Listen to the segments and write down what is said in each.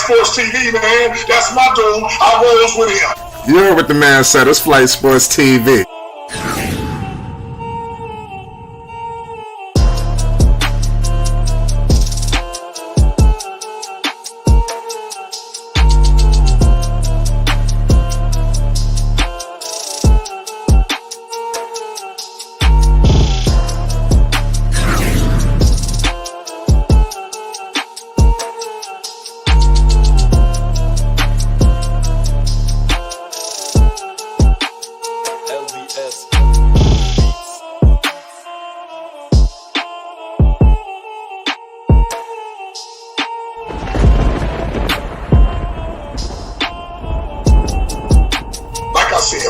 Sports TV, man. That's my dude. I rolls with him. You heard what the man said. It's Flight Sports TV.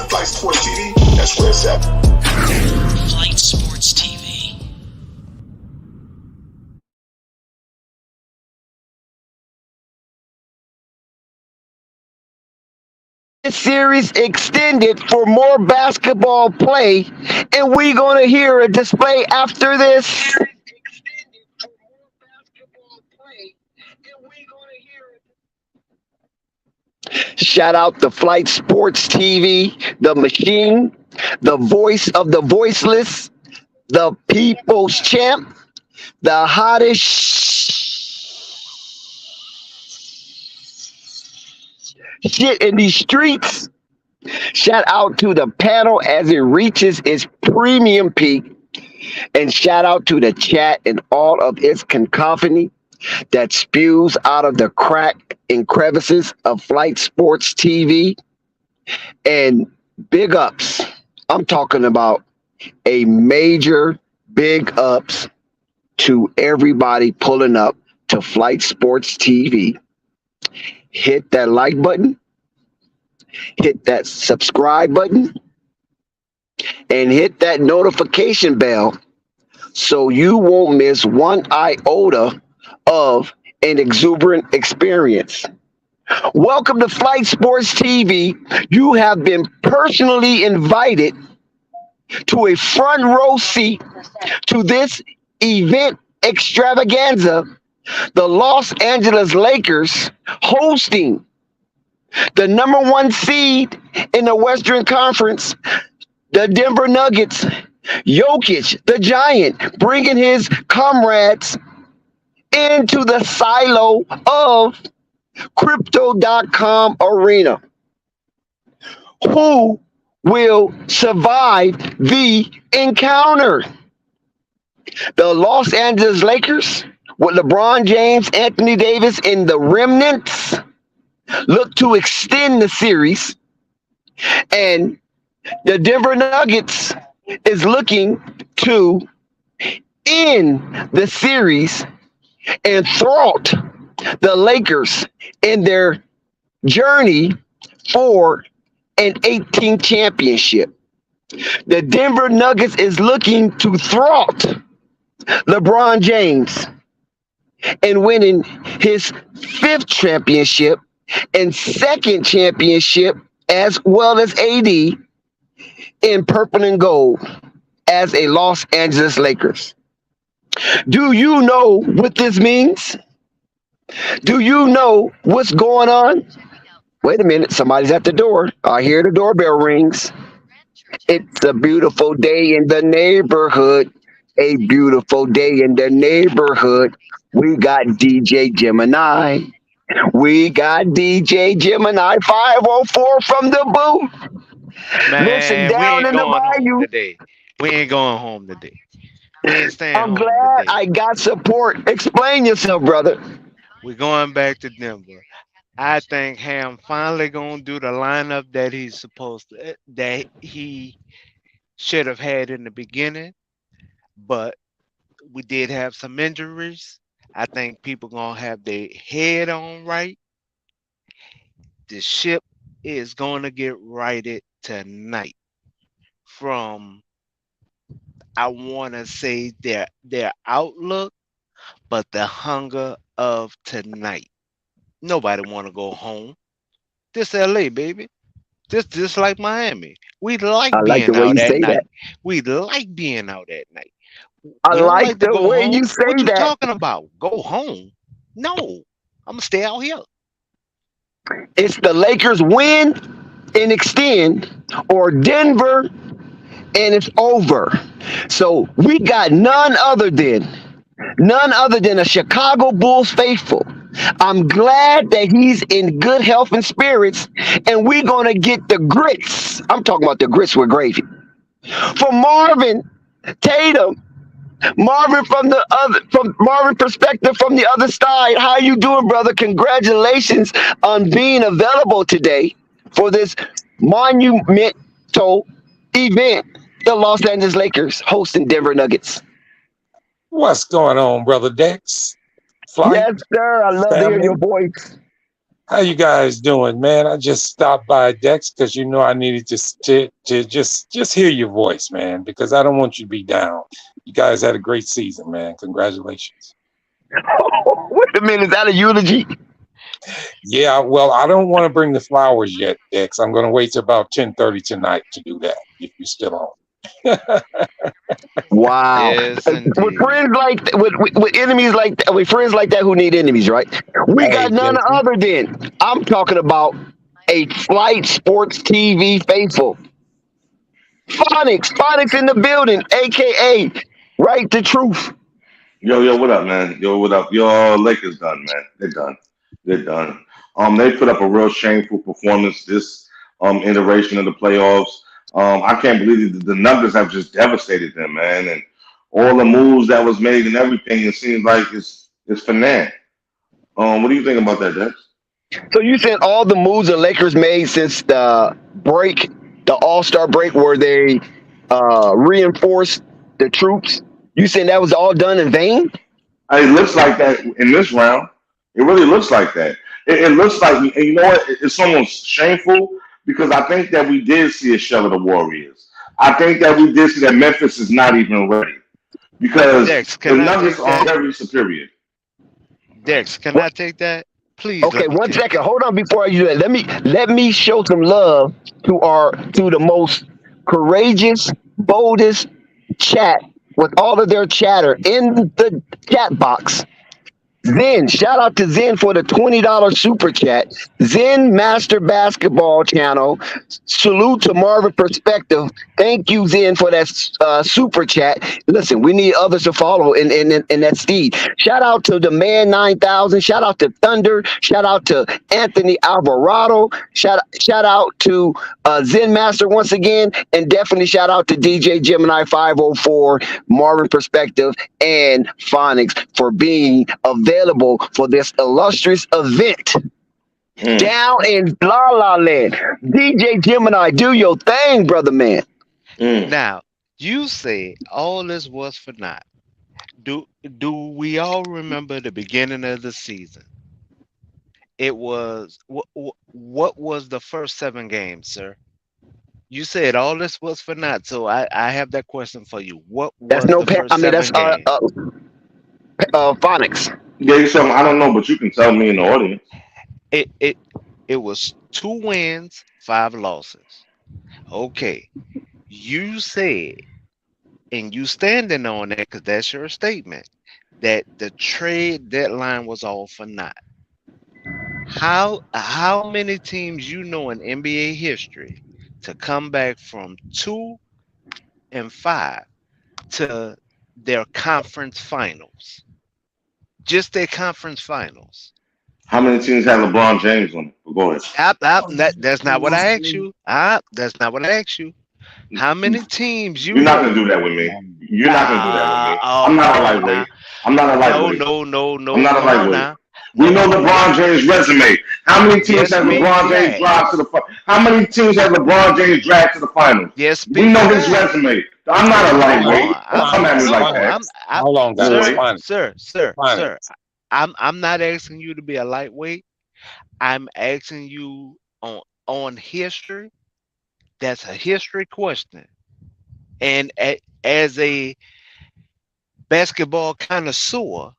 Flight Sports TV, that's where it's at. Flight Sports TV. This series extended for more basketball play, and we're going to hear a display after this. Shout out to Flight Sports TV, the machine, the voice of the voiceless, the people's champ, the hottest shit in these streets. Shout out to the panel as it reaches its premium peak. And shout out to the chat and all of its cacophony that spews out of the crack and crevices of Flight Sports TV. And big ups. I'm talking about a major big ups to everybody pulling up to Flight Sports TV. Hit that like button, hit that subscribe button, and hit that notification bell so you won't miss one iota of an exuberant experience. Welcome to Flight Sports TV. You have been personally invited to a front row seat to this event extravaganza. The Los Angeles Lakers hosting the number one seed in the Western Conference, the Denver Nuggets. Jokic, the Giant, bringing his comrades into the silo of Crypto.com arena. Who will survive the encounter? The Los Angeles Lakers with LeBron James, Anthony Davis, and the remnants look to extend the series. And the Denver Nuggets is looking to end the series and thwart the Lakers in their journey for an 18th championship. The Denver Nuggets is looking to thwart LeBron James and winning his 5th championship and 2nd championship, as well as AD in purple and gold as a Los Angeles Lakers. Do you know what this means? Do you know what's going on? Wait a minute, somebody's at the door. I hear the doorbell rings. It's a beautiful day in the neighborhood. A beautiful day in the neighborhood. We got DJ Gemini. We got DJ Gemini 504 from the booth. Man, Listen, down in the bayou. Today. We ain't going home today. We ain't staying I'm home glad today. I got support. Explain yourself, brother. We're going back to Denver. I think Ham finally gonna do the lineup that he's supposed to, that he should have had in the beginning, but we did have some injuries. I think people gonna have their head on right. The ship is gonna get righted tonight from, I want to say, their outlook, but the hunger of tonight. Nobody want to go home. This LA, baby. This just like Miami. We like being out at night. We like being out at night. I like the way you say that. What you talking about? Go home? No, I'm gonna stay out here. It's the Lakers win and extend, or Denver and it's over. So we got none other than a Chicago Bulls faithful. I'm glad that he's in good health and spirits, and we're gonna get the grits. I'm talking about the grits with gravy. For Marvin Tatum, from Marvin perspective from the other side. How you doing, brother? Congratulations on being available today for this monumental event. The Los Angeles Lakers hosting Denver Nuggets. What's going on, brother Dex? Flight Yes, sir. I love to hear family. your voice. How you guys doing, man? I just stopped by Dex because I needed to just hear your voice, man, because I don't want you to be down. You guys had a great season, man. Congratulations. Wait a minute, is that a eulogy? Yeah, well, I don't want to bring the flowers yet, Dex. I'm going to wait till about 10:30 tonight to do that, if you're still on. Wow. Yes, With indeed. friends like with enemies like that, with friends like that who need enemies, right? We Hey, got none listen, other than I'm talking about a Flight Sports TV faithful. Phonics in the building, aka Right the Truth. Yo, what up, man? Yo, what up? Yo, Lakers done, man. They're done. They're done. They put up a real shameful performance this iteration of the playoffs. I can't believe the Nuggets have just devastated them, man, and all the moves that was made and everything. It seems like it's for now. What do you think about that, Dex? So you said all the moves the Lakers made since the break, the All-Star break, where they reinforced the troops. You saying that was all done in vain? It looks like that in this round. It really looks like that. It looks like, and you know what? It's almost shameful because I think that we did see a shell of the Warriors. I think that we did see that Memphis is not even ready because Dex, the can I Nuggets take are that? very superior. Dex, can What? I take that? Please Okay, let me one take second. that. Hold on before I do that. Let me show some love to the most courageous, boldest chat with all of their chatter in the chat box. Zen, shout out to Zen for the $20 super chat. Zen Master Basketball Channel. Salute to Marvin Perspective. Thank you, Zen, for that super chat. Listen, we need others to follow in that steed. Shout out to the Man 9000. Shout out to Thunder. Shout out to Anthony Alvarado. Shout out to Zen Master once again. And definitely shout out to DJ Gemini 504, Marvin Perspective, and Phonics for being available for this illustrious event Mm. down in La La Land. DJ Gemini, do your thing, brother man. Mm. Now, you said all this was for naught. Do do we all remember the beginning of the season? It was what was the first 7 games, sir? You said all this was for naught, so I have that question for you. What That's was no, the first I mean that's 7 games? Phonics. Yeah, you something I don't know, but you can tell me in the audience. It it it was 2 wins, 5 losses. Okay, you said, and you standing on that because that's your statement, that the trade deadline was all for naught. How many teams you know in NBA history to come back from 2-5 to their conference finals? Just their conference finals. How many teams have LeBron James on it? But go ahead. That's not what I asked you. That's not what I asked you. How many teams you You're not gonna know? do that with me. You're not gonna do that with me. Oh, I'm not a come on now. lightweight. I'm not a No, lightweight. no, no, I'm no. not a Come on lightweight. now. We No, know yes, LeBron James' resume. How many teams yes, have we LeBron James drive to has. the How many teams have LeBron James drag to the finals? Yes, We people know his has. resume. I'm not a Come Phonics, lightweight. on. Don't come at me Come like on. that. Hold on, guys. Sir, Lightweight. Phonics, sir. Phonics. I'm not asking you to be a lightweight. I'm asking you on history. That's a history question. And as a basketball connoisseur,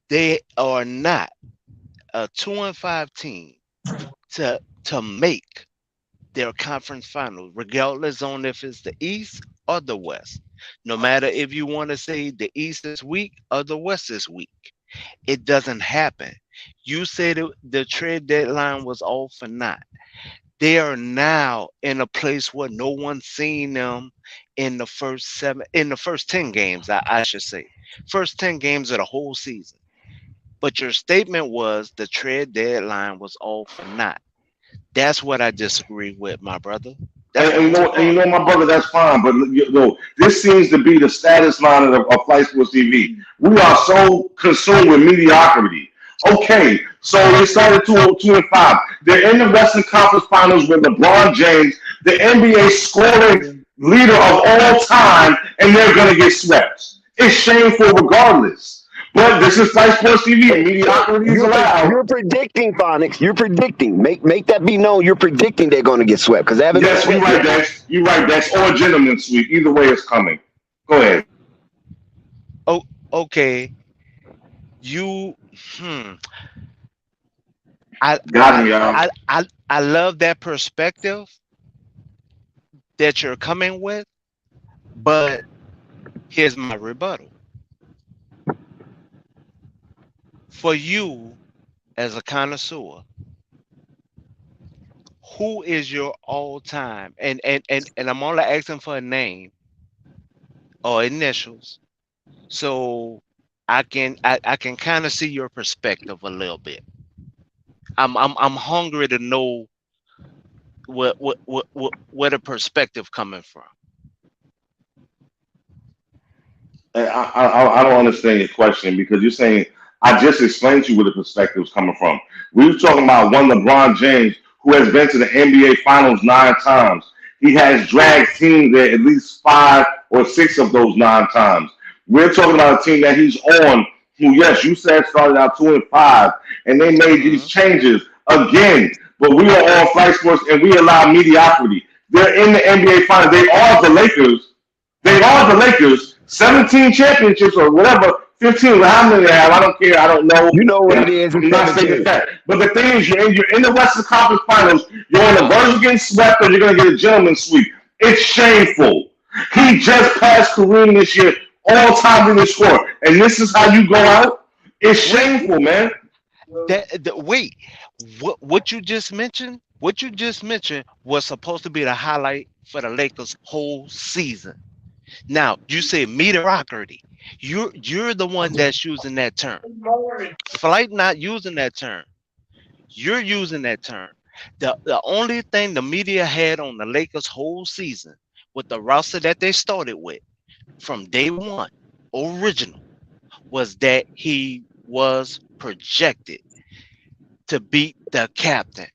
they are not a 2-5 team to make their conference finals, regardless on if it's the East or the West. No matter if you want to say the East is weak or the West is weak, it doesn't happen. You said the trade deadline was off or not. They are now in a place where no one's seen them in the first 10 games, I should say. First 10 games of the whole season. But your statement was the trade deadline was off or not. That's what I disagree with, my brother. That's what I'm And you talking know, my brother, that's fine. But you know, this seems to be the status line of Flight Sports TV. We are so consumed with mediocrity. Okay, so they started 2-5. They're in the Western Conference Finals with LeBron James, the NBA scoring leader of all time, and they're going to get swept. It's shameful regardless. But this is Flight Sports TV, and mediocrity is allowed. You're predicting, Phonics. You're predicting. Make that be known. You're predicting they're going to get swept because they haven't been Yes, you're swept right, yet. Dex. You're right, Dex. Or a gentleman's sweep. Either way, it's coming. Go ahead. about. Oh, okay. You hmm. I Got I him, y'all. I love that perspective that you're coming with, but here's my rebuttal. For you as a connoisseur, who is your all-time and I'm only asking for a name or initials so I can kind of see your perspective a little bit. I'm hungry to know where the perspective coming from. I don't understand your question because you're saying I just explained to you where the perspective is coming from. We were talking about one LeBron James who has been to the NBA Finals 9 times. He has dragged teams there at least 5 or 6 of those 9 times. We're talking about a team that he's on, who yes, you said started out 2-5, and they made these Hmm. changes again. But we are on Flight Sports and we allow mediocrity. They're in the NBA Finals. They are the Lakers. They are the Lakers. 17 championships or whatever, 15, how many they have, I don't care, I don't know. You know what it And is. I'm It's not stating 17. that. But the thing is, you're in the Western Conference Finals, you're on the verge of getting swept, or you're going to get a gentleman's sweep. It's shameful. He just passed Kareem this year, all time leading scorer. And this is how you go out? It's Wait, shameful, man. wait. What you just mentioned? What you just mentioned was supposed to be the highlight for the Lakers whole season. Now you say mediocrity. You're the one that's using that term. Flight not using that term. You're using that term. The only thing the media had on the Lakers whole season with the roster that they started with from day one, original, was that he was projected to beat the captain.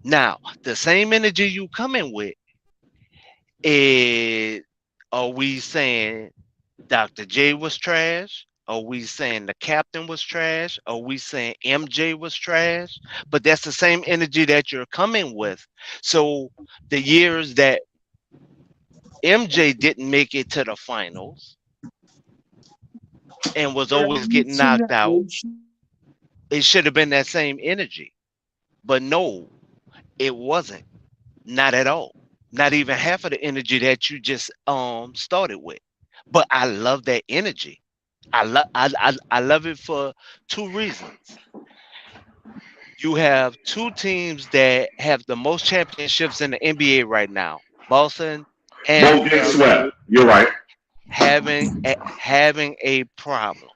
Now, the same energy you coming with is, are we saying Dr. J was trash? Are we saying the captain was trash? Are we saying MJ was trash? But that's the same energy that you're coming with. So the years that MJ didn't make it to the finals and was always getting knocked out, it should have been that same energy. But no, it wasn't. Not at all. Not even half of the energy that you just started with. But I love that energy. I love it for two reasons. You have two teams that have the most championships in the NBA right now. Boston and Both get LA swept. You're right. having a problem.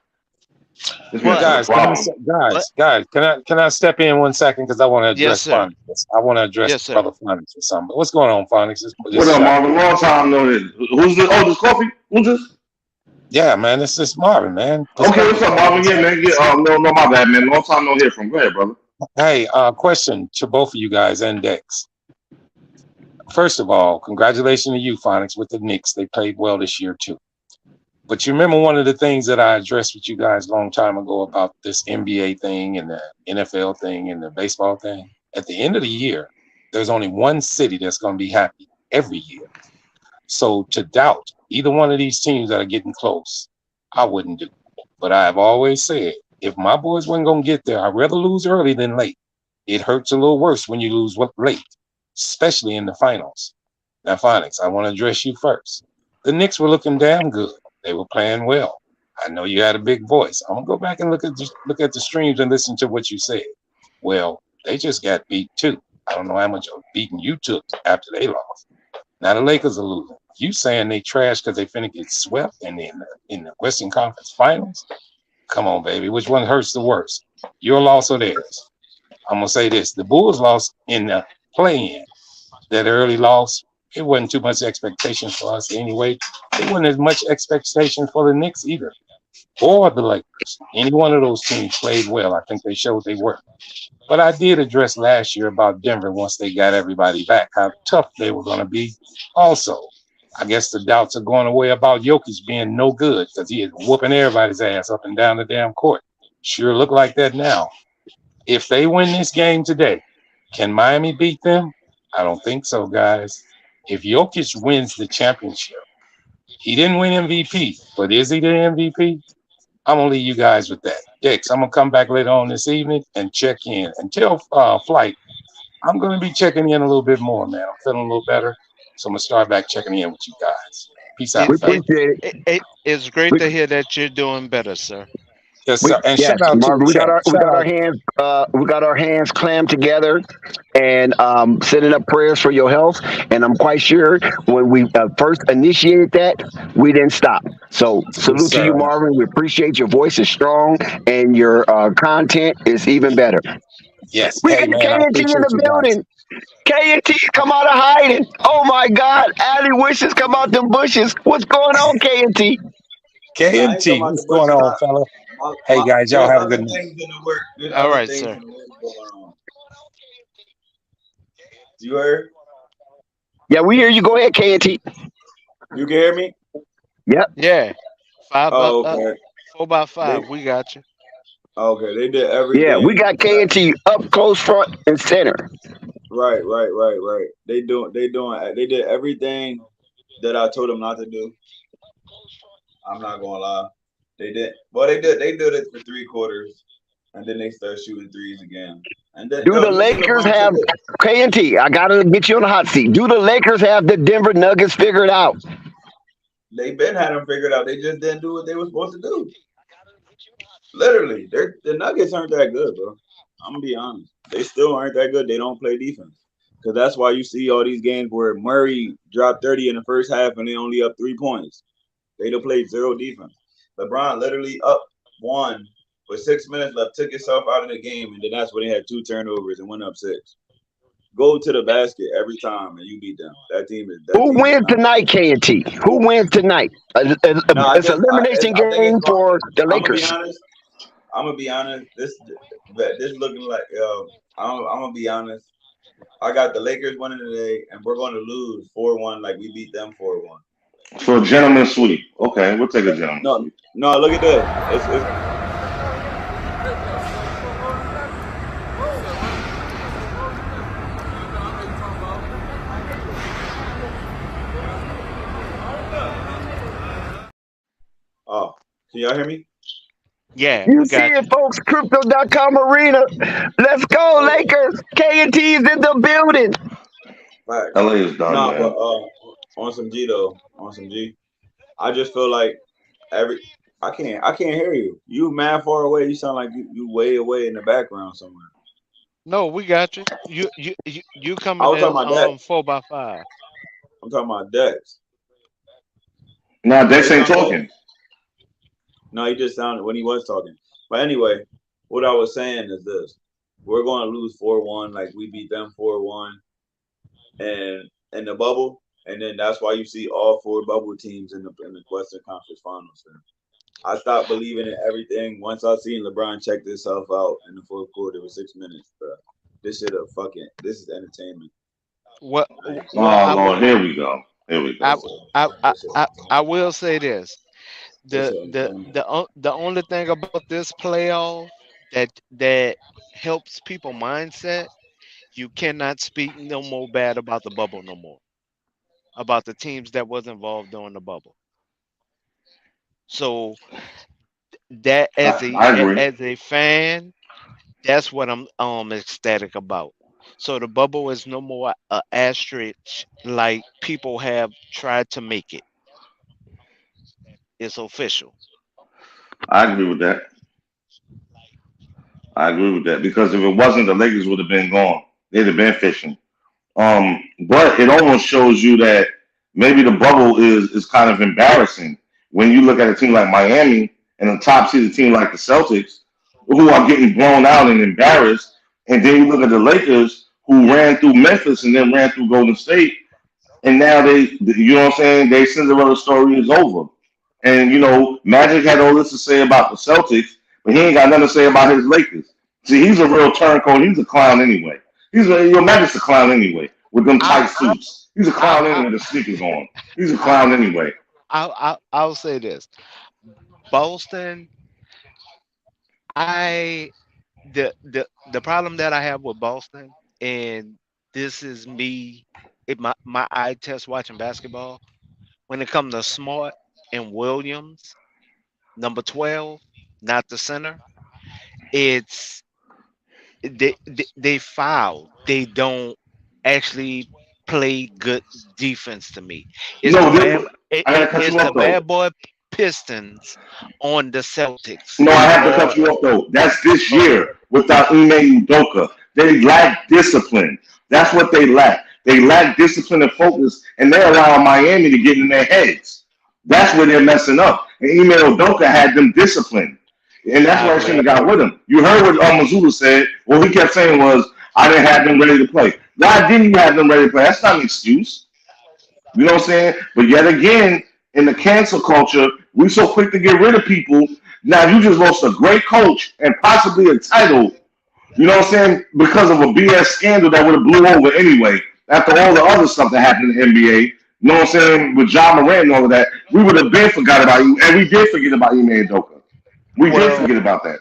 This man's But got a Guys, problem. but can I step in 1 second because I want to yes, address sir. Phonics. I want to address Yes, sir. Brother Phonics or something. What's going on, Phonics? What This is up, Marvin? Long time no hit. Who's this? Oh, this coffee? Who's this? yeah, man. This is Marvin, man. Okay, what's up, Marvin? Yeah, man. Yeah, no, my bad, man. Long time no hear from. Go ahead, brother. Hey, question to both of you guys and Dex. First of all, congratulations to you, Phonics, with the Knicks. They played well this year too. But you remember one of the things that I addressed with you guys a long time ago about this NBA thing and the NFL thing and the baseball thing? At the end of the year, there's only one city that's going to be happy every year. So to doubt either one of these teams that are getting close, I wouldn't do. But I've always said, if my boys weren't going to get there, I'd rather lose early than late. It hurts a little worse when you lose late, especially in the finals. Now, Phonics, I want to address you first. The Knicks were looking damn good. They were playing well. I know you had a big voice. I'm gonna go back and look at the streams and listen to what you said. Well, they just got beat too. I don't know how much of beating you took after they lost. Now the Lakers are losing. You saying they trash because they finna get swept in the Western Conference Finals? Come on, baby. Which one hurts the worst? Your loss or theirs? I'm gonna say this: the Bulls lost in the play-in. That early loss, it wasn't too much expectation for us anyway. It wasn't as much expectation for the Knicks either, or the Lakers. Any one of those teams played well. I think they showed they were. But I did address last year about Denver once they got everybody back, how tough they were going to be. Also, I guess the doubts are going away about Jokic being no good because he is whooping everybody's ass up and down the damn court. Sure look like that now. If they win this game today, can Miami beat them? I don't think so, guys. If Jokic wins the championship, he didn't win MVP, but is he the MVP? I'm gonna leave you guys with that. Dix, I'm gonna come back later on this evening and check in. Until flight, I'm gonna be checking in a little bit more, man. I'm feeling a little better, so I'm gonna start back checking in with you guys. Peace It out, We fellas. it appreciate it. it's great We, to hear that you're doing better, sir. Yes, sir. And yes, shout out to the Marvin. We got chat. our Shout out. hands clammed together, and sending up prayers for your health. And I'm quite sure when we first initiated that, we didn't stop. So Yes, salute to you, sir. Marvin. We appreciate your voice is strong and your content is even better. Yes. We Hey, got man, I KNT in appreciate the you guys. building. KNT, come out of hiding. Oh my God. Allie wishes come out the bushes. What's going on, KNT? Nah, I ain't KMT, talking about what's the going bushes. on, fella? Hey, My, guys, y'all there's have a other good night. things in the work. There's All other right, things sir. in the work going on. You heard? Yeah, we hear you. Go ahead, KNT. You can hear me? Yep. Yeah, Oh, okay. 4x5. They We got you. okay. They did Yeah, we everything. got KNT up close, front, and center. Right. They did everything that I told them not to do. I'm not gonna lie. They did. Well, they did it for 3 quarters, and then they start shooting threes again. And then Do no, the you see Lakers LeBron check have it. KNT? I gotta get you on the hot seat. Do the Lakers have the Denver Nuggets figured out? They been had them figured out. They just didn't do what they were supposed to do. Literally, the Nuggets aren't that good, bro. I'm gonna be honest. They still aren't that good. They don't play defense. Because that's why you see all these games where Murray dropped 30 in the first half and they only up 3 points. They don't play zero defense. LeBron literally up one with 6 minutes left, took himself out of the game, and then that's when they had 2 turnovers and went up six. Go to the basket every time and you beat them. That Who team is wins not tonight, good. KNT? Who wins tonight? No, I It's an just elimination I think game it's. for the I'm gonna be Lakers. honest. I'm gonna be honest. This looking like. I'm gonna be honest. I got the Lakers winning today, and we're going to lose 4-1 like we beat them 4-1. So a gentleman's sweep. Okay, we'll take a gentleman's No, sweep. no, look at this. It's oh, can y'all hear me? Yeah, You we see got it, you. folks. Crypto.com arena. Let's go, Okay, Lakers. KNT is in the building. facts. LA is done, Nah, but man. on some G though, on some G. I just feel like every I can't hear you. You mad far away. You sound like you way away in the background somewhere. No, we got you. You I coming was talking in about that. 4x5. I'm talking about Dex. Nah, Say Dex ain't something, Dex. talking. No, he just sounded when he was talking. But anyway, what I was saying is this: we're going to lose 4-1, like we beat them 4-1, and in the bubble, and then that's why you see all four bubble teams in the Western Conference Finals. Man. I stopped believing in everything once I seen LeBron check himself out in the fourth quarter with 6 minutes. Bro. This shit a fucking. This is entertainment. What I ain't gonna well lie. Oh I will Lord, here we go. Here we I go. This shit. I will say this. This The shit the entertainment. the only thing about this playoff that helps people mindset, you cannot speak no more bad about the bubble no more. About the teams that was involved during the bubble. So that I agree. as a fan, that's what I'm ecstatic about. So the bubble is no more a asterisk like people have tried to make it. It's official. I agree with that. I agree with that because if it wasn't, the Lakers would have been gone. They'd have been fishing. But it almost shows you that maybe the bubble is kind of embarrassing when you look at a team like Miami and a top seeded team like the Celtics, who are getting blown out and embarrassed, and then you look at the Lakers who ran through Memphis and then ran through Golden State, and now you know what I'm saying, their Cinderella story is over. And Magic had all this to say about the Celtics, but he ain't got nothing to say about his Lakers. See, he's a real turncoat. He's a clown anyway. Magic's a clown anyway with them I, tight suits. He's a I, clown I, anyway with the sneakers on. He's a I, clown anyway. I'll say this: Boston. I the problem that I have with Boston, and this is me, my eye test watching basketball. When it comes to Smart and Williams, number 12, not the center, it's they foul. They don't actually play good defense to me. It's the No, bad I gotta cut it's you the off though. bad boy Pistons on the Celtics. No, I It's have to more cut you off though. That's this okay. year without Ime Udoka. They lack discipline. That's what they lack. They lack discipline and focus, and they allow Miami to get in their heads. That's where they're messing up. And Ime Udoka had them disciplined. And that's I why I shouldn't agree. have got with him. You heard what Mazzulla said. What he kept saying was, I didn't have them ready to play. Why didn't you have them ready to play? That's not an excuse. You know what I'm saying? But yet again, in the cancel culture, we so quick to get rid of people. Now you just lost a great coach and possibly a title. You know what I'm saying? Because of a BS scandal that would have blew over anyway. After all the other stuff that happened in the NBA, you know what I'm saying? With John Morant and all of that, we would have been forgot about you, and we did forget about Ime Udoka. We did Well, forget about that.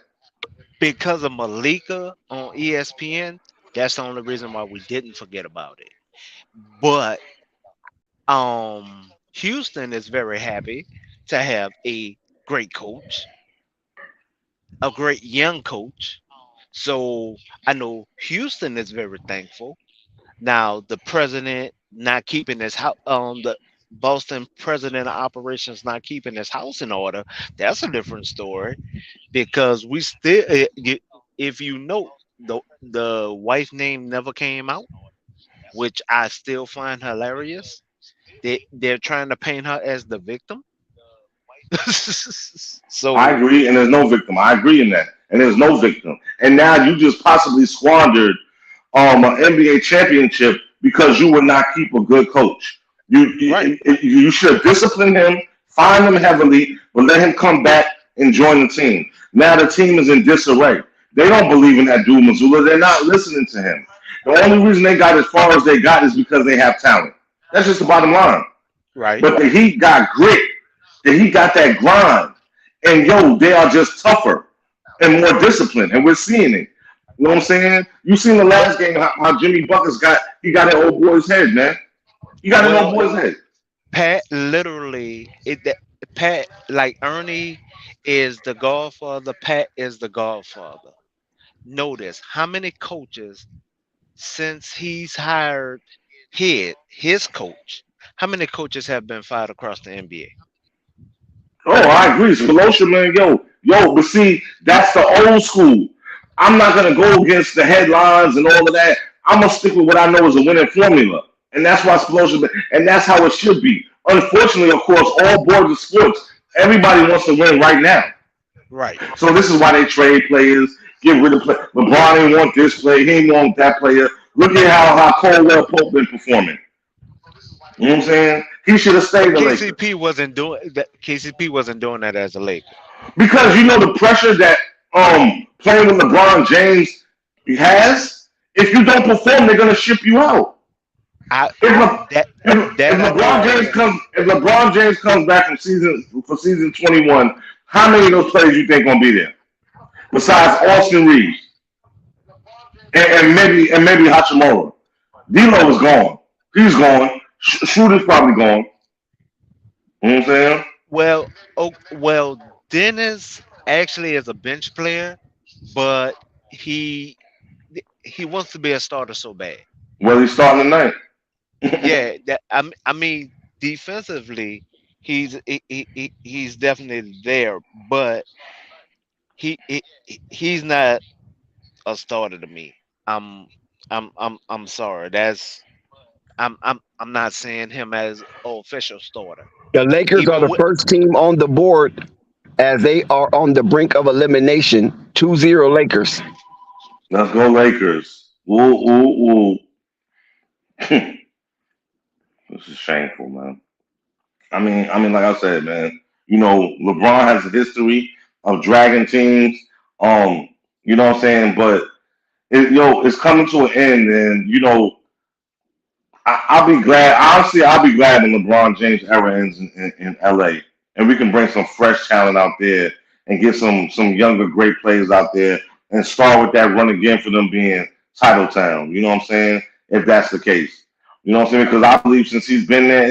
because of Malika on ESPN, that's the only reason why we didn't forget about it. But Houston is very happy to have a great coach, a great young coach. So I know Houston is very thankful. Now the president not keeping his house, the Boston president of operations not keeping his house in order. That's a different story because we still, if you know, the wife name never came out, which I still find hilarious. They're trying to paint her as the victim. I So agree, and there's no victim. I agree in that, and there's no victim. And now you just possibly squandered an NBA championship because you would not keep a good coach. right, You should have disciplined him, fined him heavily, but let him come back and join the team. Now the team is in disarray. They don't believe in that dude Missoula. They're not listening to him. The only reason they got as far as they got is because they have talent. That's just the bottom line. right. But the Heat got grit. The Heat got that grind. And they are just tougher and more disciplined. And we're seeing it. You know what I'm saying? You seen the Well, last game how Jimmy Buckets got an old boy's head, man. He got an old well, boy's head. Pat literally Pat like Ernie is the Godfather. Pat is the Godfather. Notice how many coaches since he's hired his coach. How many coaches have been fired across the NBA? Oh, I agree. Spolosha, man, but see, that's the old school. I'm not gonna go against the headlines and all of that. I'm gonna stick with what I know is a winning formula, and that's why Spolosha, and that's how it should be. Unfortunately, of course, all boards of sports, everybody wants to win right now. Right. So this is why they trade players, get rid of players. LeBron ain't want this player, he ain't want that player. Look at how Caldwell Pope been performing. You know what I'm saying? He should have stayed the Lakers. KCP wasn't doing that. KCP wasn't doing that as a Laker. Because you know the pressure that playing with LeBron James has. If you don't perform, they're gonna ship you out. I If, Le, that if that I do LeBron agree James with. comes back from season 21, how many of those players you think gonna be there? Besides Austin Reeves and maybe Hachimura, D'Lo is gone. He's gone. Shooter's probably gone. You know what I'm saying? Dennis actually is a bench player, but he he wants to be a starter so bad. Well, he's starting tonight. Yeah, I mean defensively, he's definitely there, but he's not a starter to me. I'm I'm sorry. I'm not saying him as official starter. The Lakers are Even the with first team on the board as they are on the brink of elimination. 2-0 Lakers. Let's go Lakers. Ooh, ooh, ooh. This is shameful, man. I mean, like I said, man. LeBron has a history of dragging teams. Um, you know what I'm saying? But it's coming to an end, and I'll be glad. Honestly, I'll be glad when LeBron James era ends in LA, and we can bring some fresh talent out there and get some younger great players out there and start with that run again for them being title town. You know what I'm saying? If that's the case, you know what I'm saying? Because I believe since he's been there,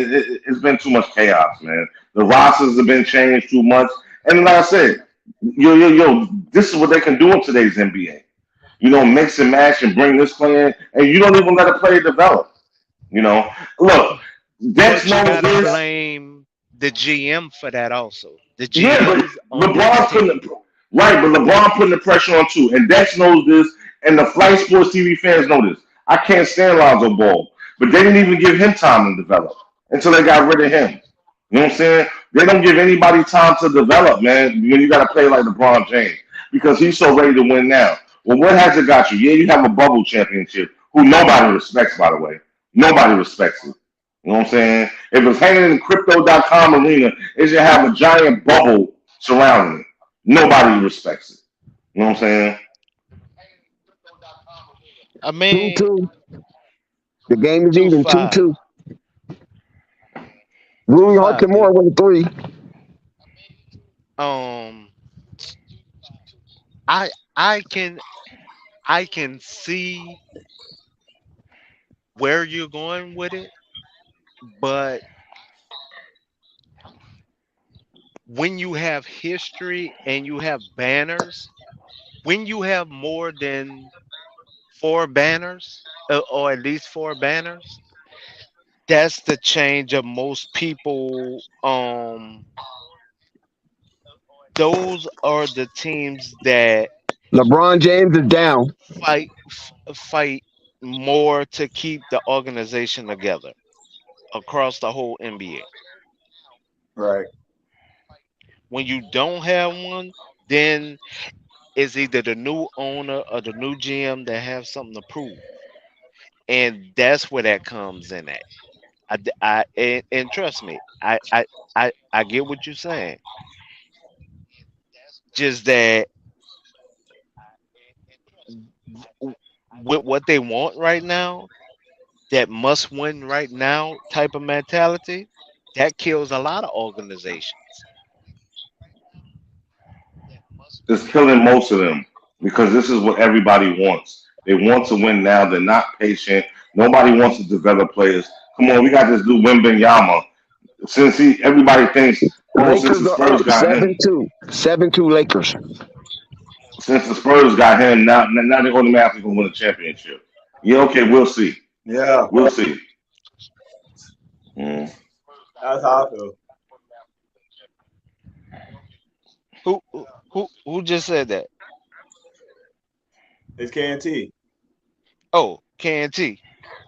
it's been too much chaos, man. The rosters have been changed too much, and like I said, this is what they can do in today's NBA. Mix and match and bring this player in, and you don't even let a player develop. You know, look, Dex But you knows gotta this. blame the GM for that also. The Yeah, but GMs on this LeBron putting team. the right, but LeBron putting the pressure on too, and Dex knows this, and the Flight Sports TV fans know this. I can't stand Lonzo Ball, but they didn't even give him time to develop until they got rid of him. You know what I'm saying? They don't give anybody time to develop, man. When you got to play like LeBron James because he's so ready to win now. Well, what has it got you? Yeah, you have a bubble championship, who nobody respects, by the way. Nobody respects it. You know what I'm saying? If it's hanging in the crypto.com arena, it should have a giant bubble surrounding it. Nobody respects it. You know what I'm saying? I mean, 2-2. The game is two even five, 2-2. two Rui five, Hachimura B. with a three. Um, I I can I can see where you're going with it, but when you have history and you have banners, when you have more than four banners, or at least four banners, that's the change of most people. Those are the teams that LeBron James is down. fight more to keep the organization together across the whole NBA. Right. When you don't have one, then it's either the new owner or the new GM that have something to prove, and that's where that comes in at. And trust me, I get what you're saying. Just that with what they want right now, that must win right now type of mentality, that kills a lot of organizations. It's killing most of them because this is what everybody wants. They want to win now. They're not patient. Nobody wants to develop players. Come on, we got this dude Wembenyama. Everybody thinks, oh, since Lakers the are Spurs up got him, 7-2. 7-2 Lakers. since the Spurs got him, now they're automatically gonna win a championship. Yeah, okay, we'll see. Yeah, We'll see. Mm. that's how I feel. Who just said that? It's KNT. Oh, KNT.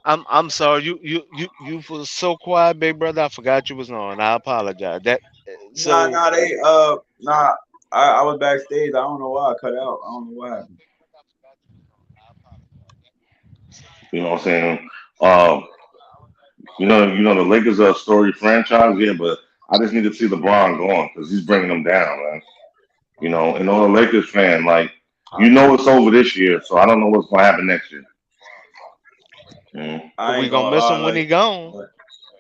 I'm sorry. You was so quiet, big brother. I forgot you was on. I apologize. That Nah, so nah, nah. I was backstage. I don't know why I cut out. I don't know what happened. You know what I'm saying? Um, the Lakers are a storied franchise, yeah, but I just need to see LeBron going because he's bringing them down, man. And all the Lakers fan, like, it's over this year, so I don't know what's gonna happen next year. Mm. I we ain't gonna gonna miss lie, him when he gone. like,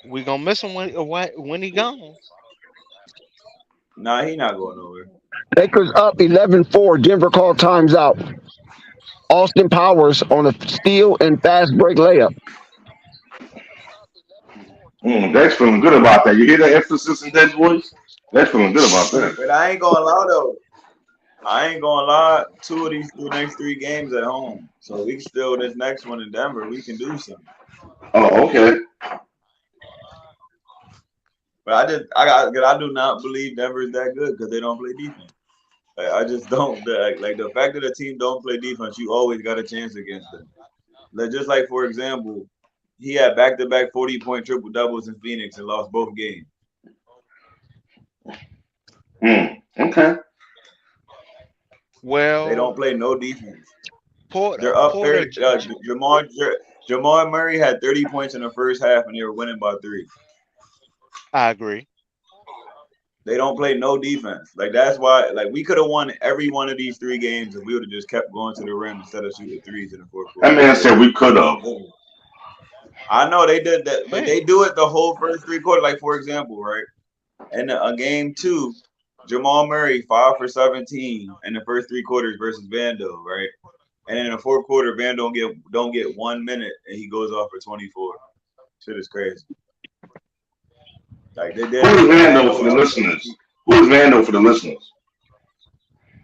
We gonna miss him when he gone. nah, he not going nowhere. Lakers up 11-4. Denver called times out. Austin Powers on a steal and fast break layup. Dex feeling good about that. You hear that emphasis in Dex voice? Dex feeling good about that. But I ain't gonna lie though. I ain't gonna lie. Two of these next three games at home, so we can still this next one in Denver. We can do something. Oh, okay. But I do not believe Denver is that good because they don't play defense. I just don't like the fact that a team don't play defense. You always got a chance against them. Like, just like for example, he had back-to-back 40-point triple doubles in Phoenix and lost both games. Okay. They Well, don't play no defense. Porter, They're up Porter, 30. Jamal Murray had 30 points in the first half and they were winning by 3. I agree. They don't play no defense. Like that's why like we could have won every one of these 3 games if we would have just kept going to the rim instead of shooting threes in the fourth That quarter. man said we could have. I know they did that, but Hey, they do it the whole first 3 quarters. Like for example, right? In a game 2, Jamal Murray 5 for 17 in the first 3 quarters versus Vando, right? And in the fourth quarter, Van don't get 1 minute and he goes off for 24. Shit is crazy. Like they Who is did bad Vando for the coaching. listeners? Who is Vando for the listeners?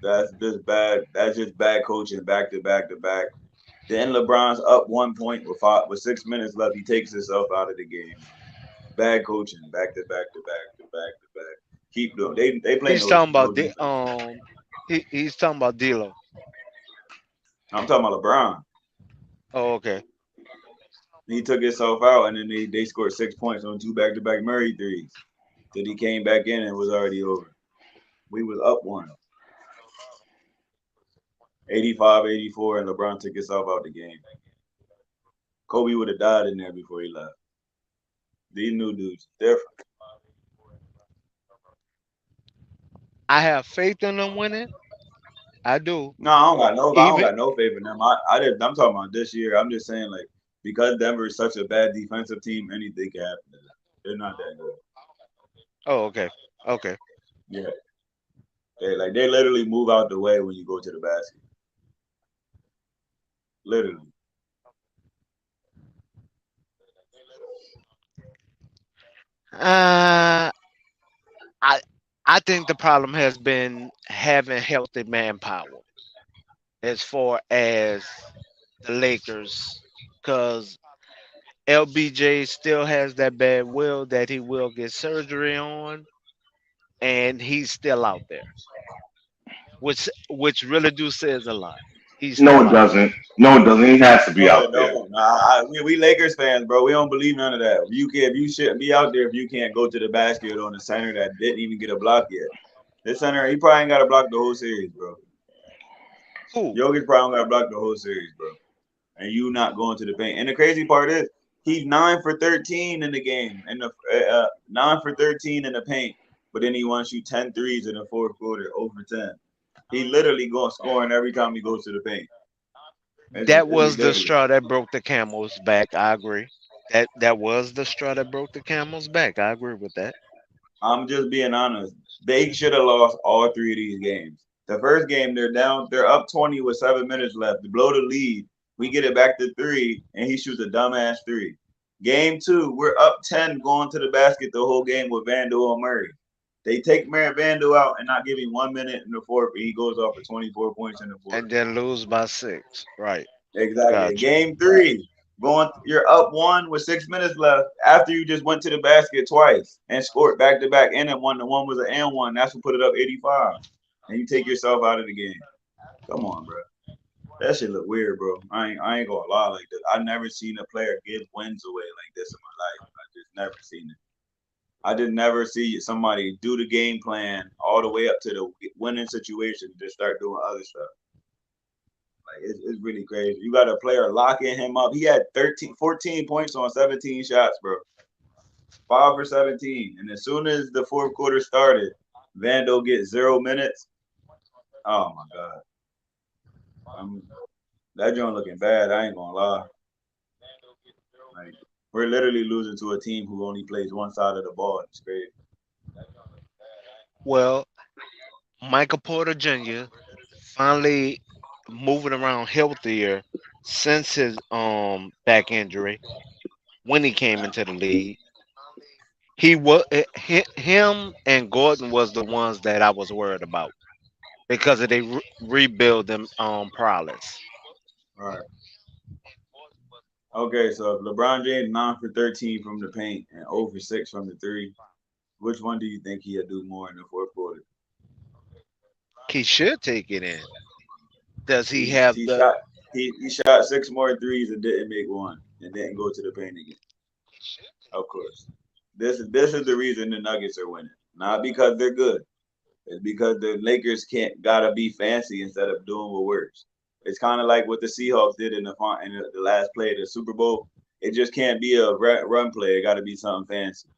That's just bad. That's just bad coaching back to back to back. Then LeBron's up 1 point with 6 minutes left. He takes himself out of the game. Bad coaching back to back to back to back to back. Keep doing. They play he's no talking about the defense. he's talking about D'Lo. I'm talking about LeBron. Oh, okay. He took himself out, and then they scored 6 points on 2 back-to-back Murray threes. Then he came back in and it was already over. We was up 1. 85-84, and LeBron took himself out the game. Kobe would have died in there before he left. These new dudes different. I have faith in them winning. I do. No, I don't Even got no faith in them. I'm talking about this year. I'm just saying like because Denver is such a bad defensive team, anything can happen to them. They're not that good. oh, okay. Okay. Yeah. They literally move out the way when you go to the basket. Literally. Uh I I think the problem has been having healthy manpower as far as the Lakers, because LBJ still has that bad will that he will get surgery on, and he's still out there, which really do says a lot. He's No, still it out there. doesn't. No, it doesn't. He has to be No, it out there. don't. We Lakers fans, bro. We don't believe none of that. You shouldn't be out there if you can't go to the basket on a center that didn't even get a block yet. This center, he probably ain't got to block the whole series, bro. Who? Jokic probably got to block the whole series, bro. And you not going to the paint. And the crazy part is, he's 9 for 13 in the game, and the 9 for 13 in the paint. But then he wants you 10 threes in the fourth quarter, over 10. He literally going scoring every time he goes to the paint. That It's was the ridiculous. straw that broke the camel's back. I agree. That was the straw that broke the camel's back. I agree with that. I'm just being honest. They should have lost all 3 of these games. The first game, they're up 20 with 7 minutes left. To blow the lead, we get it back to 3, and he shoots a dumbass 3. Game 2, we're up 10 going to the basket the whole game with Vando and Murray. They take Vando out and not give him 1 minute in the fourth, and he goes off for 24 points in the fourth. And then lose by 6. Right. Exactly. Gotcha. Game 3, you're up 1 with 6 minutes left after you just went to the basket twice and scored back to back, and then one. The one was an and one. That's what put it up 85, and you take yourself out of the game. Come on, bro. That shit look weird, bro. I ain't gonna lie like this. I never seen a player give wins away like this in my life. I just never seen it. I just never see somebody do the game plan all the way up to the winning situation to start doing other stuff. Like it's really crazy. You got a player locking him up. He had 14 points on 17 shots, bro. 5 for 17. And as soon as the fourth quarter started, Vando gets 0 minutes. Oh my God. That joint looking bad. I ain't gonna lie. Like we're literally losing to a team who only plays one side of the ball. It's great. Well, Michael Porter Jr. finally moving around healthier since his back injury when he came into the league. He was him and Gordon was the ones that I was worried about because of the rebuilding prowess. All right. Okay, so if LeBron James 9 for 13 from the paint and 0 for 6 from the three, Which one do you think he'll do more in the fourth quarter? He should take it in. Does he He have he the? shot he shot 6 more threes and didn't make one and didn't go to the paint again. Of course. This is the reason the Nuggets are winning. Not because they're good. It's because the Lakers gotta be fancy instead of doing what works. It's kind of like what the Seahawks did in the last play of the Super Bowl. It just can't be a run play. It got to be something fancy.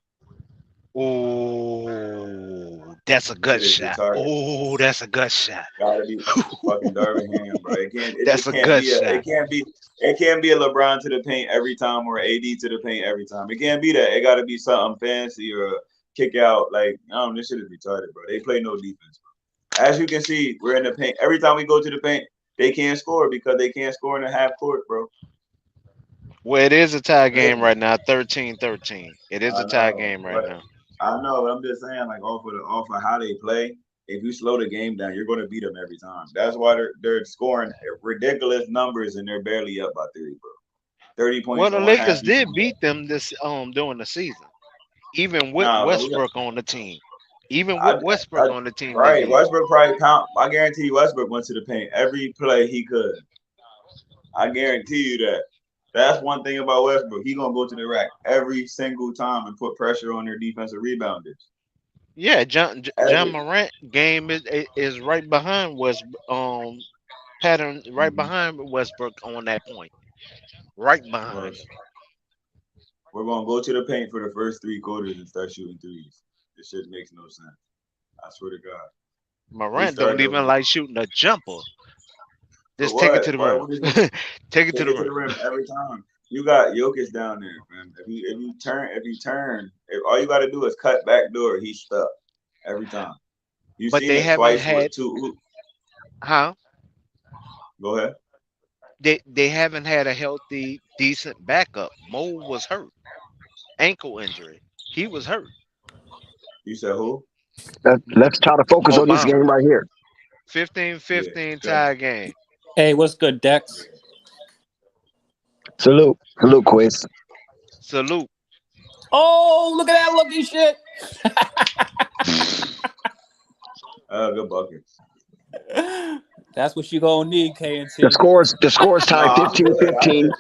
Oh, that's a gut Shit is shot. retarded. Oh, that's a gut shot. Gotta be fucking Darvin Ham, bro. It can't. It That's just a can't gut be. shot. It can't be. It can't be a LeBron to the paint every time or AD to the paint every time. It can't be that. It got to be something fancy or a kick out. Like, this shit is retarded, bro. They play no defense, bro. As you can see, we're in the paint. Every time we go to the paint, they can't score because they can't score in the half court, bro. Well, it is a tie game right now, 13-13. It is a tie game right now. I know, but I'm just saying, like off of how they play, if you slow the game down, you're going to beat them every time. That's why they're scoring ridiculous numbers and they're barely up by 3, bro. 30 points. Well, the Lakers did beat them this during the season, even with Westbrook on the team. Even with Westbrook on the team. Right, Westbrook probably count. I guarantee you Westbrook went to the paint every play he could. I guarantee you that. That's one thing about Westbrook. He's going to go to the rack every single time and put pressure on their defensive rebounders. Yeah, John Morant game is right behind pattern right behind Westbrook on that point. Right behind. We're going to go to the paint for the first 3 quarters and start shooting threes. This shit makes no sense. I swear to God. Morant don't even like shooting a jumper. Just take it to the rim. Take it to the rim every time. You got Jokic down there, man. If you turn, all you got to do is cut back door. He's stuck every time. But they haven't had how? Go ahead. They haven't had a healthy, decent backup. Mo was hurt, ankle injury. He was hurt. You said who? Let's try to focus on this game right here. 15-15 tie game. Hey, what's good, Dex? Salute, Quiz. Salute. Oh, look at that looking shit. Good bucket. That's what you gonna need, KNT. The scores tied 15-15.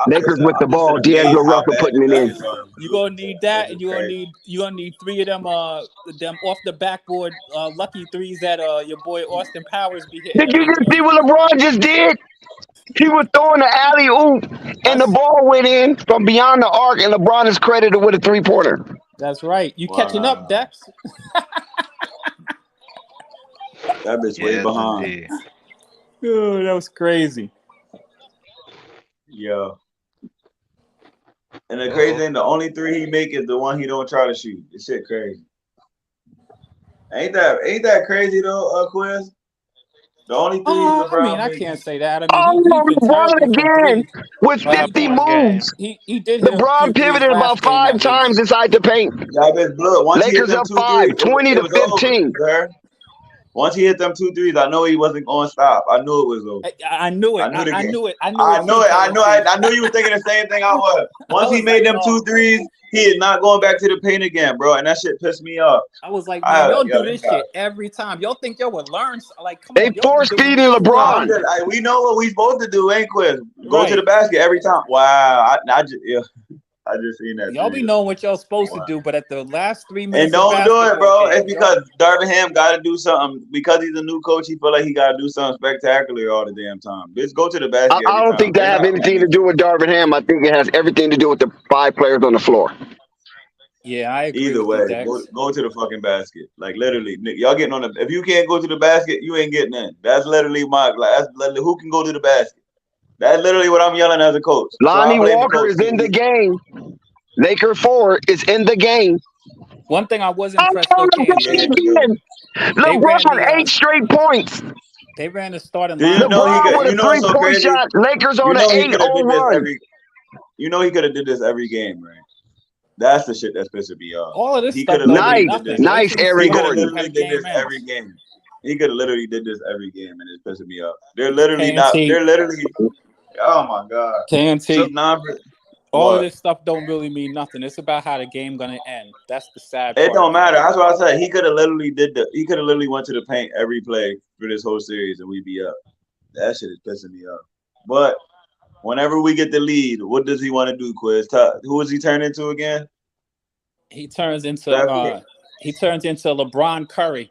Lakers with the ball. D'Angelo Russell putting it in. You gonna need that, and you gonna need 3 of them off the backboard lucky threes that your boy Austin Powers be hitting. Did you just see what LeBron just did? He was throwing the alley oop, and the ball went in from beyond the arc, and LeBron is credited with a 3-pointer. That's right. You catching up, Dex? That bitch way behind. Oh, that was crazy. Yeah. And the crazy thing, the only 3 he make is the one he don't try to shoot. This shit crazy. Ain't that crazy though, Quiz? The only 3 LeBron I can't say that. LeBron again with 50 moves. He did. LeBron pivoted about 5 times inside the paint. Lakers up 5, 20-15. Once he hit them 2 threes, I know he wasn't going to stop. I knew it was over. I knew it. I knew it. I knew you were thinking the same thing I was. Once he made them 2 threes, he is not going back to the paint again, bro. And that shit pissed me off. I was like, man, y'all do this shit every time. Y'all think y'all would learn? Like, come they force feeding LeBron. We know what we supposed to do, ain't Quiz? Go to the basket every time. Wow. I just seen that. Y'all be knowing what y'all supposed to do, but at the last 3 minutes, and don't do it, bro. It's because Darvin Ham got to do something. Because he's a new coach, he feel like he got to do something spectacular all the damn time. Just go to the basket. I don't think that have anything to do with Darvin Ham. I think it has everything to do with the 5 players on the floor. Yeah, I agree. Either way, go to the fucking basket. Like literally, y'all getting on the. If you can't go to the basket, you ain't getting in. That's literally that's literally who can go to the basket. That's literally what I'm yelling as a coach. Lonnie Walker is in the game. Laker 4 is in the game. One thing I was impressed with, LeBron 8 straight points. They ran the starting line. LeBron with a 3-point shot. Lakers on an 8-0 run. You know he could have did this every game, right? That's the shit that's pissing me off. All of this he stuff. Nice, Aaron Gordon. He could have did this every game. He could have literally did this every game, and it's pissing me off. They're literally not. They're literally. Oh my god. KNT. All of What? this stuff don't really mean nothing. It's about how the game gonna end. That's the sad It part. don't matter. That's what I said. He could have literally went to the paint every play for this whole series and we'd be up. That shit is pissing me off. But whenever we get the lead, what does he want to do, Quiz? Who does he turn into again? He turns into Steph? LeBron Curry.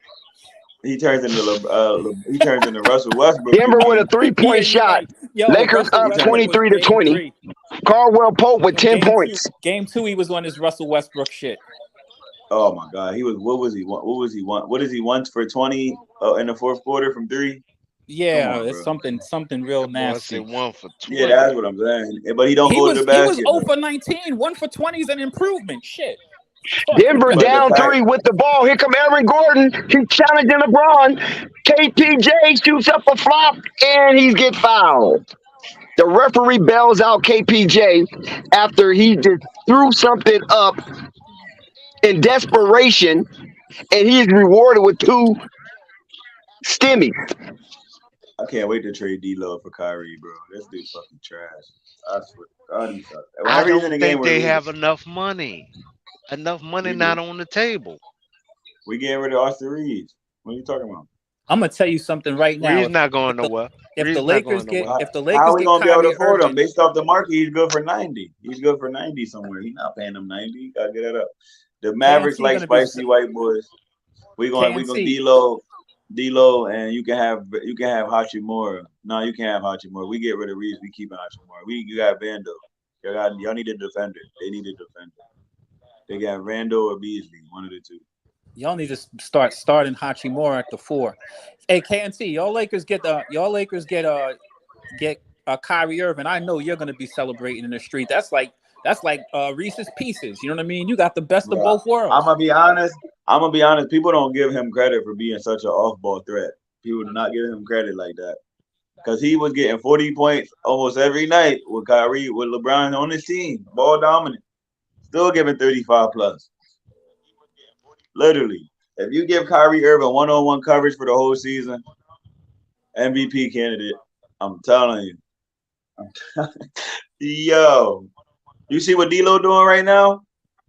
He turns into Russell Westbrook. Denver with a 3-point shot. Yo, Lakers Russell up Westbrook was 23 to game 20. three. Caldwell Pope with 10 Game two- points. Game 2, he was on his Russell Westbrook shit. Oh my God, he was. What was he? What does he want for 20 in the fourth quarter from 3? Yeah, Come on, it's bro. something real I nasty. said 1 for 20. Yeah, that's what I'm saying. But he don't He go was to the basket. 0 for 19. 1 for 20 is an improvement. Shit. Denver But the down fact- 3 with the ball. Here come Aaron Gordon. He's challenging LeBron. KPJ shoots up a flop and he gets fouled. The referee bails out KPJ after he just threw something up in desperation, and he is rewarded with 2 stimmies. I can't wait to trade D-Lo for Kyrie, bro. This dude's fucking trash. I swear to God, he sucks. I Whenever he's in don't the game, think they have enough money. Enough money We not do. on the table. We getting rid of Austin Reeves. What are you talking about? I'm gonna tell you something right now. Reed's not going nowhere. If Reed's the not Lakers going get nowhere. if the How Lakers are we get gonna be able to Kyrie afford him? Irving, Based off the market, he's good for 90. He's good for 90 somewhere. He's not paying him 90. You gotta get it up. The Mavericks KNC like gonna be spicy white boys. We gonna KNC. D-Lo, and you can have Hachimura. No, you can't have Hachimura. We get rid of Reeves. We keep Hachimura. You got Vando. Y'all need a defender. They need a defender. They got Randall or Beasley, one of the two. y'all need to start starting Hachimura at the 4. Hey, KNC, y'all Lakers get Kyrie Irving. I know you're gonna be celebrating in the street. That's like Reese's Pieces. You know what I mean? You got the best of both worlds. I'm gonna be honest. People don't give him credit for being such an off-ball threat. People do not give him credit like that. Because he was getting 40 points almost every night with Kyrie, with LeBron on his team, ball dominant. Still giving 35 plus. Literally. If you give Kyrie Irving one-on-one coverage for the whole season, MVP candidate. I'm telling you. Yo. You see what D-Lo doing right now?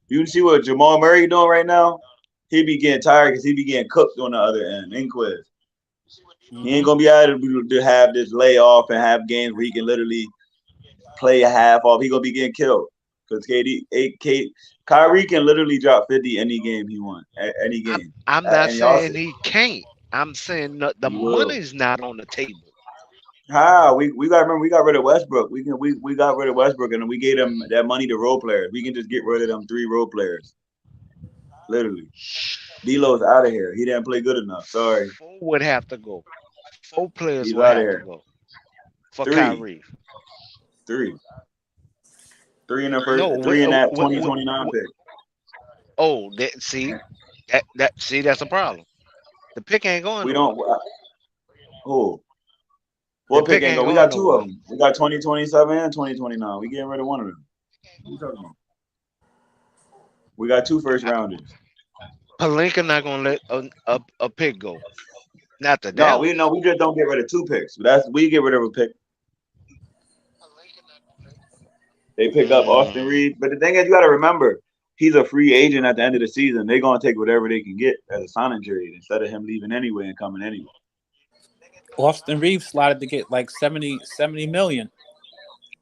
You see what Jamal Murray doing right now? He be getting tired because he be getting cooked on the other end. Inquiz. He ain't gonna be able to have this layoff and have games where he can literally play a half off. He gonna be getting killed because Kyrie can literally drop 50 any game he wants. Any game. I'm not And y'all saying he can't. I'm saying the He will. money's not on the table. How we got remember we got rid of Westbrook. We got rid of Westbrook and we gave them that money to role players. We can just get rid of them 3 role players. Literally. D-Lo's out of here. He didn't play good enough. Sorry. 4 would have to go. 4 players He's would outta have here. to go for 3. Kyrie. 3 in the first. No, 3 in that wh- 2029 pick. Oh, that's a problem. The pick ain't going. We nowhere. don't. Who? What The pick pick ain't ain't go? We got going 2 of them. We got 2027 and 2029. We getting rid of one of them. What you talking about? We got 2 first rounders. Palinka not gonna let a pick go. Not the No, Dallas. we just don't get rid of 2 picks. We get rid of a pick. They pick up Austin Reed, but the thing is, you got to remember, he's a free agent at the end of the season. They're gonna take whatever they can get as a signing trade instead of him leaving anyway and coming anyway. Austin Reeves slotted to get like 70 million.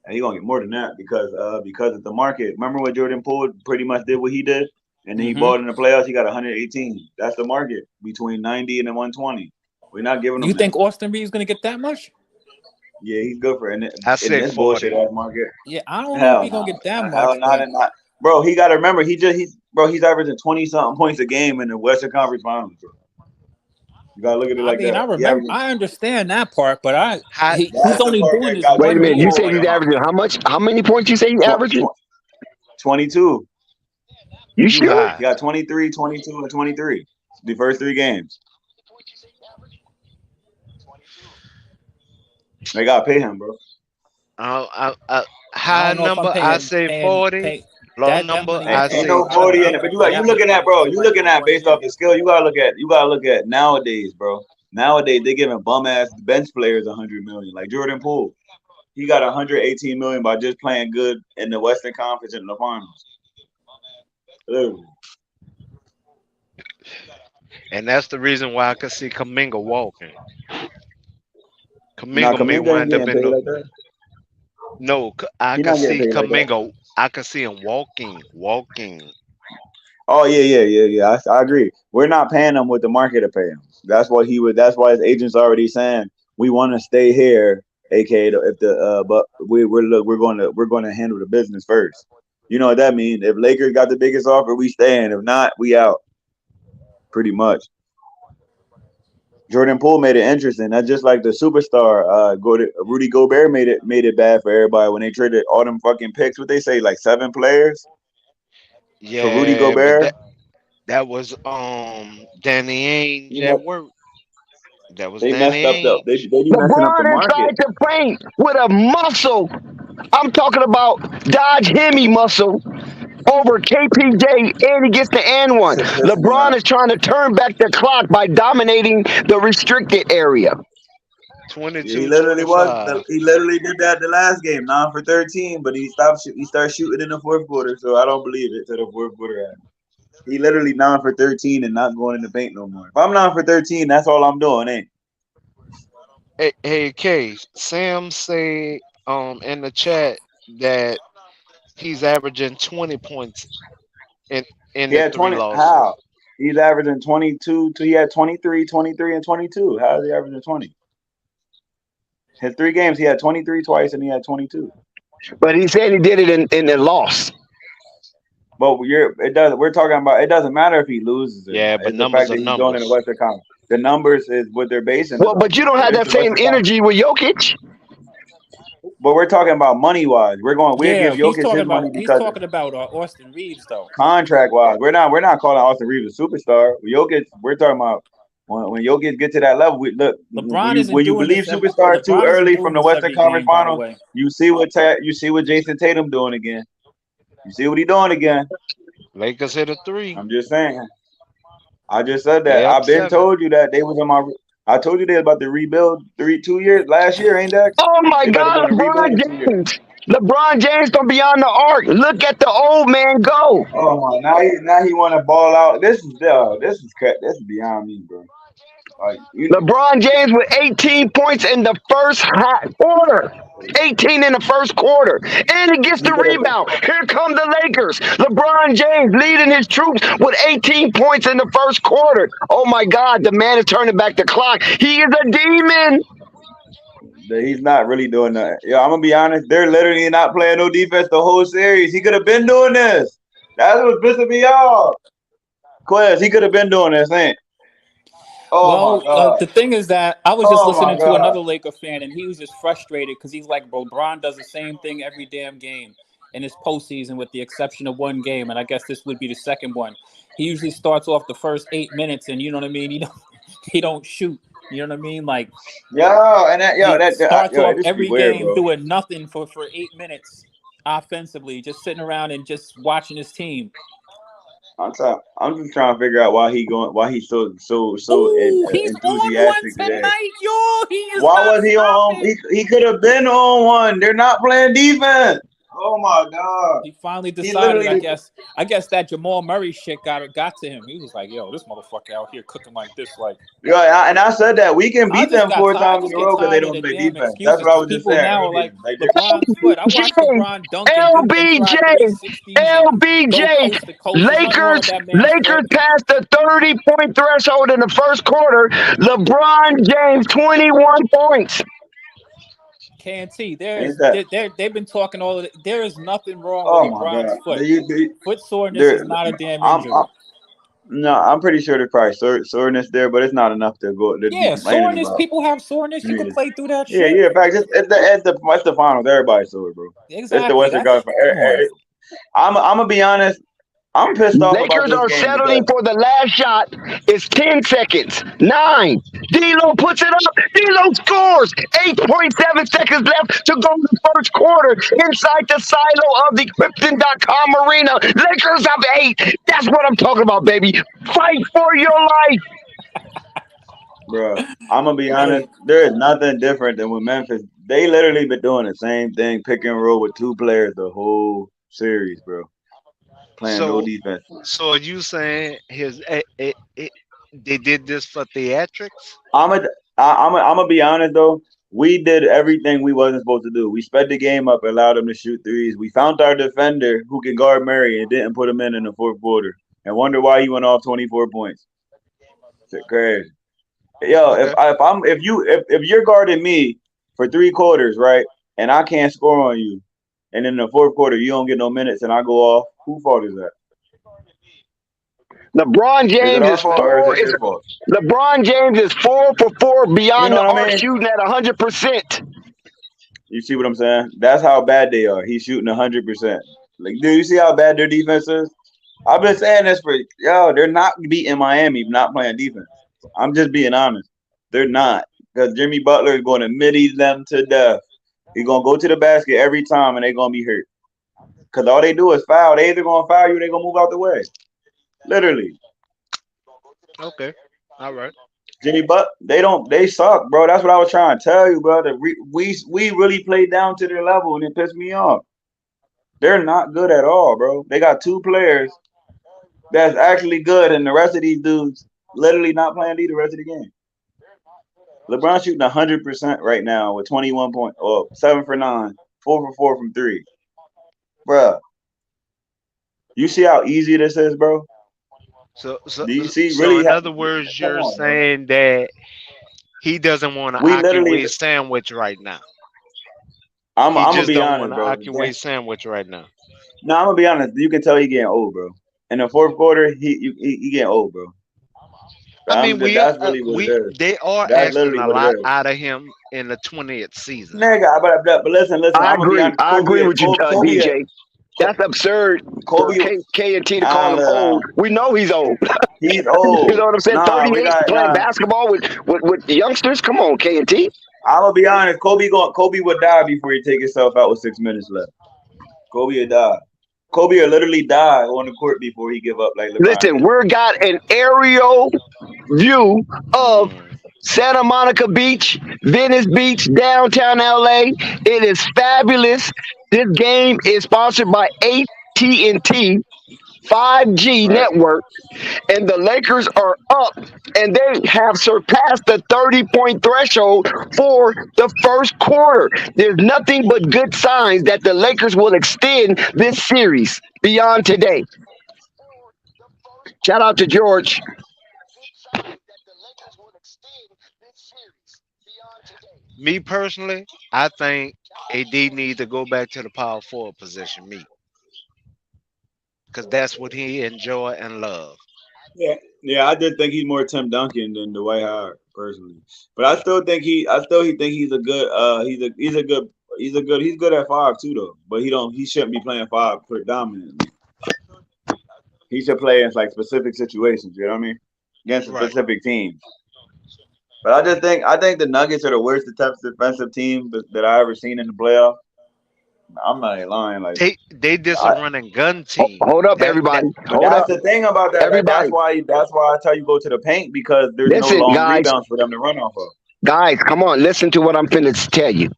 And he's gonna get more than that because of the market. Remember what Jordan Poole pretty much did what he did, and then he bought in the playoffs. He got 118. That's the market between 90 and 120. We're not giving him. You think Austin Reeves gonna get that much? Yeah, he's good for it. I said this 40. bullshit ass market. Yeah, I don't know if he's gonna get that Hell much. not, not. Bro, he got to remember he's averaging 20 something points a game in the Western Conference Finals. Bro. You gotta look at it like that. I understand that part, but he's That's only the part doing that this. got Wait a minute. You Jordan say Poole he's averaging how much? How many points you say he's averaging? 22. You sure? He got 23, 22, and 23. The first 3 games. They gotta pay him, bro. High number, I say 40. Low number, I say ain't no 40 in it. But you looking at, bro. You looking at based off the skill. You gotta look at nowadays, bro. Nowadays they giving bum ass bench players $100 million, like Jordan Poole. he got 118 million by just playing good in the Western Conference and the finals. Literally. And that's the reason why I could see Kaminga walking. Nah, Kaminga may Kaminga ain't wind up getting in paid the like that. no. I He could not getting see paid like that. Kaminga. I could see him walking. Oh yeah. I agree. We're not paying him what the market to pay him. That's what he would. That's why his agent's already saying we want to stay here. AKA if the but we're going to handle the business first. You know what that means? If Lakers got the biggest offer, we staying. If not, we out. Pretty much. Jordan Poole made it interesting. That's just like the superstar. Rudy Gobert made it bad for everybody when they traded all them fucking picks. What they say, like 7 players for Rudy Yeah, but Gobert. that was Danny Ainge You at know, work. That was they Danny messed up though. They Ainge. be messing up the LeBron market. inside the paint with a muscle. I'm talking about Dodge Hemi muscle over KPJ, and he gets the and one. Shit pissed me LeBron off. is trying to turn back the clock by dominating the restricted area. 22, He literally was. 25. He literally did that the last game, 9 for 13. But he stopped. He started shooting in the fourth quarter. So I don't believe it till the fourth quarter happened. He literally 9 for 13 and not going in the paint no more. If I'm 9 for 13, that's all I'm doing, ain't? Hey, K. Sam say in the chat that he's averaging 20 points in He the had 3 20. losses. How? He's averaging 22. He had 23, and 22. How is he averaging 20? His 3 games, he had 23 twice and he had 22. But he said he did it in the loss. But we're talking about it doesn't matter if he loses or Yeah, not. but It's the numbers fact are that he's going in the numbers. Western Conference. The numbers is what they're basing it Well, on. but you don't have It's that the same Western Conference. energy with Jokic. But we're talking about money wise. We'll Yeah, give Jokic his money he's because talking about Austin Reeves though. contract wise. We're not calling Austin Reeves a superstar. Jokic, we're talking about when Jokic get to that level. LeBron isn't When you doing believe this. superstars too LeBron isn't early doing from the this Western every Conference game, by the Finals, way. you see what Jason Tatum doing again. You see what he doing again. Lakers hit a 3. I'm just saying. I just said They that. up I've been 7. told you that they was on my. I told you they about to rebuild 2 years last year, ain't that? Oh my They better God, go and rebuild LeBron in 2 years. James. LeBron James gonna be on the arc. Look at the old man go. Oh my! Now he want to ball out. This is beyond me, bro. Like LeBron James with 18 points in the first quarter. 18 in the first quarter. And he gets the could have. rebound. Here come the Lakers. LeBron James leading his troops with 18 points in the first quarter. Oh my God, the man is turning back the clock. He is a demon. He's not really doing that. Yeah, I'm gonna be honest. They're literally not playing no defense the whole series. He could have been doing this. That's what's pissing me off. Quez, he could have been doing this, ain't? Oh my God. The thing is that I was just Oh my listening to God. another Laker fan, and he was just frustrated because he's like, bro, LeBron does the same thing every damn game in his postseason, with the exception of one game, and I guess this would be the second one. He usually starts off the first 8 minutes, and you know what I mean. He don't shoot. You know what I mean? Like, Yo, and that starts off this be every weird, game bro. doing nothing for 8 minutes offensively, just sitting around and just watching his team. I'm just trying to figure out why he's so Ooh, he's on one enthusiastic today. tonight, yo. He is Why not was he on? stopping. He could have been on one. They're not playing defense. Oh my God. He finally He decided. literally. I guess that Jamal Murray shit got to him. He was like, "Yo, this motherfucker out here cooking like this." Like, Yeah, and I said that we can I beat just them 4 I times just in a get row because they tired of don't the play damn defense. That's excuses what I because was just people saying now are earlier. like Like LeBron's foot. I watched LeBron dunk and try LBJ. 360s and go coast to coast. There's nothing wrong with that man's Lakers foot. passed the 30-point threshold in the first quarter. LeBron James, 21 points. KNT, ain't that? they've been talking all of it. There is nothing wrong with Oh my LeBron's God. foot. Foot soreness is not a damn injury. I'm pretty sure there's probably soreness there, but it's not enough to be Yeah, complaining soreness. about. People have soreness. You Yeah, can play through that yeah. shit. In fact, it's the finals. Everybody's sore, bro. It's the Exactly. Western Conference. Come on. I'm gonna be honest. I'm pissed off about Lakers this are game settling because for the last shot. It's 10 seconds. 9. D'Lo puts it up. D'Lo scores. 8.7 seconds left to go in the first quarter inside the silo of the Krypton.com arena. Lakers have 8. That's what I'm talking about, baby. Fight for your life. bro. I'm gonna be honest. There is nothing different than with Memphis. They literally been doing the same thing, pick and roll with two players the whole series, bro. Playing no So, defense. so are you saying they did this for theatrics? I'm a, I'm gonna be honest though. We did everything we wasn't supposed to do. We sped the game up, allowed them to shoot threes. We found our defender who can guard Murray and didn't put him in the fourth quarter. And wonder why he went off 24 points. Shit crazy. Yo, Okay. if you're guarding me for 3 quarters, right, and I can't score on you, and in the fourth quarter you don't get no minutes and I go off, whose fault is that? LeBron Is it James our is fault or is four. it Is their fault? LeBron James is 4 for 4 You beyond know the what I arc, mean? shooting at 100%. You see what I'm saying? That's how bad they are. He's shooting 100%. Like, do you see how bad their defense is? I've been saying this for they're not beating Miami, not playing defense. I'm just being honest. They're not. Because Jimmy Butler is going to midi them to death. He's going to go to the basket every time and they're going to be hurt. Because all they do is foul. They either going to foul you or they're going to move out the way. Literally. Okay. All right. Jimmy they suck, bro. That's what I was trying to tell you, bro. That we really played down to their level and it pissed me off. They're not good at all, bro. They got 2 players that's actually good, and the rest of these dudes literally not playing D the rest of the game. LeBron shooting 100% right now with 21 points, 7 for 9, 4 for 4 from 3. Bro, you see how easy this is, bro? So, so, Do you see so really? in other words, Come you're on, bro. saying that he doesn't want to We literally. Akiway sandwich right now. I'm He gonna just be don't honest, want to bro. Akiway sandwich right now. No, I'm gonna be honest. You can tell he getting old, bro. In the fourth quarter, he getting old, bro. I mean, That's really what it is. they are That's asking literally a what it lot is. out of him in the 20th season. Nigga, but listen. I I'm gonna be agree. honest. I agree with you, DJ. That's absurd for Kobe. K and T to call him old. We know he's old. He's You know old. what I'm saying? Nah, we 38 got playing nah. basketball with youngsters. Come on, K and T. I'm gonna be honest. Kobe would die before he take himself out with 6 minutes left. Kobe would die. Kobe would literally die on the court before he give up like LeBron Listen, did. we've got an aerial view of Mm. Santa Monica Beach, Venice Beach, downtown LA. It is fabulous. This game is sponsored by AT&T 5G Right. network, and the Lakers are up, and they have surpassed the 30-point threshold for the first quarter. There's nothing but good signs that the Lakers will extend this series beyond today. Shout out to George. Me personally, I think AD needs to go back to the power forward position. Because that's what he enjoy and love. Yeah. I did think he's more Tim Duncan than Dwight Howard personally, but I still think he's a good. He's good at 5 too though. But he shouldn't be playing 5 predominantly. He should play in like specific situations. You know what I mean? Against a Right. specific team. But I think the Nuggets are the worst defensive team that I ever seen in the playoffs. I'm not even lying. Like They just a run and gun team. Hold up, That everybody. but Hold that's up, the thing about that. everybody. That's why I tell you go to the paint because there's no Listen, long guys. rebounds for them to run off of. Guys, come on. Listen to what I'm finna tell you.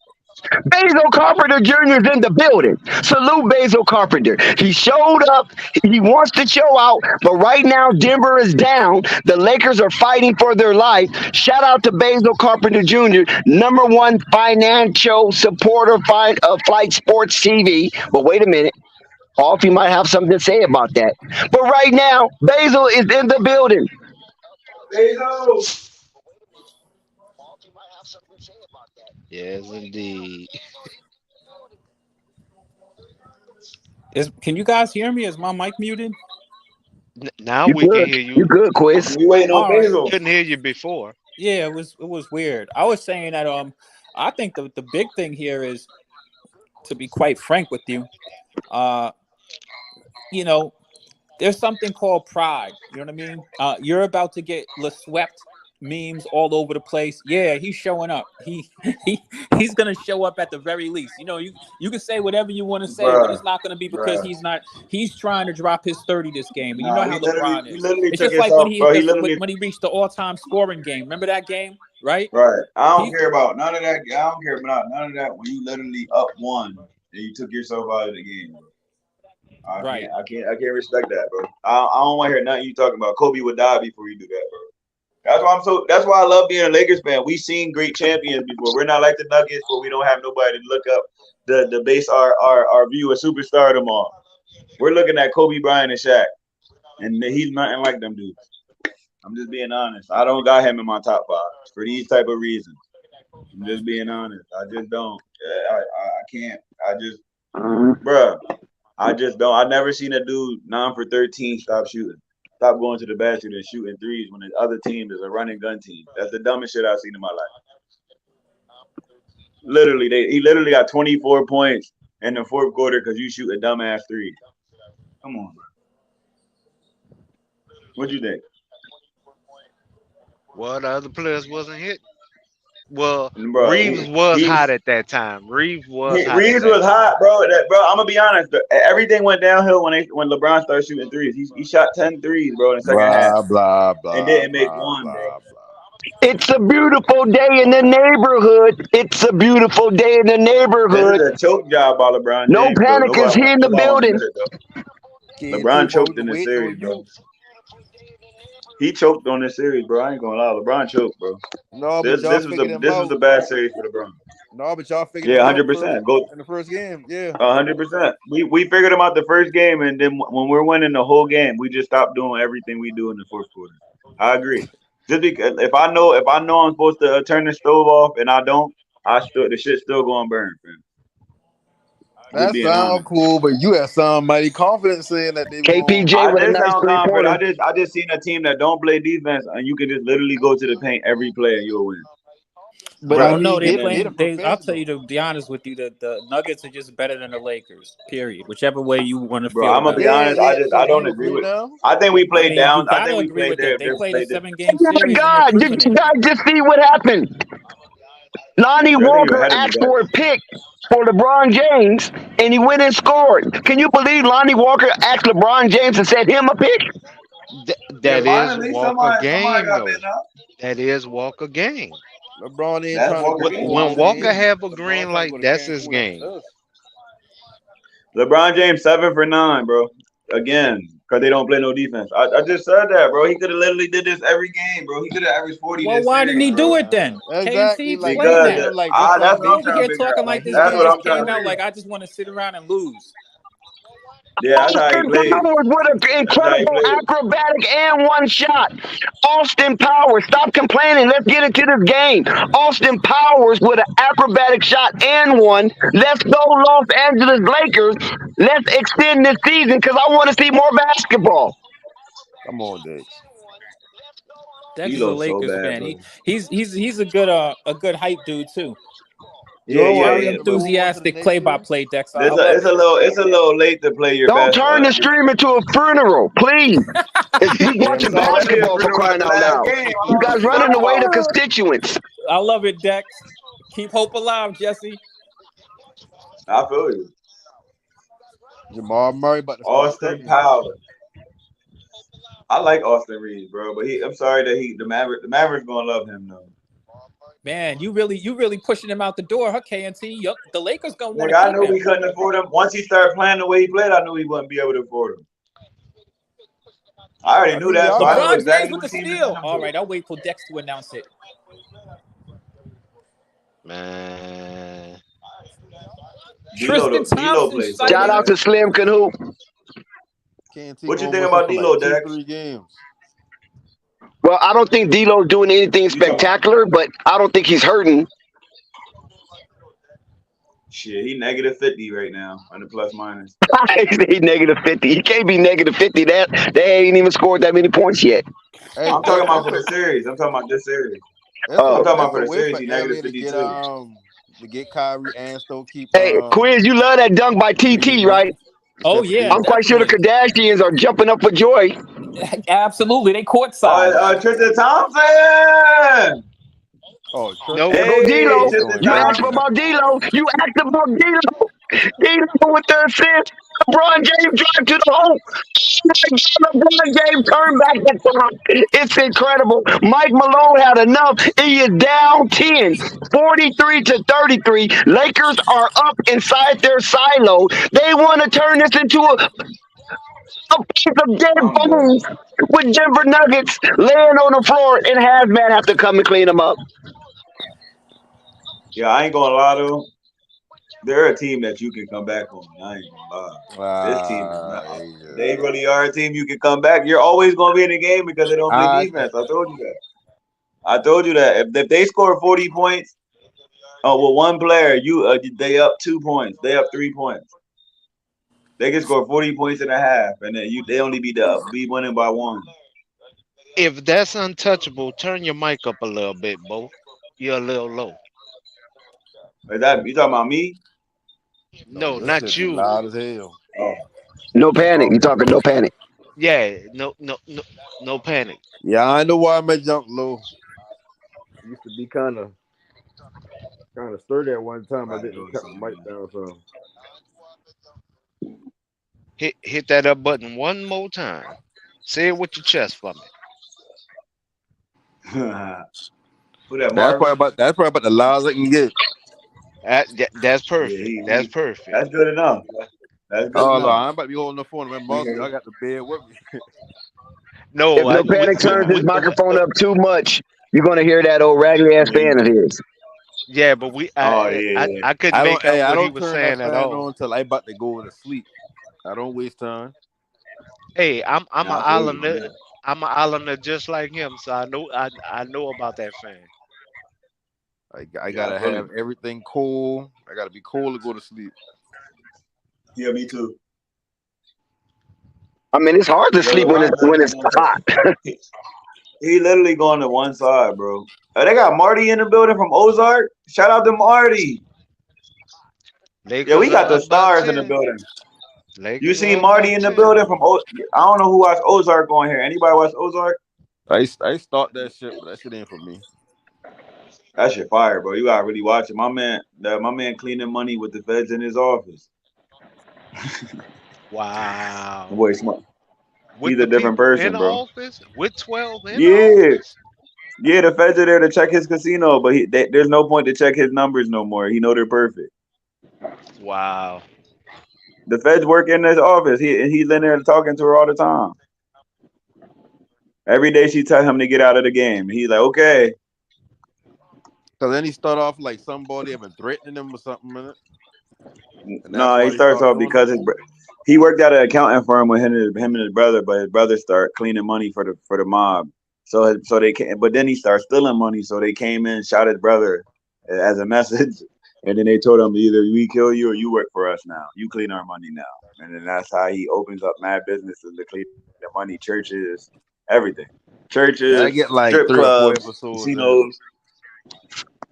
Basil Carpenter Jr. is in the building. Salute Basil Carpenter. He showed up. He wants to show out, but right now Denver is down. The Lakers are fighting for their life. Shout out to Basil Carpenter Jr., #1 financial supporter of Flight Sports TV. But wait a minute. Off, you might have something to say about that. But right now, Basil is in the building. yes, indeed. Can you guys hear me? Is my mic muted? Now You we can good? hear You you. good, Quiz? We waiting on All right. Basil. Couldn't hear you before. Yeah, it was weird. I was saying that I think the big thing here is, to be quite frank with you, you know, there's something called pride. You know what I mean? You're about to get swept memes all over the place. Yeah, he's showing up. He's gonna show up at the very least. You know, you can say whatever you want to say, but Bruh, it's not gonna be because bruh. he's trying to drop his 30 this game. And you know Nah, how LeBron he is. literally It's took just like himself, bro. He literally when he reached the all-time scoring game. Remember that game, right? right. I don't He care about none of that. I don't care about none of that when you literally up one and you took yourself out of the game, bro. right. I can't respect that, bro. I don't want to hear nothing you talking about. Kobe would die before you do that, bro. That's why I love being a Lakers fan. We've seen great champions before. We're not like the Nuggets where we don't have nobody to look up the base our view of superstardom on. We're looking at Kobe Bryant and Shaq. And he's nothing like them dudes. I'm just being honest. I don't got him in my top 5 for these type of reasons. I'm just being honest. I just don't. I can't. Bruh. I just don't. I never seen a dude 9 for 13 stop shooting. Stop going to the basket and shooting threes when the other team is a running gun team. That's the dumbest shit I've seen in my life. Literally, he literally got 24 points in the fourth quarter because you shoot a dumbass three. Come on, bro. What you think? Well, the other players wasn't hit. Well, Bro, Reeves was hot at that time. Reeves was hot. Reeves was hot, bro. I'm gonna be honest. Everything went downhill when LeBron started shooting threes. He shot 10 threes, bro, in the second half. Blah, And didn't make one, bro. It's a beautiful day in the neighborhood. It's a beautiful day in the neighborhood. This is a choke job by LeBron James. No panic is here in the building. LeBron choked in the series, bro. He choked on this series, bro. I ain't gonna lie. LeBron choked, bro. No, This was a bad series for LeBron. No, but y'all figured. Yeah, 100%. Go in the first game. Yeah, 100%. We figured him out the first game, and then when we're winning the whole game, we just stopped doing everything we do in the fourth quarter. I agree. Just because if I know I'm supposed to turn the stove off and I don't, the shit's still gonna burn, fam. that sounds cool, but you had some mighty confidence saying that they were KPJ with a nice three-pointer. I just seen a team that don't play defense, and you can just literally go to the paint every play and you'll win. But I don't know. I'll tell you, to be honest with you, the Nuggets are just better than the Lakers. Period. Whichever way you want to feel. I'm gonna be honest. I don't agree with. I think we played down. I think we played there. They played a 7-game Oh series. my God! Did you guys just see what happened? Lonnie Walker asked for a pick for LeBron James, and he went and scored. Can you believe Lonnie Walker asked LeBron James to set him a pick? That is walk a game, though. That is walk a game. LeBron ain't trying to when Walker have a green light, that's his game. LeBron James 7 for 9, bro. Again, because they don't play no defense. I just said that, bro. He could have literally did this every game, bro. He could have averaged 40. Well, why didn't he do it then? Exactly. KNT Because that. Like, that's what I'm over trying here to figure talking out. like this That's game what I'm just trying came to out figure like I just want to sit around and lose. Yeah, that's how he Austin plays. Powers with an incredible acrobatic and one shot. Austin Powers, stop complaining. Let's get into this game. Austin Powers with an acrobatic shot and one. Let's go, Los Angeles Lakers. Let's extend this season because I want to see more basketball. Come on, Dex. Dex is a Lakers fan. He's a good hype dude too. Yeah. Enthusiastic play-by-play, Dex. It's a little late to play your Don't best. turn the stream into a funeral, please. We watching basketball for crying out loud. You guys running away to constituents. I love it, Dex. Keep hope alive, Jesse. I feel you. Jamal Murray, but Austin Powers. I like Austin Reeves, bro, but I'm sorry that the Mavericks gonna love him though. Man, you really pushing him out the door, huh, KNT? The Lakers gonna want to. I knew we couldn't afford him. Once he started playing the way he played, I knew he wouldn't be able to afford him. I already knew that. So I know exactly with the steal. All right, I'll wait for Dex to announce it. Man, Tristan Thompson. Shout out to Slim Can Hoop. What you think about D'Lo, Dex? 3 games. Well, I don't think D'Lo's doing anything spectacular, but I don't think he's hurting. Shit, he negative 50 right now on the plus minus. He's negative 50. He can't be negative 50. They ain't even scored that many points yet. Hey, I'm talking about for the series. I'm talking about this series. I'm talking about for the series. He negative 52. To get Kyrie and still keep. Hey, Quiz, you love that dunk by TT, right? Oh yeah. I'm quite sure the Kardashians are jumping up for joy. Absolutely, they courtside. Tristan Thompson. Oh, Nope. There go Hey, D'Lo. Tristan You asked Thompson. about D'Lo. You asked about D'Lo. D'Lo with the assist. LeBron James drive to the hole. LeBron James turned back at time. It's incredible. Mike Malone had enough. He is down 10, 43 to 33. Lakers are up inside their silo. They want to turn this into a piece of dead I'm done. bones with Denver Nuggets laying on the floor and Hazmat have to come and clean them up. Yeah, I ain't gonna lie though. They're a team that you can come back on. I ain't gonna lie. This team is not. They really are a team you can come back. You're always gonna be in the game because they don't play defense. I told you that. If they score 40 points, with one player, they up 2 points. They up 3 points. They can score 40 points and a half, and then they only be winning by 1. If that's untouchable, turn your mic up a little bit, Bo. You're a little low. Is that you talking about me? No, This not shit you. loud as hell. Oh, No panic. You talking no panic. Yeah, no panic. Yeah, I know why I made jump low. Used to be kind of sturdy at one time. I didn't cut the mic down, so Hit that up button one more time. Say it with your chest for me. who that? that's Marvin? probably about the loudest I can get. That's perfect. Yeah, That's perfect. That's good enough. That's good Oh no, enough. I'm about to be holding the phone. Man, I got the bed with me. No, If no panic turns his microphone up too much, you're gonna hear that old raggedy ass fan of his. yeah, but I couldn't make out I what he don't was turn saying that at fan all. on until I about to go to sleep. I don't waste time. Hey, I'm Yeah, an I feel you, islander. man. I'm an islander just like him, so I know about that fan. I Yeah, gotta I feel have you. everything cool. I gotta be cool to go to sleep. Yeah, me too. I mean, it's hard to Yo, sleep LeBron when literally it's hot. he literally going to one side, bro. They got Marty in the building from Ozark. Shout out to Marty. Yeah, we Lakers got are the up by stars in the 10. building. You Lakers seen are up by Marty in the 10. building from I don't know who watched Ozark on here. Anybody watch Ozark? I start that shit, but that shit ain't for me. That shit fire, bro. You gotta really watch it. My man cleaning money with the feds in his office. Wow. Boy, smart. With He's a the different people in person, the bro. office, with 12 in the Yeah. office. Yeah, the feds are there to check his casino, but there's no point to check his numbers no more. He know they're perfect. Wow. The feds work in his office. He's in there talking to her all the time. Every day she tell him to get out of the game. He's like, okay. So then he start off like somebody having threatening him or something in it. And that's No, he why he starts start off doing because it. he worked at an accounting firm with him and his brother, but his brother start cleaning money for the mob. So they can, but then he starts stealing money. So they came in, shot his brother as a message, and then they told him either we kill you or you work for us now. You clean our money now, and then that's how he opens up mad businesses to clean the money, churches, everything, Yeah, I churches, get like strip 3 or 4 clubs, episodes in. casinos.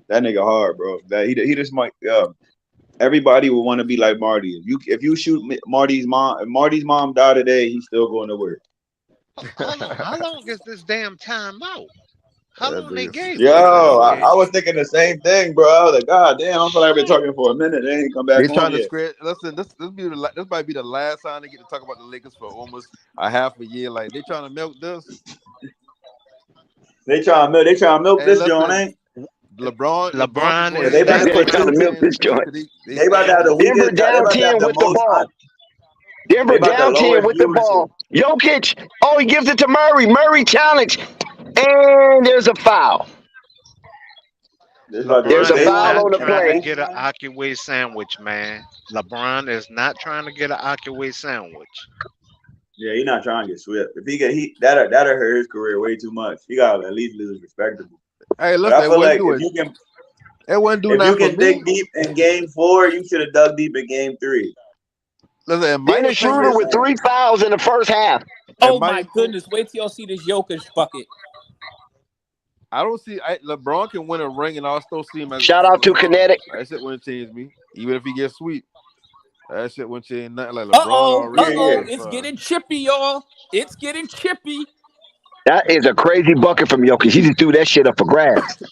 That nigga hard, bro. That he just might. Everybody would want to be like Marty. If you shoot Marty's mom, if Marty's mom died today, he's still going to work. Hold on. How long is this damn time out? How That long they nigga gave Yo, this stupid, man, bro. I man? was thinking the same thing, bro. I was like, God damn, I feel like I've been Shit. talking for a minute. They ain't come back They on trying to yet. scratch. Listen, this might be the last time they get to talk about the Lakers for almost a half a year. Like they trying to milk this. They trying to milk Hey, this joint, listen, ain't? LeBron can LeBron go is They ahead and about not to get They're put trying two. to milk 10 this apiece joint. because they They about to still have the winning. Denver weakest. They down about to 10 have the with the most. ball. They Denver about the down 10 lowest with the viewership. ball. Jokic. Oh, he gives it to Murray. Murray challenge. And there's a foul. There's LeBron a is foul not on the trying to play. get an Akaway sandwich, man. LeBron is not trying to get an Akaway sandwich. Yeah, he not trying to get swept. If he get that'll hurt his career way too much. He got to at least lose respectable. Hey, But listen, I feel like it wouldn't do if you nothing for can dig me. deep in game 4, you should have dug deep in game 3. Listen, in my Dennis I'm Schroeder opinion, just with saying. 3 fouls in the first half. in Oh my my opinion, goodness! Wait till y'all see this Jokic bucket. I don't see LeBron can win a ring, and I'll still see him as Shout out to LeBron. Kinetic. That shit wouldn't change me, even if he gets sweet. That shit went you ain't nothing like LeBron already. yeah. It's getting chippy, y'all. It's getting chippy. That is a crazy bucket from Jokic. He just threw that shit up for grabs.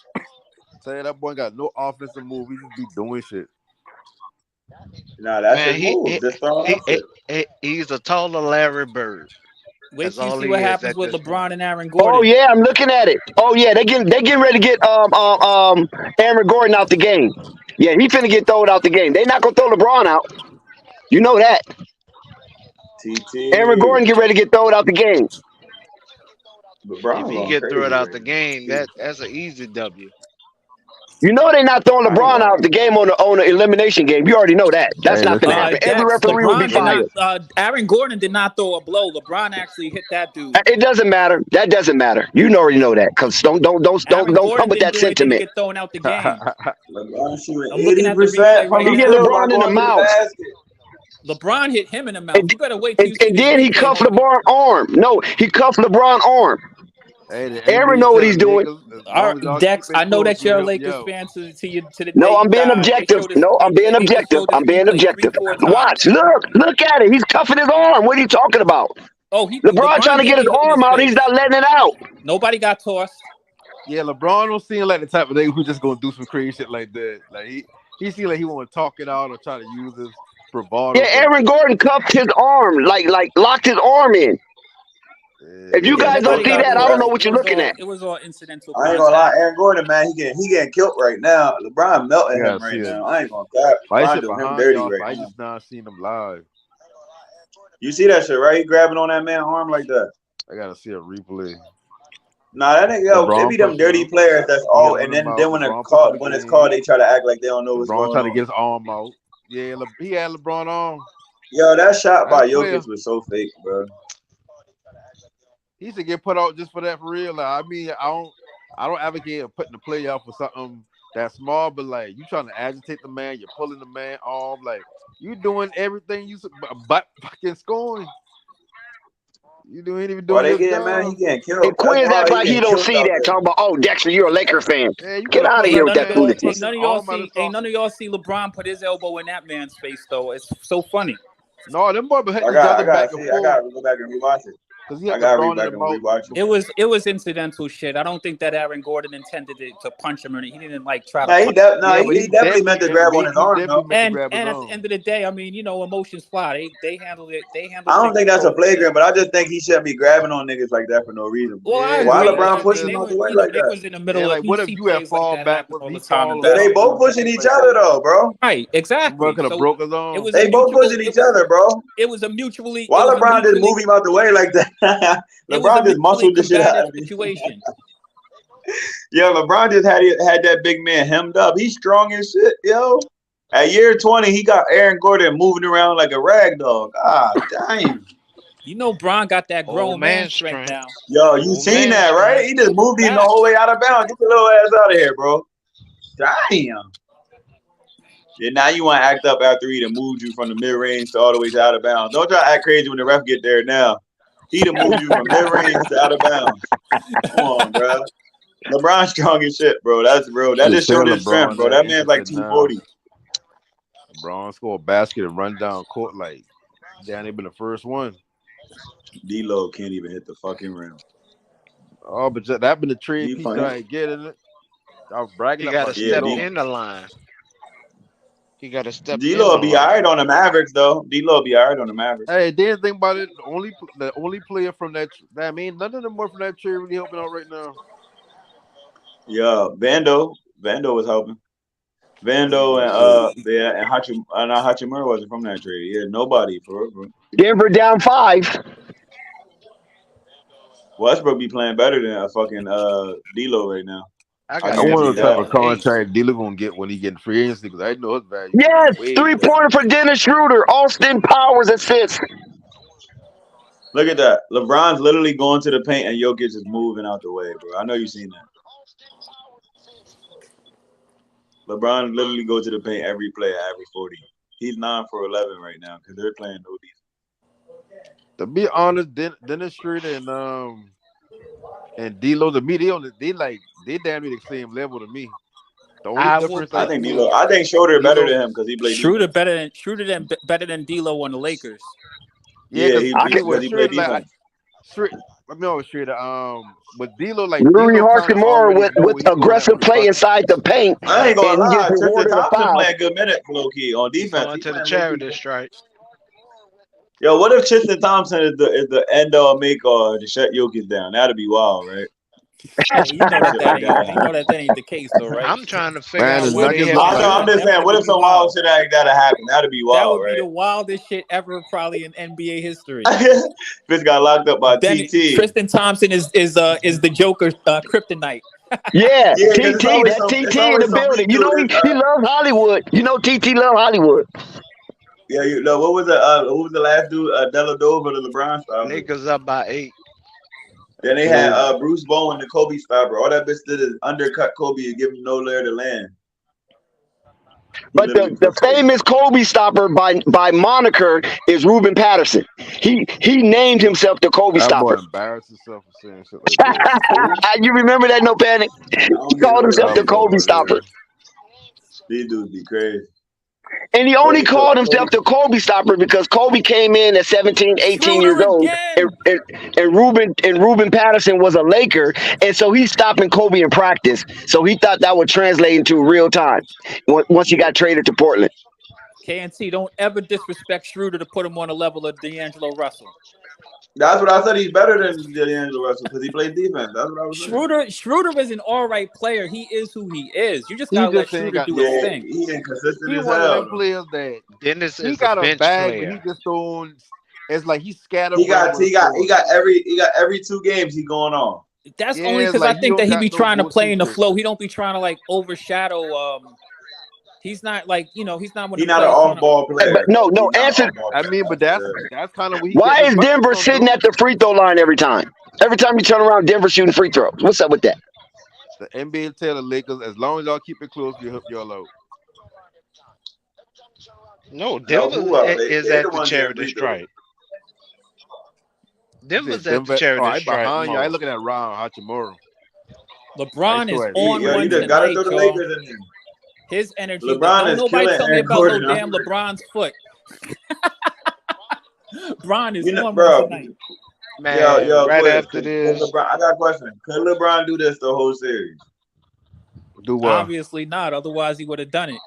Say that boy got no offensive move. He just be doing shit. Nah, that's Man, his move. Just throwing up shit. he's a taller Larry Bird. Wait That's till you all see he what is happens at with this LeBron point. and Aaron Oh Gordon. yeah, I'm looking at it. Oh yeah, they getting ready to get Aaron Gordon out the game. Yeah, he finna get thrown out the game. They not gonna throw LeBron out. You know that. Aaron TT. Gordon get ready to get thrown out the game. If LeBron he going get thrown crazy out right the now. game, that's an easy W. You know they not throwing I ain't LeBron gonna out the game on the elimination game. You already know that. That's Hey, not gonna listen. happen. Every Dex, referee will be LeBron did fired. not. Aaron Gordon did not throw a blow. LeBron actually hit that dude. It doesn't matter. That doesn't matter. You already know that. Cause Aaron don't come Gordon with didn't that do anything to sentiment. get thrown out the game. LeBron shooting I'm looking at the 80% replay from right the He hit now. field by LeBron in the going to the mouth. basket. LeBron hit him in the mouth. And, You better wait till you see and this then he replay, cuffed homie. LeBron's arm. No, he cuffed LeBron's arm. Hey, the Aaron NBA know what telling he's doing. Lakers as All long as right, y'all keep Dex, it I know close, that you you're a help Lakers yo. fan to the day No, I'm you being die. They objective. showed this. No, I'm being They just objective. showed this I'm being replay objective. 3-4 Watch, times. look at it. He's cuffing his arm. What are you talking about? Oh, LeBron trying LeBron to did get his get hit in his arm out. He's face. not letting it out. Nobody got tossed. Yeah, LeBron don't seem like the type of nigga who just gonna do some crazy shit like that. Like he seems like he want to talk it out or try to use his bravado. Yeah, Aaron Gordon cuffed his arm, like locked his arm in. If you Yeah, guys don't nobody see got that, I don't know tossed. what you're looking at. It was all incidental I ain't gonna lie, contact. Aaron Gordon, man, he getting killed right now. LeBron melting Yeah, him right see it. now. I ain't gonna cap. I LeBron shit doing him behind dirty y'all, so right I now. just not seen him live. You see that shit, right? He grabbing on that man's arm like that. I gotta see a replay. Nah, that nigga, yo, it LeBron be them pushing dirty him. players. That's He all. hit And him in the then mouth. when LeBron it's pushing the game. called, they try to act like they don't know what's LeBron going trying to on. get his arm out. Yeah, he had LeBron on. Yo, that shot by That's clear. Jokic was so fake, bro. He should get put out just for that for real. Like, I mean, I don't advocate putting the player out for something that small, but like you trying to agitate the man, you're pulling the man arm, like you doing everything but fucking scoring. You ain't even Why doing they your getting mad? job. He getting killed. And That's Quiz why act he like he getting don't killed see out that. there. Talking about, oh, Dexter, you're a Laker fan. Yeah, you Get could have out of put here Ain't with none that of that man, y'all. put foolishness. Ain't his none of y'all arm out see. of Ain't none socket. of y'all see LeBron put his elbow in that man's face though. It's so funny. No, them boys been hitting I each other gotta back and see. I forth gotta go back and rewatch it. because he I had gotta read LeBron in back the and mouth. rewatch it. It was incidental shit. I don't think that Aaron Gordon intended to punch him or anything. He didn't like try to Nah, punch. Yeah, but he definitely meant to grab on his arm though. meant to grab his And at the arm. end of the day, I mean, emotions fly. They handled it. They handled I it. don't think that's a flagrant, but I just think he shouldn't be grabbing on niggas like that for no reason. Well, I Yeah, Why agree. LeBron I pushing mean, him they out were, the way like they that? was in the middle Yeah, of. like You what if see you had plays like fall that back happen with all he the time in fall So they back? basketball. both pushing each other though, bro. Right, Bro exactly. could have So broke his it arm. was a They both mutual. pushing each other, bro. It was a mutually. Why It was a LeBron just mutually. move him out the way like that? It was a LeBron just mutually muscled the shit out combative of me. situation. Yeah, LeBron just had that big man hemmed up. He's strong as shit, yo. At year 20, he got Aaron Gordon moving around like a rag dog. God damn. You know, Bron got that Old grown man man strength strength. now. Yo, you Old seen man that, right? strength. He just moved him the Facts. whole way out of bounds. Get your little ass out of here, bro. Damn. Yeah, now you want to act up after he done moved you from the mid-range to all the way to out of bounds. Don't try to act crazy when the ref get there now. He done moved you from mid-range to out of bounds. Come on, bro. LeBron strong as shit, bro. That's real. That just showed his strength, bro. That man's like 240. LeBron score a basket and run down court like damn, they been the first one. D-Lo can't even hit the fucking rim. Oh, but that been the trade He piece funny. that I ain't getting it. I was bragging He about got to Yeah, step D-Lo. in the line. He got to step in D-Lo the be line. all right on the Mavericks, though. D-Lo be all right on the Mavericks. Hey, didn't think about it. The only player from that. I mean, none of them more from that trade really helping out right now. Yeah, Vando was helping. Vando and Hachimura wasn't from that trade. Yeah, nobody for real, bro. Denver down 5. Westbrook be playing better than a fucking D'Lo right now. I I got I wonder guarantee what Denver type that. of in 8. contract D'Lo gonna get when he get in free agency because I know his value. Yes, Way 3-pointer for Dennis Schroeder. Austin Powers assist. Look at that. LeBron's literally going to the paint and Jokic is moving out the way, bro. I know you've seen that. LeBron literally goes to the paint every play at every 40. He's 9 for 11 right now because they're playing no defense. To be honest, Dennis Schroeder and D'Lo, to me, they damn near the same level to me. The only I will difference I I think see D'Lo. is I think Schroeder better D'Lo. than him because he played Schroeder defense. better than D'Lo on the Lakers. Yeah, Yeah, because he see because with he played Schroeder, like defense. Schroeder, I mean, with Schroeder, with D'Lo, like Rui D'Lo kind of Hachimura already with, know with what he doing at aggressive on the play bucket. inside the paint, I ain't gonna and he gets lie, Tristan rewarded a Thompson foul. playing good minutes low key on He's defense. going He to the playing low key. charity stripe. Yo, what if Tristan Thompson is the end all make or to shut Jokic down? That'd be wild, right? You know Some shit like that you know happen. that ain't the case though, right? I'm trying to figure Man, out the where the Nuggets hell look I he know. like I'm went. just saying, That what if would be some wild wild. shit like that happen? That'd be That wild, would be right? the wildest shit ever, probably in NBA history. Bitch got locked up by Then TT. Tristan Thompson is the Joker kryptonite. Yeah, Yeah, because TT, that it's TT in the always some weak building. You dude. know he loves Hollywood. You know TT love Hollywood. Yeah, you know what was who was the last dude? Deladova, the LeBron stopper. Lakers up by 8. Then they had Bruce Bowen, the Kobe stopper. All that bitch did is undercut Kobe and give him no layer to land. But the famous Kobe stopper by moniker is Ruben Patterson. He named himself the Kobe that boy stopper. embarrassed himself for saying shit like that. You remember that? No panic. I He don't get called no himself That the shit. Kobe boy, stopper, man. These dudes be crazy. and he only Kobe, called himself the Kobe stopper because Kobe came in at 17, 18 years Schroeder old, again. and Ruben Patterson was a Laker, and so he's stopping Kobe in practice. So he thought that would translate into real time once he got traded to Portland. KNT, don't ever disrespect Schroeder to put him on a level of D'Angelo Russell. That's what I said. He's better than D'Angelo Russell because he plays defense. That's what I was saying. Schroeder is an all right player. He is who he is. You just He gotta let just ain't Schroeder got do no. his Yeah, thing. he inconsistent He as one of them hell. players that Dennis he is a got a bench bag, but he player. just throwing. It's like he's scattered. He got every 2 games he going on. That's only Yeah, it's because I like he think don't that he got be no trying to go-to play in the trick. flow. He don't be trying to like overshadow. He's not like he's not one He's of the not an players trying to. off-ball player. But no, He's not an answer. off-ball I player. mean, but that's kind of what he Why getting his is bucket Denver from, sitting though. at the free throw line every time? Every time you turn around, Denver shooting free throws. What's up with that? The NBA tell the Lakers, as long as y'all keep it close, we help y'all out. No, Hell, Denver who else? is They at the the ones getting charity free throws. stripe. You Denver's said at the Denver. Oh, charity I stripe behind you. I more. ain't looking at Ron Hachimura. I LeBron still is at on Yo, you one just gotta tonight, throw the y'all. Lakers in there. His energy. LeBron Don't is nobody killing tell me Aaron about no Gordon. damn LeBron's foot. Bron is You know, on one bro. tonight. Man, right Quiz. after Could this, LeBron, I got a question. Could LeBron do this the whole series? Do what? Obviously not. Otherwise, he would have done it.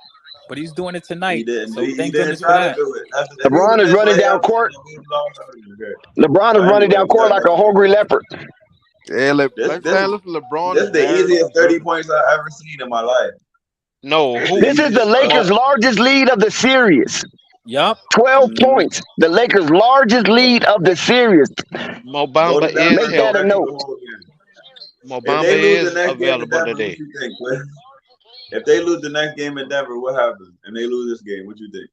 But he's doing it He tonight. didn't. So He thank didn't goodness for try to that. do it. That's if he would LeBron have is missed running down layups, court. then we lost already. Okay. LeBron is But running down anyway, court like a hungry leopard. Yeah, this listen, LeBron this is the very easiest 30 driven. points I've ever seen in my life. no, This who? the This is the easiest. Lakers' largest lead of the series. Yup. 12 points. The Lakers' largest lead of the series. Mobamba Go to Denver is Make and go that a back healthy. to note. the whole game. If Mobamba they lose the is next game in available Denver, what today. you think, Quinn? If they lose the next game in Denver, what happens? And they lose this game, what you think?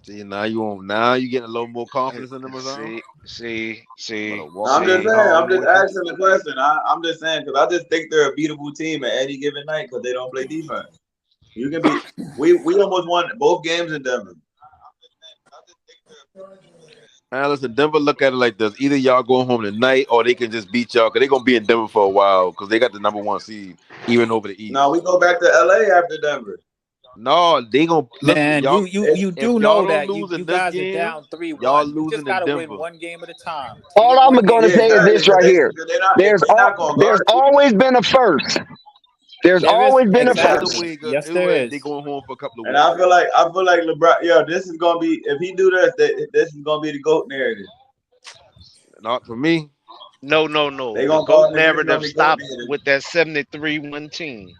See, now you getting a little more confidence in them or something. See. I'm just saying. I'm just asking the question. I'm just saying because I just think they're a beatable team at any given night because they don't play defense. You can be. We almost won both games in Denver. Man, listen, Denver look at it like this: either y'all go home tonight, or they can just beat y'all because they're gonna be in Denver for a while because they got the #1 seed, even over the East. No, we go back to LA after Denver. No, they gonna listen, Man, y'all. you If do y'all know don't that lose you in this guys are game, down 3-1. y'all You losing just in gotta win Denver. one game at a time. Take All it I'm one going game to at a say is time. this right here. There's not gonna guard. always been a first. There's There is always been a exactly. first. Yes, there is. They going home for a couple of And weeks. I feel like LeBron. Yo, this is gonna be if he do this. This is gonna be the GOAT narrative. Not for me. No. They The gonna GOAT call this gonna narrative be GOAT stopped narrative. with that 73-1 team.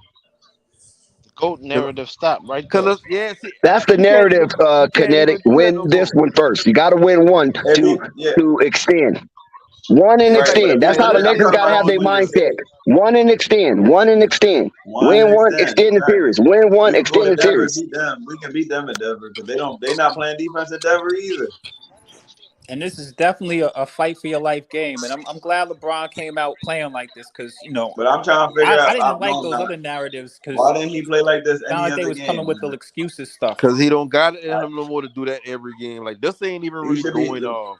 The GOAT narrative stopped right there. Cause see, That's the you can't narrative, even Kinetic. do that Win no this more. one first. You got to win one to extend. One and Right, but extend. That's how the I'm Lakers talking got to about have only their winning the mindset. series. One and extend. One and extend. Win one, extend the series. Win one, We can go extend to the Denver and series. beat them. We can beat them at Denver because they're not playing defense at Denver either. And this is definitely a fight for your life game. And I'm glad LeBron came out playing like this because But I'm trying to figure I out. didn't like those other narratives because Why didn't he play like this it sounded any like they other was coming game? with the excuses stuff. Cause he don't got it in him no more to do that every game. Like this ain't even He really should be. going off.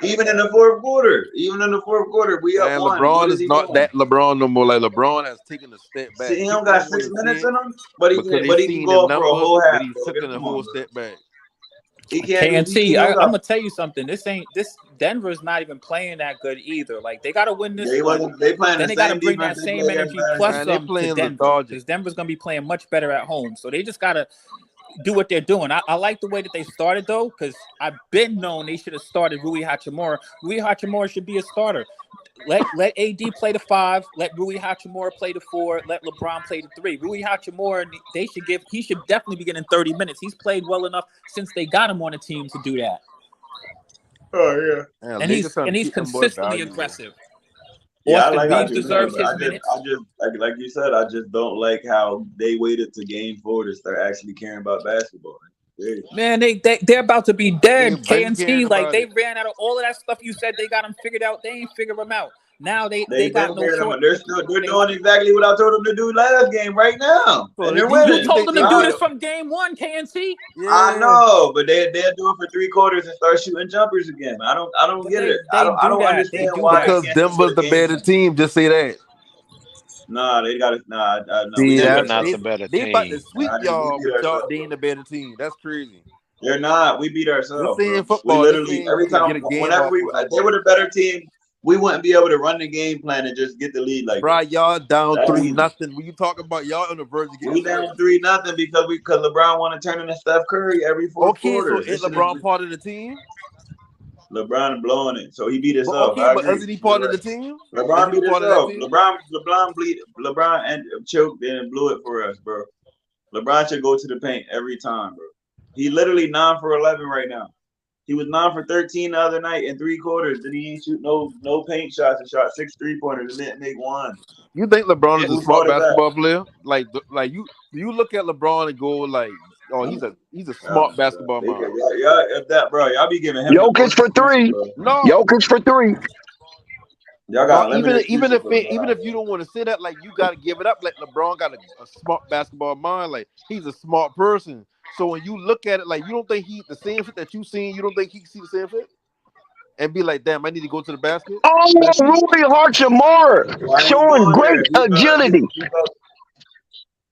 Even in the fourth quarter, we up Man, one. What LeBron is is he not doing? that LeBron no more. Like LeBron has taken a step back. See, he don't People got don't want 6 to minutes see in it him, but he because can they but he can seen the go for a numbers, whole half, but he's bro. taking a Come whole on, bro. step back. He can't do. KNT, He don't I'm got. gonna tell you something. This Denver's not even playing that good either. Like they gotta win this They one. wasn't. They playing Then the they gotta same bring defense that they same played against energy last plus year. Man, they some to playing Denver lethargic. because Denver's gonna be playing much better at home. So they just gotta do what they're doing. I like the way that they started though, because I've been known they should have started Rui Hachimura. Rui Hachimura should be a starter. Let AD play the 5. Let Rui Hachimura play the 4. Let LeBron play the 3. Rui Hachimura, he should definitely be getting 30 minutes. He's played well enough since they got him on the team to do that. Oh yeah. Man, And Lakers trying to he's keep them boy consistently valuable. aggressive. Yeah, I Austin like Reeves Hachimura, deserves but his minutes. I just like you said, I just don't like how they waited to game 4 to start actually caring about basketball. Yeah. Man, they're about to be They've dead. been caring KNT, like about they it. ran out of all of that stuff you said they got them figured out. They ain't figure them out. Now they They've got been no caring choice. about. They're doing exactly what I told them to do last game right now, So and they, they're you, You winning. you told think them they to do did this it? from game 1, KNT. I Yeah. know, but they'll do it for 3 quarters and start shooting jumpers again. I don't But get it. I they do don't that. They understand do why they that. Because can't just Denver's put a the game better plan. team. Just say that. Nah, they got it. Nah, we See, beat Denver that's not ourselves. the better they about to team. sweep We y'all, beat but y'all ourselves, they bro. ain't the better team. That's crazy. They're not. We beat This ourselves, ain't bro. We football. This literally ain't you every can get time, a game whenever off with if they were nobody. the better team, we wouldn't be able to run the game plan and just get the lead like Bro, this. y'all down That 3-0. easy. When you talking about y'all on the verge of getting We swept. down 3-0 because LeBron want to turn into Steph Curry every fourth Okay, so quarter. is This shit is LeBron part of the team? LeBron blowing it, so he beat But himself. okay, I but agree. isn't he You're part of right. the team? LeBron Isn't he beat part of that himself. team? LeBron and choked and blew it for us, bro. LeBron should go to the paint every time, bro. He literally 9 for 11 right now. He was 9 for 13 the other night in 3 quarters. Then he ain't shoot no paint shots and shot 6 3-pointers and didn't make one. You think LeBron is a Whose smart fault is that? basketball player? Like you look at LeBron and go like, oh, he's a smart basketball They mind. could, y'all, if that, bro, y'all be giving him the Jokic most for excuses, 3. bro. No, Jokic for 3. Y'all no, got limited excuses for even LeBron. if you don't want to say that, like you got to give it up. Like LeBron got a smart basketball mind. Like he's a smart person. So when you look at it, like you don't think he the same shit that you seen, you don't think he can see the same shit, and be like, damn, I need to go to the basket. Oh, But see, Rui Hachimura why he showing going there? great agility.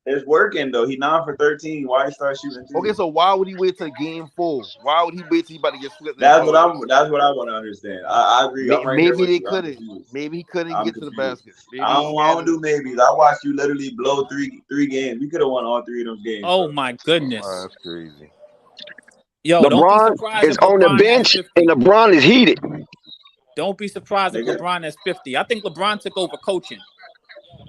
It's working though. He 9 for 13. Why he start shooting Okay, threes? so why would he wait till game 4? Why would he wait till he about to get swept in the That's what playoffs? That's what I want to understand. I agree. I'm right there Maybe with they you. I'm couldn't. confused. Maybe he couldn't I'm get to the confused. basket. Maybe I he don't had do maybes. I watched you literally blow three games. We could have won all 3 of those games, Oh bro. my Oh, goodness. that's crazy. Yo, don't be LeBron surprised is if on the LeBron has bench 50. and LeBron is heated. Don't be surprised if Nigga, LeBron has 50. I think LeBron took over coaching.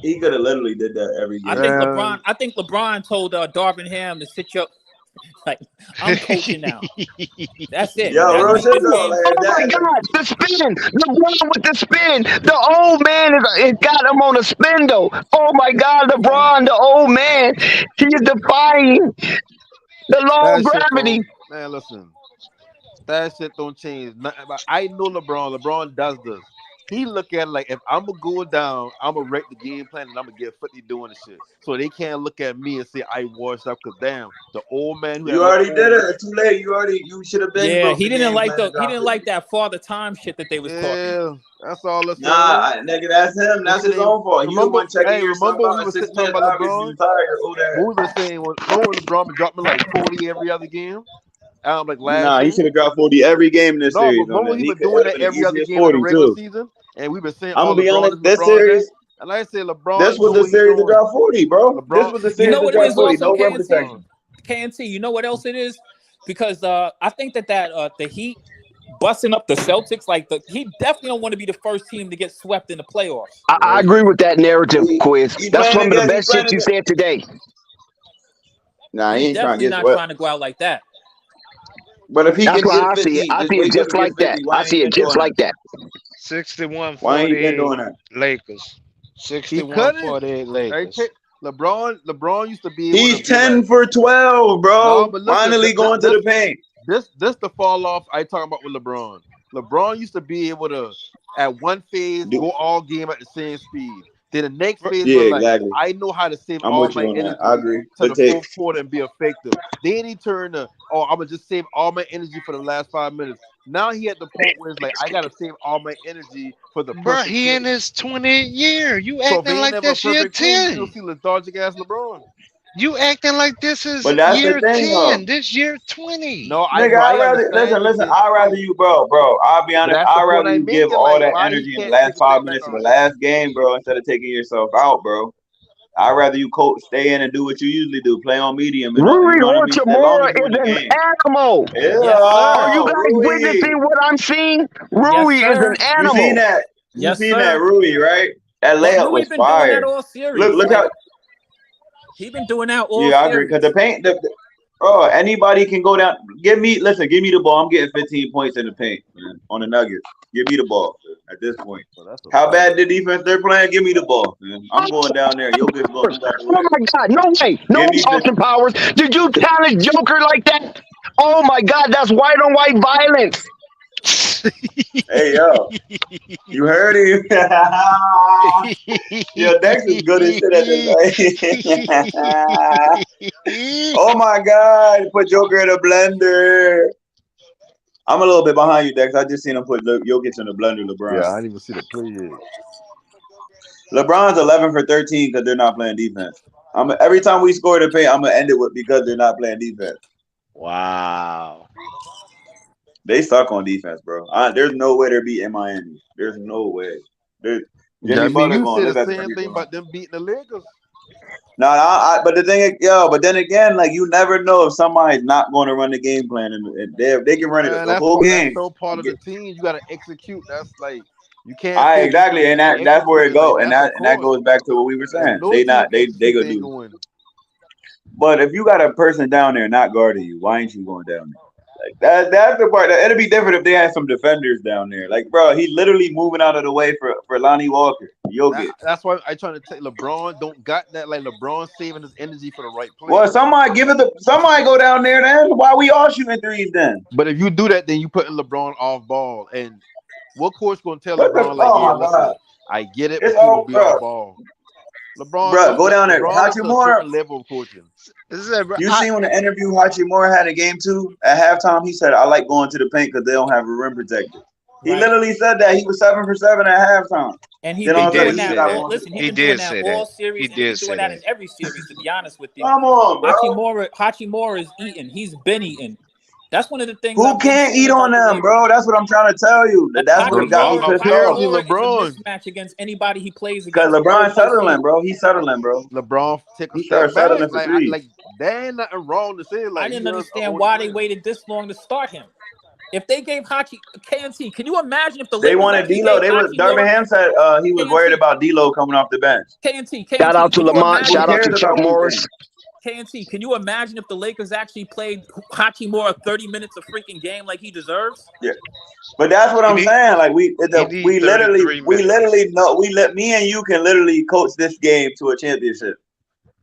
he could have literally did that every I game. think Man, LeBron told Darvin Ham to sit your like I'm coaching now. That's it. Yo, After real he shit gets though. game Like 4. Oh my that. God, the spin. LeBron with the spin. The old man is got him on a spin though. Oh my God, LeBron, the old man. He is defying the law of that shit gravity. don't. Man, listen, that shit don't change. Nothing. But I know LeBron. LeBron does this. He look at it like if I'm gonna go down, I'm gonna wreck the game plan and I'm gonna get 50 doing the shit. So they can't look at me and say I washed up because damn, the old man who had You left already did home. it. It's too late. You should have been Yeah, broke he the didn't game like plan to he drop didn't 50. like that father time shit that they was talking. Yeah, that's all that's on. Nigga, that's him. That's his own fault. You the Remember, one checking hey, yourself remember out we in were 6 talking minutes. about Obviously, LeBron. you tired. Who that? What we were saying? Remember when LeBron been dropping like 40 every other game? Like last Nah, he year. should have dropped 40 every game in this No, but series on remember them. he He been could doing have that been the every other easiest game in the 40 regular too. season, and we've been saying, I'm "Oh, gonna be LeBron honest. is This LeBron that." series, And I say, LeBron this know was the what he series to doing. drop 40, bro. This LeBron, was the You series know to what it drop is 40. also, No rim KNT? protection. KNT, you know what else it is? Because I think that the Heat busting up the Celtics, like he definitely don't want to be the first team to get swept in the playoffs. I agree with that narrative, Quiz. He That's playing some of the against. He best playing shit you against. said today. Nah, he He's ain't trying to definitely get not swept. trying to go out like that. But if he That's can why get I see it. 50, I just see it wake up just and get like that. 50. Why I ain't he see it been just doing like that? that. 'Why ain't he been 61-48 doing that? Lakers. he couldn't. 61-48 Right? Lakers. LeBron used to be able to He's be 10 like, for 12, no, bro. but listen, Finally going to the paint. this the fall off I talking about with LeBron. LeBron used to be able to at one phase Dude, go all game at the same speed. Then the next phase Yeah, was like, exactly. I know how to save I'm all with my you on that. energy I agree. to Good the take. fourth quarter and be effective. Then he turned to, oh, I'm gonna just save all my energy for the last 5 minutes. Now he at the point where it's like, I gotta save all my energy for the Bruh, perfect he in play. his 20th year. You So if acting he ain't like never a this year perfect play, you still 10. see lethargic ass LeBron. You acting like this is But that's the year thing, though. 10. This year 20. No, Nigga, I I'd rather understand listen. this, I'd rather you, bro. I'll be but honest. that's the I'd point rather I'm you give making. all Like, that why he energy in the can't last take a 5 step back minutes of the already? last game, bro, instead of taking yourself out, bro. I'd rather you coach, stay in and do what you usually do, play on medium, and you Rui know what I mean. As long as Hachimura you in is the an game. animal. Yeah, Yes, Are you sir. guys Rui. witnessing what I'm seeing? Yes, Rui is an sir. You seen animal. that? You Yes, seen that, sir. Rui? Right? That But layup Rui was been doing that fire. all series. Look Like how. he been doing that all Yeah, I agree. Cause series. the paint, bro, anybody can go down. Give me the ball. I'm getting 15 points in the paint, man, on the Nuggets. Give me the ball at this point. So that's a How fact. bad the defense they're playing? Give me the ball, man. I'm going down there. Jokic gonna move out the Oh way. my God, no way. No Give way, me Austin 50. Powers. Did you challenge Joker like that? Oh my God, that's white on white violence. Hey yo, you heard him? Yo, Dex is good as shit at this. Oh my God, put Joker in a blender. I'm a little bit behind you, Dex. I just seen him put Jokic in the blender, LeBron. Yeah, I didn't even see the play yet. LeBron's 11 for 13 because they're not playing defense. Every time we score the paint, I'm gonna end it with because they're not playing defense. Wow. They suck on defense, bro. There's no way they're beating Miami. There's no way. Jimmy I mean, Butler you going said to the live at same the thing about them beating the Lakers. No, but the thing is, but then again, like you never know if somebody's not going to run the game plan, and they can run it the whole That's game. so part of the team. You got to execute. That's like you can't I say we exactly, and that's where it executed. Like goes, and that's a that course. goes back to what we were If saying. no They team not they execute, go they ain't do. gonna win. But if you got a person down there not guarding you, why ain't you going down there? Like that's the part. It'd be different if they had some defenders down there. Like, bro, he's literally moving out of the way for Lonnie Walker. Jokic. That's why I trying to tell LeBron don't got that. Like LeBron saving his energy for the right play. Well, somebody somebody go down there then. Why we all shooting threes then? But if you do that, then you putting LeBron off ball. And what coach gonna tell What the? LeBron like, Oh yeah, my listen, God, I get it, it's but you gonna all, be bro. off ball. Bro, go down there. LeBron is a Hachimura. certain level of coaching. You seen when the interview Hachimura had a game 2 at halftime? He said, "I like going to the paint because they don't have a rim protector." He literally said that. He was 7 for 7 at halftime. And he's been doing that all. Listen, He he's been did doing that say all that. series, He and he's did been say doing that that. in every series. To be honest with you, Come on, bro. Hachimura is eating. He's been eating. That's one of the things Who I've been can't saying eat on about the them, Lakers. bro? That's what I'm trying to tell you. That's what got me pissed off. Apparently, Hachimura is LeBron. a mismatch against anybody he plays Because against. LeBron's settling, bro. He's settling, bro. LeBron take a He step started back. settling for threes. Like there ain't nothing wrong to say. Like I didn't he was understand older why they player. waited this long to start him. If they gave KNT, can you imagine if the They Lakers wanted actually D'Lo. gave Darvin Hachimura Ham said he was worried about D'Lo coming off the bench. Shout out to Can you Lamont. imagine? Shout out to Who cares Chuck about Morris. KNT, can you imagine if the Lakers actually played Hachimura 30 minutes of freaking game like he deserves? Yeah, but that's what I'm saying. Like we literally know me and you can literally coach this game to a championship.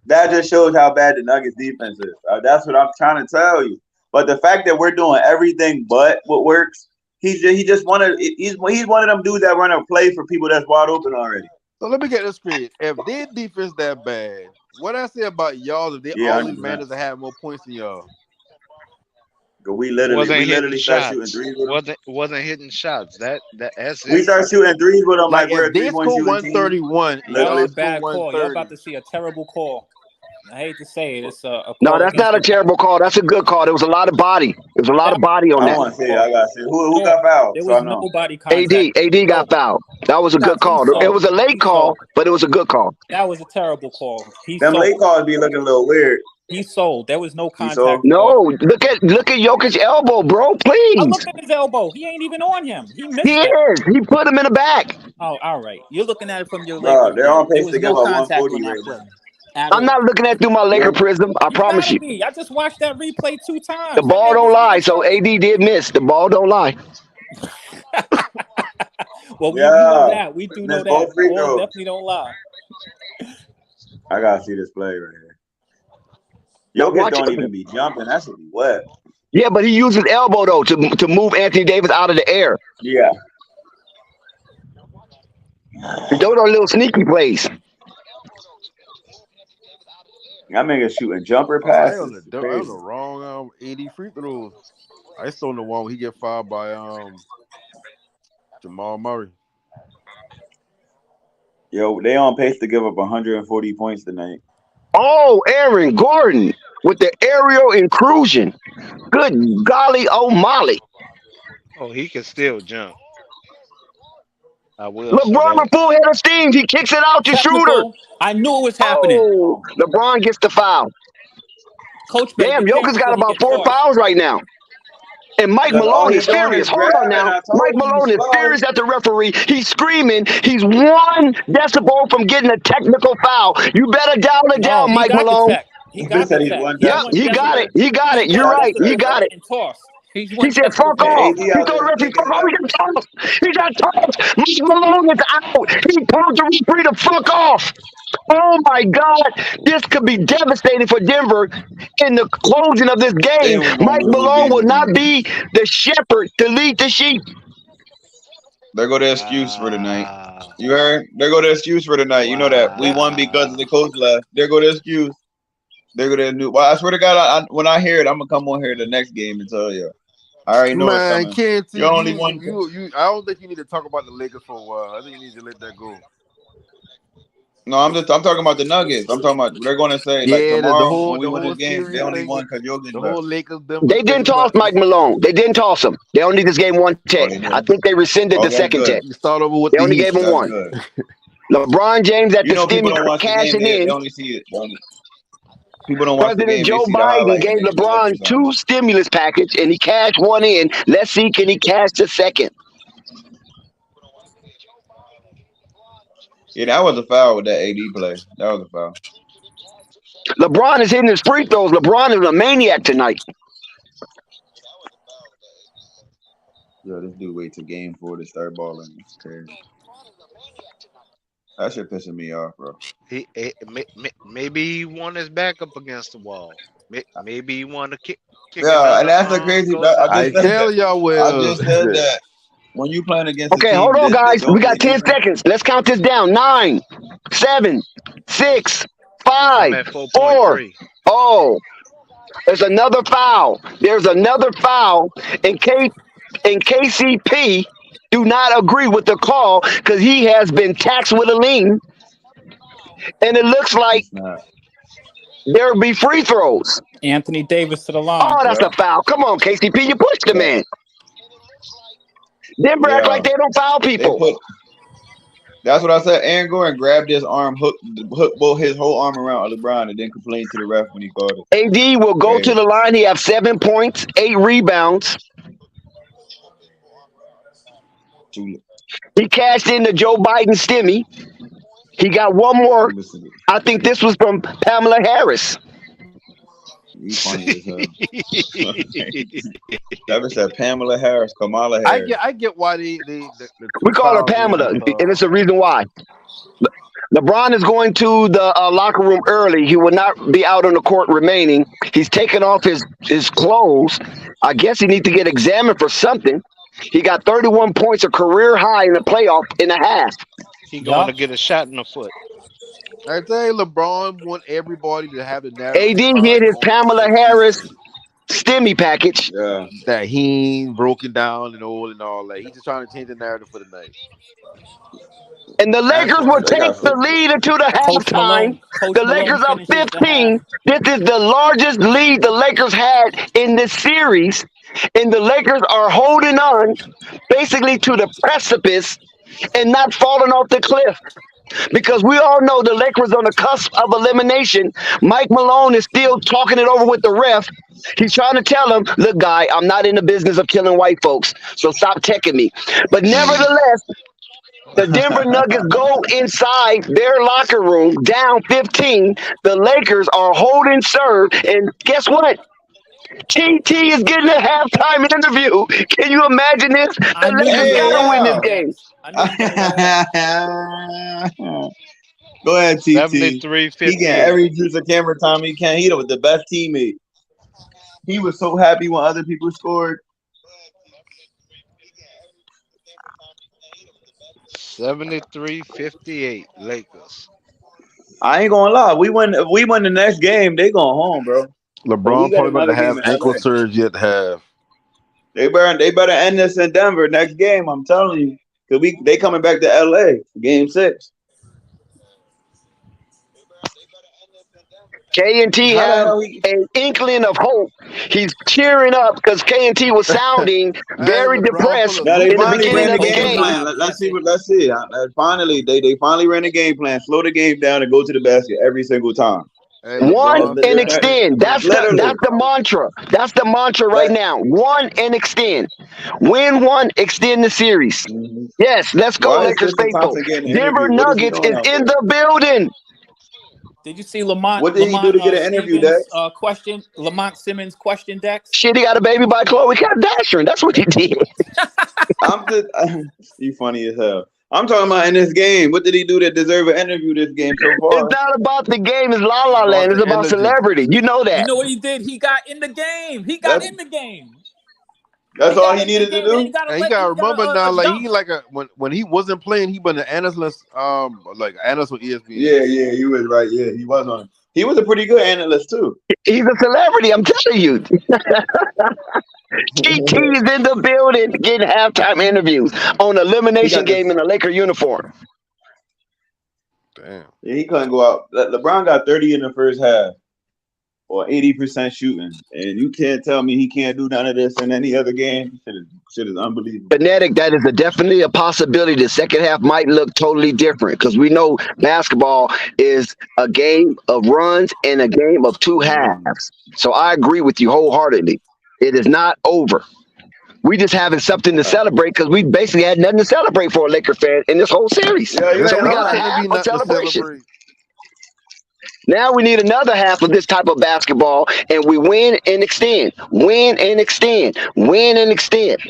That just shows how bad the Nuggets defense is. That's what I'm trying to tell you. But the fact that we're doing everything but what works, he's one of them dudes that run a play for people that's wide open already. So let me get this straight. If their defense that bad, what I say about y'all if they always managed to have more points than y'all? We literally start shooting threes with them. Wasn't hitting shots. That's We it. start shooting threes with them like we're a if they 3-point score shooting team. 131, That was a score bad call. You're 130. about to see a terrible call. I hate to say it. It's a call. No, that's not a terrible call. That's a good call. There was a lot of body. There was a lot of body on I that. want to see it. I got to see who got fouled. There So I was know. nobody contact. AD got fouled. That was a good call. It was a late call, but it was a good call. That was a terrible call. Them late calls be looking a little weird. He sold. There was no contact. No, look at Jokic's elbow, bro. Please. I looked at his elbow. He ain't even on him. He missed He it. is. He put him in the back. Oh, all right. You're looking at it from your Bro, Lakers. they're on There pace was to give no up contact 140 on that right play. now. I'm not looking at through my Laker prism. I promise you. I just watched that replay 2 times. The ball don't lie. So AD did miss. The ball don't lie. Well, we know that. We do know that. Both free Ball throws. definitely don't lie. I gotta see this play right here. Jokic don't even be jumping. That should be wet. Yeah, but he used his elbow though to move Anthony Davis out of the air. Yeah. Those are little sneaky plays. That nigga shooting jumper Oh, I on passes. the I on the Crazy. wrong 80 free throws. I still on the one where he get fouled by Jamal Murray. Yo, they on pace to give up 140 points tonight. Oh, Aaron Gordon with the aerial inclusion. Good golly, oh Molly. Oh, he can still jump. I will say LeBron that. a full head of steam. He kicks it out to Shooter. Technical. I knew it was happening. Oh, LeBron gets the foul. Coach better Damn, be careful Joker's got before he about get 4 tossed. fouls right now. And Mike Cause all Malone he is doing furious. is Hold on grabbing. now. I Mike told you Malone he's is slow. furious at the referee. He's screaming. He's 1 decibel from getting a technical foul. You better dial it No, down, he Mike got the Malone. tech. He Bitch got the said he's tech. one He's Yep, one decibel. he got decibel. it. He got He's it. You're one Y'all right. just He decibel said from got it. getting tossed. He's He one said, decibel fuck from and getting off. AD tossed. He out told there the referee, taking fuck off. He shots. got tossed. He got tossed. Mike Malone is out. He told the referee to fuck off. Oh my God. This could be devastating for Denver in the closing of this They game. only gonna Mike lose this Malone game will not again. be the shepherd to lead the sheep. There go the excuse for tonight. Wow. You heard? There go the excuse for tonight. You know that we won because Wow. the coach left. There go the excuse. There go the new. Well, I swear to God, when I hear it, I'm gonna come on here the next game and tell you. I already know it's Man, coming. Kenty, You're only one. you. I don't think you need to talk about the Lakers for a while. I think you need to let that go. No, I'm talking about the Nuggets. I'm talking about they're going to say like Yeah, the tomorrow when we the win whole this game, they series only thing, won because Jokic the left. whole Lakers Denver They thing didn't is toss about Mike Malone. They didn't toss him. They only just gave him 1 Oh, tech. they I did. think they rescinded the Okay, second good. tech. you start over with They the only Heat. gave him That's 1. good. LeBron James at You the know, people stimmy don't watch the game. cashing They in. only see it. People don't watch the President game. They Joe see the Biden highlights gave and they see LeBron overtime. 2 stimulus package and he cashed 1 in. Let's see, can he cash the second? Yeah, that was a foul with that AD play. That was a foul. LeBron is hitting his free throws. LeBron is a maniac tonight. Yeah, this dude wait till game 4 to start balling. It's crazy. That shit pissing me off, bro. Maybe he want his back up against the wall. Maybe he want to kick Yeah, and another that's the crazy. go I I just down. said that. tell y'all, I well, just said that when you playing against a Okay, hold team on, that guys. We don't play got 10 defense, seconds. Let's count this down. 9, 7, 6, I'm 5, at 4. 4.3. Oh, there's another foul. There's another foul. In case in KCP do not agree with the call because he has been taxed with a lien, and it looks like it's not. there'll be free throws. Anthony Davis to the line. Oh, that's Yeah, a foul. Come on, KCP, you pushed the yeah, man. Denver act yeah. like they don't foul They people. put. That's what I said. Aaron Gordon grabbed his arm, hook both his whole arm around LeBron, and then complained to the ref when he called it. AD will go to Crazy. the line. He have 7 points, 8 rebounds. Too, He cashed in the Joe Biden stimmy. He got one more. listen, I think this was from Pamela Harris. you funny as hell. That bitch said Pamela Harris, Kamala Harris. I get why the We two call her fouls Pamela, on and it's a reason why. LeBron is going to the locker room early. He will not be out on the court remaining. He's taking off his clothes. I guess he needs to get examined for something. He got 31 points, a career high in the playoff in a half. He going to Yup. get a shot in the foot. I tell you, LeBron want everybody to have the narrative AD in their hit mind his going into Pamela next Harris season stimmy package. Yeah. that he ain't broken down and all that. He's just trying to change the narrative for the night. And the That's Lakers what will it They is. take got the some. lead into the halftime. Coach The Malone Lakers are finishes the half. 15. This is the largest lead the Lakers had in this series. And the Lakers are holding on basically to the precipice and not falling off the cliff. Because we all know the Lakers on the cusp of elimination. Mike Malone is still talking it over with the ref. He's trying to tell him, look, guy, I'm not in the business of killing white folks, so stop teching me. But nevertheless, the Denver Nuggets go inside their locker room down 15. The Lakers are holding serve. And guess what? TT is getting a halftime interview. Can you imagine this? I The knew you Lakers was Hey, gonna got to let win that this go, yo. game. Dex. I knew you was gonna let that. Go ahead, TT. 73 He getting 58. every juice of camera time he can. He was the best teammate. He was so happy when other people scored. 73-58 Lakers. I ain't gonna lie. If we win the next game, they going home, bro. But we LeBron got probably about to another have game in ankle LA. surgery at half. They better end this in Denver next game. I'm telling you, cause they coming back to LA for game 6. K&T How the have hell he? an inkling of hope. He's cheering up because K&T was sounding Hey, very LeBron depressed put a Now they loop in the on finally his beginning ran head. the of the Told him game to game. not plan. have Let's see nothing. let's see. Finally they finally ran the game plan. Slow the game down and go to the basket every single time. Hey, One LeBron and said that his extend. first Literally. That's the mantra. That's the mantra right That. now. One and extend. Win one, extend the series. Mhm. Yes, let's go, Why is Lakers Tristan faithful. Thompson getting an Denver interview? What is he Nuggets doing is out in there? the building. Did you see Lamont What did he do Lamont to get an interview, Dex? Stevens question? Lamont Simmons question, Dex? Shit, he got a baby by Khloe Kardashian. That's what he did. I'm just you funny as hell. I'm talking about in this game. What did he do that deserve an interview this game so It's far? not about the game. It's La La brought Land. It's the about energy. celebrity. You know You that. know what he did? He got in the game. He got That's in the game. that's He all got he in the needed to game, and do. And you gotta remember now, like he like a when he wasn't playing, he been an analyst, like analyst with ESPN. Yeah, you was right. Yeah, he was on. He was a pretty good analyst too. He's a celebrity. I'm telling you. GT is in the building getting halftime interviews on He elimination got game this. in a Laker uniform. Damn. Yeah, he couldn't go out. LeBron got 30 in the first half, or 80% shooting, and you can't tell me he can't do none of this in any other game. Shit is unbelievable. Fanatic, that is definitely a possibility. The second half might look totally different because we know basketball is a game of runs and a game of two halves. So I agree with you wholeheartedly. It is not over. We just having something to celebrate because we basically had nothing to celebrate for a Laker fan in this whole series. Yeah, you So ain't we How got a can lying. it be half of nothing to celebration. celebrate? Now we need another half of this type of basketball, and we win and extend, win and extend, win and extend.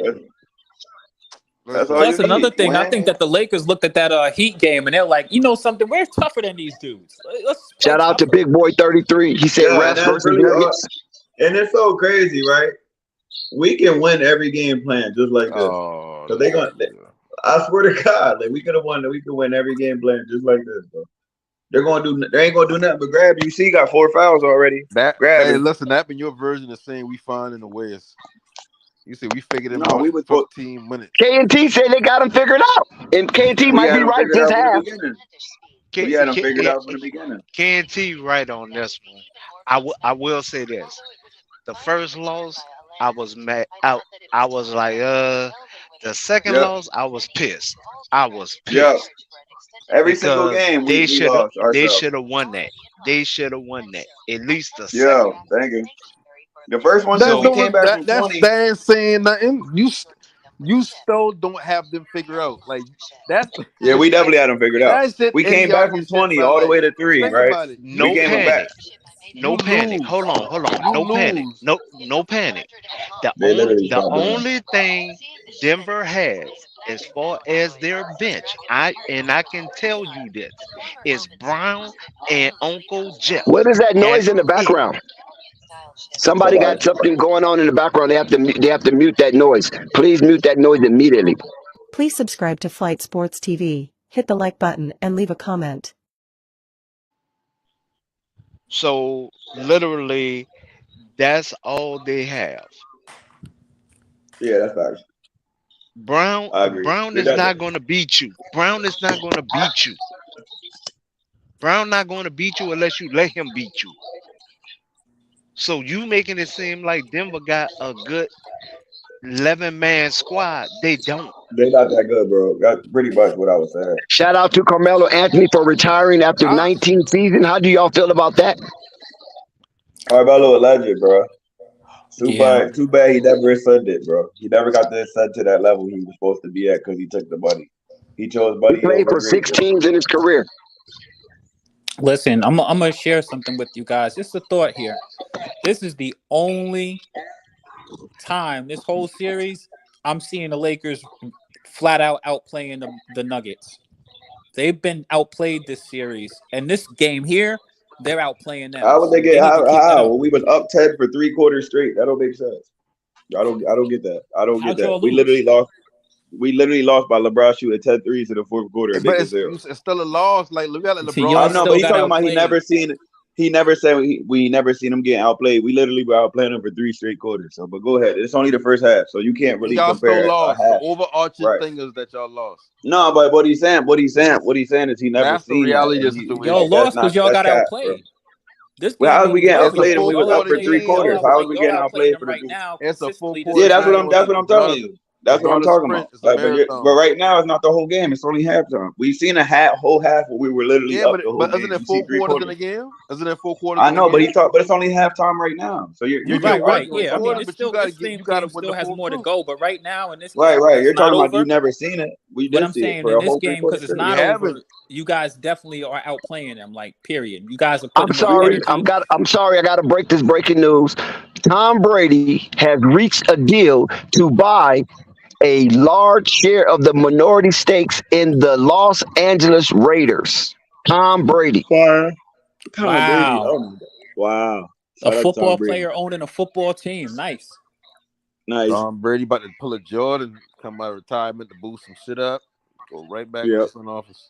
That's Listen, all you Plus, another need. thing, I Win. think that the Lakers looked at that Heat game and they're like, you know something, we're tougher than these dudes. Let's play Shout out to tougher. Big Boy 33. He said Yeah, and refs that's versus really all. Nuggets. And it's so crazy, right? We can win every game plan just like this. oh, Cause they gonna. I swear to God, like we could have won. We could win every game plan just like this, bro. They ain't gonna do nothing but grab you. See, got 4 fouls already. that. Grab Hey, it. listen, that been your version of saying we find in the West. You said we figured them No, out we in was supposed. 15 minutes. K&T said they got him figured out. And K&T We might had be them right figured this out from the half. beginning. Can, We had them can, figured can, out from the beginning. KNT right on this one. I will say this. The first loss, I was mad. I was like, the second Yep. loss, I was pissed. I was Yep. pissed Every single because game they we should have lost ourselves. won that. They should have won that. At least the Yeah, second one. thank you. The first one too, That's we So came doing back that. from That's 20. Stan saying nothing. You still don't have them figured out. Like that's Yeah, we definitely had them figured out. that shit We came back from idiotic shit, 20 bro. all the Like way to 3, think right? about it. We no gave them back. panic. You No panic. lose. Hold on. You No panic. lose. No panic. They literally The stopped them. only thing Denver has as far as their bench, I can tell you this, is Brown and Uncle Jeff. What is that noise That's in the it. background? Somebody Somebody. got something going on in the background. They have to mute that noise. Please mute that noise immediately. Please subscribe to Flight Sports TV, hit the like button, and leave a comment. So literally, that's all they have. Yeah, that's facts. Brown I agree. Brown is not going to beat you. Brown is not going to beat you. Brown not going to beat you unless you let him beat you. So you making it seem like Denver got a good 11-man squad. They don't. They not that good, bro. That's pretty much what I was saying. Shout out to Carmelo Anthony for retiring after I, 19 seasons. How do y'all feel about that? Carmelo a legend, bro. Yeah. Too bad he never ascended, bro. He never got to ascend to that level he was supposed to be at because he took the money. He chose He Buddy played over for Green, 6 bro. teams in his career. Listen, I'm gonna share something with you guys. Just a thought here. This is the only time this whole series I'm seeing the Lakers flat out outplaying the Nuggets. They've been outplayed this series, and this game here, they're outplaying them. How would they So get they need to keep that how? up. When we was up 10 for 3 quarters straight. That don't make sense. I don't get that. I don't get How'd y'all that. We lose? literally lost. We literally lost by LeBron shooting 10 threes in the fourth quarter and But make it 0. it's still a loss. Like look at See, LeBron. I y'all know, Like, but still he's got talking about outplayed. he never said we never seen him getting outplayed. We literally were outplaying him for 3 straight quarters. So, but go ahead. It's only the first half, so you can't and really y'all still compare a lost. The half. overarching Right. thing is that y'all lost. No, but what he's saying is he never That's the seen that. reality And of the situation. Y'all lost because y'all that's got cap, bro. outplayed. This Well, game how is we ain't getting It's over a outplayed yet. and we full was Y'all up quarter for 3 outplayed. Y'all quarters? game. How is outplayed. we Y'all getting outplaying outplayed them for the right 3? now It's a full consistently this quarter Yeah, that's entire game. what I'm game. telling Not you. That's what it's I'm not a talking sprint. about. It's a Like, but marathon. right now it's not the whole game. It's only halftime. We've seen whole half where we were literally Yeah, up but the whole but isn't game. it You see 4 3 quarters in quarters. the game? Isn't it 4 quarters I in the know, but game? but it's only halftime right now. So You you're can Right, win right. arguing Yeah. I mean, quarters, something. it's but you still gotta this you game gotta win still the has full more to truth. go. But right now in this Right, game, right. because it's You're not talking about you over. never seen it. We But did I'm see it saying for in a this whole game, 3 quarter because it's period. We not over, haven't. you guys definitely are outplaying them. Like, period. You guys are I'm putting more sorry. energy. I'm sorry. I got to break this breaking news. Tom Brady has reached a deal to buy a large share of the minority stakes in the Los Angeles Raiders. Tom Brady. Fire. Tom Brady. Wow. Oh my God. Wow. A Shout out to Tom football Brady. player owning a football team. Nice. Nice. Brady about to pull a Jordan, come out of retirement to boost some shit up, go right back to the Yep. front office.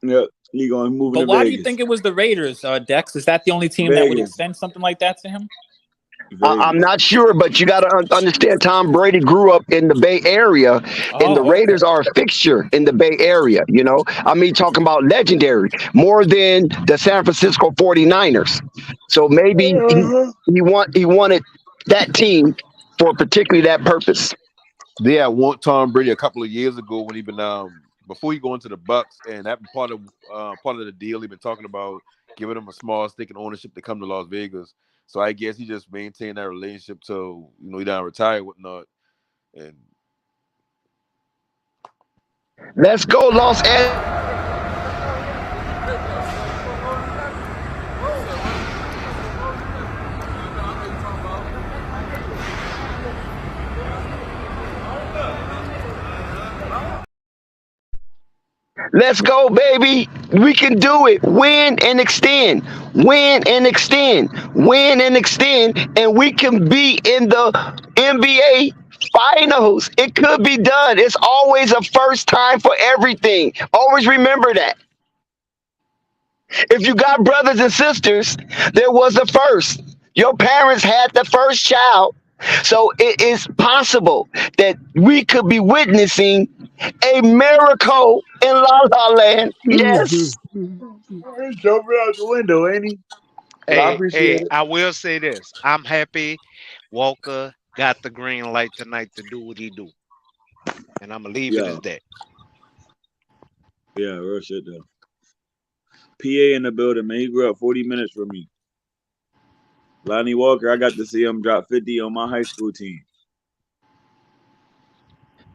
Yep. He going moving But to why do you Vegas. think it was the Raiders, Dex? Is that the only team that would Vegas. extend something like that to him? I'm Vegas. not sure, but you got to understand Tom Brady grew up in the Bay Area, and the Oh, Raiders okay. are a fixture in the Bay Area. You know, I mean, talking about legendary more than the San Francisco 49ers. So maybe he wanted that team for particularly that purpose. They had want Tom Brady a couple of years ago when he been before he go into the Bucks, and that been part of the deal. He been talking about giving him a small stake in ownership to come to Las Vegas. So I guess he just maintained that relationship till he done retire whatnot. And Let's go, Los Angeles. Let's go, baby. We can do it. Win and extend. Win and extend. Win and extend. And we can be in the NBA finals. It could be done. It's always a first time for everything. Always remember that. If you got brothers and sisters, there was a first. Your parents had the first child. So it is possible that we could be witnessing a miracle in La La Land. Yes. He's jumping out the window, ain't he? But I appreciate Hey, it. I will say this. I'm happy Walker got the green light tonight to do what he do. And I'm gonna leave it Yeah. as that. Yeah, real shit though. PA in the building, man. He grew up 40 minutes from me. Lonnie Walker, I got to see him drop 50 on my high school team.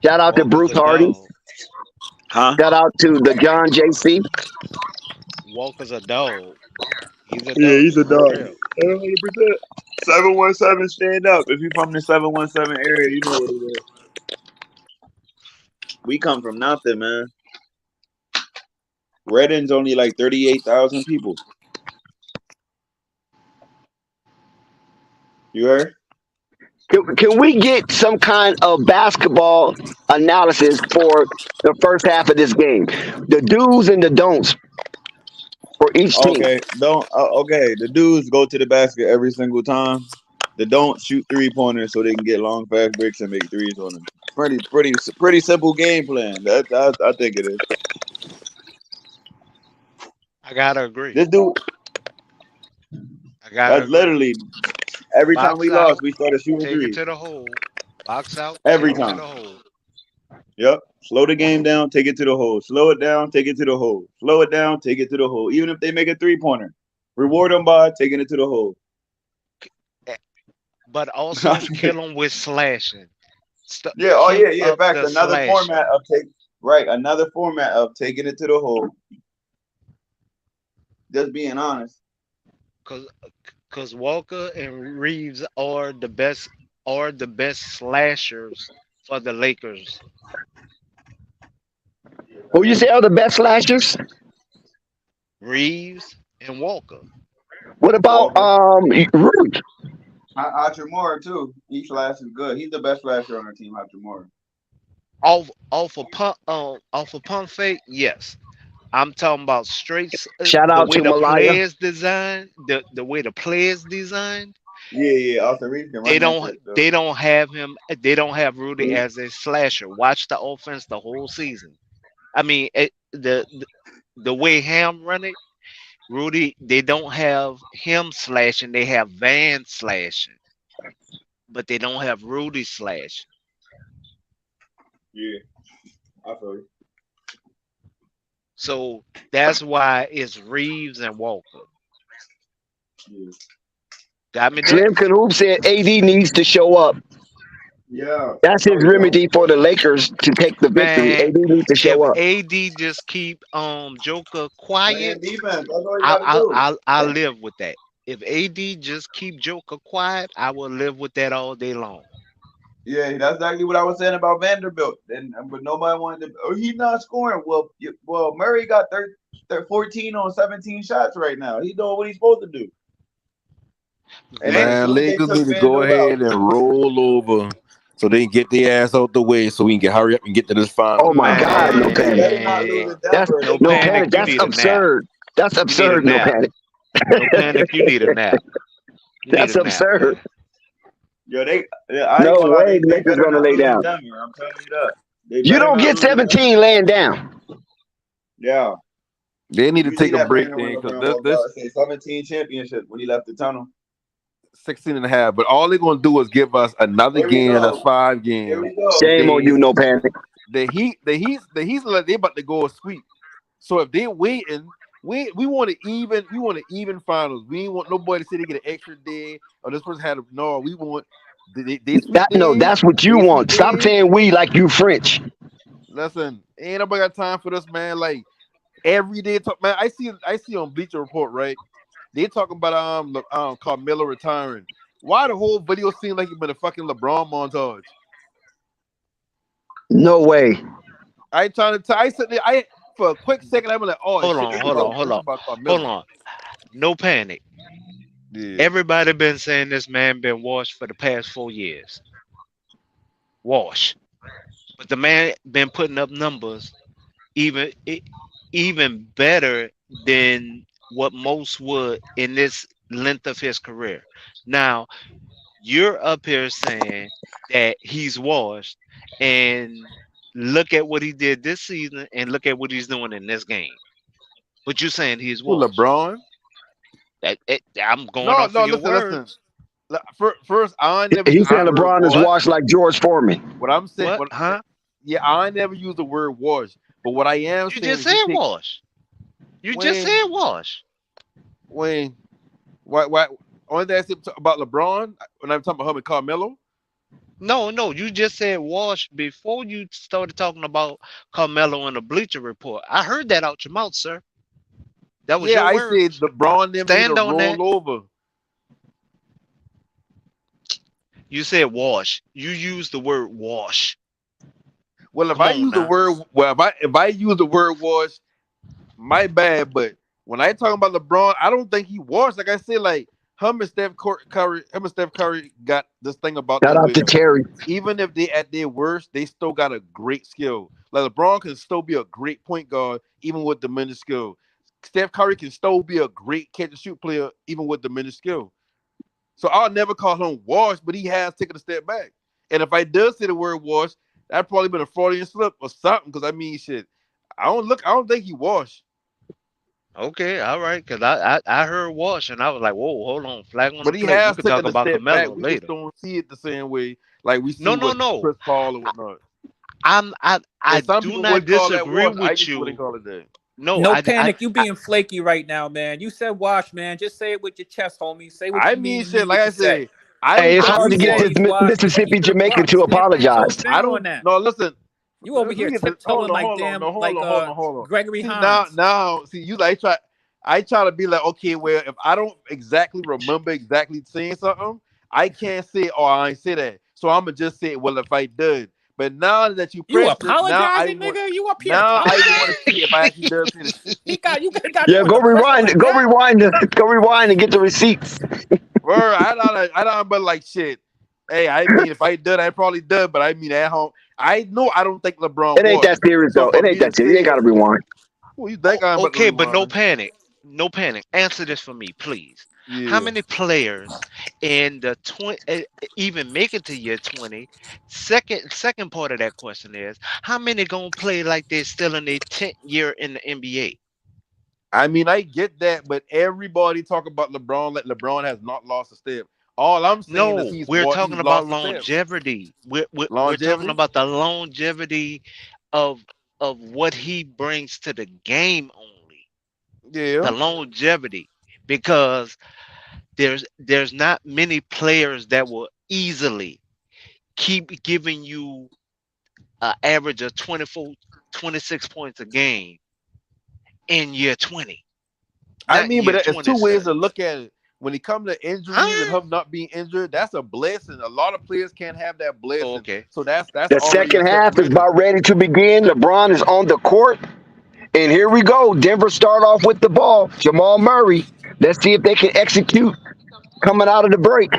Shout out to Walker's Bruce a Hardy. dog. Huh? Shout out to the John JC. Walker's a dog. He's a Yeah, dog he's a for dog. real. 100%. 717 stand up. If you're from the 717 area, you know what it is. We come from nothing, man. Redding's only like 38,000 people. You heard? Can we get some kind of basketball analysis for the first half of this game? The do's and the don'ts for each team. Okay, don't. Okay, the dudes go to the basket every single time. The don't shoot 3-pointers so they can get long fast breaks and make threes on them. Pretty simple game plan. I think it is. I gotta agree. This dude, I gotta that's agree. literally every time Box we lost, out, we started shooting take it threes. to the hole. Box out, Every take it to time. the hole. Yep. Slow the game down, take it to the hole. Slow it down, take it to the hole. Slow it down, take it to the hole. Even if they make a 3-pointer, reward them by taking it to the hole. Eh, But also kill them with slashing. Yeah. Oh Keep yeah. Yeah. up Facts. the slashing. Another format of taking it to the hole. Just being honest. Cause Walker and Reeves are the best slashers for the Lakers. Who you say are the best slashers? Reeves and Walker. What about Walker. Ruth? Hachimura too. He slashes good. He's the best slasher on our team, Hachimura. off of pump fake, yes. I'm talking about Shout the out way to the Malaya. players designed, the way the players designed. Yeah. Austin Reeves can They run that don't shit though. they don't have him. They don't have Rudy as a slasher. Watch the offense the whole season. I mean, the way Ham run it, Rudy. They don't have him slashing. They have Van slashing, but they don't have Rudy slashing. Yeah, I feel you. So that's why it's Reeves and Walker. Yeah. Got me, Slim Dex? Canoop said AD needs to show up. Yeah. That's his No, he don't. remedy for the Lakers to take the victory. Man, AD needs to if show up. AD just keep Joker Playing quiet, defense. That's all you I gotta I do. I live with that. If AD just keep Joker quiet, I will live with that all day long. Yeah, that's exactly what I was saying about Vanderbilt. But nobody wanted to. Oh, he's not scoring. Well, Murray got 14 on 17 shots right now. He's doing what he's supposed to do. And then as Van, Man, soon as they Lakers took need to go Vanderbilt out, ahead and roll over so they can get their ass out the way so we can get hurry up and get to this Oh final. my God, no they panic. better not lose man, to That's Denver. no They no going panic. panic. home. You That's need a nap. absurd. That's You need a absurd. No nap. panic. No panic. You need a nap. You need That's a nap, absurd. man. Yo, I ain't No gonna lie. way. The They Lakers better gonna not lay lose to down. Denver. I'm telling you that. They You better don't not get lose to Denver. 17 laying down. Yeah. They need to You see take a that break Brandon then went because around walked this out and said 17 championships when he left the tunnel. 16 and a half. But all they're going to do is give us another Here we game that's go. 5 Here games. we go. Shame on you, no panic. The Heat's like they about to go a sweep. So if they're waiting, we want to even finals. We ain't want nobody to say they get an extra day or this person had a no. We want they sweep theirs. That's what you They sweep want. Stop theirs. saying we like you French. Listen, ain't nobody got time for this, man. Like every day, talk, man. I see on Bleacher Report, right? They talking about Carmelo retiring. Why the whole video seems like it's been a fucking LeBron montage? No way. I ain't trying to tell. I said I for a quick second. I'm like, oh Hold shit, on. Hold on. Hold this on. about Hold Carmelo. on. No panic. Yeah. Everybody been saying this man been washed for the past 4 years. Wash. But the man been putting up numbers even even better than what most would in this length of his career. Now, you're up here saying that he's washed and look at what he did this season and look at what he's doing in this game. But you're saying he's Who washed. LeBron? I'm going No, off of no. your Listen. words. First, I never He used the said word LeBron is wash. washed like George Foreman. What I'm saying, What? Huh? yeah, I never use the word wash. But what I am You saying just is he said take wash. You just when said wash. when why only thing I said about LeBron when I'm talking about him and Carmelo. No, you just said wash before you started talking about Carmelo and the Bleacher Report. I heard that out your mouth, sir. That was Yeah, your I said words. LeBron never need to Stand on that. roll over. You said wash. You used the word wash. Well, if Come I on use the now. word, if I use the word wash, my bad. But when I talk about LeBron, I don't think he washed. Like I said, like him and Steph Curry got this thing about Shout them out to where Terry. even if they at their worst, they still got a great skill. Like LeBron can still be a great point guard even with diminished skill. Steph Curry can still be a great catch and shoot player even with diminished skill. So I'll never call him washed, but he has taken a step back. And if I does say the word wash, that probably been a Freudian slip or something. Because I mean, shit, I don't think he washed. Okay, all right. Cause I heard wash and I was like, whoa, hold on, flag on the But he play. We has could talk taken a about step back. Carmelo We just later. don't see it the same way like we No, see no, with no. Chris Paul or whatnot. I And some do people not would call that disagree wash. I with just wouldn't you. call it that. No, No panic. You being flaky right now, man. You said wash, man. Just say it with your chest, homie. Say what I you mean mean, and shit, mean like what I you say. say, I Hey, don't it's think hard he You to get said this washed. he's washed, but Mississippi keep it a Jamaican buck. to You can't put your whole apologize. I finger on don't. that. No, listen. You over here tiptoeing like damn, Hold on. Gregory See Hines. see you like try. I try to be like, okay, well, if I don't exactly remember exactly saying something, I can't say, oh, I ain't say that. So I'm gonna just say, well, if I did. But now that you You pressed it, apologizing, nigga? You up here now I want apologizing? to see if I actually does say that. He got Yeah, you under pressure like go that? rewind, go rewind and get the receipts. Word, I don't, but like shit. Hey, I mean, if I done, I probably done, but I mean, at home, I know I don't think LeBron It ain't was. that serious So though. for It ain't me to that serious. You ain't say, gotta rewind. well, you think I'm about to Okay, but no rewind? panic. No panic. Answer this for me, please. How Yeah. many players in the 20 even make it to year 20? Second part of that question is how many gonna play like they're still in their 10th year in the NBA? I mean, I get that, but everybody talk about LeBron like LeBron has not lost a step. All I'm saying is No, we're he's talking about lost a step. longevity. We're talking Longevity. about the longevity of what he brings to the game only. Yeah. The longevity. Because there's not many players that will easily keep giving you an average of 24, 26 points a game in year 20, I not mean, but year it's two ways 27. to look at it. When it comes to injuries and Huh? him not being injured, that's a blessing. A lot of players can't have that Oh, blessing. okay. So that's The already a second step half is greater. about ready to begin. LeBron is on the court. And here we go. Denver start off with the ball. Jamal Murray. Let's see if they can execute coming out of the break.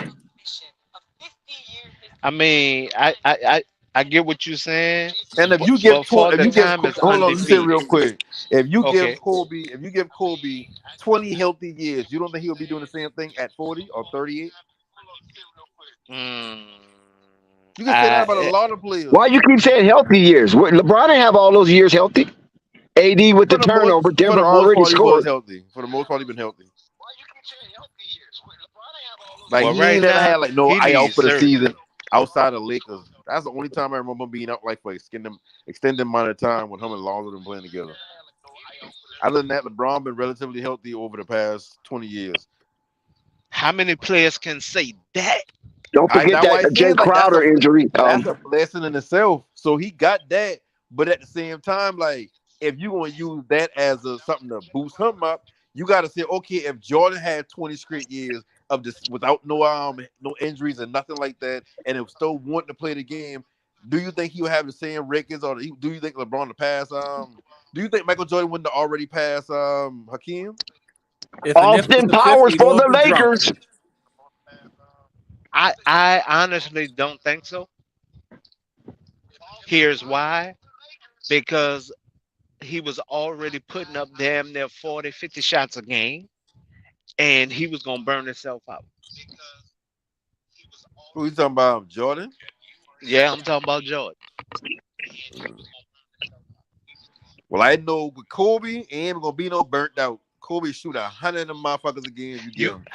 I mean, I get what you're saying, And if you but give for if the you give time is hold on, let me say it real undefeated. quick. Okay. If you give Kobe 20 healthy years, you don't think he'll be doing the same thing at 40 or 38? Mm, You can say that I, about a eh, lot of players. Why you keep saying healthy years? LeBron didn't have all those years healthy. AD with the turnover. For Denver the most already part, he was scored. healthy. For the most part, he been healthy. Like well, he right ain't never now had like no he I out needs for the surgery. season outside of Lakers. That's the only time I remember him being out like for extended amount of time when him and Lonzo been playing together. Other than that, LeBron been relatively healthy over the past 20 years. How many players can say that? Don't I forget That's that why I Jay said like Crowder injury. that's a blessing in itself. So he got that, but at the same time, like if you want to use that as something to boost him up, you got to say, okay, if Jordan had 20 straight years of this without no injuries and nothing like that, and if still wanting to play the game, do you think he would have the same records, or do you think LeBron to pass? Do you think Michael Jordan wouldn't have already passed Hakeem? If and if was Austin the fifth, Powers we'd for all the be drunk. Lakers. I honestly don't think so. Here's why. Because he was already putting up damn near 40, 50 shots a game, and he was gonna burn himself out. Who you talking about, Jordan? Yeah, I'm talking about Jordan. Well, I know with Kobe ain't gonna be no burnt out. Kobe shoot 100 of them motherfuckers a game if you give You him.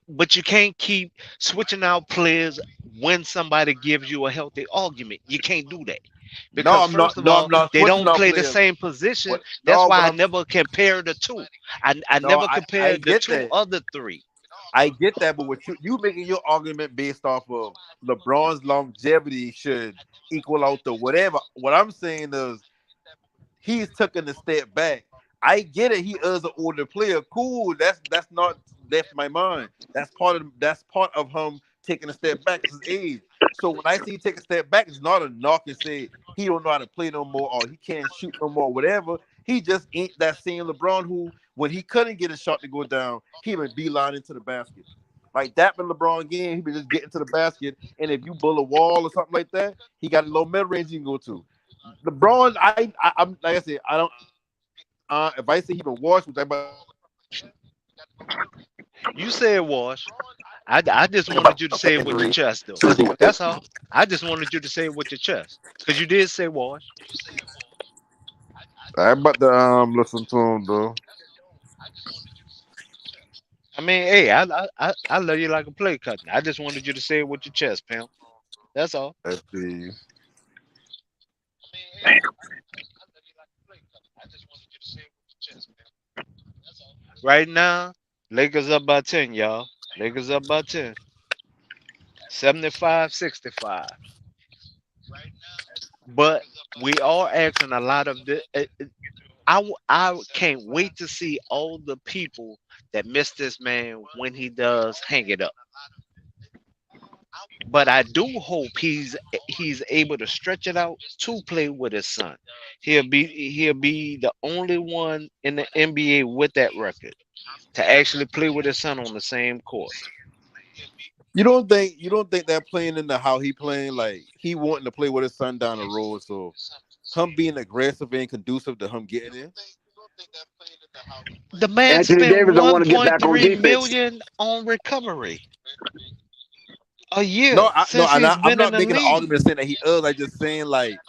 but you can't keep switching out players when somebody gives you a healthy argument. You can't do that. No, Because I'm not. first of No, I'm all, not they switching don't out play the players. same position. What? That's No, why but I I'm never compare the two. I no. never I compared the get two that. other three. I get that. But what you making your argument based off of LeBron's longevity should equal out to whatever. What I'm saying is he's taking a step back. I get it. He is an older player. Cool. That's not left my mind. That's part of him taking a step back. It's his age. So when I see he take a step back, it's not a knock and say he don't know how to play no more or he can't shoot no more, whatever. He just ain't that same LeBron who, when he couldn't get a shot to go down, he would beeline into the basket. Like that when LeBron game, he would just get into the basket. And if you bull a wall or something like that, he got a low mid range you can go to. LeBron, I'm like I said, I don't. If I say he been washed, which I about You said wash. I just wanted you to say it with your chest, though. That's all. I just wanted you to say it with your chest, because you did say wash. to listen to him though. I mean, hey, I love you like a play cutting. I just wanted you to say it with your chest, pimp. That's all. Let's see. Right now, Lakers up by 10, y'all. Lakers up by 10. 75-65. But we are asking a lot of the. I can't wait to see all the people that miss this man when he does hang it up. But I do hope he's able to stretch it out to play with his son. He'll be the only one in the NBA with that record to actually play with his son on the same court. You don't think that playing into how he playing, like he wanting to play with his son down the road, so him being aggressive and conducive to him getting in. The man Anthony spent Davis don't want to get back on 1.3 defense. million on recovery a year No, since and he's I'm been in not the making an league. argument saying that he is. I just saying like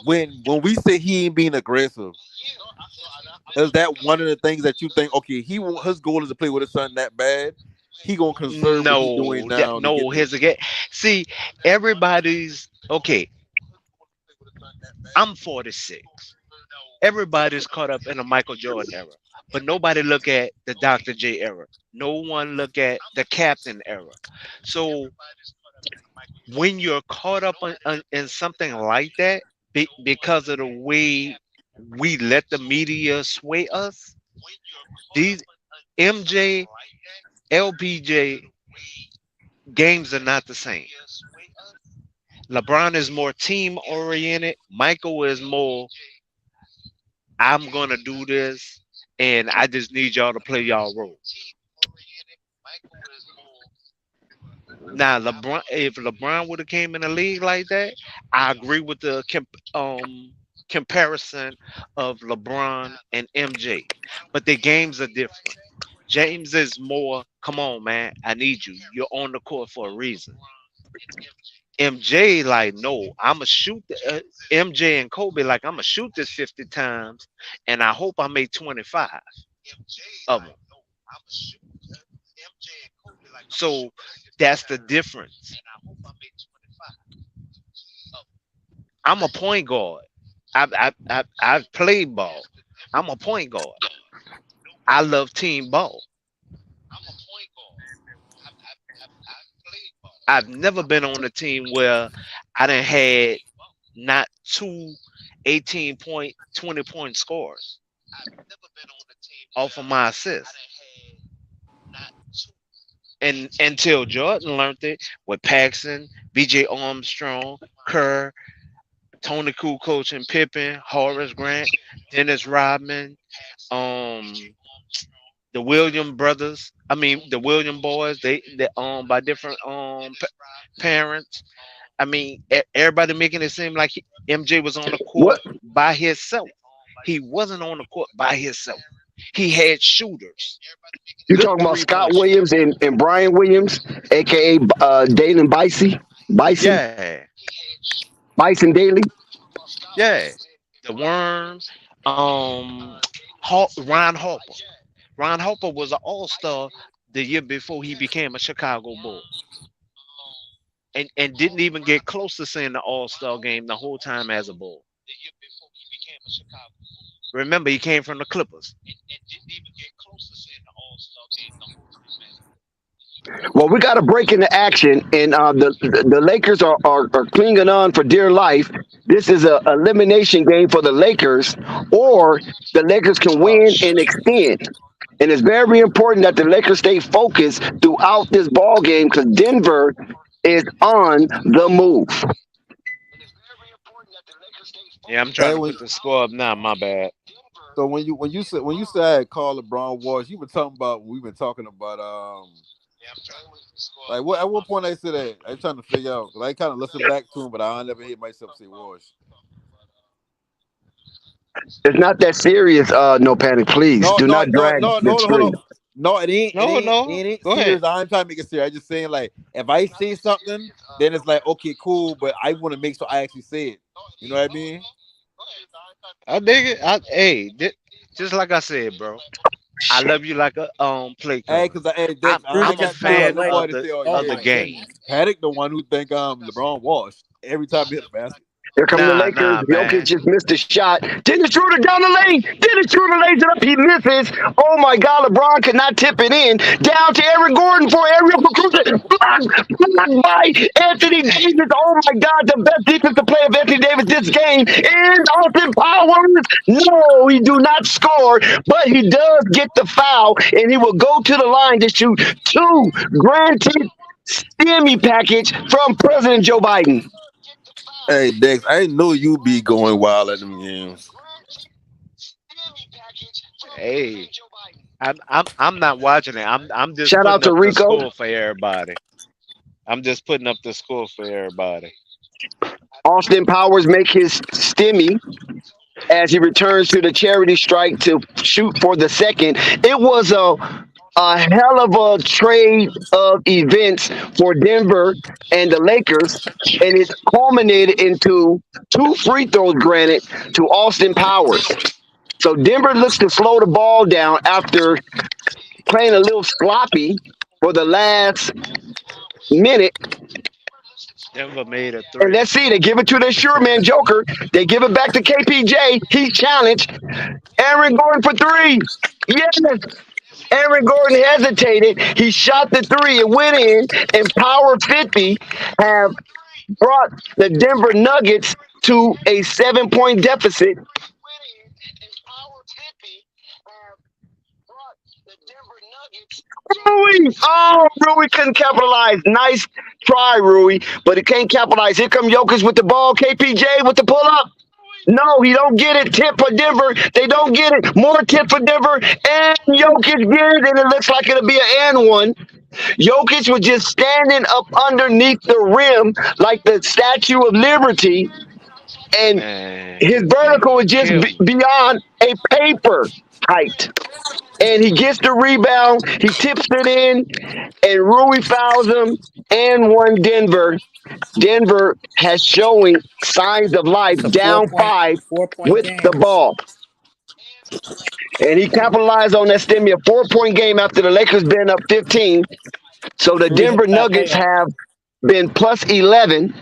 when we say he ain't being aggressive, is that one of the things that you think? Okay, his goal is to play with his son that bad. He gonna conserve what he doing now to get No. there. Here's again. See, everybody's okay. I'm 46. Everybody's caught up in a Michael Jordan era, but nobody look at the Dr. J era. No one look at the Captain era. So when you're caught up in something like that, because of the way we let the media sway us, these MJ, LBJ games are not the same. LeBron is more team oriented. Michael is more, I'm gonna do this, and I just need y'all to play y'all role. Now, LeBron, if LeBron would have came in the league like that, I agree with the comparison of LeBron and MJ, but the games are different. James is more, come on, man, I need you. You're on the court for a reason. MJ, like, no, I'ma shoot. MJ and Kobe, like, I'ma shoot this 50 times, and I hope I make 25 of them. So that's the difference. I'm a point guard. I've played ball. I'm a point guard. I love team ball. I've never been on a team where I done had not two 18-point, 20-point scores off of my assist. And until Jordan learned it with Paxson, BJ Armstrong, Kerr, Tony Kukoc and Pippen, Horace Grant, Dennis Rodman, um, the William brothers. I mean the William boys. They by different parents. I mean everybody making it seem like MJ was on the What court by himself. He wasn't on the court by himself. He had shooters, you good talking about? Scott 3-point Williams shooters. and Brian Williams, aka Dalen Yeah, Bison Daly. yeah. The Worms, Ron Harper. Ron Harper was an All Star the year before he became a Chicago Bull, and didn't even get close to seeing the All Star game the whole time as a Bull. Remember, he came from the Clippers. Well, we got a break into action, and the Lakers are clinging on for dear life. This is a elimination game for the Lakers, or the Lakers can Oh, win and extend. And it's very important that the Lakers stay focused throughout this ball game because Denver is on the move. yeah, I'm trying Hey, to put the score up now. My bad. so when you said I had called LeBron Walsh, you were talking about we've been talking about like what at what point I said that I'm trying to figure out because I kind of listened back to him, but I never hear myself say Walsh. It's not that serious. No panic, please. No, Do no, not no, drag no, no, hold on. midstream. No, it ain't. It No, ain't. no, It ain't go ahead. serious. I ain't trying to make it serious. I just saying like if I say something, then it's like okay, cool, but I want to make sure I actually say it. You know what I mean? I dig it. Just like I said, bro. I love you like a play Hey, cousin. cause hey, I'm Dex, I ain't I'm a got time for fan nobody to say, "Oh of yeah, the my game. goodness. Paddock, the one who think LeBron washed every time he hit the basket." Here come the Lakers. Nah, Jokic man. just missed a shot. Dennis Schroeder down the lane. Dennis Schroeder lays it up. He misses. Oh my God! LeBron could not tip it in. Down to Eric Gordon for aerial conclusion. Blocked by Anthony Davis. Oh my God! The best defensive play of Anthony Davis this game is Austin Powers. No, he do not score, but he does get the foul, and he will go to the line to shoot two granted stimmy package from President Joe Biden. Hey, Dex, I know you be going wild at them games. Hey. I'm not watching it. I'm just Shout out putting to up the Rico. score for everybody. I'm just putting up the score for everybody. Austin Powers make his stimmy as he returns to the charity strike to shoot for the second. It was a hell of a trade of events for Denver and the Lakers, and it culminated into two free throws granted to Austin Powers. So Denver looks to slow the ball down after playing a little sloppy for the last minute. Denver made a And three. let's see, they give it to their sure man Joker. They give it back to KPJ. He challenged Aaron Gordon for three. Yes. Aaron Gordon hesitated. He shot the three. It went in. And Power 50 have brought the Denver Nuggets to a 7-point deficit. Rui! Oh, Rui couldn't capitalize. Nice try, Rui, but he can't capitalize. Here come Jokic with the ball. KPJ with the pull-up. No, he don't get it. Tip for Denver. They don't get it. More tip for Denver. And Jokic get it, and it looks like it'll be an and one. Jokic was just standing up underneath the rim like the Statue of Liberty, and Man, his they vertical was just killed him. beyond a paper height. And he gets the rebound. He tips it in, and Rui fouls him and one Denver. Denver has showing signs of life, It's a down five 4 point with the game. ball. And he capitalized on that stimmy, a 4-point game after the Lakers been up 15. So the Rui hit Denver that Nuggets layup. have been plus 11.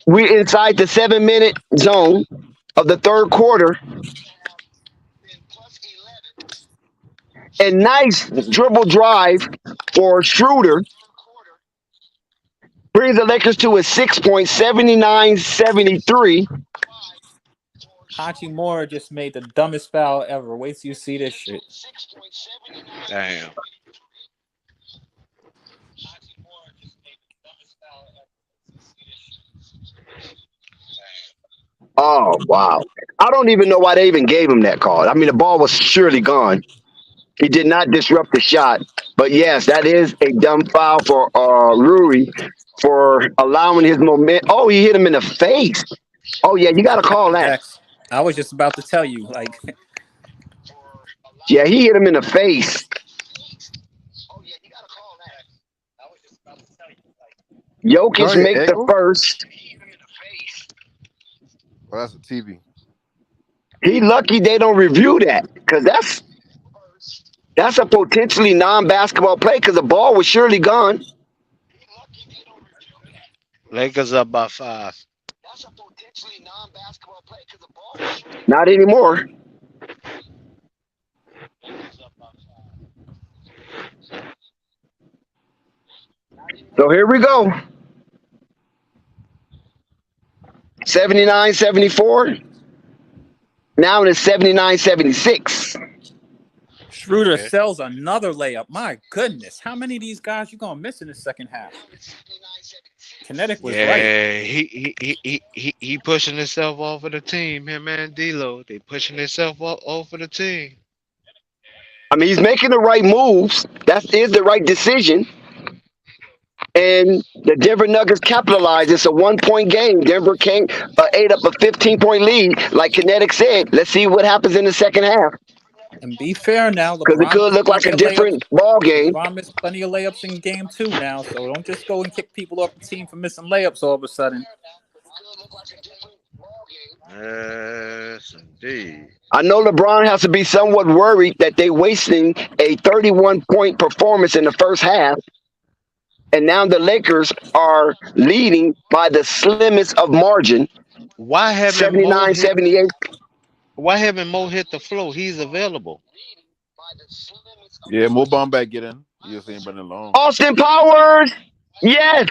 We inside the 7-minute zone of the third quarter. And nice dribble drive for Schroeder. Brings the Lakers to a 6-point, 79-73. Hachimura just made the dumbest foul ever. Wait till you see this shit. Damn. Oh, wow. I don't even know why they even gave him that call. I mean, the ball was surely gone. He did not disrupt the shot. But yes, that is a dumb foul for Rui for allowing his moment. Oh, he hit him in the face. Oh, yeah, you got to call that. Dex, I was just about to tell you, like, Yeah, he hit him in the face. Jokic Sorry, make the Echo? first. Oh, that's a TV. He lucky they don't review that because that's a potentially non-basketball play because the ball was surely gone. Lakers up by 5. Not anymore. So here we go. 79-74. Now it is 79-76. Schroeder Okay. sells another layup. My goodness, how many of these guys you gonna miss in the second half? Kinetic was right. Yeah, he pushing himself off of the team. Him and D'Lo, they pushing themselves off of the team. I mean, he's making the right moves. That is the right decision. And the Denver Nuggets capitalized. It's a 1-point game. Denver came ate up a 15-point lead. Like Kinetic said, let's see what happens in the second half. And be fair now, Because it could look like a different ball game. LeBron missed plenty of layups in game 2 now, so don't just go and kick people off the team for missing layups all of a sudden. Yes, indeed. I know LeBron has to be somewhat worried that they wasting a 31-point performance in the first half. And now the Lakers are leading by the slimmest of margin, Why haven't Mo hit, 79-78. why haven't Mo hit the flow? He's available. Yeah, Mo Baumbach get in. You just ain't been in long. Austin Powers, yes.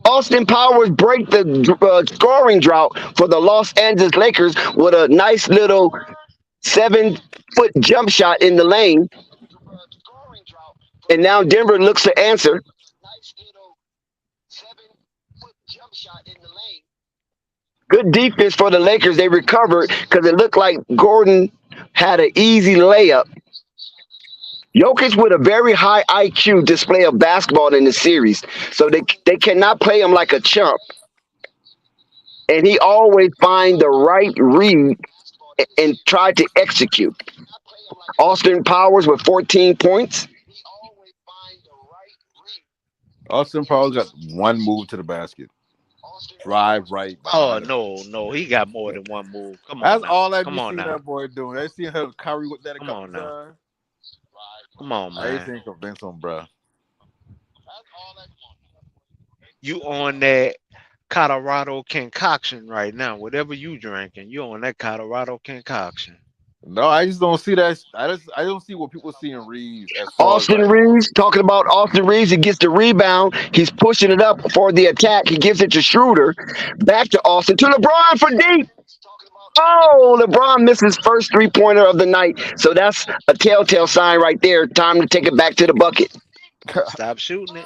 Austin Powers break the scoring drought for the Los Angeles Lakers with a nice little 7-foot jump shot in the lane. And now Denver looks to answer. Good defense for the Lakers. They recovered because it looked like Gordon had an easy layup. Jokic with a very high IQ display of basketball in the series. So they cannot play him like a chump. And he always find the right read and try to execute. Austin Powers with 14 points. Austin Powers got one move to the basket. Drive right Oh behind him. no, he got more than one move. Come on That's now. all I Come be on seeing now. that boy doing. I seen her Kyrie with that a Come couple on now. times. Come on, I ain't man. seen convince him, bro. You on that Colorado concoction right now. Whatever you drinking, you on that Colorado concoction. No, I just don't see that. I don't see what people see in Reeves as far as Austin like. Reeves, talking about Austin Reeves, he gets the rebound. He's pushing it up for the attack. He gives it to Schroeder. Back to Austin. To LeBron for deep. Oh, LeBron misses first three-pointer of the night. So that's a telltale sign right there. Time to take it back to the bucket. Stop shooting it.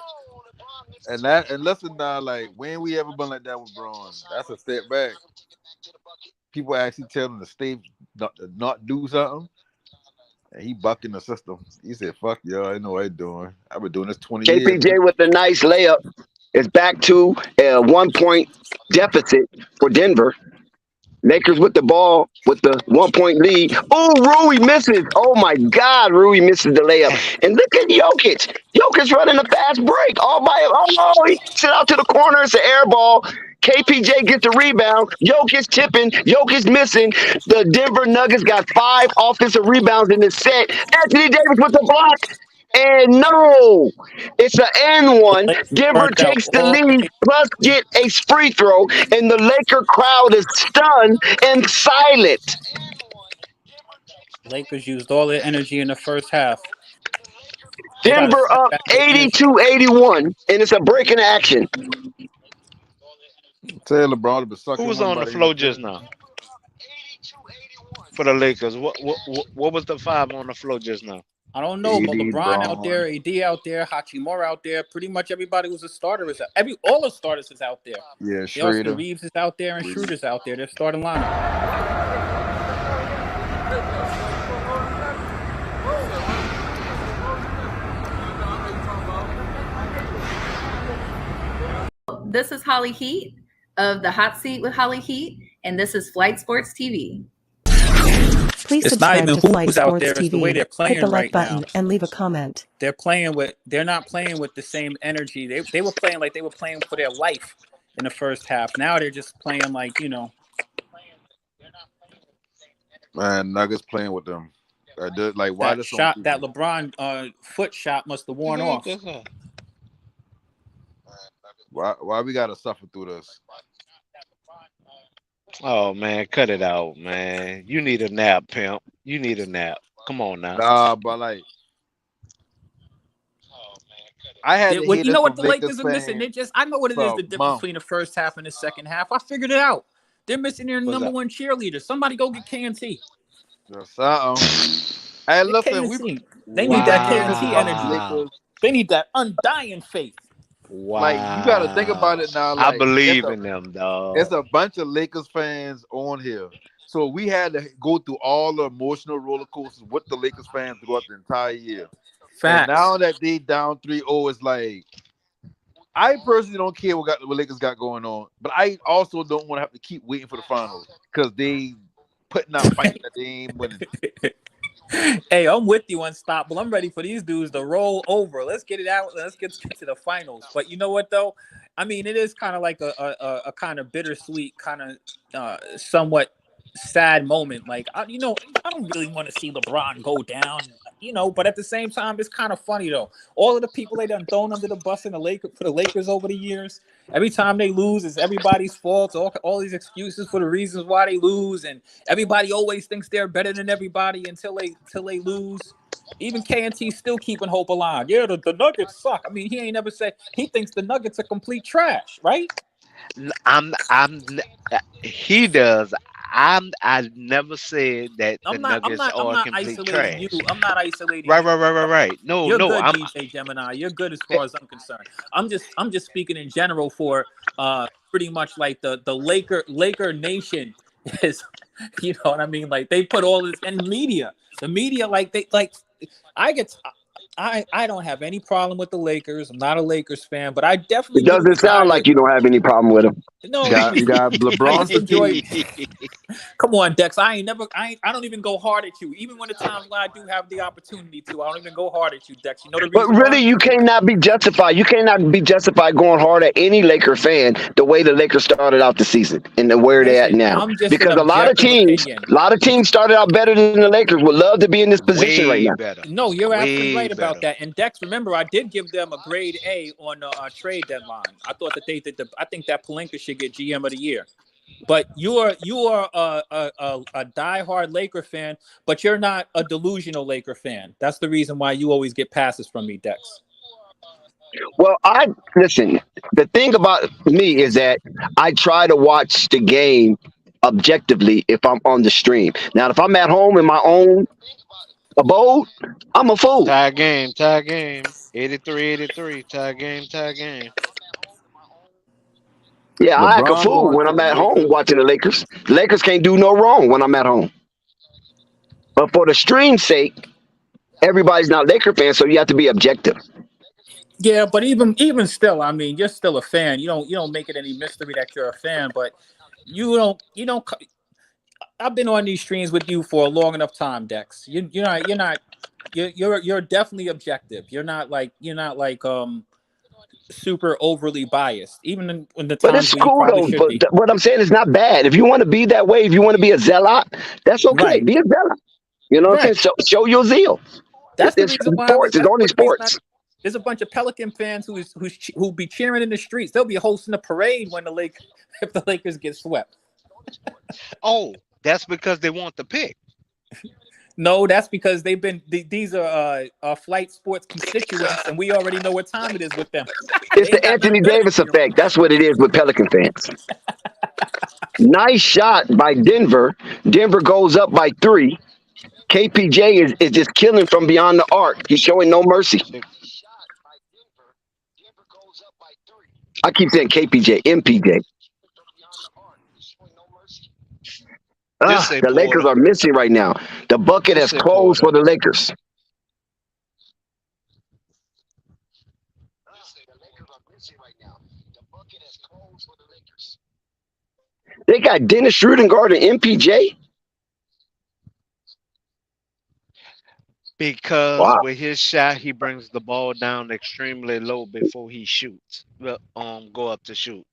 And listen now, like when we ever been like that with Braun, that's a step back. People actually tell him to stay, not do something, and he bucking the system. He said, "Fuck y'all, I know what I'm doing. I've been doing this 20 years." KPJ with a nice layup. It's back to a 1-point deficit for Denver. Lakers with the ball with the 1-point lead. Oh, Rui misses. Oh my God, Rui misses the layup. And look at Jokic. Jokic running a fast break all by him. Oh, he sit out to the corner. It's an air ball. KPJ gets the rebound. Jokic tipping. Jokic missing. The Denver Nuggets got 5 offensive rebounds in this set. Anthony Davis with the block. And no, it's an and The one. Lakers Denver burnt out takes the all lead, night. plus get a free throw, and the Laker crowd is stunned and silent. Lakers used all their energy in the first half. They got to Denver step up back their energy. 82-81, and it's a break in action. Tell LeBron to be Who sucking was one on the by the end of floor the just series. now for the Lakers? What was the 5 on the floor just now? I don't know, but AD, LeBron out Braun. there, AD out there, Hachimura out there. Pretty much everybody who's a starter is all the starters is out there. Yeah, Austin Schrader. Reeves is out there and Schroeder's out there. They're starting lineup. This is Holly Heat of the Hot Seat with Holly Heat, and this is Flight Sports TV. Please It's not subscribe even to Flight who's out Sports there. It's the way TV. they're Hit playing the like right now. button and leave a comment. They're not playing with the same energy. They were playing like they were playing for their life in the first half. Now they're just playing like, Man, Nuggets playing with them. Like why that this on shot, TV? that LeBron foot shot must have worn off. Why we gotta suffer through this? Oh man, cut it out, man. You need a nap, pimp. You need a nap. Come on now. Nah, but like I had to hear You this know what from the Lakers Lakers are missing? fans I know what it is, for the a difference month. between the first half and the second half. I figured it out. They're missing their What's number up? one cheerleader. Somebody go get KNT. Or something. Hey, Get listen, KNT. They we need that been hearing this KNT about the energy. Lakers. They need that undying faith. Like you gotta think about it now. I Like believe in them, dog. it's a bunch of Lakers fans on here. So we had to go through all the emotional roller coasters with the Lakers fans throughout the entire year. Facts. And now that they down 3-0, it's like I personally don't care what Lakers got going on, but I also don't want to have to keep waiting for the finals because they putting out fighting that they ain't winning. Hey, I'm with you, Unstoppable. I'm ready for these dudes to roll over. Let's get it out. Let's get to the finals. But you know what, though? I mean, it is kind of like a kind of bittersweet, kind of somewhat sad moment. Like, I don't really want to see LeBron go down, but at the same time, it's kind of funny, though. All of the people they done thrown under the bus in for the Lakers over the years, every time they lose, it's everybody's fault. All these excuses for the reasons why they lose, and everybody always thinks they're better than everybody until they lose. Even KNT still keeping hope alive. Yeah, the Nuggets suck. I mean, he ain't never said he thinks the Nuggets are complete trash, right? He does. I never said that the Nuggets I'm are not complete isolating trash. you. I'm not isolating Right, you. right, right, right, right. No, You're no. good, I'm DJ Gemini. You're good as far as I'm concerned. I'm just speaking in general for pretty much like the Laker Nation is, you know what I mean? Like they put all this in media. The media, like I get I don't have any problem with the Lakers. I'm not a Lakers fan, but I definitely It get doesn't sound tired. like you don't have any problem with him. No, You got I LeBron just enjoy. fatigue. Come on, Dex. I don't even go hard at you. Even when the times when I do have the opportunity to, I don't even go hard at you, Dex. You know the But reason really, why? you cannot be justified. You cannot be justified going hard at any Laker fan the way the Lakers started out the season and where they're at Listen, now. I'm just an Because objective opinion. a lot of teams started out better than the Lakers. Would love to be in this position right Way now. better. No, you're absolutely Way right about better. that. And Dex, remember, I did give them a grade A on the trade deadline. I thought that they did. I think that Pelinka should get GM of the year. But you are a diehard Laker fan, but you're not a delusional Laker fan. That's the reason why you always get passes from me, Dex. Well, listen. The thing about me is that I try to watch the game objectively if I'm on the stream. Now, if I'm at home in my own abode, I'm a fool. Tie game. Tie game. 83-83. Tie game. Tie game. Yeah, I act a LeBron fool going when to I'm the at home Lakers. watching the Lakers. The Lakers can't do no wrong when I'm at home. But for the stream's sake, everybody's not Laker fans, so you have to be objective. Yeah, but even still, I mean, you're still a fan. You don't make it any mystery that you're a fan, but you don't. I've been on these streams with you for a long enough time, Dex. You're definitely objective. You're not like super overly biased, even in the But it's times where you cool probably though. should But be. what I'm saying is not bad. If you want to be that way, if you want to be a zealot, that's okay. Right, Be a zealot. You know what I'm right. saying? Show your zeal. That's the It's reason why I was. sports. It's That's only the reason sports. there's a bunch of Pelican fans who be cheering in the streets. They'll be hosting a parade when if the Lakers get swept. Oh, that's because they want the pick. No, that's because these are flight sports constituents, and we already know what time it is with them. It's They ain't the got Anthony nothing better to Davis cheer on. effect. That's what it is with Pelican fans. Nice shot by Denver. Denver goes up by 3. KPJ is just killing from beyond the arc. He's showing no mercy. I keep saying KPJ, MPJ. This a The Lakers Porter. are missing right now. The bucket has This a closed Porter. for the Lakers. They got Dennis Schroeder guarding MPJ. Because Wow. with his shot, he brings the ball down extremely low before he shoots. Well, go up to shoot.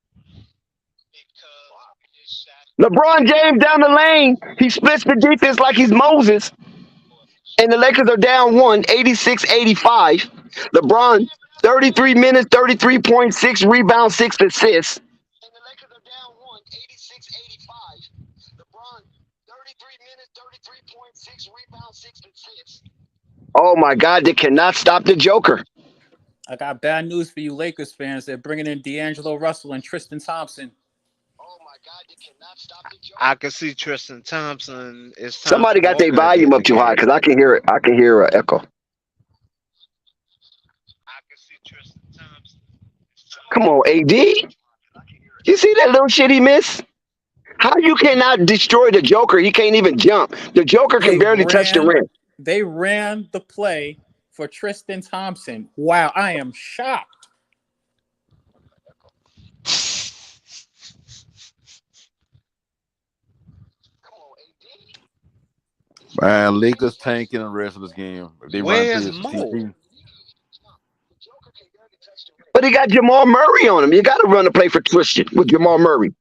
LeBron James down the lane. He splits the defense like he's Moses. And the Lakers are down 86-85. LeBron, 33 minutes, 33.6 rebounds, 6 assists. Oh my God, they cannot stop the Joker. I got bad news for you, Lakers fans. They're bringing in D'Angelo Russell and Tristan Thompson. I can see Tristan Thompson. It's time Somebody for got their Walker to volume get up the too high game. because I can hear it. I can hear an echo. Come on, AD. You see that little shit he missed? How you cannot destroy the Joker? He can't even jump. The Joker can barely touch the rim. They ran the play for Tristan Thompson. Wow, I am shocked. Man, Lakers tanking the rest of this game. If they run through Where's this Mo? TV. But he got Jamal Murray on him. You got to run the play for Tristan with Jamal Murray.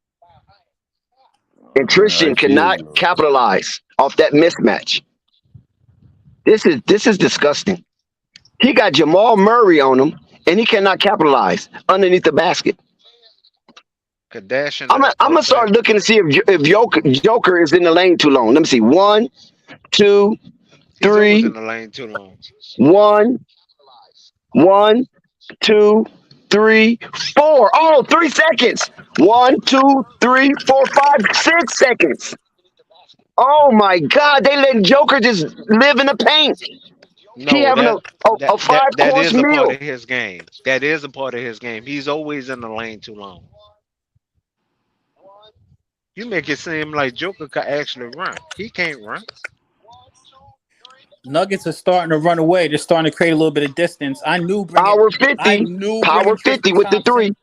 And Tristan I feel cannot you. capitalize off that mismatch. This is disgusting. He got Jamal Murray on him, and he cannot capitalize underneath the basket. Kardashian. I'm gonna start looking to see if Joker is in the lane too long. Let me see. 1, 2, He's always 3. in the lane too long. 1, 2, 3, 4. Oh, 3 seconds. 1, 2, 3, 4, 5, 6 seconds. Oh my God! They letting Joker just live in the paint. He No, having a that 5-course is a part meal. of his game. That is a part of his game. He's always in the lane too long. You make it seem like Joker could actually run. He can't run. Nuggets are starting to run away. They're starting to create a little bit of distance. I knew Power bringing 50 Tristan with the three. Thompson.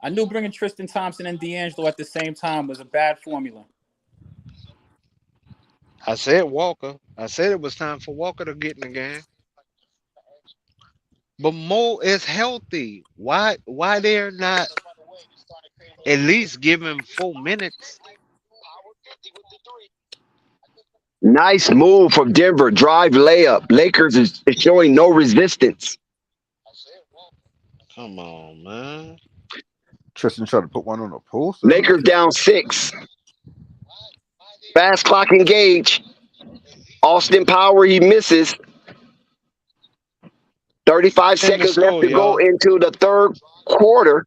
I knew bringing Tristan Thompson and D'Angelo at the same time was a bad formula. I said Walker. I said it was time for Walker to get in the game. But Mo is healthy. Why they're not at least give him 4 minutes? Nice move from Denver. Drive layup. Lakers is showing no resistance. Come on, man. Tristan tried to put one on the post. Lakers down 6. Fast clock engage. Austin Power, he misses. 35 Pin the seconds score, left to go y'all. into the third quarter.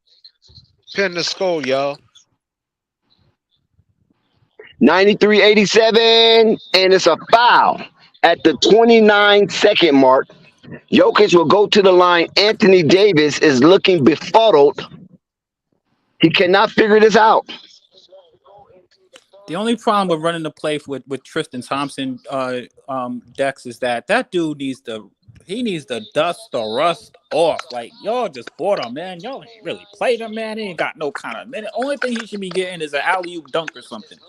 Pin the score, y'all. 93-87, and it's a foul at the 29-second mark. Jokic will go to the line. Anthony Davis is looking befuddled. He cannot figure this out. The only problem with running the play with Tristan Thompson, Dex, is that dude needs to dust the rust off. Like, y'all just bought him, man. Y'all ain't really played him, man. He ain't got no kind of minute. Only thing he should be getting is an alley-oop dunk or something.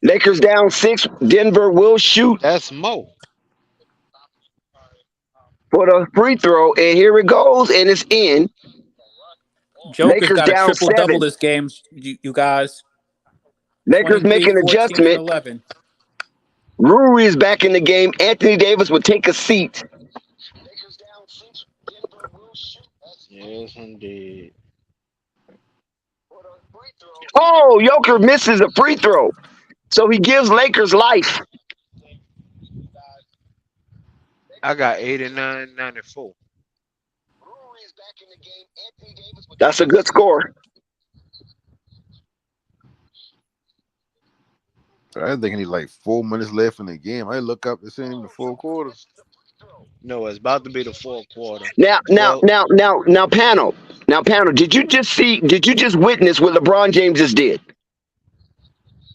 Lakers down 6. Denver will shoot. That's Mo. For the free throw, and here it goes, and it's in. Joker's Lakers got a down triple-double 7. this game, you guys. Lakers make an 14, adjustment. 11. Rui is back in the game. Anthony Davis will take a seat. Yes, indeed. Oh, Joker misses a free throw. So he gives Lakers life. I got 89-94. That's a good score. I think he need like 4 minutes left in the game. I look up, it's in the 4 quarters. No, it's about to be the fourth quarter. Now, Well, panel. Now, panel, did you just witness what LeBron James just did?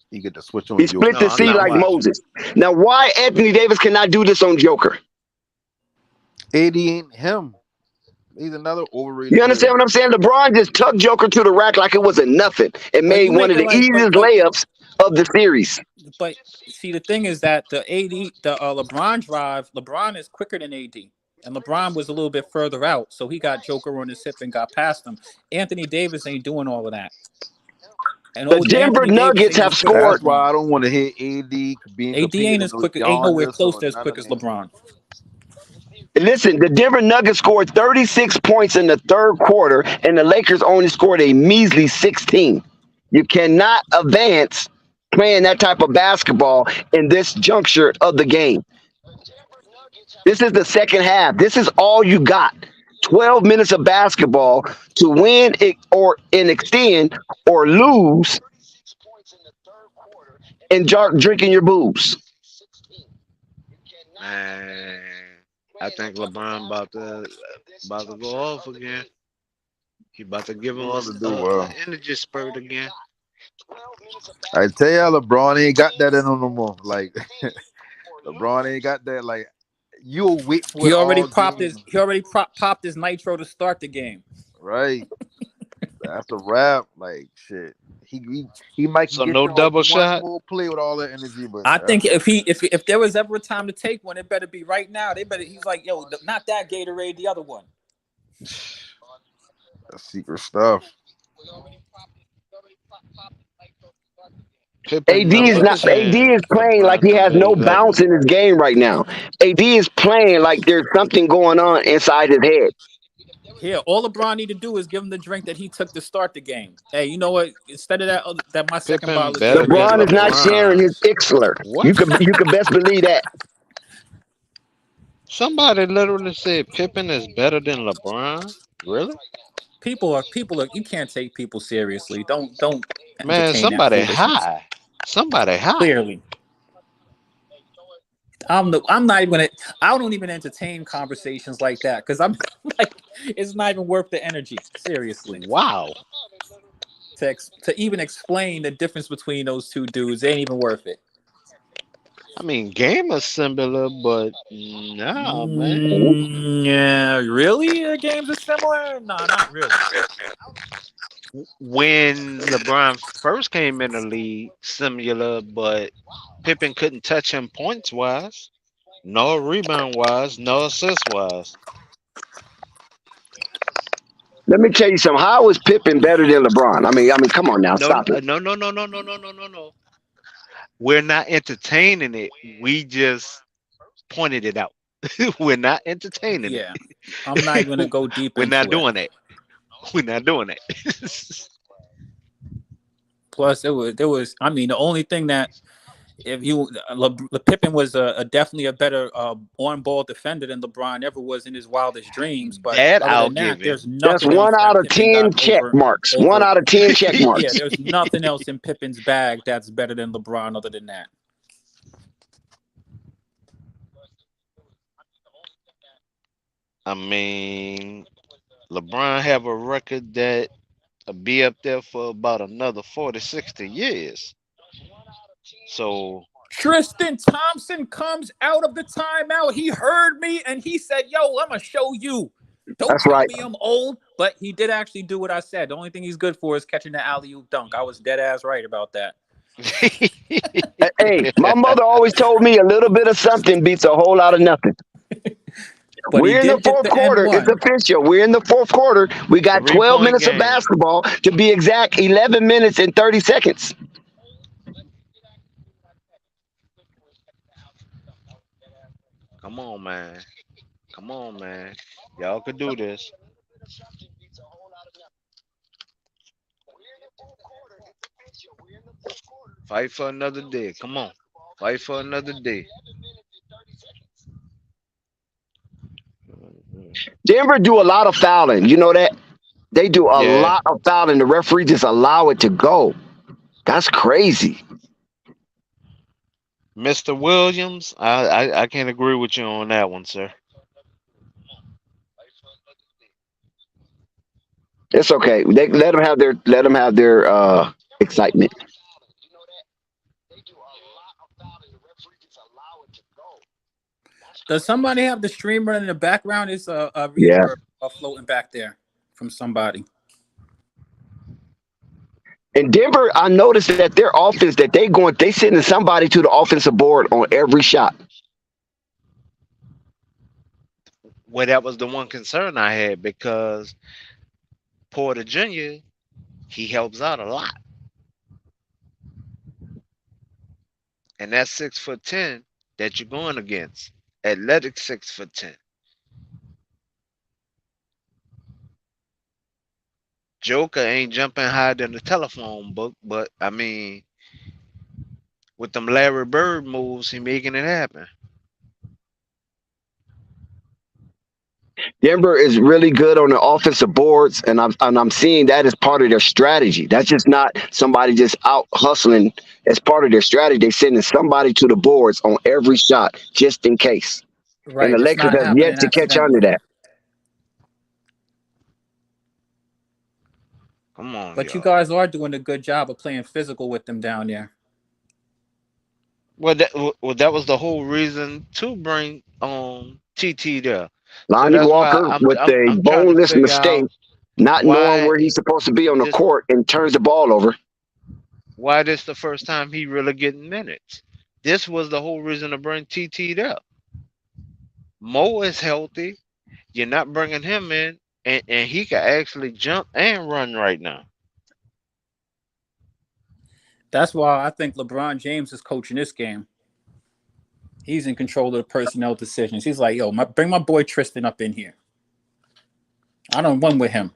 He get to switch on He Joker. split the I'm sea not like watching. Moses. Now, why Anthony Davis cannot do this on Joker? AD ain't him. He's another overrated You understand what I'm saying? LeBron just tucked Joker to the rack like it wasn't nothing and made one of the easiest layups of the series. But see, the thing is that the LeBron drive, LeBron is quicker than AD. And LeBron was a little bit further out, so he got Joker on his hip and got past him. Anthony Davis ain't doing all of that. And The Denver Nuggets have scored. That's why I don't want to hit AD being AD ain't as quick, ain't nowhere close to as quick as LeBron. Listen, the Denver Nuggets scored 36 points in the third quarter, and the Lakers only scored a measly 16. You cannot advance playing that type of basketball in this juncture of the game. This is the second half. This is all you got. 12 minutes of basketball to win it or extend or lose and drinking your booze. Man, I think LeBron about to go off again. He about to give him an energy spurt again. I tell you, LeBron ain't got that in him no more. Like LeBron ain't got that. Like you'll wait for He it already all popped game. popped his nitro to start the game. Right. That's a wrap. Like shit. He might So get no you double one shot. more play with all that energy, but I think if there was ever a time to take one, it better be right now. He's like, yo, not that Gatorade, the other one. That's secret stuff. AD is playing like he has no bounce in his game right now. AD is playing like there's something going on inside his head. Here, all LeBron need to do is give him the drink that he took to start the game. Hey, you know what? Instead of that my second bottle is LeBron is not sharing his Ixler. You could best believe that. Somebody literally said Pippen is better than LeBron. Really? People are. You can't take people seriously. Don't. Man, somebody high. Somebody high. Clearly. I'm not even gonna. I don't even entertain conversations like that because I'm like, it's not even worth the energy. Seriously. Wow. To even explain the difference between those two dudes ain't even worth it. I mean, game is similar, but nah, man. Yeah, really? The games are similar? No, not really. When LeBron first came in the league, similar, but Pippen couldn't touch him points wise, no rebound wise, no assist wise. Let me tell you something. How is Pippen better than LeBron? I mean, come on now, No, stop it. no, no, no, no, no, no, no, no, no. We're not entertaining it. We just pointed it out. We're not entertaining it. Yeah, I'm not even gonna go deep We're not into it. doing it. We're not doing it. Plus, there was. I mean, the only thing that if you Pippen was definitely a better on-ball defender than LeBron ever was in his wildest dreams. But That other I'll than give that, him. there's That's nothing else 1 that out of Pippen 10 got check marks. 1 over. out of 10 check Yeah, marks. there's nothing else in Pippen's bag that's better than LeBron other than that. I mean, LeBron have a record that will be up there for about another 40, 60 years. So Tristan Thompson comes out of the timeout. He heard me and he said, "Yo, I'm gonna show you. Don't That's tell right. me I'm old." But he did actually do what I said. The only thing he's good for is catching the alley-oop dunk. I was dead ass right about that. Hey, my mother always told me a little bit of something beats a whole lot of nothing. But he We're in the did get fourth the N quarter. It's one. official. We're in the fourth quarter. We got 12 3-point minutes of game. basketball. To be exact, 11 minutes and 30 seconds. Come on, man. Come on, man. Y'all could do this. Fight for another day. Come on. Fight for another day. Denver do a lot of fouling. You know that? They do a Yeah. lot of fouling. The referee just allow it to go. That's crazy. Mr. Williams, I can't agree with you on that one, sir. It's okay. They let them have their excitement. Does somebody have the stream running in the background? It's a Yeah. reverb floating back there from somebody. In Denver, I noticed that their offense that they sending somebody to the offensive board on every shot. Well, that was the one concern I had because Porter Jr., he helps out a lot. And that's 6'10" that you're going against. Athletic 6'10". Joker ain't jumping higher than the telephone book, but I mean, with them Larry Bird moves, he making it happen. Denver is really good on the offensive boards, and I'm seeing that as part of their strategy. That's just not somebody just out hustling. As part of their strategy, they sending somebody to the boards on every shot just in case. And Right, the it's Lakers not have yet happening to catch on to accidentally. that. Come on, But you y'all. guys are doing a good job of playing physical with them down there. Well, that was the whole reason to bring TT there. So Lonnie that's why Walker with a I'm trying to boneless figure mistake, out not knowing why where he's supposed to be on the this court and turns the ball over. why this the first time he really getting minutes. This was the whole reason to bring TT there. Mo is healthy. You're not bringing him in, and he can actually jump and run right now. That's why I think LeBron James is coaching this game. He's in control of the personnel decisions. He's like, "Yo, bring my boy Tristan up in here. I don't run with him.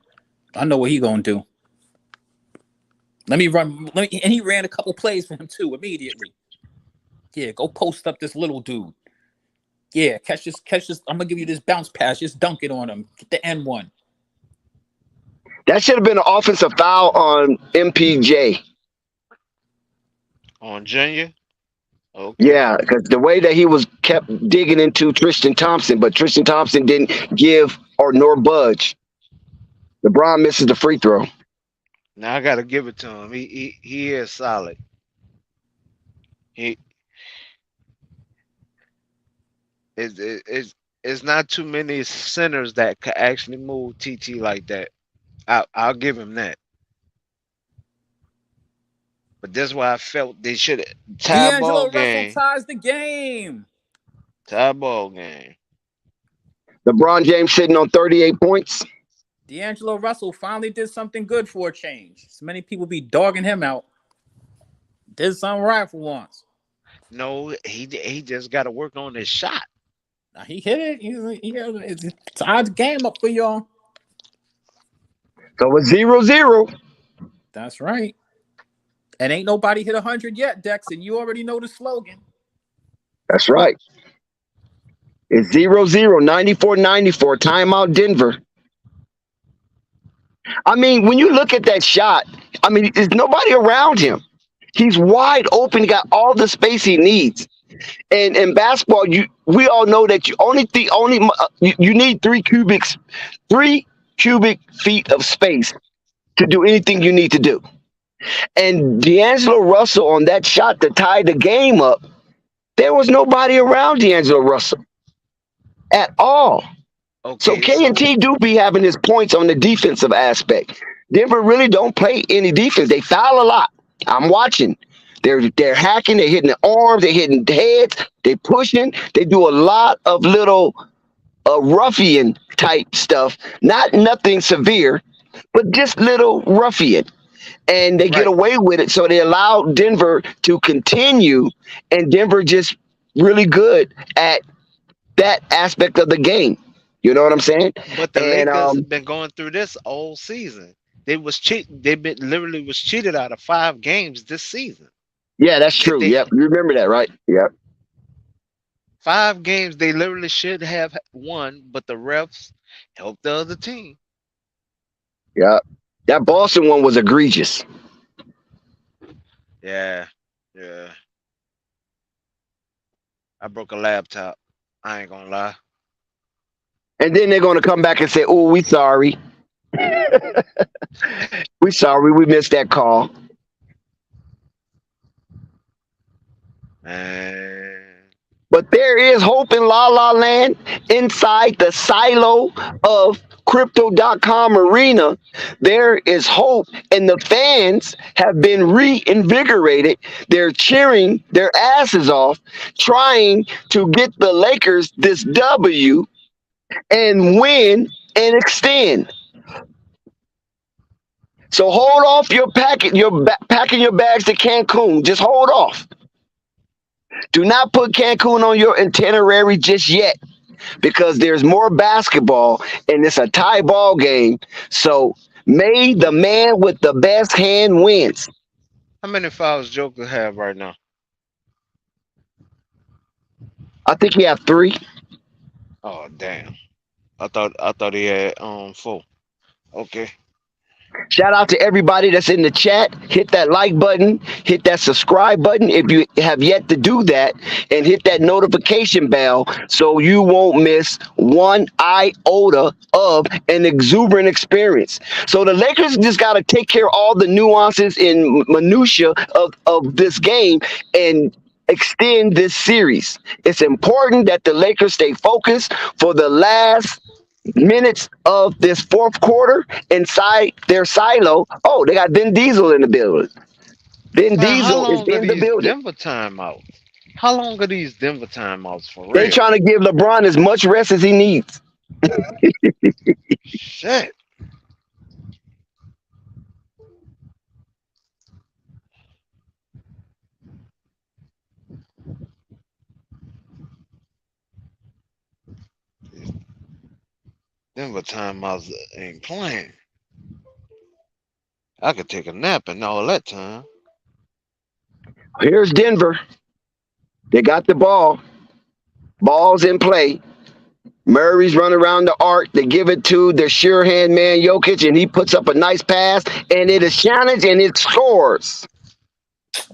I know what he gonna do. Let me run." And he ran a couple plays for him too immediately. Yeah, go post up this little dude. Yeah, catch this. I'm gonna give you this bounce pass. Just dunk it on him. Get the N1. That should have been an offensive foul on MPJ. On Junior? Okay. Yeah, because the way that he was kept digging into Tristan Thompson, but Tristan Thompson didn't give or nor budge. LeBron misses the free throw. Now I gotta give it to him. He is solid. He It's not too many centers that could actually move TT like that. I'll give him that. But that's why I felt they should tie ball D'Angelo Russell game. ties the game. Tie ball game. LeBron James sitting on 38 points. D'Angelo Russell finally did something good for a change. So many people be dogging him out. Did something right for once. No, he just got to work on his shot. Now he hit it. He tied the game up for y'all. So it's 0-0. That's right. And ain't nobody hit 100 yet, Dex, and you already know the slogan. That's right. It's 0-0, 94-94, timeout Denver. I mean, when you look at that shot, I mean, there's nobody around him. He's wide open, got all the space he needs. And in basketball, we all know that you need 3 cubic feet of space to do anything you need to do. And D'Angelo Russell on that shot to tie the game up, there was nobody around D'Angelo Russell at all. Okay, So K&T do be having his points on the defensive aspect. Denver really don't play any defense. They foul a lot. I'm watching. They're hacking. They're hitting the arms. They're hitting the heads. They're pushing. They do a lot of little ruffian type stuff. Nothing severe, but just little ruffian. And they get away with it. So they allow Denver to continue. And Denver just really good at that aspect of the game. You know what I'm saying? But the Lakers have been going through this all season. They literally was cheated out of 5 games this season. Yeah, that's true. Yep. You remember that, right? Yep. 5 games they literally should have won, but the refs helped the other team. Yeah. That Boston one was egregious. Yeah. I broke a laptop. I ain't gonna lie. And then they're gonna come back and say, "Oh, we sorry. We sorry. We missed that call." But there is hope in La La Land inside the silo of Crypto.com arena. There is hope, and the fans have been reinvigorated. They're cheering their asses off, trying to get the Lakers this W and win and extend. So hold off packing your bags to Cancun. Just hold off. Do not put Cancun on your itinerary just yet, because there's more basketball and it's a tie ball game. So may the man with the best hand wins. How many fouls Joker have right now? I think he had 3. Oh damn! I thought he had 4. Okay. Shout out to everybody that's in the chat. Hit that like button, hit that subscribe button if you have yet to do that, and hit that notification bell so you won't miss one iota of an exuberant experience. So the Lakers just got to take care of all the nuances and minutia of this game and extend this series. It's important that the Lakers stay focused for the last minutes of this 4th quarter inside their silo. Oh, they got Vin Diesel in the building. Vin Diesel is in the building. Denver timeouts? How long are these Denver timeouts for real? They trying to give LeBron as much rest as he needs. Shit. Denver timeouts ain't playing. I could take a nap in all that time. Here's Denver. They got the ball. Ball's in play. Murray's running around the arc. They give it to their sure hand man, Jokic, and he puts up a nice pass, and it is challenged, and it scores.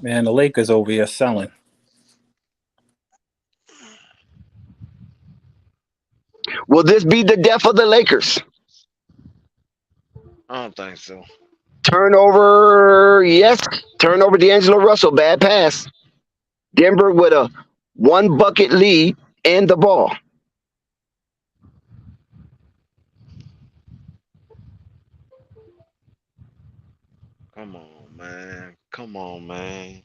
Man, the Lakers over here selling. Will this be the death of the Lakers? I don't think so. Turnover, yes. Turnover, D'Angelo Russell, bad pass. Denver with a 1 bucket lead, and the ball. Come on, man. Come on, man.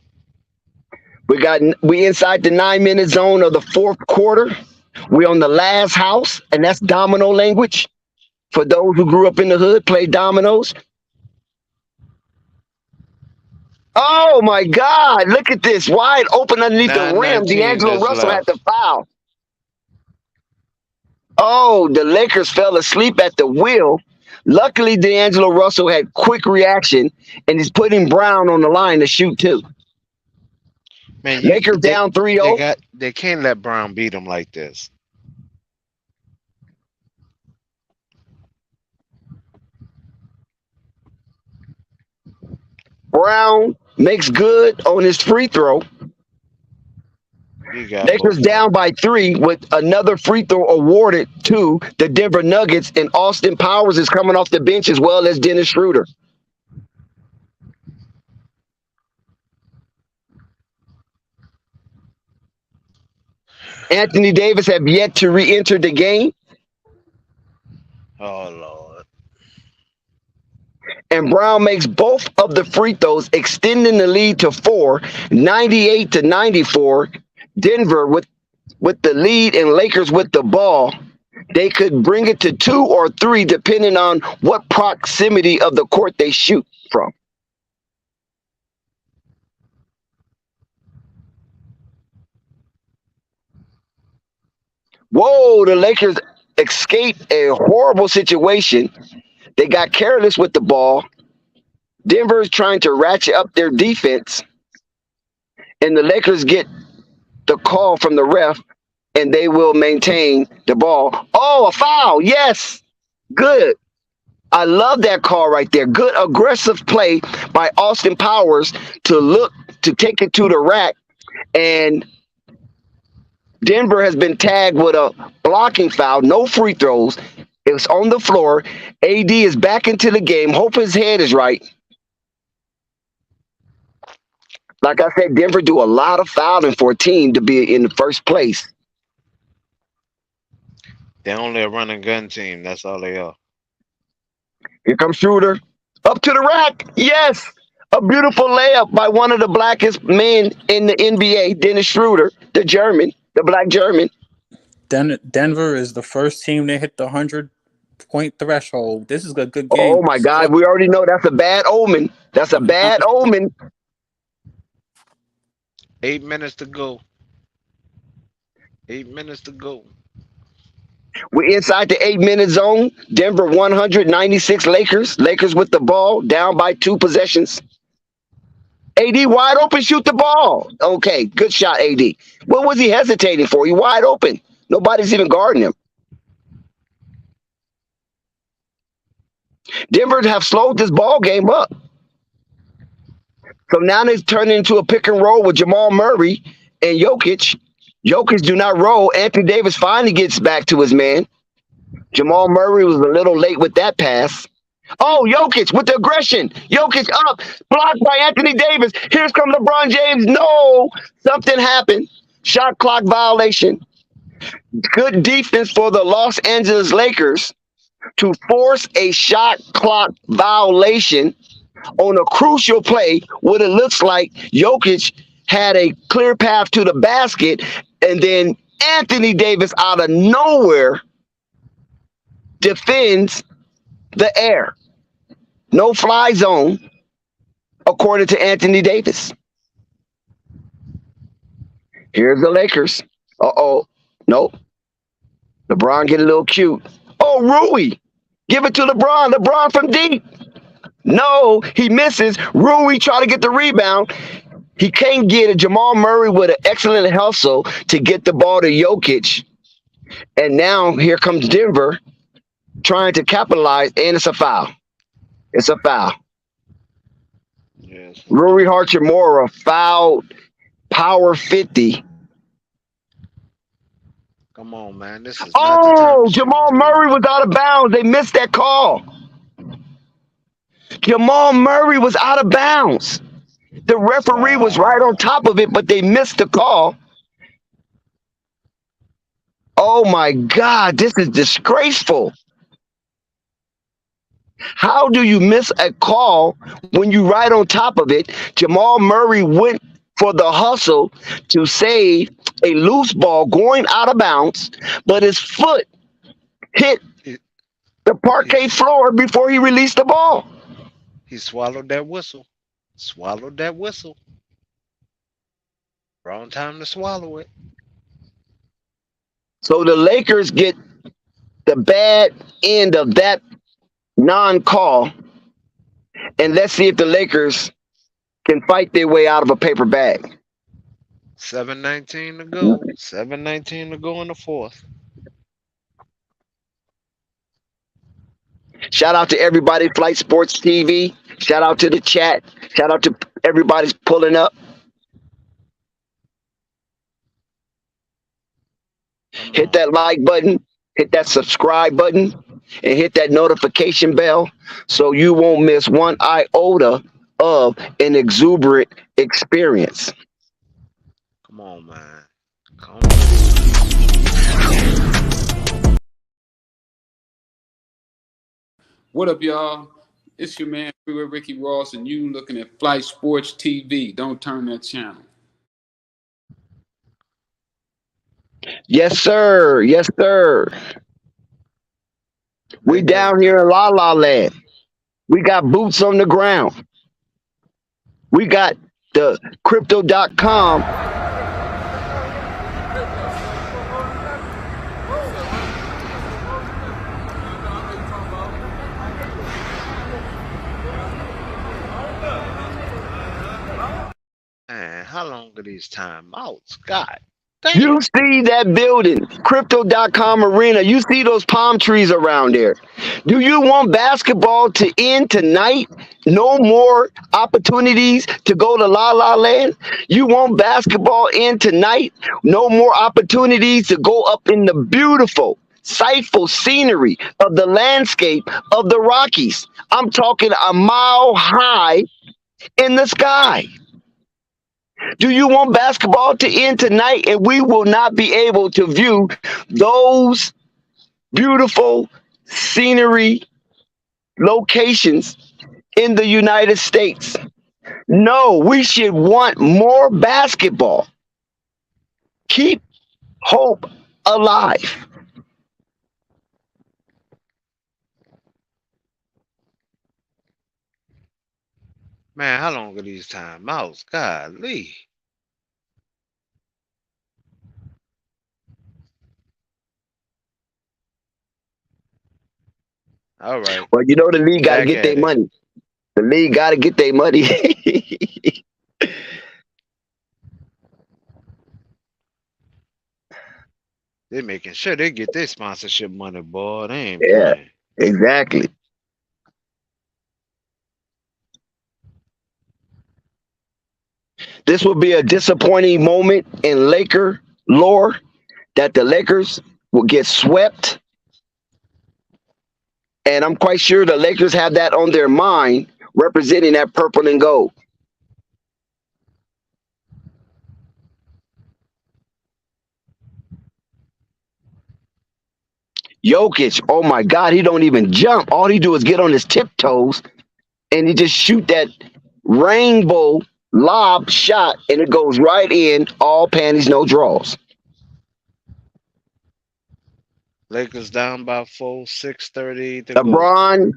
We inside the 9-minute zone of the fourth quarter. We on the last house, and that's domino language. For those who grew up in the hood, play dominoes. Oh my God! Look at this, wide open underneath the rim. 9:19 D'Angelo just Russell had left. the foul. Oh, the Lakers fell asleep at the wheel. Luckily, D'Angelo Russell had quick reaction and is putting Brown on the line to shoot too. Man, Lakers down 3-0. they can't let Brown beat them like this. Brown makes good on his free throw. You got Lakers both. down by 3 with another free throw awarded to the Denver Nuggets, and Austin Powers is coming off the bench as well as Dennis Schroeder. Anthony Davis have yet to re-enter the game, Oh Lord. and Brown makes both of the free throws, extending the lead to 4, 98-94. Denver with the lead and Lakers with the ball. They could bring it to 2 or 3 depending on what proximity of the court they shoot from. Whoa, the Lakers escaped a horrible situation. They got careless with the ball. Denver is trying to ratchet up their defense, and the Lakers get the call from the ref, and they will maintain the ball. Oh, a foul. Yes. Good. I love that call right there. Good aggressive play by Austin Powers to take it to the rack, and Denver has been tagged with a blocking foul, no free throws. It was on the floor. AD is back into the game. Hope his head is right. Like I said, Denver do a lot of fouling for a team to be in the first place. They're only a run and gun team. That's all they are. Here comes Schroeder. Up to the rack. Yes. A beautiful layup by one of the blackest men in the NBA, Dennis Schroeder, the German, the black German. Denver is the first team to hit the 100-point threshold. This is a good game. Oh, my God. We already know that's a bad omen. That's a bad omen. 8 minutes to go. 8 minutes to go. We're inside the 8-minute zone. Denver 196 Lakers. Lakers with the ball, down by 2 possessions. AD wide open, shoot the ball. Okay, good shot, AD. What was he hesitating for? He wide open. Nobody's even guarding him. Denver have slowed this ball game up. So now they've turned into a pick and roll with Jamal Murray and Jokic. Jokic do not roll. Anthony Davis finally gets back to his man. Jamal Murray was a little late with that pass. Oh, Jokic with the aggression. Jokic up, blocked by Anthony Davis. Here's come LeBron James. No, something happened. Shot clock violation. Good defense for the Los Angeles Lakers to force a shot clock violation on a crucial play. What it looks like, Jokic had a clear path to the basket, and then Anthony Davis out of nowhere defends the air. No fly zone, according to Anthony Davis. Here's the Lakers. Uh-oh. Nope. LeBron get a little cute. Oh, Rui. Give it to LeBron. LeBron from deep. No, he misses. Rui try to get the rebound. He can't get it. Jamal Murray with an excellent hustle to get the ball to Jokic. And now here comes Denver trying to capitalize, and it's a foul. It's a foul. Yes. Rui Hachimura fouled power 50. Come on, man. This is Oh, Jamal Murray was out of bounds. They missed that call. Jamal Murray was out of bounds. The referee was right on top of it, but they missed the call. Oh my God, this is disgraceful. How do you miss a call when you right on top of it? Jamal Murray went for the hustle to save a loose ball going out of bounds, but his foot hit He, the he, parquet floor before he released the ball. he swallowed that whistle. Swallowed that whistle. Wrong time to swallow it. So the Lakers get the bad end of that non-call, and let's see if the Lakers can fight their way out of a paper bag. 7:19 to go. 7:19 to go in the fourth. Shout out to everybody, Flight Sports TV. Shout out to the chat. Shout out to everybody's pulling up. Hit that like button, hit that subscribe button, and hit that notification bell so you won't miss one iota of an exuberant experience. Come on, man. Come on. What up, y'all? It's your man, Freeway Ricky Ross, and you looking at Flight Sports TV. Don't turn that channel. Yes, sir. Yes, sir. We down here in La La Land. We got boots on the ground. We got the crypto.com. Man, how long are these timeouts? God You see that building, crypto.com arena. You see those palm trees around there. Do you want basketball to end tonight? No more opportunities to go to La La Land? You want basketball in tonight? No more opportunities to go up in the beautiful, sightful scenery of the landscape of the Rockies. I'm talking a mile high in the sky. Do you want basketball to end tonight and we will not be able to view those beautiful scenery locations in the United States? No, we should want more basketball. Keep hope alive. Man, how long are these timeouts? Golly. All right. Well, you know the league got to Back get at their it. money. The league got to get their money. They're making sure they get their sponsorship money, boy. They ain't Yeah, playing. exactly. This will be a disappointing moment in Laker lore that the Lakers will get swept. And I'm quite sure the Lakers have that on their mind, representing that purple and gold. Jokic, oh my God, he don't even jump. All he do is get on his tiptoes and he just shoot that rainbow lob shot and it goes right in, all panties, no draws. Lakers down by 4, 6:30 to go. LeBron,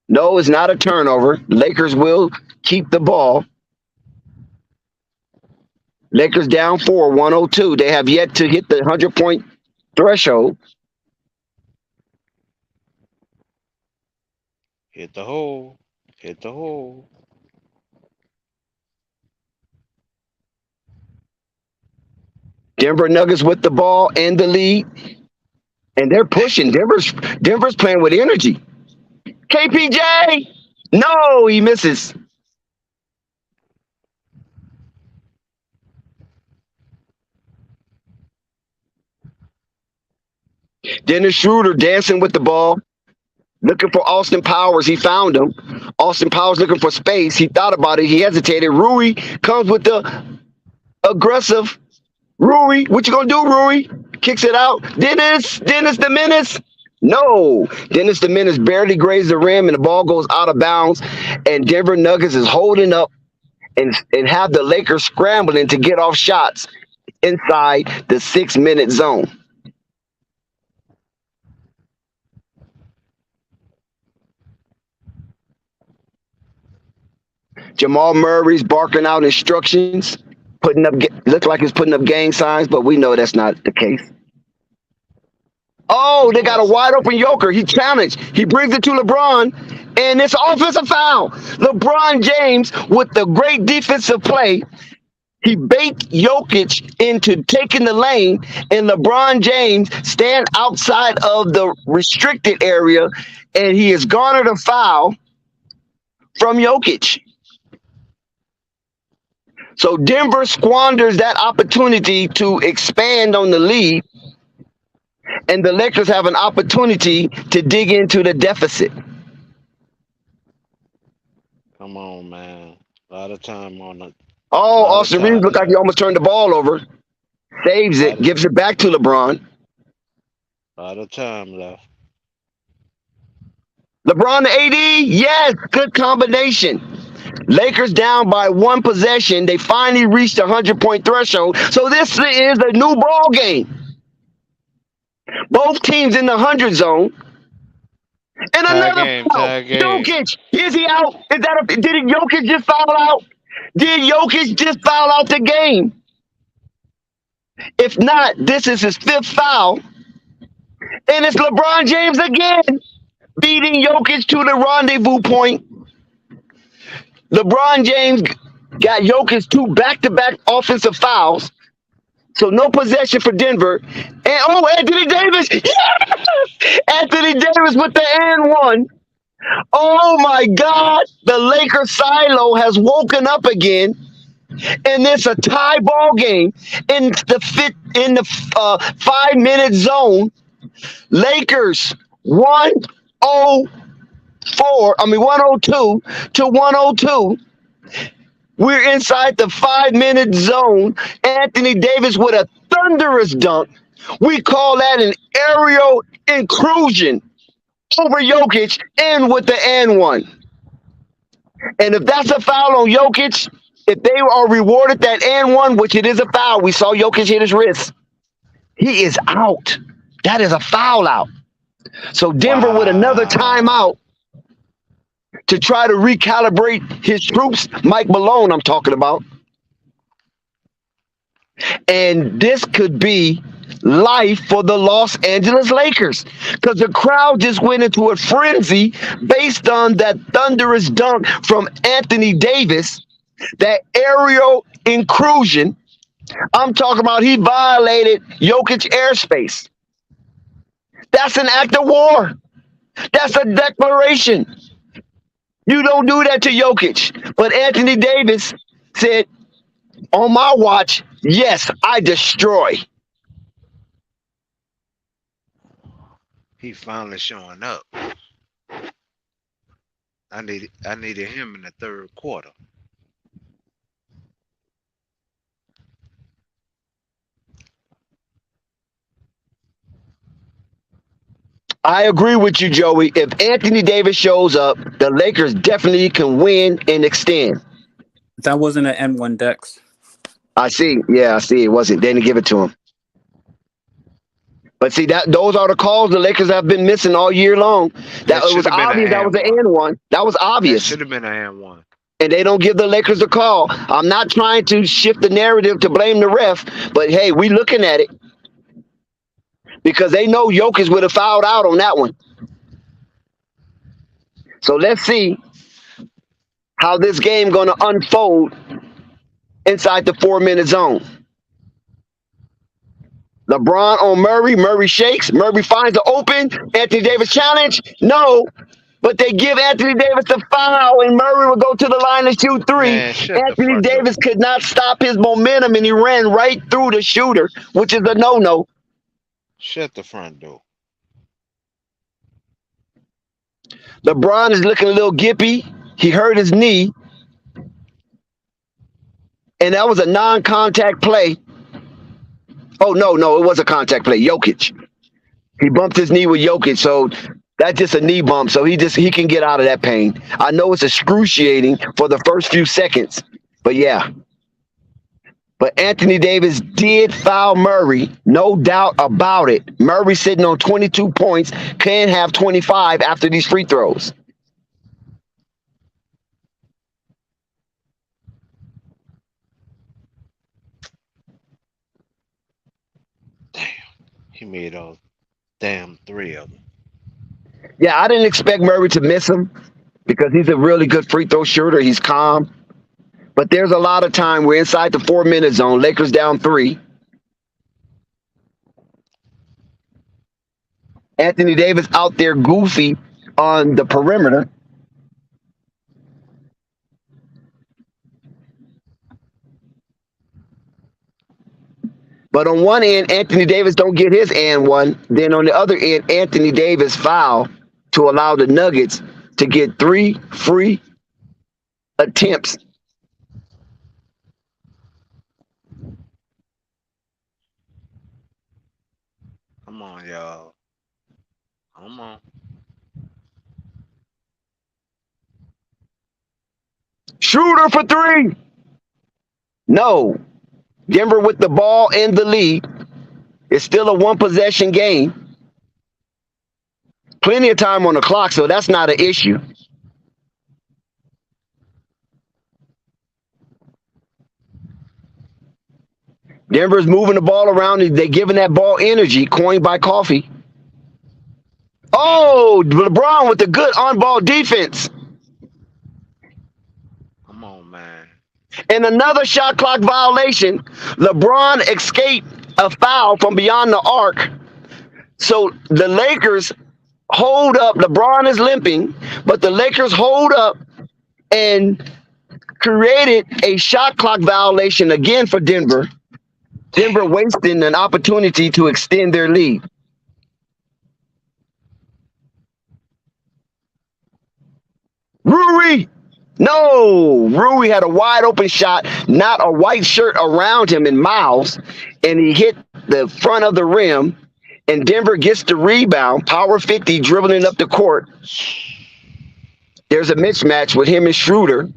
no, it's not a turnover. Lakers will keep the ball. Lakers down 4, 102. They have yet to hit the 100-point threshold. Hit the hole. Hit the hole. Denver Nuggets with the ball and the lead. And they're pushing. Denver's playing with energy. KPJ! No, he misses. Dennis Schroeder dancing with the ball. Looking for Austin Powers. He found him. Austin Powers looking for space. He thought about it. He hesitated. Rui comes with the aggressive. Rui, what you gonna do, Rui? kicks it out. Dennis the Menace. No, Dennis the Menace barely grazed the rim, and the ball goes out of bounds. And Denver Nuggets is holding up and have the Lakers scrambling to get off shots inside the 6-minute zone. Jamal Murray's barking out instructions, look like he's putting up gang signs, but we know that's not the case. Oh, they got a wide open Joker. He challenged. He brings it to LeBron, and it's offensive foul. LeBron James with the great defensive play. He bait Jokic into taking the lane, and LeBron James stand outside of the restricted area, and he has garnered a foul from Jokic. So Denver squanders that opportunity to expand on the lead, and the Lakers have an opportunity to dig into the deficit. Come on, man. A lot of time on it. Oh, Austin Reeves looked like he almost turned the ball over. Saves it, gives it back to LeBron. A lot of time left. LeBron to AD, yes, good combination. Lakers down by one possession. They finally reached the 100-point threshold. So this is a new ball game. Both teams in the 100 zone. And another foul. Jokic, is he out? Did Jokic just foul out? Did Jokic just foul out the game? If not, this is his 5th foul. And it's LeBron James again, beating Jokic to the rendezvous point. LeBron James got Jokic 2 back-to-back offensive fouls. So no possession for Denver. And Anthony Davis. Yes! Anthony Davis with the and one. Oh my God. The Lakers silo has woken up again. And it's a tie ball game in the 5-minute zone. Lakers 102 to 102. We're inside the 5-minute zone. Anthony Davis with a thunderous dunk. We call that an aerial inclusion over Jokic and with the and one. And if that's a foul on Jokic, if they are rewarded that and one, which it is a foul, we saw Jokic hit his wrist. He is out. That is a foul out. So Denver with another timeout to try to recalibrate his troops. Mike Malone, I'm talking about. And this could be life for the Los Angeles Lakers because the crowd just went into a frenzy based on that thunderous dunk from Anthony Davis, that aerial inclusion. I'm talking about he violated Jokic airspace. That's an act of war. That's a declaration. You don't do that to Jokic. But Anthony Davis said, on my watch, yes, I destroy. He finally showing up. I needed him in the 3rd quarter. I agree with you, Joey. If Anthony Davis shows up, the Lakers definitely can win and extend. That wasn't an N1 Dex. I see. Yeah, I see. It wasn't. They didn't give it to him. But see, those are the calls the Lakers have been missing all year long. That it was obvious that was an and one. That was obvious. Should have been an and one. And they don't give the Lakers a call. I'm not trying to shift the narrative to blame the ref, but hey, we looking at it. Because they know Jokic would have fouled out on that one. So let's see how this game going to unfold inside the 4-minute zone. LeBron on Murray. Murray shakes. Murray finds the open. Anthony Davis challenge. No. But they give Anthony Davis the foul, and Murray will go to the line to shoot 3. Man, Anthony Davis could not stop his momentum, and he ran right through the shooter, which is a no-no. Shut the front door. LeBron is looking a little gippy. He hurt his knee. And that was a non-contact play Oh no, it was a contact play. Jokic. He bumped his knee with Jokic, so that's just a knee bump. So he can get out of that pain. I know it's excruciating for the first few seconds, but yeah. But Anthony Davis did foul Murray, no doubt about it. Murray sitting on 22 points, can have 25 after these free throws. He made a damn 3 of them. Yeah, I didn't expect Murray to miss him because he's a really good free throw shooter. He's calm. But there's a lot of time we're inside the 4-minute zone. Lakers down 3. Anthony Davis out there goofy on the perimeter. But on one end, Anthony Davis don't get his and one. Then on the other end, Anthony Davis foul to allow the Nuggets to get 3 free attempts. Come on, y'all. Come on. Shooter for 3. No. Denver with the ball in the lead. It's still a 1-possession game. Plenty of time on the clock, so that's not an issue. Denver's moving the ball around. They're giving that ball energy, coined by Coffee. Oh, LeBron with the good on-ball defense. Come on, man. And another shot clock violation. LeBron escaped a foul from beyond the arc. So the Lakers hold up. LeBron is limping, but the Lakers hold up and created a shot clock violation again for Denver. Denver wasting an opportunity to extend their lead. Rui! No! Rui had a wide open shot, not a white shirt around him in Miles, and he hit the front of the rim, and Denver gets the rebound, power 50, dribbling up the court. There's a mismatch with him and Schroeder.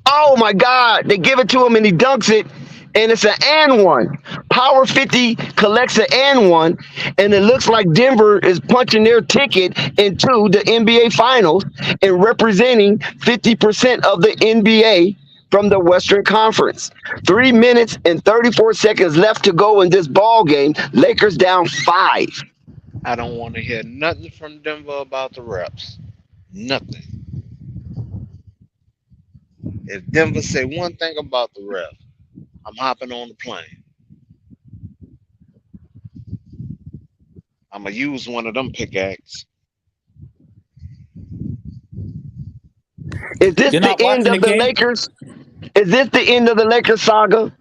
Oh, my God. They give it to him, and he dunks it, and it's an and one. Power 50 collects an and one, and it looks like Denver is punching their ticket into the NBA Finals and representing 50% of the NBA from the Western Conference. 3 minutes and 34 seconds left to go in this ball game. Lakers down 5. I don't want to hear nothing from Denver about the refs. Nothing. If Denver say one thing about the ref, I'm hopping on the plane. I'm going to use one of them pickaxes. Is this the end of the Lakers? Is this the end of the Lakers saga?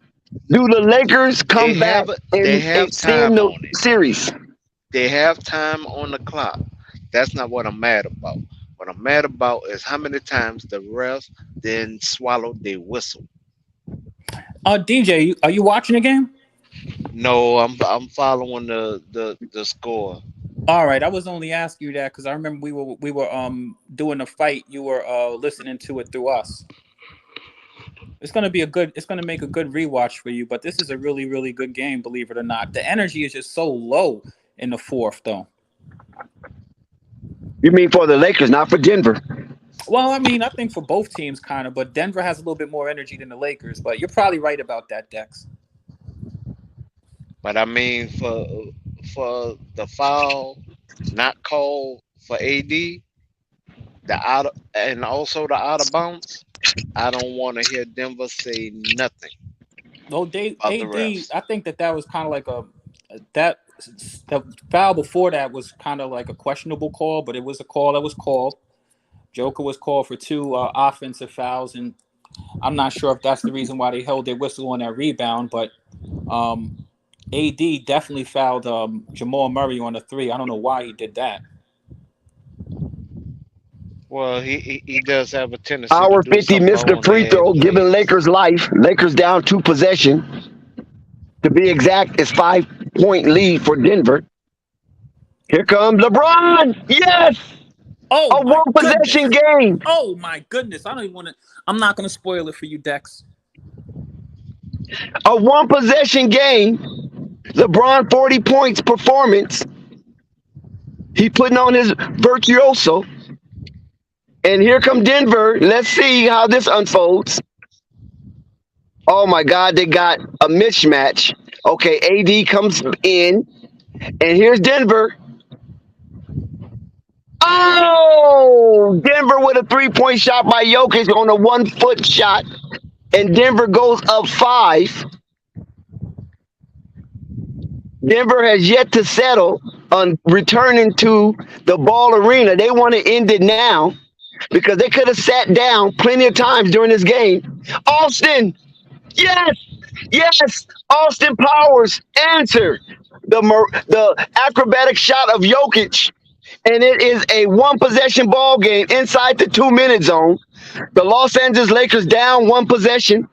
Do the Lakers come back and extend the series? They have time on the clock. That's not what I'm mad about. What I'm mad about is how many times the refs then swallowed their whistle. DJ, are you watching the game? No, I'm following the score. All right, I was only asking you that because I remember we were doing a fight. You were listening to it through us. It's gonna make a good rewatch for you. But this is a really, really good game, believe it or not. The energy is just so low in the fourth, though. You mean for the Lakers, not for Denver? Well, I mean, I think for both teams, kind of, but Denver has a little bit more energy than the Lakers. But you're probably right about that, Dex. But I mean, for the foul not called for AD, and also the out of bounds, I don't want to hear Denver say nothing. No, AD. I think that was kind of like the foul before that was kind of like a questionable call, but it was a call that was called. Joker was called for 2 offensive fouls, and I'm not sure if that's the reason why they held their whistle on that rebound, but AD definitely fouled Jamal Murray on the 3. I don't know why he did that. Well, he does have a tendency Hour to do 50 missed the free throw, giving Lakers life. Lakers down 2 possessions. To be exact, it's 5-point lead for Denver. Here comes LeBron. Yes, Oh a my one possession goodness. game. Oh my goodness. I don't even want to. I'm not going to spoil it for you, Dex. A one possession game. LeBron 40 points performance. He putting on his virtuoso. And here come Denver. Let's see how this unfolds. Oh my God, they got a mismatch. Okay, AD comes in. And here's Denver. Oh, Denver with a 3-point shot by Jokic on a 1-foot shot. And Denver goes up 5. Denver has yet to settle on returning to the ball arena. They want to end it now because they could have sat down plenty of times during this game. Austin, yes, yes, Austin Powers answered the acrobatic shot of Jokic, and it is a one-possession ball game inside the 2-minute zone. The Los Angeles Lakers down one possession.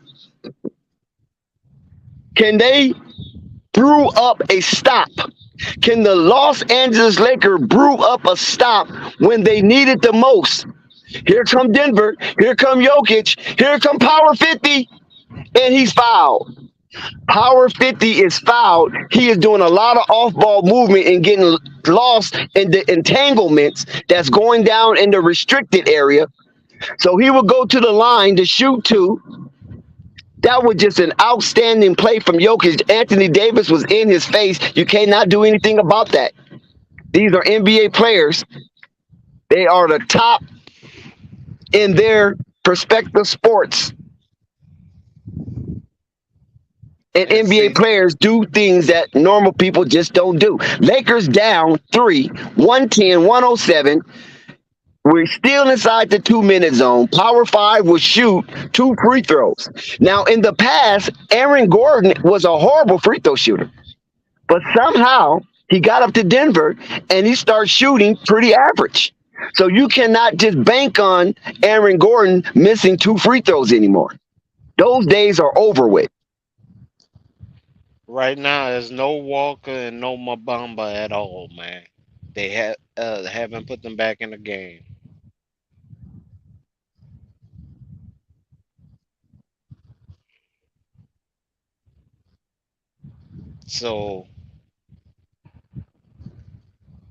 Can they brew up a stop? Can the Los Angeles Lakers brew up a stop when they need it the most? Here come Denver. Here come Jokic. Here come Power 50. And he's fouled. Power 50 is fouled. He is doing a lot of off-ball movement and getting lost in the entanglements that's going down in the restricted area. So he will go to the line to shoot 2. That was just an outstanding play from Jokic. Anthony Davis was in his face. You cannot do anything about that. These are NBA players. They are the top in their respective sports. And NBA players do things that normal people just don't do. Lakers down 3, 110-107. We're still inside the 2-minute zone. Power 5 will shoot 2 free throws. Now, in the past, Aaron Gordon was a horrible free throw shooter. But somehow, he got up to Denver, and he started shooting pretty average. So you cannot just bank on Aaron Gordon missing 2 free throws anymore. Those days are over with. Right now, there's no Walker and no Mabamba at all, man. They haven't put them back in the game. So,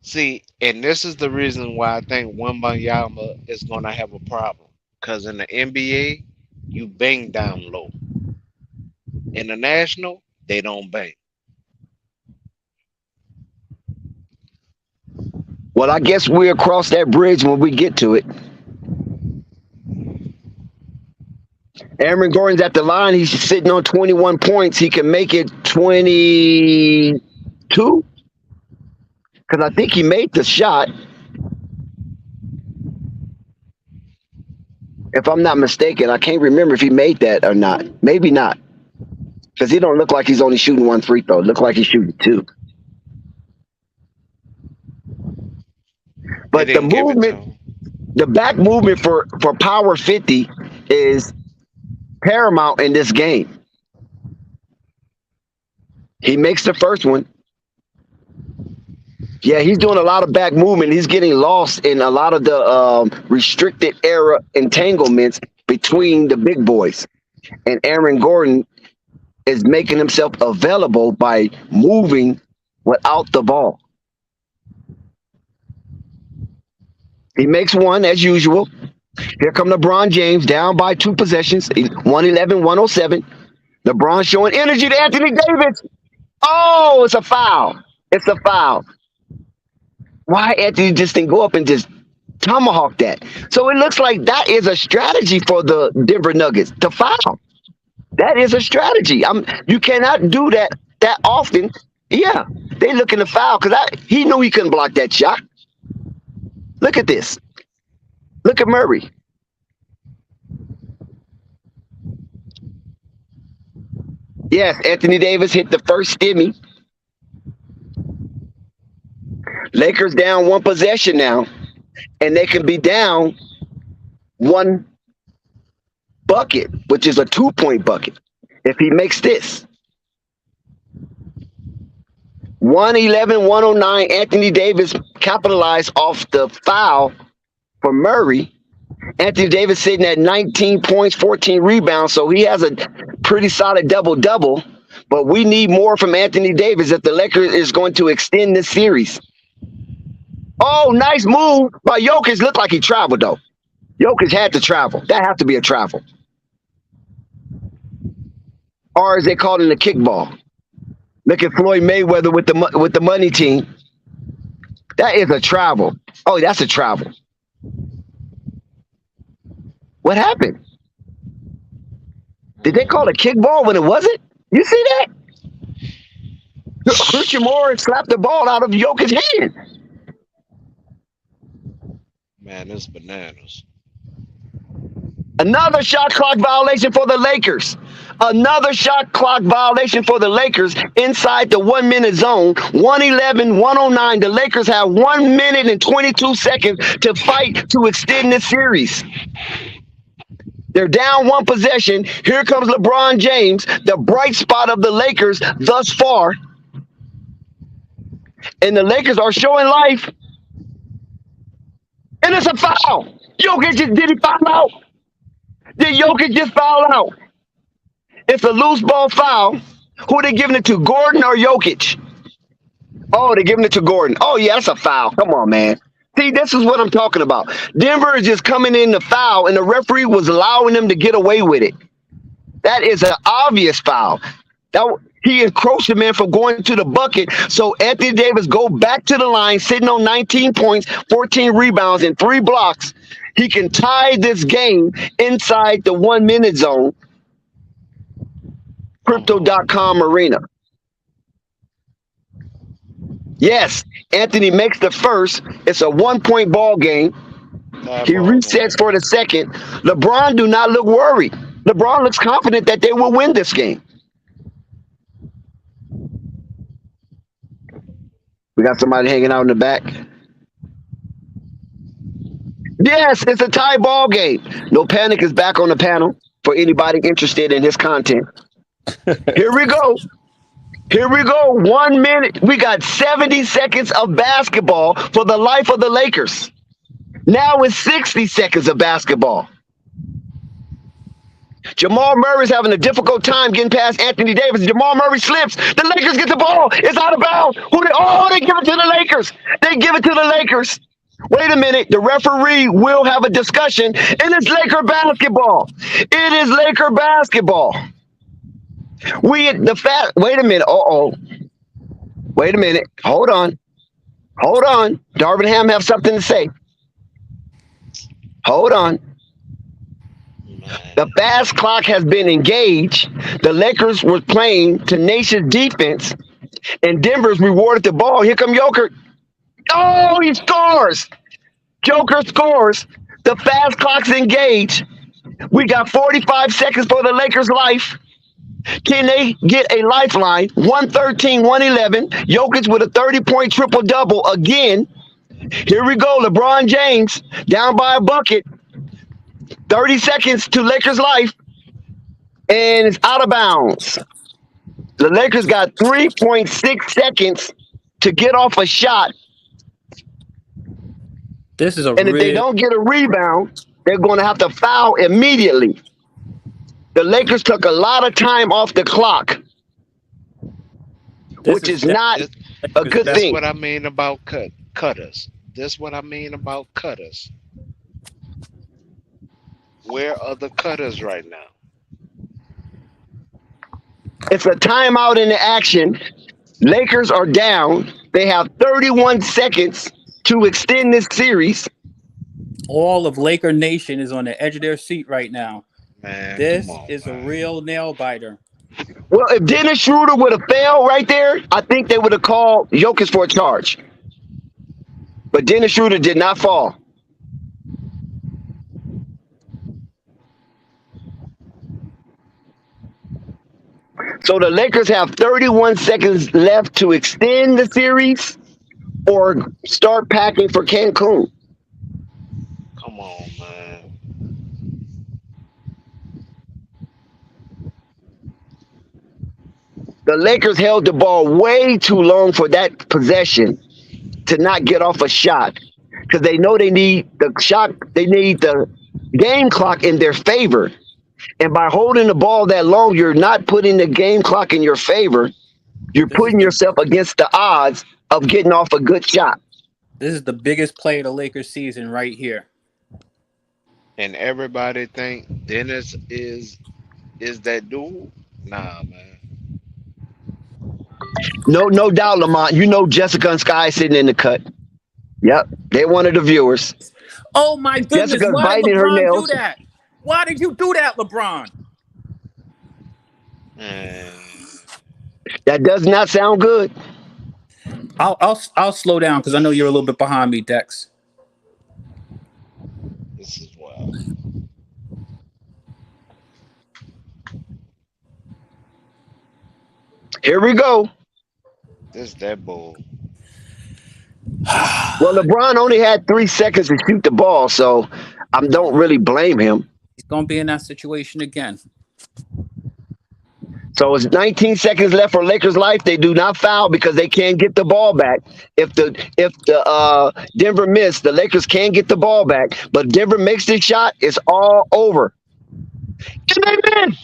see, and this is the reason why I think Wembanyama is going to have a problem. Because in the NBA, you bang down low. In the National, they don't bang. Well, I guess we'll cross that bridge when we get to it. Aaron Gordon's at the line. He's sitting on 21 points. He can make it 22 because I think he made the shot. If I'm not mistaken, I can't remember if he made that or not. Maybe not, because he don't look like he's only shooting 1 free throw. It look like he's shooting 2. But the movement, the back movement for Power 50 is paramount in this game. He makes the first one. Yeah, he's doing a lot of back movement. He's getting lost in a lot of the restricted era entanglements between the big boys. And Aaron Gordon is making himself available by moving without the ball. He makes one as usual. Here come LeBron James down by 2 possessions, 111-107. LeBron showing energy to Anthony Davis. Oh, it's a foul. It's a foul. Why Anthony just didn't go up and just tomahawk that? So it looks like that is a strategy for the Denver Nuggets to foul. That is a strategy. You cannot do that often. Yeah, they looking to foul because he knew he couldn't block that shot. Look at this. Look at Murray. Yes, Anthony Davis hit the first stimmy. Lakers down 1 possession now, and they can be down 1 bucket, which is a 2-point bucket, if he makes this. 111-109. Anthony Davis capitalized off the foul for Murray. Anthony Davis sitting at 19 points, 14 rebounds, so he has a pretty solid double-double. But we need more from Anthony Davis if the Lakers is going to extend this series. Oh, nice move by Jokic. Looked like he traveled, though. Jokic had to travel. That has to be a travel. Or as they call it, a kickball. Look at Floyd Mayweather with the money team. That is a travel. Oh, that's a travel. What happened? Did they call it a kickball when it wasn't? You see that? Christian Morris slapped the ball out of Jokic's hand. Man, it's bananas. Another shot clock violation for the Lakers. Another shot clock violation for the Lakers inside the 1 minute zone. 111-109. The Lakers have 1 minute and 22 seconds to fight to extend this series. They're down one possession. Here comes LeBron James, the bright spot of the Lakers thus far. And the Lakers are showing life. And it's a foul. Jokic, did he foul out? Did Jokic just foul out? It's a loose ball foul. Who are they giving it to, Gordon or Jokic? Oh, they're giving it to Gordon. Oh, yeah, that's a foul. Come on, man. See, this is what I'm talking about. Denver is just coming in to foul, and the referee was allowing them to get away with it. That is an obvious foul. He encroached the man from going to the bucket. So Anthony Davis go back to the line, sitting on 19 points, 14 rebounds, and 3 blocks. He can tie this game inside the 1 minute zone. Crypto.com arena. Yes, Anthony makes the first. It's a 1 point ball game. He resets for the second. LeBron do not look worried. LeBron looks confident that they will win this game. We got somebody hanging out in the back. Yes, it's a tie ball game. No Panic is back on the panel for anybody interested in his content. Here we go. Here we go. 1 minute. We got 70 seconds of basketball for the life of the Lakers. Now it's 60 seconds of basketball. Jamal Murray's having a difficult time getting past Anthony Davis. Jamal Murray slips. The Lakers get the ball. It's out of bounds. They give it to the Lakers. They give it to the Lakers. Wait a minute. The referee will have a discussion, and it's Laker basketball. It is Laker basketball. Wait a minute. Wait a minute. Hold on. Darvin Ham have something to say. Hold on. The fast clock has been engaged. The Lakers were playing tenacious defense, and Denver's rewarded the ball. Here come Jokic. Oh, he scores. Joker scores. The fast clock's engaged. We got 45 seconds for the Lakers' life. Can they get a lifeline? 113, 111. Jokic with a 30-point triple-double again. Here we go. LeBron James down by a bucket. 30 seconds to Lakers' life. And it's out of bounds. The Lakers got 3.6 seconds to get off a shot. This is and if they don't get a rebound, they're going to have to foul immediately. The Lakers took a lot of time off the clock, which is not a good That's thing. what I mean about cutters. That's what I mean about cutters. Where are the cutters right now? It's a timeout in the action. Lakers are down. They have 31 seconds to extend this series. All of Laker Nation is on the edge of their seat right now. Man, this is a real nail biter. Well, if Dennis Schroeder would have failed right there, I think they would have called Jokic for a charge. But Dennis Schroeder did not fall. So the Lakers have 31 seconds left to extend the series or start packing for Cancun. Come on, man. The Lakers held the ball way too long for that possession to not get off a shot because they know they need the shot. They need the game clock in their favor. And by holding the ball that long, you're not putting the game clock in your favor. You're putting yourself against the odds of getting off a good shot. This is the biggest play of the Lakers season right here. And everybody think Dennis is that dude. Nah, man. No doubt, Lamont. You know Jessica and Sky sitting in the cut. Yep, they're one of the viewers. Oh my goodness! Jessica's Why did biting her LeBron nails. do that? Why did you do that, LeBron? That does not sound good. I'll slow down because I know you're a little bit behind me, Dex. This is wild. Here we go. This that bull. Well, LeBron only had 3 seconds to shoot the ball, so I don't really blame him. He's gonna be in that situation again. So it's 19 seconds left for Lakers' life. They do not foul because they can't get the ball back. If the Denver missed, the Lakers can't get the ball back. But Denver makes this shot, it's all over. And they win.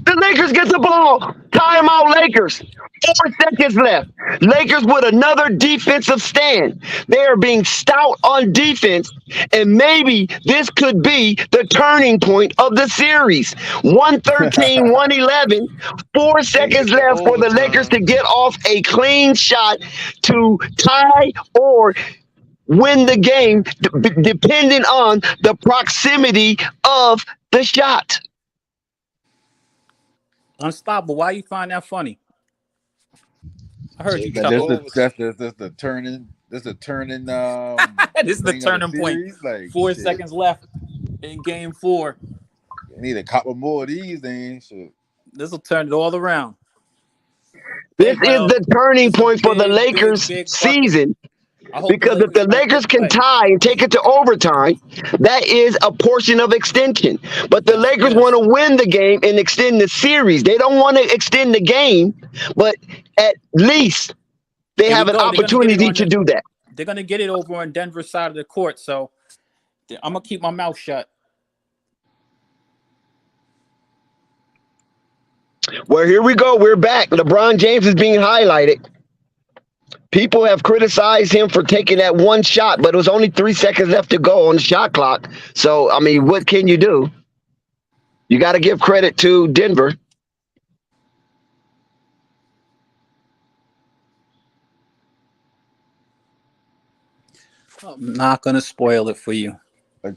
The Lakers get the ball. Timeout, Lakers. 4 seconds left. Lakers with another defensive stand. They are being stout on defense, and maybe this could be the turning point of the series. 113, 111. 4 seconds left for the Lakers to get off a clean shot to tie or win the game, depending on the proximity of the shot. Unstoppable. Why you find that funny? I heard you. That's the turning. This is a turning. This is the turning point. Like 4 seconds left in Game 4. You need a couple more of these, then. Shit. This will turn it all around. This is the turning point for the Lakers season. Because if the Lakers can tie and take it to overtime, that is a portion of extension. But the Lakers want to win the game and extend the series. They don't want to extend the game, but at least they have an opportunity to do that. They're going to get it over on Denver's side of the court, so I'm going to keep my mouth shut. Well, here we go. We're back. LeBron James is being highlighted. People have criticized him for taking that one shot, but it was only 3 seconds left to go on the shot clock. So, I mean, what can you do? You got to give credit to Denver. I'm not going to spoil it for you.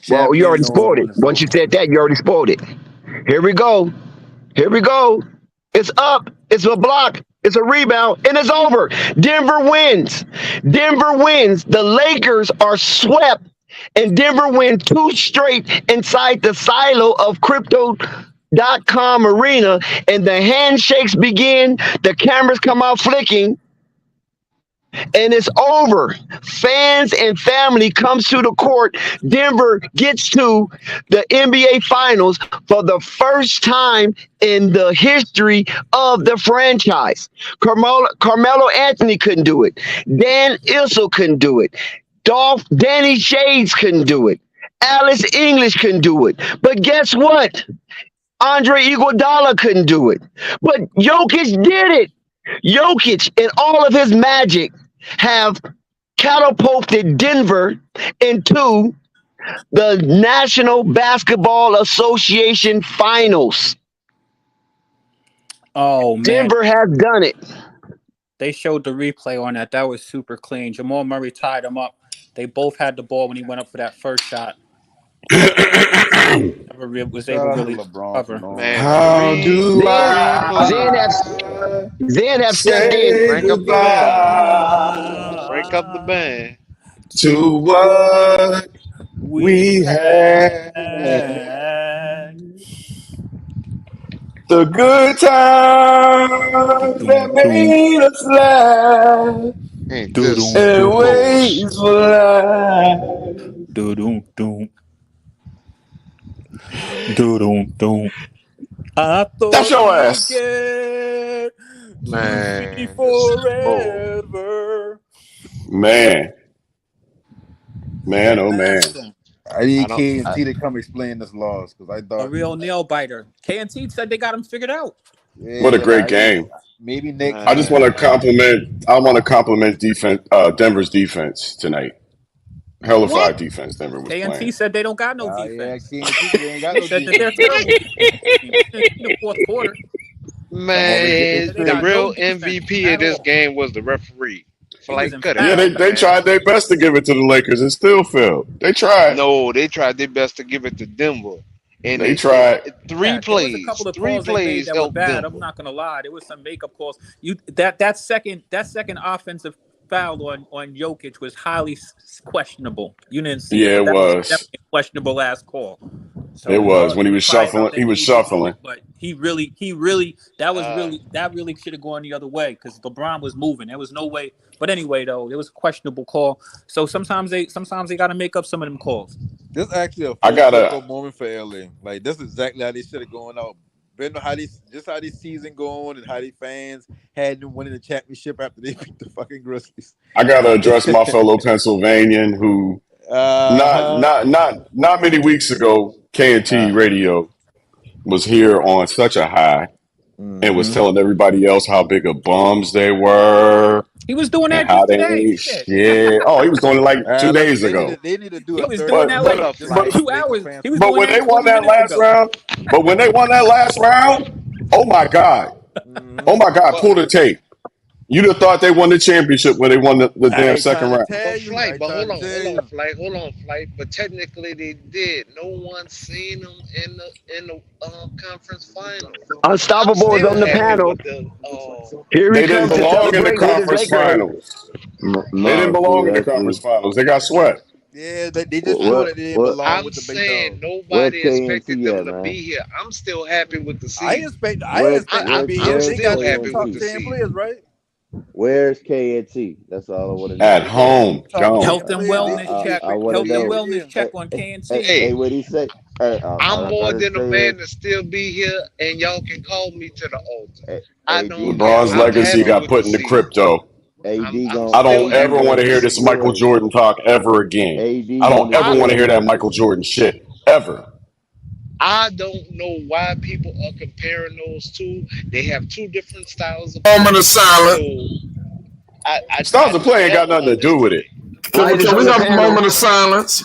Well, you already spoiled it. Once you said that, you already spoiled it. Here we go. Here we go. It's up. It's a block. It's a rebound, and it's over. Denver wins. Denver wins. The Lakers are swept, and Denver wins 2 straight inside the silo of Crypto.com arena, and the handshakes begin. The cameras come out flicking, and it's over. Fans and family comes to the court. Denver gets to the NBA Finals for the first time in the history of the franchise. Carmelo Anthony couldn't do it. Dan Issel couldn't do it. Danny Shades couldn't do it. Alice English couldn't do it. But guess what? Andre Iguodala couldn't do it. But Jokic did it. Jokic and all of his magic have catapulted Denver into the National Basketball Association Finals. Oh, man. Denver has done it. They showed the replay on that. That was super clean. Jamal Murray tied him up. They both had the ball when he went up for that first shot. Never was able to really cover. How do Zen have stepped in. Break up the band. Break up the band. To what we had. The good times that made us laugh. Ain't this And ways for life. I thought That's your ass. Man, Forever. Man, man, oh man. I need I don't. KNT to come explain this loss because I A thought real nail biter. KNT said they got him figured out. What a yeah, great game. maybe next I just want to time. compliment. I want to compliment defense. Denver's defense tonight. Hellified defense. Denver was playing. KNT said they don't got no Yeah, defense. KNT they ain't got They no said that they're defense. terrible defense. You didn't see the fourth quarter. Man, They the got real no defense MVP at of this all. game was the referee. He was Flight cut it Yeah, out, they man. tried their best to give it to the Lakers and still failed. They tried. No, they tried their best to give it to Denver, and They tried. three Yeah, there was a couple of three calls they made plays that were helped bad. Denver. I'm not gonna lie. There was some makeup calls. That second offensive foul on Jokic was highly questionable. You didn't see Yeah, it, it but that was was. definitely a questionable last call. So It was when he he was probably thought shuffling. that He was he was shuffling. but he really that really should have gone the other way because LeBron was moving. There was no way. But anyway, though, it was a questionable call. So sometimes they got to make up some of them calls. This is actually a I full gotta. circle moment for LA. Like this is exactly how they should have gone out. Been how this season going and how the fans had them winning the championship after they beat the fucking Grizzlies. I gotta address my fellow Pennsylvanian who not many weeks ago, K&T Radio was here on such a high and was telling everybody else how big of bums they were He was doing and that how just they today. ain't Shit. shit. Oh, he was doing it like 2 days They ago. need to do He a was third doing that But like just but 2 Laker hours. fans. He was but doing when that they won 20 that minutes last ago. round, but when they won that last round, oh my God. Oh my God, pull the tape. You'd have thought they won the championship when they won the damn ain't second trying to round. tell you. Flight, but hold on, You. Flight. But technically, they did. No one seen them in the conference finals. I'm Unstoppable was still on the happy panel. with the. Here he They didn't comes to belong in the celebrate with his conference Laker hate. finals. They didn't Nah, belong fool. in the That's conference the finals. They got swept. Yeah, they just showed that they didn't what belong I'm with the big saying dog. where's nobody expected KNT them at, to man? be here. I'm still happy with the I season. expect them to be I'm here. They still got happy two with top the 10 season. players, right? Where's KNT? That's all I want to At know. They got home, two top gone. 10 Health and players. They wellness should be check. I want to Health and know. expected to be wellness here. check on KNC. Hey, What he say? Hey, I'm all I more gotta than a say man is, to still be here, and y'all can call me to the altar. hey, I AD, don't care. LeBron's I'm legacy happy got with the put into season. crypto. I'm I still don't ever happy want with to the hear this season. Michael Jordan talk ever again. I don't ever I want to hear don't. that Michael Jordan shit ever. I don't know why people are comparing those two. They have two different styles of Moment play. of silence. So I Styles of just play ain't got never nothing to do with understood it. it. Flight is Can on we the have a panel. moment of silence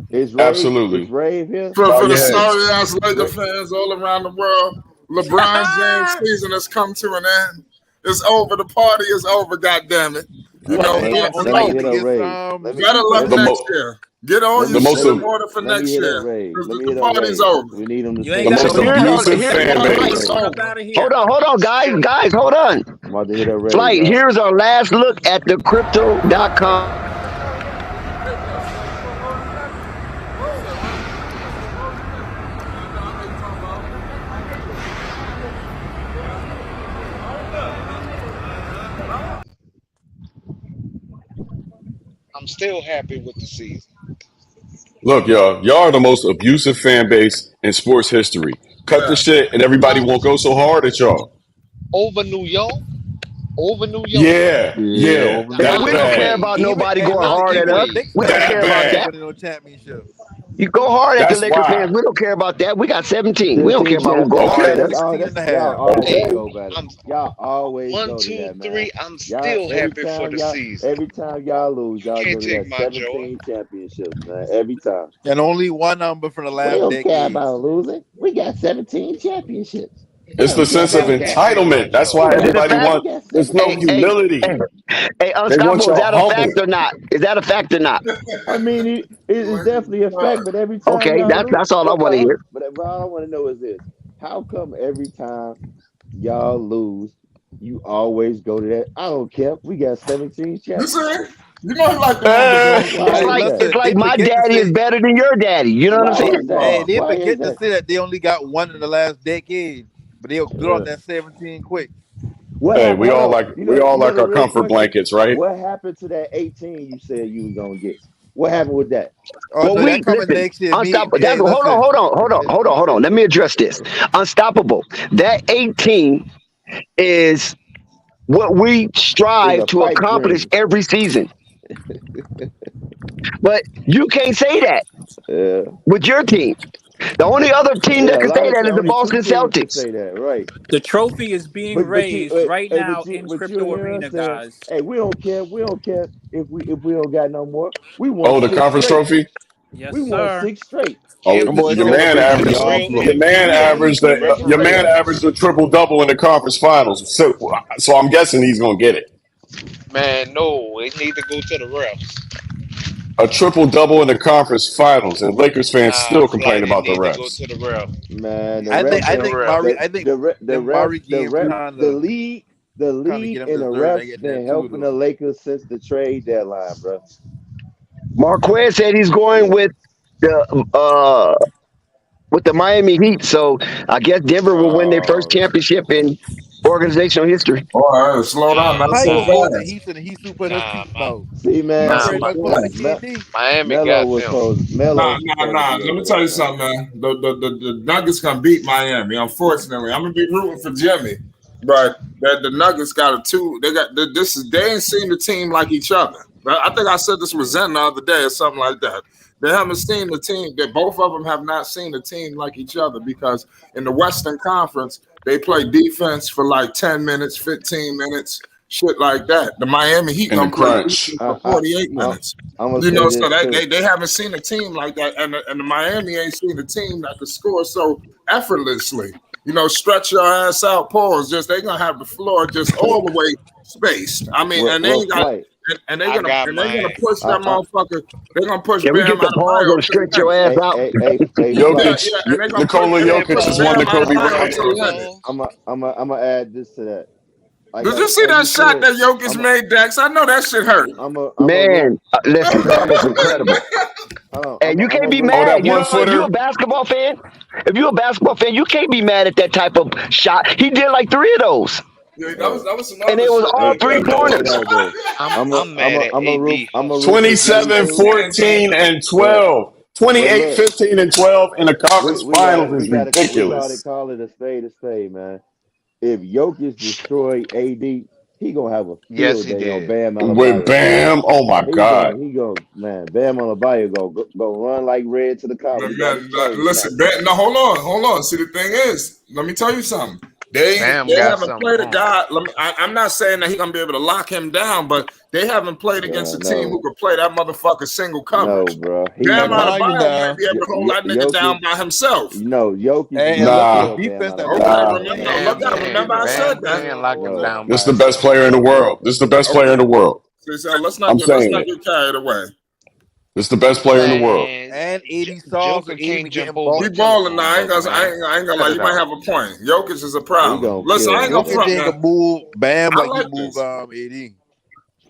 is Absolutely. Rave here? for Bow the your heads. sorry ass Laker fans all around the world? LeBron James' season has come to an end. It's over. The party is over. God damn it! You know, Hey, we only Let me need hit to up get Rave. some better luck The, next mo- year. Get all Let the your me most shit let in ab- me order for let me next hit up year Rave. because Let me the hit up party's Rave. over. We need him to You stay ain't the on got the most no So line. here's I'm our about to abusive hit here's up fan our Rave. base. get up out of here. hold on, guys, hold on. I'm about to hit up Rave, Flight, y'all. here's our last look at the crypto.com. I'm still happy with the season. Look, y'all are the most abusive fan base in sports history. Cut the Yeah. shit, and everybody won't go so hard at y'all. Over New York, over New York. Yeah, Yeah, yeah, over Man, New that we York. don't care bad, about even nobody hey going look, hard at even the us. Anyways, Knicks We don't fans care that don't about care bad. that. winning no championship. You go hard at the That's Laker why. fans. We don't care about that. We got 17. We don't 17 care about who champ. go Y'all hard got at Okay, us. 16 That's and a y'all half. always hey, okay. go better. I'm Y'all always one, go to two, that, man. three. I'm Y'all still happy for the season. every time y'all lose, You y'all go can't to take that my joy. 17 championships, man. Every time. And only one number for the We last don't care decade. about losing. We got 17 championships. We It's don't the care sense of about Still that. can't take my entitlement. That's joy. why Is it a everybody fact? We want. got There's no17. Hey, humility. They want Unstoppable, is y'all that a fact humble. or not? Is that a fact or not? I mean, it's definitely a fact, but every time Okay, y'all lose, that's all I want to hear. but all I want to know is this: how come every time y'all lose, you always go to that? I don't care. We got 17 You see? championships. You know he like the Eh, underdog Why It's part. is like that? it's Listen, they like my forget to daddy is say better than your daddy. You know what I'm Why is saying? that? hey, they Why is forget to that? say that they only got one in the last decade, but they'll get on that 17 quick. What hey, happened? we Hold all on. like we all You know like the our real comfort question. blankets, right? What happened to that 18 you said you was gonna get? What happened with that? Oh Well, no, that we coming listen. next year. Unstoppable. Hey, listen. Hold on. Let me address this. Unstoppable. That 18 is what we It's strive a to pipe accomplish dream. every season. But you can't say that Yeah. with your team. The only other team that Yeah, a can lot say of that is the only two Boston teams can Celtics. say that, right? The trophy is being But you raised right hey, now in but you Crypto hear us Arena, saying, guys. hey, we don't care. We don't care if we don't got no more. We won Oh, the 6 conference straight. trophy. Yes, We won sir. 6 straight. Oh, Them boys your man celebrating like averaged a real your man MVP. averaged a triple double in the conference finals. So I'm guessing he's gonna get it. Man, no, it need to go to the refs. A triple double in the conference finals, and Lakers fans Nah, still complain Flight, it about the need to go refs. to the ref. Man, the Need to go ref, to I the think ref. Murray. I think them Murray game the kind of league get him and the deserved. They refs get been that too, helping the though. Lakers since the trade deadline, bro. Marquez said he's going Yeah. with the Miami Heat. So I guess Denver will win their first Oh, championship in organizational history. All right, slow down, not How you so gonna go with the fast. Heat and the Heat super in his teeth though? see, man, Not Nah, so see, my, Everybody supposed to see, like fast. KD. Miami Melo got was them. supposed, Melo was Nah. supposed to be Let me over tell there, you man. something, man. The Nuggets gonna beat Miami. Unfortunately, I'm gonna be rooting for Jimmy, but the Nuggets got a two. They ain't seen the team like each other. I think I said this with Zen the other day or something like that. They haven't seen the team. That both of them have not seen the team like each other because in the Western Conference they play defense for like 10 minutes, 15 minutes, shit like that. The Miami Heat In the gonna play crunch. defense for 48 minutes. I'm gonna You say know, so this too. they haven't seen a team like that, and the Miami ain't seen a team that could score so effortlessly. You know, stretch your ass out, pause. Just they gonna have the floor just all the way spaced. I mean, and they Well, ain't got, flight. I got they're gonna Miami. push that motherfucker. They're gonna push Can we Bam get the pause Adebayo on to the stretch your limit. ass out? Hey, flight. Jokic, And they're gonna push Nikola Jokic has won Bam the Kobe Adebayo Bryant to the trophy. limit. I'm add this to that. Did you see Like that you shot said, that Jokic made, Dex? I know that shit hurt. I'm a root. Man, listen, that was incredible. Hold on, And you I'm can't a be root. Oh, that mad. You one know, if you a footer. basketball fan, you can't be mad at that type of shot. He did like 3 of those, Yeah, Right. that was some and other it was shit. all Hey, check it 3-pointers. out though. I'm mad at AD I'm a hustle. root for Jimmy 27, too. 14, and But 12. but 28, look, 15, and 12 in the conference we gotta finals is we gotta ridiculous. call it a spade, man. If Jokic destroy AD, he gonna have a Yes, field he day on did. Bam With Adebayo, man. Bam, oh my God. Man, Bam Adebayo go run like red to the cop. He got his chain Listen, snatched. no, hold on. See, the thing is, let me tell you something. They Bam got haven't something played a on him. guy. I'm not saying that he's gonna be able to lock him down, but they haven't played against a team No, who could play that motherfucker single no, coverage. bro. Bam I'm No. telling you Adebayo might now. be able to hold that nigga Jokic, down by himself. no, Jokic is And gonna look at Nah, kill Bam defense at Okay, Adebayo. ball. nah. remember, no, Bam remember I can said Bam that. can lock him No, down This by is the best himself. player in the world. This is the best player Okay, in the world. so let's not I'm get saying it. carried away. This is the best player in the world. Man, And 80 soft Joker and 80 can't been getting jump over He the buckets. balling now. telephone I ain't book, gonna, man. I ain't gonna lie. Cut You it might out. have a point. Jokic is a he problem. gonna Listen, I kill ain't gonna Jokic front ain't now. gonna move Bam I like he like moved this. AD.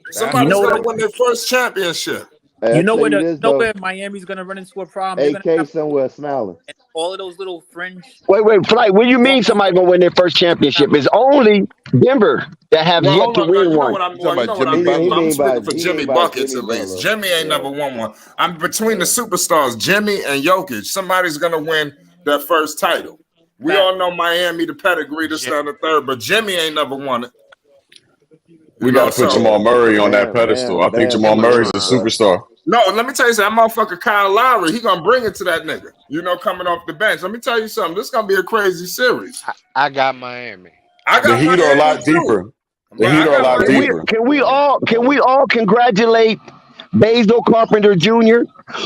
That's You Somebody's know for what? gonna sure. win their first championship. Hey, I You know tell where you the this you know though, where Miami's gonna run into a problem. They're gonna AK have somewhere smiling. all of those little fringe. Wait, Flight. What do you mean somebody gonna win their first championship? It's only Denver that have Well, yet hold to on. No, win you know one. what You talking about Jimmy I mean. He Butler? I'm mean by speaking for he mean Jimmy by buckets Jimmy at least. Butler. Jimmy ain't Yeah, never won one. I'm between the yeah. superstars, Jimmy and Jokic. Somebody's gonna win their first title. We Fact. all know Miami, the pedigree, this, J- that, and the third, but Jimmy ain't never won it. You We got know, to put so Yeah. Jamal Murray on that Bam, pedestal. Bam, I think Bam Jamal too Murray's a young, bro. superstar. no, let me tell you something. That motherfucker Kyle Lowry, he gonna bring it to that nigga. You know, coming off the bench. Let me tell you something. This gonna be a crazy series. I got Miami. I The got Heat are a Miami lot too. deeper. The But I Heat are a got lot Can we Miami. deeper. congratulate Basil Carpenter Jr.,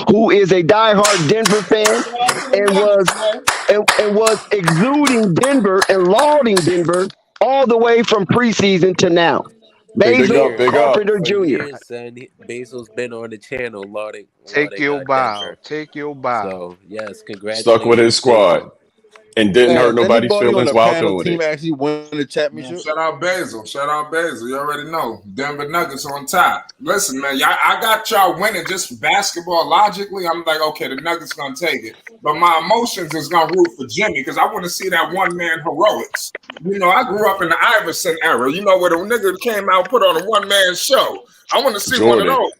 who is a diehard Denver fan Shout out to the and Nuggets, was man. and was exuding Denver and lauding Denver all the way from preseason to now. For Big Basil up, big years, up. Carpenter for Jr. years, son. Basil's been on the channel Take lauding your bow. Denver. Take your bow. So yes, Stuck with his congratulations, squad Basil. and didn't hurt Has nobody's anybody on feelings the while panel doing team it. actually won the Man, championship? shout out Basil. Shout out Basil. You already know. Denver Nuggets on top. Listen, man, I got y'all winning just basketball logically. I'm like, okay, the Nuggets gonna take it. But my emotions is gonna root for Jimmy because I want to see that one man heroics. You know, I grew up in the Iverson era, you know, where the nigga came out and put on a one man show. I want to see one of Jordan. those.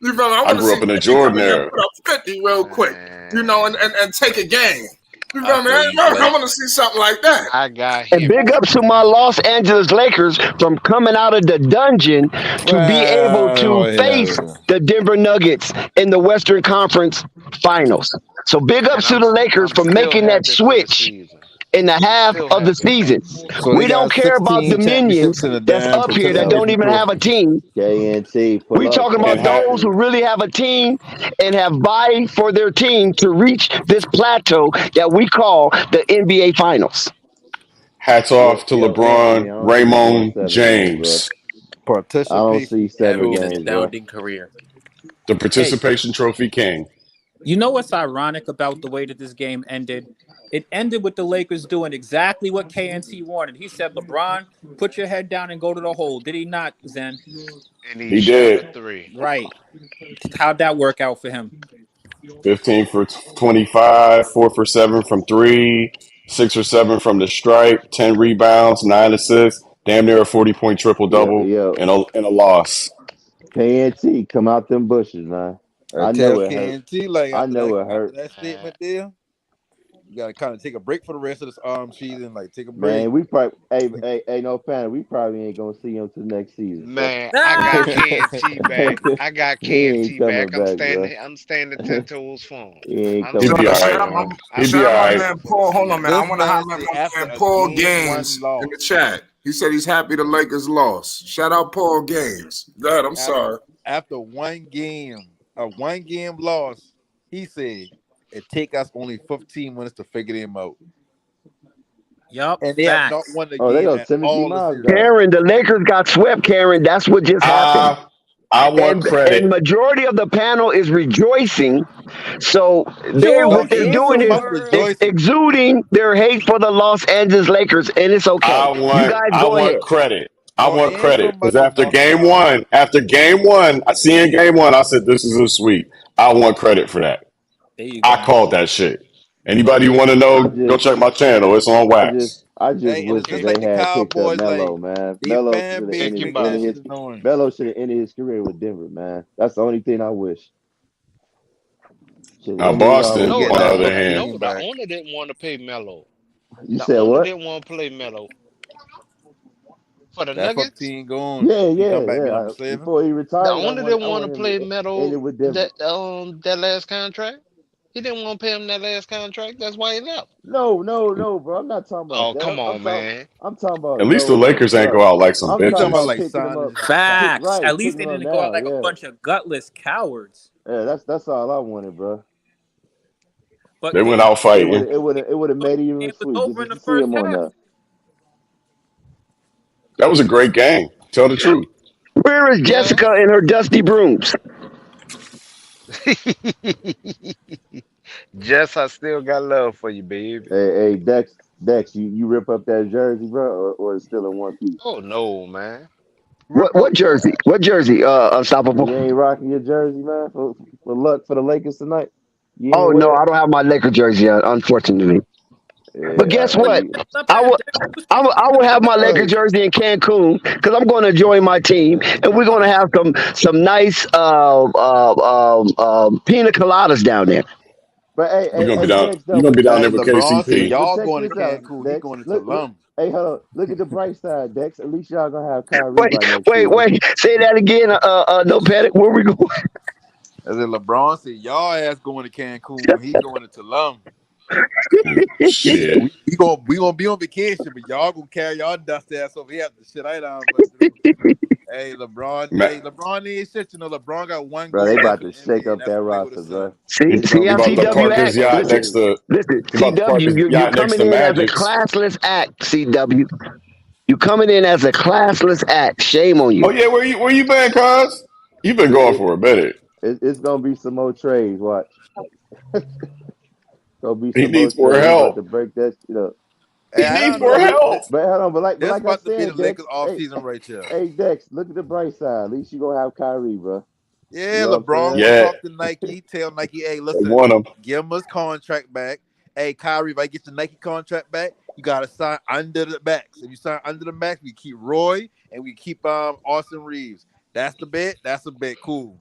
You feel me? I I want to grew see up in the Jimmy come Jordan in there and era. put up 50 real quick, you know, and take a game. You I feel me? feel you, I Blake. want to see something like that. I got And him. big ups to my Los Angeles Lakers from coming out of the dungeon to be able Wow, to hell face yeah. the Denver Nuggets in the Western Conference Finals. So big And ups to the Lakers I'm for still making that happy for the switch season. in the I'm half still of the happy about season. it. So they We don't got care about the 16 minions championships in the that's damn up here that Yo, don't participation even have a trophy. team. KNT, pull We up, talking And about those KNT. who really have a team and have vied for their team to reach this plateau that we call the NBA Finals. hats Yo, off to yo, Anthony, I LeBron, don't see you going Raymond 7 games, bro. James. I don't Participation see seven Having an trophy. games, bro. astounding career. The Hey, participation trophy king. you know what's ironic about the way that this game ended? It ended with the Lakers doing exactly what KNT wanted. He said, LeBron, put your head down and go to the hole. Did he not, Zen? And he He shot a did. three. Right. How'd that work out for him? 15 for 25, 4 for 7 from 3, 6 or 7 from the stripe, 10 rebounds, 9 assists, damn near a 40-point triple Yo, double, yo, and a loss. KNT, come out them bushes, man. I I tell know it hurt. KNT like I know it after hurt. that statement there, you gotta kind of take a break for the rest of this season. Like take a break. Man, we probably, hey, no fan, we probably ain't gonna see him till next season, bro. Man, I got Ah! KNT back. I got He ain't KNT coming back. I'm back, bro. standing. I'm standing 10 toes for him. He ain't I'm He'll coming be all back, standing right. Shout out, man. for him. I'm He'll be shout all out my standing right. man for him. Paul. Hold on, man. I This want to man highlight said my after man a Paul game one Gaines in the loss, chat. He said he's happy the Lakers lost. Shout out Paul Gaines. Go ahead. I'm after sorry. after a 1 game loss, he said it take us only 15 minutes to figure them out. Yup. And they have not Facts. won a Oh, they game go at Timothy all this Miles series. guy. Karen, the Lakers got swept, Karen. That's what just happened. I want And credit. majority of the panel is rejoicing. So No, what they're ain't doing so is much rejoicing. exuding their hate for the Los Angeles Lakers, and it's okay. You guys I go want ahead. credit. I No, want ain't so credit because much after game one, I see in game one, I said this is a sweep. I want credit for that. There you I go. called that shit. Anybody want to know? I Go just, check my channel. It's on wax. I just Hey, and wish it's that just Okay. they like the had picked up Cowboys, Melo, like man. they Melo should fan have base Think ended, about niggas it. shit is knowing. Melo should have ended his career with Denver, man. That's the only thing I wish. Should have Now ended it all They with Boston, No, getting on Denver, the that the other man. hand, team the back. owner didn't want to pay Melo. You The said owner what? didn't want to play Melo for the That Nuggets. 15 gone. Yeah, He yeah, come back be yeah. number 7. Before he The retired, owner didn't I want want to him play to end it Melo with Denver. that last contract. He didn't want to pay him that last contract. That's why he left. No, bro. I'm not talking about Oh, that. come on, man. I'm talking about at least the no, Lakers ain't bro. go out like some I'm You talking talking about bitches. about like picking him up, signing his Facts. At least picking they him up didn't go out now. like a Yeah, bunch of gutless cowards. yeah. That's all I wanted, bro. But They went out It KNT, would fighting. it would it would have made it the even game was sweet over in just the to see first him on half. there. That was a great game. Tell the truth. Where is Yeah. Jessica and her dusty brooms? Jess, I still got love for you, baby. Hey, Dex, you rip up that jersey, bro, or it's still in one piece. Oh no, man. Rip What up jersey? what? What jersey? Unstoppable. You ain't rocking your jersey, man, for luck for the Lakers tonight. You ain't Oh no, wear it. I don't have my Laker jersey yet, unfortunately. But Yeah, guess what? you, Up I there, would. Dex. You I will have my Laker hey, jersey in Cancun because I'm going to join my team, and we're going to have some nice pina coladas down there. but hey, You're hey, gonna be hey, down. Dex, You're though, gonna be down Hey, there with LeBron said KCP. but y'all check going to this out, Cancun. He Dex. going to Look, Tulum. hey, hold on. Look at the bright side, Dex. At least y'all gonna have Kyrie Wait, by next season. wait. Say that again. No panic. Where we going? As in LeBron said y'all ass going to Cancun. He going to Tulum. Shit. We gonna be on vacation, but y'all gonna carry y'all dust ass over here after the shit I done went through. Hey, Ma- LeBron ain't shit. You know, LeBron got one Bro, they goal left about in to the shake NBA, and up that's that to play with roster, his son. bro. See, It's gonna He how be about some to more CW park his act. basketball yacht this Listen, next season. to. listen. He about to park his CW, you yacht next to coming in as a Magic's. classless act. CW, you coming in as a classless act. Shame on Oh you. yeah, where you been, cuz? You've been going It, for a minute. it's gonna be some more trades. Watch. Gonna be He some more needs more trades. We about to help. break that shit up. Hey, He I needs don't more know. help. But hold on, but This like I about to be the said, Dex, Lakers off season right here. hey Dex, look at the bright side. At least you gonna have Kyrie, bro. You Yeah, know what I'm LeBron saying? gonna Yeah, talk to Nike, tell Nike, hey, they listen, want him. give him his contract back. Hey, Kyrie, if I get the Nike contract back, you gotta sign under the max. If you sign under the max, we keep Roy and we keep Austin Reeves. That's the bet. That's a bet. Cool.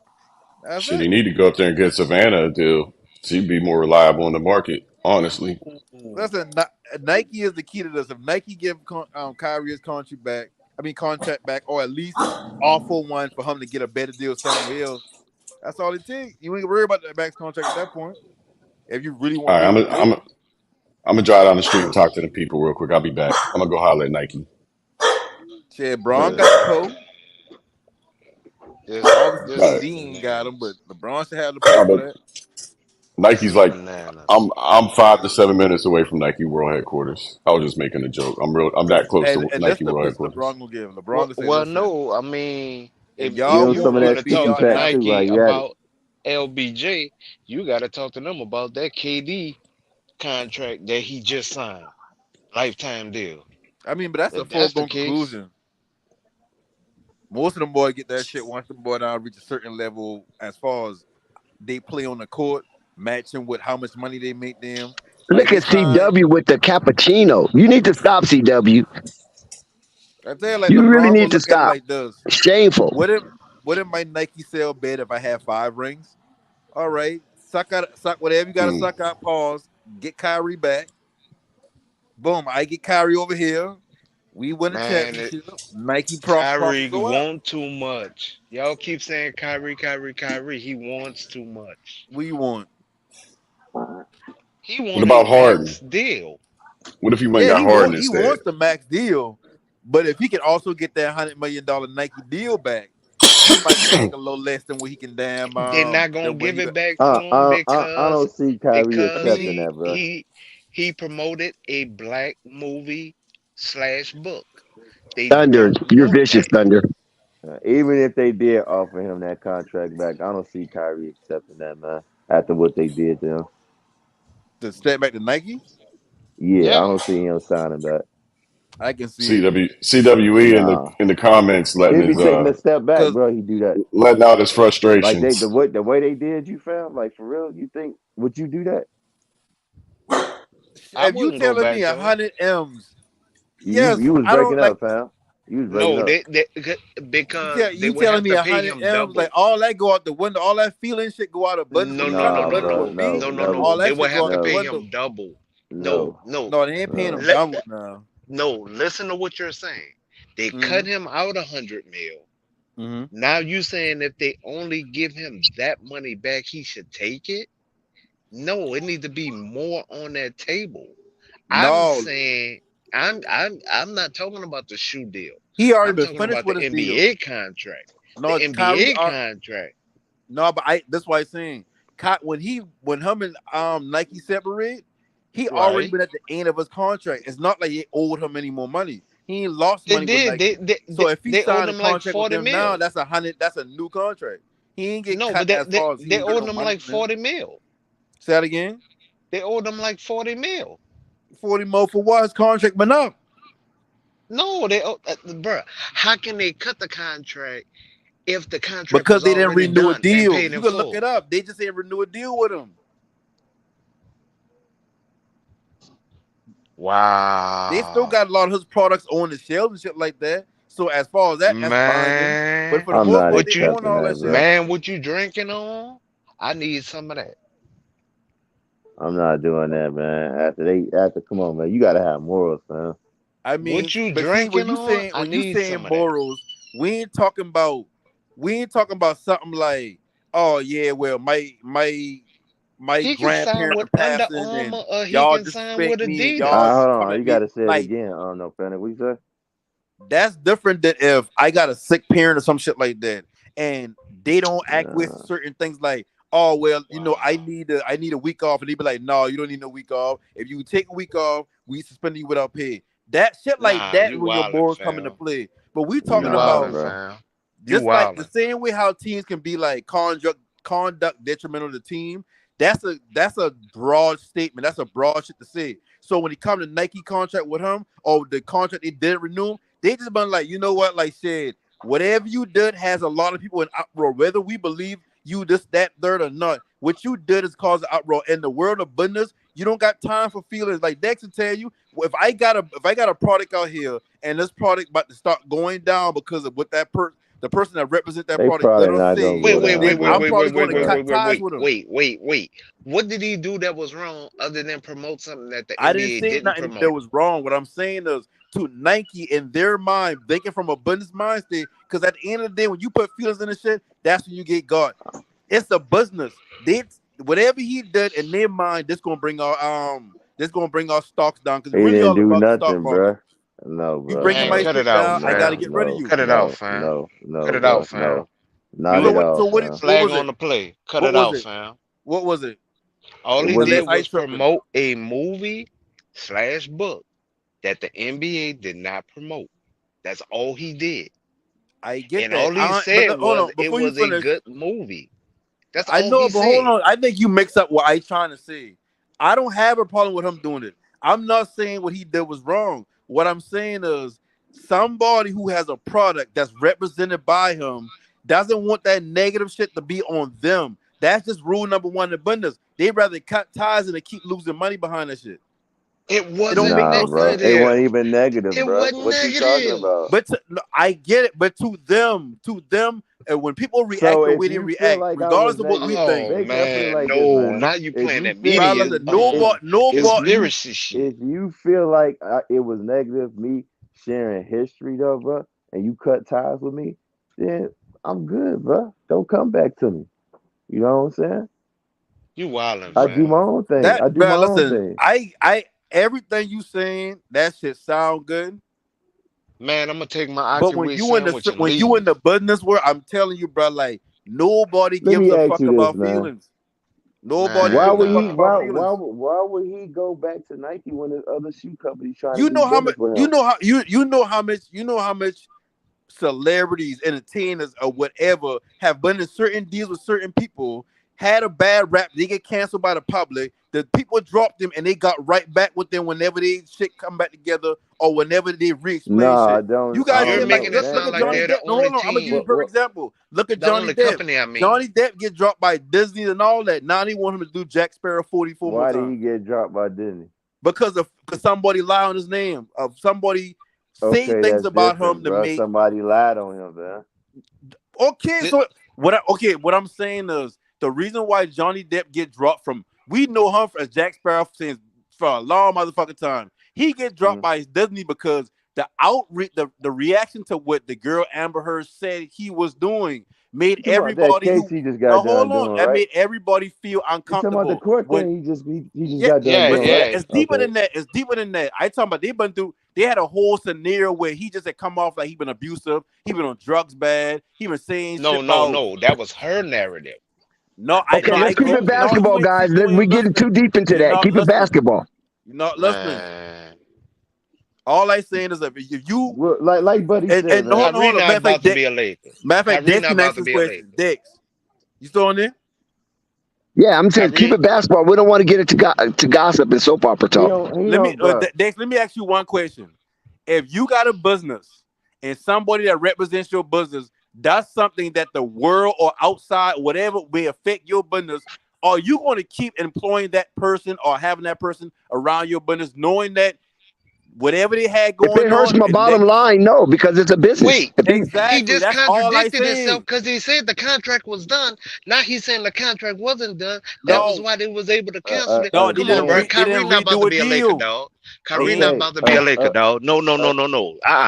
That's Shit, it. he need to go up there and get Savannah a deal. She'd be more reliable in the market. honestly. Listen, Nike is the key to this. If Nike give Kyrie his contract back, or at least offer one for him to get a better deal somewhere else, that's all it takes. You ain't worry about that max contract at that point. If you really All want to right, be I'm with gonna the I'm Lakers. gonna I'm gonna drive down the street and talk to the people real quick. I'll be back. I'm gonna go holler at Nike. Shit, Braun got the pull. Obviously, All KD ain't got him, but LeBron should have the pull right, for but that. Nike's like Bananas. I'm 5 to 7 minutes away from Nike World Headquarters. I was just making a joke. I'm that close to And that's Nike the World pitch Headquarters. LeBron gonna give him. LeBron Well, gonna say, well, listen, no. I mean, if if y'all Give him you some of want that want to me, sticky talk y'all to pack got too it. while Nike you at it. about LBJ, you got to talk to them about that KD contract that he just signed, lifetime deal. I mean, but that's a If that's the foregone case, conclusion. Most of them boys get that shit once them boys down reach a certain level as far as they play on the court, matching with how much money they make them. Like Look they at signed, CW with the cappuccino. You need to stop, CW. I tell you, like You really LeBron need gonna to look at it stop. like this. Shameful. Wouldn't my Nike sell bid if I had 5 rings? All right, suck whatever you gotta Hmm. suck out, pause, get Kyrie back. Boom, I get Kyrie over here. We win a man, championship. Nike profit Kyrie go up. want too much. Y'all keep saying Kyrie, Kyrie, Kyrie. He wants too much. We want. He What want a about Harden? max deal. What if he went Yeah, and got Harden he instead? wants the max deal, but if he can also get that $100 million Nike deal back, he might take a little less than what he can They're not gonna than what give he. it back to him I don't see Kyrie I because mean, accepting that, bro. he promoted a black movie slash book. They Thunder, don't you're want vicious, that. Thunder. Even if they did offer him that contract back, I don't see Kyrie accepting that, man. After what they did to him, to step back to Nike, yeah, I Yeah. don't see him signing back. I can see it CWE Nah, in the comments letting he'd be his taking a step back, because bro. He do that. letting out his Like frustrations. the way they did you, fam. Like for real, you think would you do that? I if you wouldn't go telling me back to it. 100 M's, You yes, you was I breaking don't like. up, fam. You was breaking No, up. because they You would telling have me to pay 100 him M's, like double. all that go out the window, all that feeling shit go out abundance when No, it no, comes to no, Nah, no, fucking bro. with no, me. No, no, no, never, no. All They that would shit go have out to the no, pay window. him double. No, no, no. No, they ain't paying him no. Let, double now. no, listen to what you're saying. They cut Mm-hmm. him out 100 mil. Mm-hmm. Now you saying if they only give him that money back, he should take it? No, it needs to be more on that table. I'm No, saying I'm not talking about the shoe deal. he already I'm been talking finished about the with his deal. NBA contract. The No, Kyrie NBA are contract. no, but that's why I'm saying when him and Nike separate, he already Right. been at the end of his contract. It's not like he owed him any more money. He ain't lost They money with did. Nike. So if he They owed signed a him like contract with 40 them now, mil. that's 100. That's a new contract. He ain't get No, cut but as far as he they ain't get owed no him money like from them. 40 mil. Say that again. They owed him like 40 mil. 40 more for what? His contract been up. No, they owe, bruh. How can they cut the contract if the contract Because was they didn't already renew a done and deal. paid You in can look it full? up. They just didn't renew a deal with him. They still Wow. got a lot of his products on the shelves and shit like that. So as far as that's binding. But Man, for the I'm most not part, they what you own accepting all that, that shit. bro. man, what you drinking on? I need some of that. I'm not doing that, man. After come on, man. You gotta have morals, man. I mean, What you but see, drinking on? I when you need saying some of that. morals, we ain't talking about something like, oh yeah, well my He can sign grandparent with Under passing and Armour or he y'all can sign with disrespect me and y'all Adidas. Hold come on. at You me gotta say it like again. I don't know, Fanny. What you say? that's different than if I got a sick parent or some shit like that, and they don't act with Uh, certain things like, oh well, I Wow. need a week off, and they be like, no, you don't need no week off. If you take a week off, we suspend you without pay. That shit like Nah, that you when your wildin', morals come into fam. play. But we You talking nah, about wildin', bro. fam. You just like the wildin'. same way how teams can be like conduct detrimental to the team. That's a broad statement. That's a broad shit to say. So when it comes to Nike contract with him or the contract they didn't renew, they just been like, you know what, like said, whatever you did has a lot of people in uproar, whether we believe you this, that, third, or not. What you did is cause an uproar. In the world of business, you don't got time for feelings. Like Dex will tell you, if I got a product out here and this product about to start going down because of what the person that represents that They product, let probably them not say, gonna Wait, go wait, down, wait, then wait, I'm bro. wait, probably wait, going wait, to wait, cut wait, wait, ties wait, with him. wait. What did he do that was wrong other than promote something that the I didn't NBA say didn't nothing that promote? was wrong. What I'm saying is to Nike in their mind, thinking from a business mind state, because at the end of the day, when you put feelings in the shit, that's when you get got. It's a business. Whatever he did in their mind, this gonna bring our stocks down because He really didn't all do about the stock nothing, market. bro. No, You bro. bringing Man, my No, cut it shit out, down, I gotta fam. get rid of you. Cut it out, no, fam. no, Cut no, it out, bro. fam. No, not at all, fam. What Flag was on it? the play. Cut What it was out, it? fam. What was it? All he When Unless did they, I was tripping. promote a movie / book that the NBA did not promote. That's all he did. I get And that. all he said Hold was on, it before you was a finish. good movie. That's I all know, he but hold said. on. I think you mix up what I trying to say. I don't have a problem with him doing it. I'm not saying what he did was wrong. What I'm saying is somebody who has a product that's represented by him doesn't want that negative shit to be on them. That's just rule number one in the business. They'd rather cut ties than to keep losing money behind that shit. It It don't wasn't make nah, no bro. sense. It negative. wasn't even negative, It bro. wasn't What you talking negative. about? But no, I get it. But to them, and when people react So the if way they you feel react, like I was regardless of what we negative, think, Oh Bakes, I put it man, like this, no! man. Now you If playing you that feel, regardless media of nobody, conspiracy shit. if you feel like it was negative, me sharing history though, bro, and you cut ties with me, then I'm good, bro. Don't come back to me. You know what I'm saying? You wildin', I do fam. my own thing. that I do my bro, own listen, thing. I everything you saying, that shit sound good. Man, I'm gonna take my But when Ocky you in sandwich and when you in leave. the business world, I'm telling you, bro, like nobody Let gives me a ask fuck you this, about man. feelings. Nobody Why gives Man, a would fuck he? nah. about feelings. Why would he go back to Nike when there's other shoe companies trying You to do know how much business with you him? know how you know how much celebrities, entertainers, or whatever have been in certain deals with certain people, had a bad rap, they get canceled by the public. The people dropped them and they got right back with them whenever they shit come back together or whenever they re-explain No, I shit. don't. You I guys You're get don't like know. making it look sound at like Johnny they're the Depp. No, only hold on, I'm gonna give you a team, perfect example. Look at the Johnny only Depp. company. I mean, Johnny Depp get dropped by Disney and all that. Now they want him to do Jack Sparrow 44 more Why did he times get dropped by Disney? because somebody lied on his name, of somebody say Okay, things that's about him different, to bro. make. Somebody lied on him, man. Okay, th- so what I'm saying is the reason why Johnny Depp get dropped from, we know him as Jack Sparrow since for a long motherfucking time. He get dropped by Disney because the outreach, the reaction to what the girl Amber Heard said he was doing made You talking about that everybody case who he just now got hold done on, doing, that right? made everybody feel You talking about the uncomfortable. court When thing he just yeah, got done yeah, doing, but right? it's yeah. deeper Okay. than that. It's deeper than that. I talking about they had a whole scenario where he just had come off like he been abusive, he been on drugs bad, he been saying shit about No. That was her narrative. no, Them I ain't get coach. no, Basketball, guys. you We ain't getting listening. too deep into You're that. not Keep it listening. basketball. You're not listening. Man, All I saying is that if you Well, like Buddy said, and man. Kyrie hold on. not about to be a Laker. Matter of fact, Kyrie Dex not can about ask to this be a Laker. question. Dex, you still on there? Yeah, I'm saying keep Kyrie, it basketball. We don't want to get into gossip and soap opera He talk. don't, bro. Dex, let me ask you one question. If you got a business and somebody that represents your business does something that the world or outside, whatever, may affect your business, are you going to keep employing that person or having that person around your business, knowing that whatever they had If it going hurts on, my bottom line, no, because it's a business. wait. If he, He exactly, just that's all I contradicted himself say. because he said the contract was done. Now he's saying the contract wasn't done. That was No, why they was able to cancel it. no, Come on, bro. they Kyrie didn't not about to redo a be a Laker, deal. dog. Kyrie not Okay. about to be a Laker, dog. No.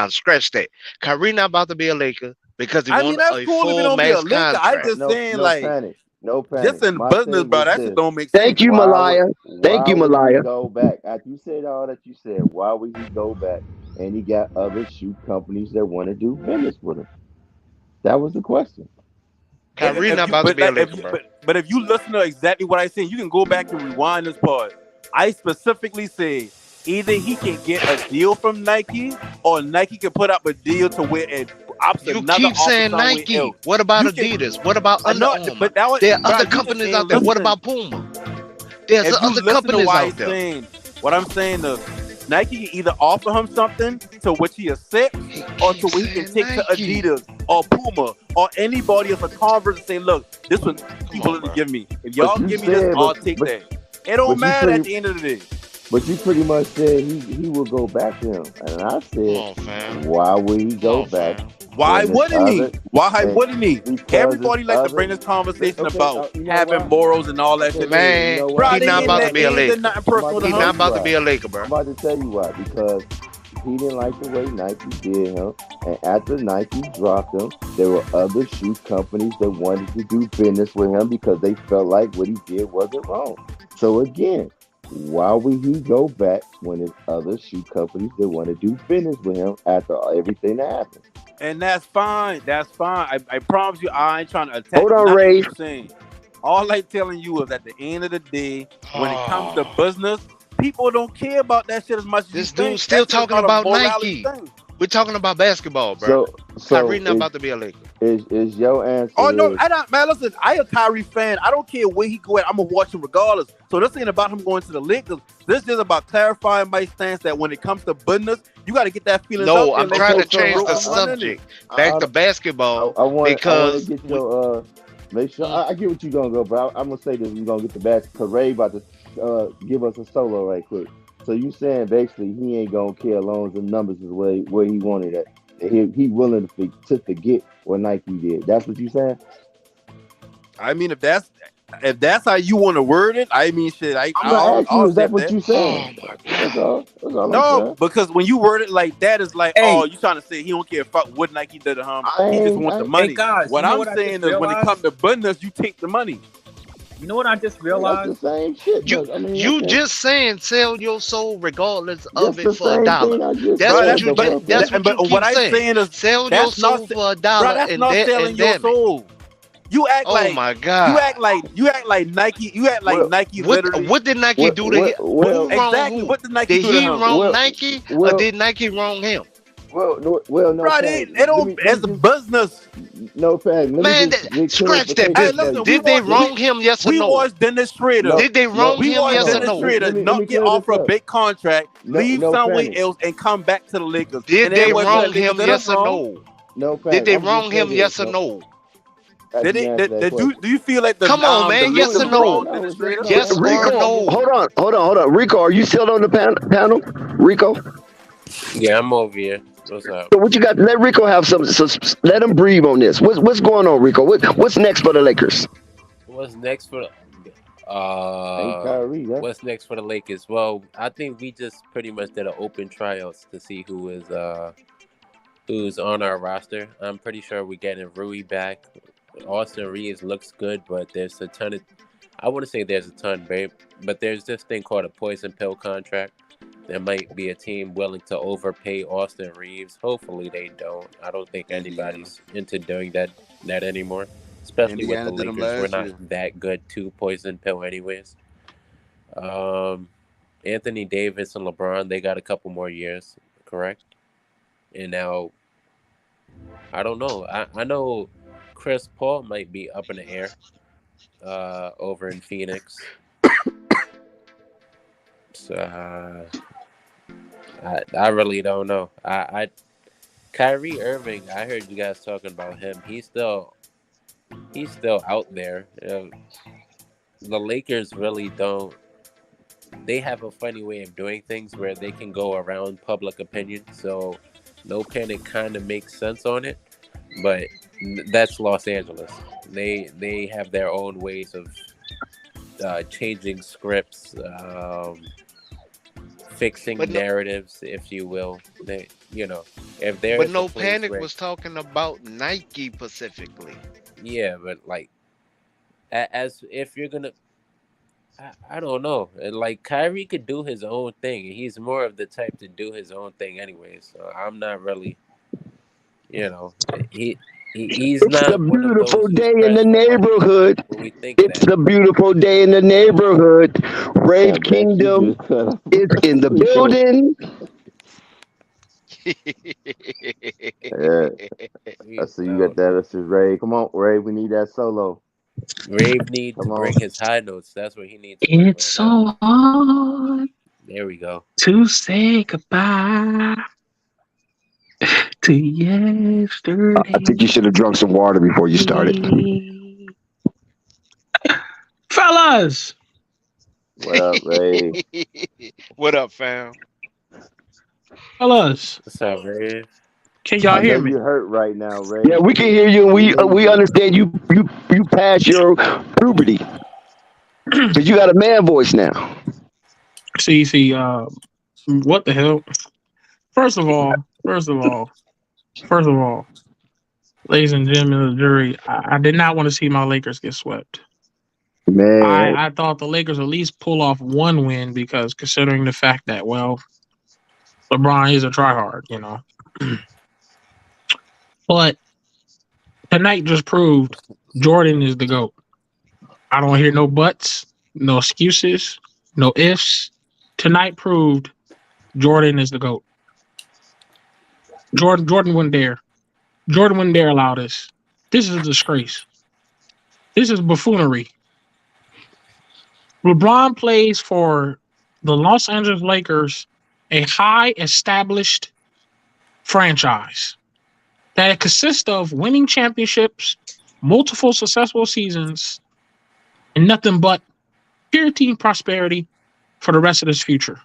Scratch that. Kyrie not about to be a Laker because he I mean, won that's a cool if it full don't be a max liquor. I contract. just saying, No like, panic. No just panic. in My business, thing bro, is that shit this. don't make thank sense. you, Malaya. Thank Why you, would he Malaya. go back? After you said all that you said, why would he go back? And he got other shoe companies that want to do business with him. That was the question. Kyrie If not you, about to but be a like, Laker, bro. but if you listen to exactly what I said, you can go back and rewind this part. I specifically said either he can get a deal from Nike or Nike can put up a deal to where it opts You another keep offer saying somewhere Nike. else. What about You can, Adidas? What about I Under know, Armour? but that was, There are bro, other you just companies ain't out there. What listening. about Puma? There's If you other listen to companies what I'm out there. saying, what I'm saying is Nike can either offer him something to which he accepts or to where he can take to Nike. Adidas or Puma or anybody else, a Converse, and say, look, this one Come people on, bro. give me. If But y'all you give me this, said, I'll take that. It don't but you matter at pretty, the end of the day. but you pretty much said he will go back to him, and I Come said, on, fam. why would he Come go on, back fam. Why and it's wouldn't he? other, Why and wouldn't he? because it's Everybody like to other. bring this conversation Okay, about you know having why? morals and all that Okay, shit. Raven, you Man, know Bro, why? he not about to be a ain't Laker. nothing I'm about personal to to He tell not him. you about to why. be a Laker, bro. I'm about to tell you why. Because he didn't like the way Nike did him, and after Nike dropped him, there were other shoe companies that wanted to do business with him because they felt like what he did wasn't wrong. So again, why would he go back when there's other shoe companies that want to do business with him after everything that happened? And that's fine. That's fine. I promise you, I ain't trying to attack Hold on, nothing Ray. you're saying. All I telling you is at the end of the day, when it comes to Oh, business, people don't care about that shit as much as you this dude think. still That shit is talking about a about morality Nike. thing. We're talking about basketball, bro. So Kyrie not about to be a Laker. is your Oh no, answer is I don't, man. Listen, I a Kyrie fan. I don't care where he go at. I'm gonna watch him regardless. So this ain't about him going to the Lakers. This is about clarifying my stance that when it comes to business, you got to get that feelings out No, there. I'm And let trying to folks so change know the what's going in it. subject back to basketball I want to because get your make sure I get what you're gonna go, but I'm gonna say this: we're gonna get the back because Ray about to give us a solo right quick. So you saying basically he ain't gonna care as long as the numbers is where he wanted it. He willing to forget what Nike did. That's what you saying? I mean, if that's how you want to word it, I mean, shit. I'm gonna ask I'll you, is that accept what that. you saying? That's all. That's all I'm No, saying. because when you word it like that, it's like, Hey, oh, you trying to say he don't care fuck what Nike did to him. I He just ain't. want the hey money. guys, What you know I'm what I just saying is, when it comes realized? to business, you take the money. You know what I just That's the realized? same shit, you but I mean, you okay. just saying sell your soul regardless That's of it the for a same dollar. thing I just That's Bro, what said. you The just. fuck That's up. what you but what keep I'm saying. saying is Sell your that's not, soul for a bro. dollar, That's and not selling your damn it. soul. You act Oh like my God. Nike. You act like Well, Nike literally. What did Nike well, do to him? well, well, Who wrong Exactly. who? What did Nike Did do to he him, wrong well, Nike or well, did Nike wrong him? no, bro? Pat. They Let don't. me As a just business. no, Pat. Let me Man, just get scratch that Hey, clarification for business. listen. you. We Did they watched. Let me wrong him? Yes or We no? watched Dennis Schrader. no, Did they no. wrong We him? watched Yes or Hold on. Dennis no? Schrader Let me not get clear this offered a up. big contract, No, leave no somewhere panic. else, and come back to the Lakers. Did And they everyone said the wrong Lakers him? did him Yes or wrong. no? No Did panic. they I'm gonna just wrong say him? this. Yes or No, no? after you answer that Do question. you feel like Come on, the man. Yes or Lakers no? wronged No, Dennis just Schrader? no. Yes Answer the or Rico, question. no? hold on. Rico, are you still on the panel? Rico, Yeah, I'm over here. What's up? so what you got? Let Rico have some. So let him breathe on this. What's going on, Rico? What's next for the Lakers? What's next for Ain't Kyrie. That's what's next for the Lakers? Well, I think we just pretty much did an open tryouts to see who's on our roster. I'm pretty sure we're getting Rui back. Austin Reeves looks good, but there's a ton of, I wouldn't say there's a ton, babe, but there's this thing called a poison pill contract. There might be a team willing to overpay Austin Reeves. Hopefully they don't. I don't think Indiana. anybody's into doing that anymore, especially with the Indiana did them Lakers. We're last not year. that good to poison pill anyways. Um, Anthony Davis and LeBron, they got a couple more years, correct? And now I don't know. I know Chris Paul might be up in the air over in Phoenix. So I really don't know. I Kyrie Irving, I heard you guys talking about him. He's still out there. The Lakers really don't. They have a funny way of doing things where they can go around public opinion. So no panic kind of makes sense on it, but that's Los Angeles. They have their own ways of changing scripts, fixing But no, narratives, if you will. If there but is a no place panic where, was talking about Nike specifically. yeah, but like as if you're gonna, I don't know. Like Kyrie could do his own thing. He's more of the type to do his own thing, anyways. So I'm not really, you know, he's It's a not one of beautiful those who's day in the pressed for money neighborhood. when we think of It's that. a beautiful day in the neighborhood. Rave Pat, Max, you Kingdom just cut off is in the Rico. building. Yeah, I see you got No, that. This is Ray. Come on, Ray. We need that solo. Rave need to Come bring on. his high notes. That's what he needs to bring It's right now. so hard There we go. to say goodbye to yesterday. I think you should have drunk some water before you started. Fellas, What up, Ray? What up, fam? fellas, What's up, Rave? Can I y'all know hear me? you're hurt right now, Ray. Yeah, we can hear you, and I know we you. understand you passed your puberty because you got a man voice now. See, what the hell? First of all, ladies and gentlemen of the jury, I did not want to see my Lakers get swept. Man, I thought the Lakers at least pull off one win because considering the fact that, well, LeBron is a tryhard, you know. But tonight just proved Jordan is the GOAT. I don't hear no buts, no excuses, no ifs. Tonight proved Jordan is the GOAT. Jordan wouldn't dare. Jordan wouldn't dare allow this. This is a disgrace. This is buffoonery. LeBron plays for the Los Angeles Lakers, a high established franchise that consists of winning championships, multiple successful seasons, and nothing but pure team prosperity for the rest of his future.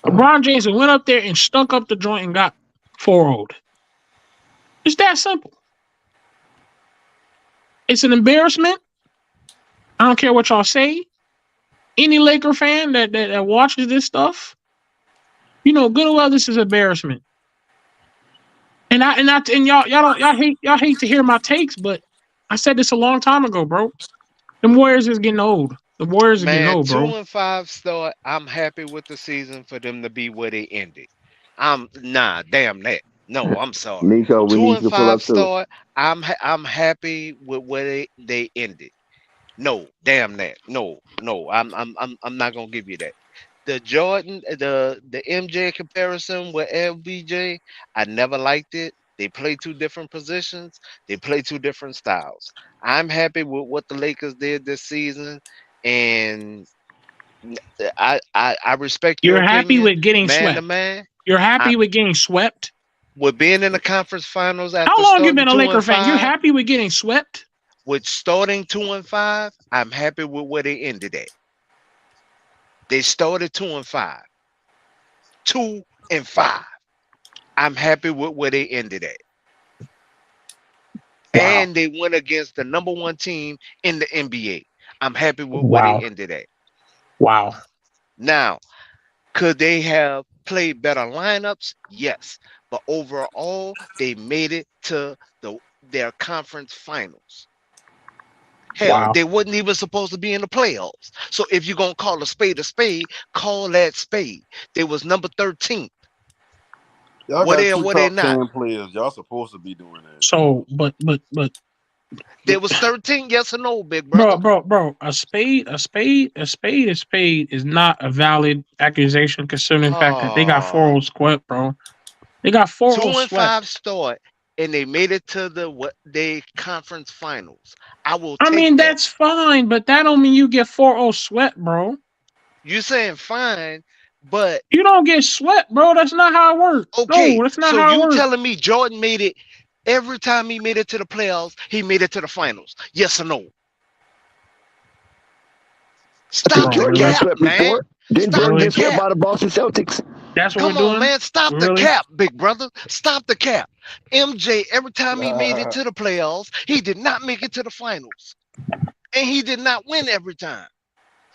LeBron James went up there and stunk up the joint and got 4-0'd. It's that simple. It's an embarrassment. I don't care what y'all say. Any Laker fan that watches this stuff, you know good and well this is embarrassment. And y'all hate to hear my takes, but I said this a long time ago, bro. The Warriors is getting old. The Warriors are getting Man, old, bro. 2-5 start. I'm happy with the season for them to be where they ended. Damn that. No, I'm sorry. Miko, we need you to pull 2-5 up too. start. I'm happy with where they ended. No, damn that. No, I'm not gonna give you that. The Jordan, the MJ comparison with LBJ, I never liked it. They play two different positions. They play two different styles. I'm happy with what the Lakers did this season, and I respect your You're happy opinion, with getting man to swept. man. You're happy with getting swept. With being in the conference finals How after long you starting been a 2 Laker and fan? You're 5, happy with getting swept? with starting 2-5, I'm happy with where they ended at. They started 2-5. 2-5. I'm happy with where they ended at. Wow. And they went against the number one team in the NBA. I'm happy with where Wow. they ended at. Wow. Now, could they have played better lineups? Yes. But overall, they made it to their conference finals. Hell, Wow. they wasn't even supposed to be in the playoffs. So if you're gonna call a spade, call that spade. They was number 13. Y'all Were got they or two were they top not? 10 players. Y'all supposed to be doing that. So, but, There was 13, yes or no, big brother? bro, a spade is not a valid accusation considering the fact that they got 4-0 swept, bro. They got 4-0 2-5 swept. start, and they made it to the conference finals. I will I take mean, that. that's fine, but that don't mean you get 4-0 swept, bro. You saying fine, but You don't get swept, bro. That's not how it works. okay. No, that's not So how it you works. telling me Jordan made it every time he made it to the playoffs, he made it to the finals? Yes or no? Stop the Jordan got cap, swept man. before. Didn't Stop Jordan the get swept cap. by the Boston Celtics? That's what Come we're on, doing? man. Stop the Really? cap, big brother. Stop the cap. MJ, every time he made it to the playoffs, he did not make it to the finals. And he did not win every time.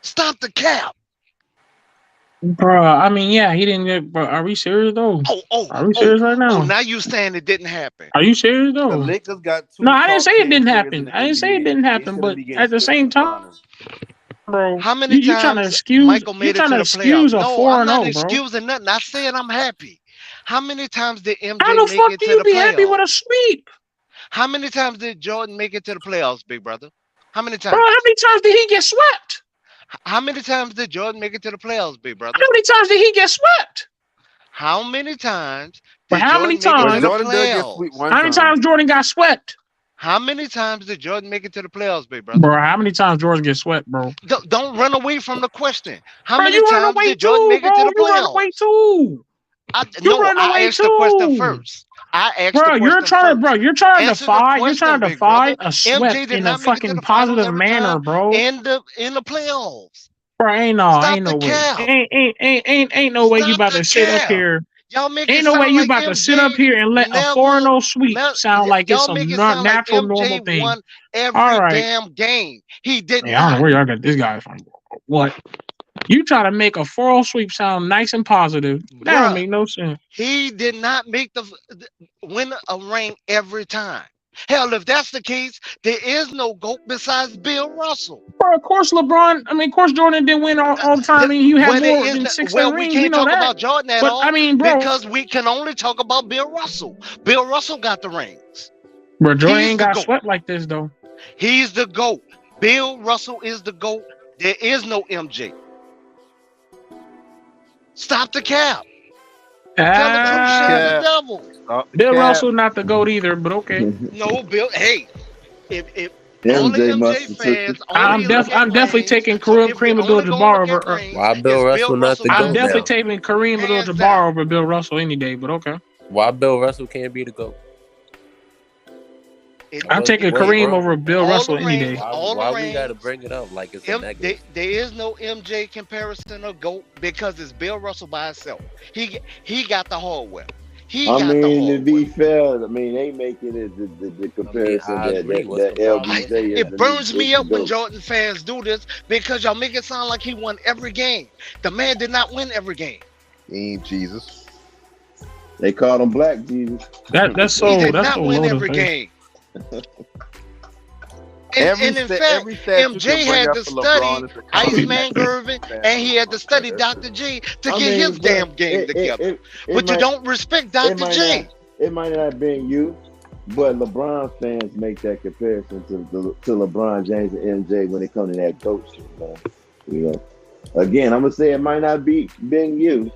Stop the cap. Bro, I mean, yeah, he didn't get. But are we serious though? Are we serious right now? Now you saying it didn't happen. Are you serious The though? Lakers got two No, I didn't top say it 10 didn't players in happen. the I didn't say it NBA. didn't They happen. shouldn't But be getting at the swept in same the time, finals. bro, How many you trying to times excuse? Michael You made it trying to to the playoffs? excuse a No, I'm not 4-0, bro? excusing nothing. I said I'm happy. How many times did How MJ the make fuck it do to you the be happy with a playoffs? sweep, How many times did Jordan make it to the playoffs, big brother? How many bro? times? How many times did he get swept? How many times did Jordan make it to the playoffs, big brother? How many times did he get swept? How many times But did how many Jordan make it to times? the Jordan did get swept playoffs? one How many time. times Jordan got swept? How many times did Jordan make it to the playoffs, big brother? Bro, how many times Jordan get swept, bro? Don't run away from the question. How Bro, many you run times away did Jordan too, make it bro. to the You run away playoffs? too. You run I away asked the question too. first. I asked Bro, the you're question trying to, first. bro, you're trying to Answer the defy, you're question, trying to big brother. defy a MJ swept did in a not make it to fucking the finals positive every manner, time bro. in the playoffs. Bro, ain't Stop no the way. cap. Ain't no way you Stop about the to sit up cap. here Y'all make Ain't it no way sound you like about to sit up MJ here and let a never 4-0 sweep never. sound like it's Y'all a make it sound like natural, normal MJ thing. won All every right. damn game. He did Yeah, I don't know not. where y'all got this guy from. What? You try to make a 4-0 sweep sound nice and positive. That don't Bruh, make no sense. he did not make win a ring every time. Hell, if that's the case, there is no GOAT besides Bill Russell. Bro, of course of course Jordan didn't win all the time. I mean, you had Well, there more is than no, 6, 7 well, we rings. We can't know talk that. about Jordan at But all I mean, bro, because we can only talk about Bill Russell. Bill Russell got the rings. bro, Jordan He's ain't the got GOAT. swept like this though. He's the GOAT. Bill Russell is the GOAT. There is no MJ. Stop the cap. Tell the truth, shame the devil. Bill Russell not the GOAT either, but okay. No, Bill. Hey, if all the MJ MJ must have took fans it. only look at I'm definitely rings, taking so if we Kareem only gonna Abdul-Jabbar look at over. rings, Why Bill it's Russell Bill not Russell the I'm by GOAT definitely now? himself. taking Kareem Hands Abdul-Jabbar down. over Bill Russell any day, but okay. Why Bill Russell can't be the GOAT? I'm taking What's Kareem wrong? over Bill All Russell the any rings, day. Why we gotta bring it up like it's a negative? There is no MJ comparison of GOAT because it's Bill Russell by himself. He got the hardware. He I got the mean, to hardware. be fair, I mean they making it the comparison I agree. What's that the problem with LBJ that? is It the burns new is me the up when GOAT. Jordan fans do this because y'all make it sound like he won every game. The man did not win every game. He ain't Jesus. They called him Black Jesus. That's He so did not win loaded. every game. Every And in stat, fact, every stat you MJ can bring had up to for study LeBron is a Iceman compliment. Gervin, and he had to study Dr. J to get his But damn game together. it But you might don't respect Dr. J. it might not be you, but LeBron fans make that comparison to LeBron James and MJ when it comes to that GOAT shit, man. You know, again, I'm gonna say it might not be being you,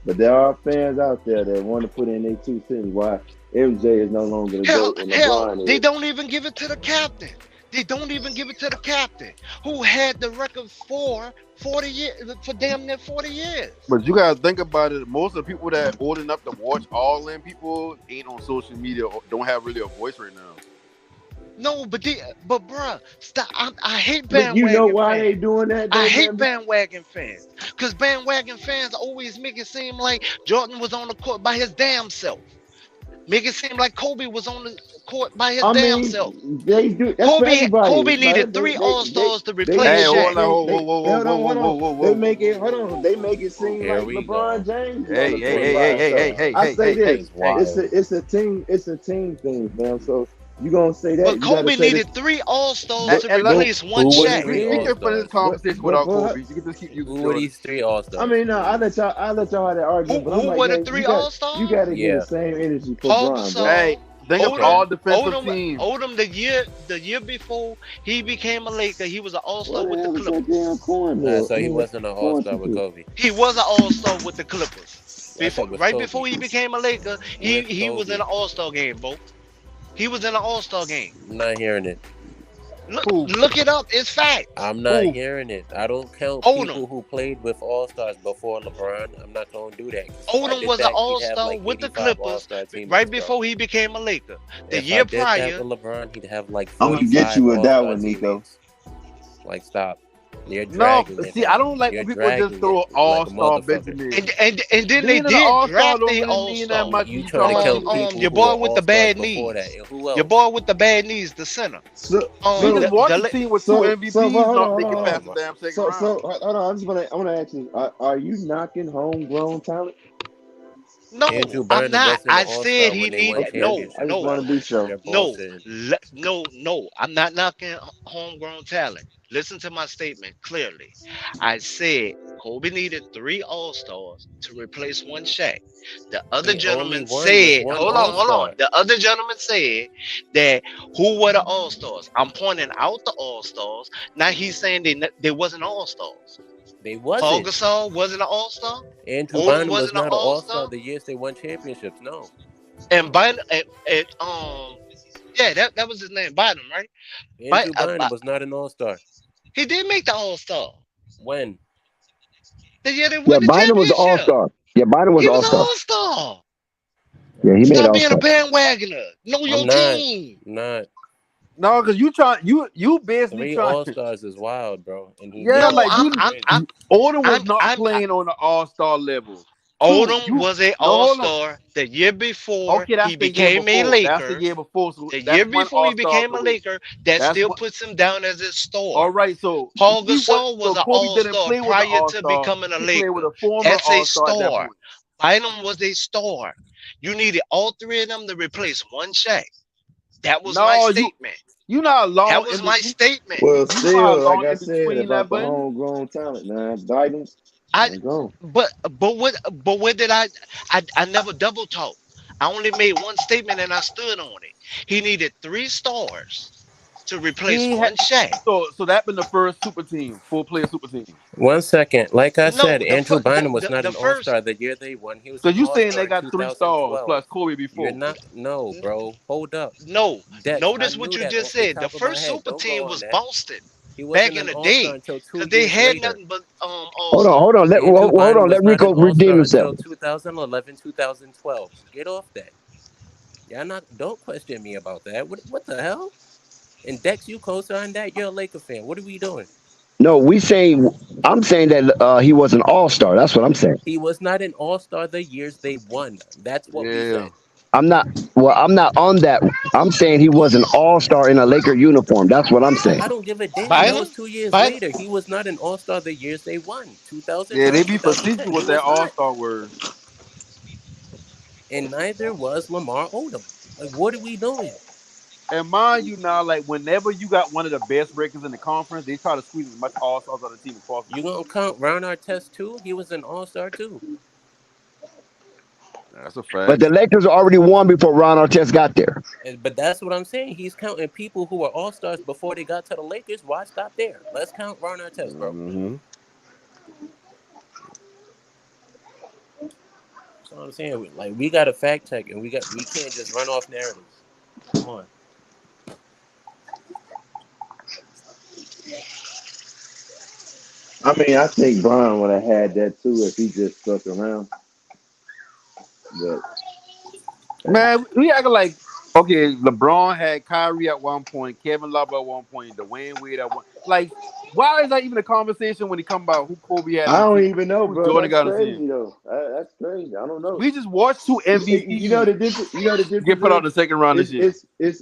but there are fans out there that want to put in their 2 cents why MJ is no longer the Hell, GOAT and hell, LeBron they is. don't even give it to the captain. They don't even give it to the captain who had the record for 40 years, for damn near 40 years. But you gotta think about it. Most of the people that old enough to watch All In people ain't on social media or don't have really a voice right now. No, but bruh, stop. I hate But you know bandwagon why fans. they doing that though, I hate man? bandwagon fans because bandwagon fans always make it seem like Jordan was on the court by his damn self. Make it seem like Kobe was on the court by his damn self. They do. That's for everybody. Kobe needed 3 All-Stars to replace Hey, Shaq. hold on, They make it. Hold on. They make it seem Here like we LeBron go. James. Hey, I say this. Wild. It's a team. It's a team thing, man. So you gonna say that? But You gotta Kobe say needed this. 3 All-Stars to Hey, look, replace one Who were Shaq. 3 we can finish this All-Stars? conversation without Kobe. You can just keep using Who were Jordan. these 3 All-Stars? I mean, no, I let y'all have that argument. But I'm Who like, were the man, 3 you got All-Stars? you got to Yeah. give the same energy for Paul Bron, bro. Gasol. Hey, think of all defensive teams. Odom the year before he became a Laker, he was an All-Star with the What the hell is that Clippers. damn cornmeal? So he wasn't an All-Star with Kobe. He was an All-Star with the Clippers. I thought it was Right Kobe. before he became a Laker, With he was in Kobe. an All-Star game, bro. He was in an All-Star game. I'm not hearing it. Look it up. It's fact. I'm not hearing it. I don't count people who played with All-Stars before LeBron. I'm not going to do that. Odom was an All-Star with the Clippers right before he became a Laker. The year prior, LeBron, he'd have like I'm gonna get you with that All-Star one, Nico. teammates. Like, stop. You're No, dragging it. see, I don't like when people just throw All-Star Benjamin. and then they Being an did All-Star draft don't a really mean that All-Star. much. You trying to count people Your who boy were with the All-Stars bad before knees. that. And who else? Your boy with the bad knees, the center. We just watched a team with 2 MVPs not making past the damn second round. So hold on. I want to ask you: Are you knocking homegrown talent? No, Andrew I'm Bynum not. wasn't I an All-Star said he when they won needed championships. I just want to be sure. They're bullshitting. no. I'm not knocking homegrown talent. Listen to my statement clearly. I said Kobe needed 3 All-Stars to replace one Shaq. The other He gentleman only won said, with one hold on. All-Star. The other gentleman said that who were the All-Stars? I'm pointing out the All-Stars. Now he's saying they wasn't All-Stars. They Paul wasn't. Gasol wasn't an All-Star. Andrew Odom Bynum was wasn't an not an All-Star All-Star. the years they won championships. No. And Bynum, yeah, that was his name, Bynum, right? Andrew Bynum was not an All-Star. He did make the All-Star. When? The year they won the Bynum was championship. an All-Star. Yeah, Bynum was He an was an All-Star. All-Star. Yeah, he made Stop being a All-Star. bandwagoner. Know your team. Not. No, because you basically 3 trying. All-Stars is wild, bro. And he Yeah, made like it. Odom was not playing on the All-Star level. Odom was a No, hold on. all-star the year before Okay, that's he the year became a before. That's the Laker. year before. So The that's year one before he All-Star became a career. Laker, that That's still one. puts him down as a star. All right, so Paul he was Gasol was so an Kobe didn't all-star play with the prior to All-Star. becoming a He played with Laker. a former That's a All-Star at that star. point. Bynum was a star. You needed all three of them to replace one Shaq. That was my No, statement. you not That long was in my between. statement. Well, You know how still, like long I in said between that about the button. homegrown talent, man. Biden, I gone. but where did I never double talk. I only made one statement and I stood on it. He needed three stars to replace He had one Shaq. so that been the first super team, full player super team. 1 second. Like I said, No, Andrew Bynum was not the an All first. Star the year they won. He was So an you All saying Star they in got 3 stars 2012. plus Kobe You're before? not. No, bro. Hold up. No, Dex, I notice what knew you that just off the said. The top of my first head. super Don't go team on was that. Boston He back wasn't in an the All Star day until 2 because they years had later. nothing but all Hold on, stars. hold on. Andrew Hold Bynum on. Let was not Rico an All redeem Star himself. until 2011, 2012. Get off that. Y'all not. Don't question me about that. What the hell? And Dex, you co-signed that. You're a Laker fan. What are we doing? No, I'm saying that he was an all-star. That's what I'm saying. He was not an All-Star the years they won. That's what we Yeah. said. I'm not. Well, I'm not on that. I'm saying he was an all-star in a Laker uniform. That's what I'm saying. I don't give a damn. That Bynum, was 2 years Bynum, later. He was not an All-Star the years they won. Yeah, they 2009, be facetious 2010. He with that was not. All-Star word. And neither was Lamar Odom. Like, what are we doing? And mind you now, like whenever you got one of the best records in the conference, they try to squeeze as much All-Stars on the team as possible. You gonna count Ron Artest too? He was an All-Star too. That's a But fact. the Lakers already won before Ron Artest got there. But that's what I'm saying. He's counting people who were All-Stars before they got to the Lakers. Why stop there? Let's count Ron Artest, bro. Mm-hmm. That's what I'm saying. Like, we got to fact check, and we can't just run off narratives. Come on. I mean, I think Bron would have had that too if he just stuck around. But Man, we acting like okay. LeBron had Kyrie at one point, Kevin Love at one point, Dwayne Wade at one. Like, why is that even a conversation when it come about who Kobe had I in the don't team, even know, who bro. Jordan That's got in the team? crazy though. That's crazy. I don't know. We just watched two You know the MVPs difference. You know the get difference put out is in the second round this year.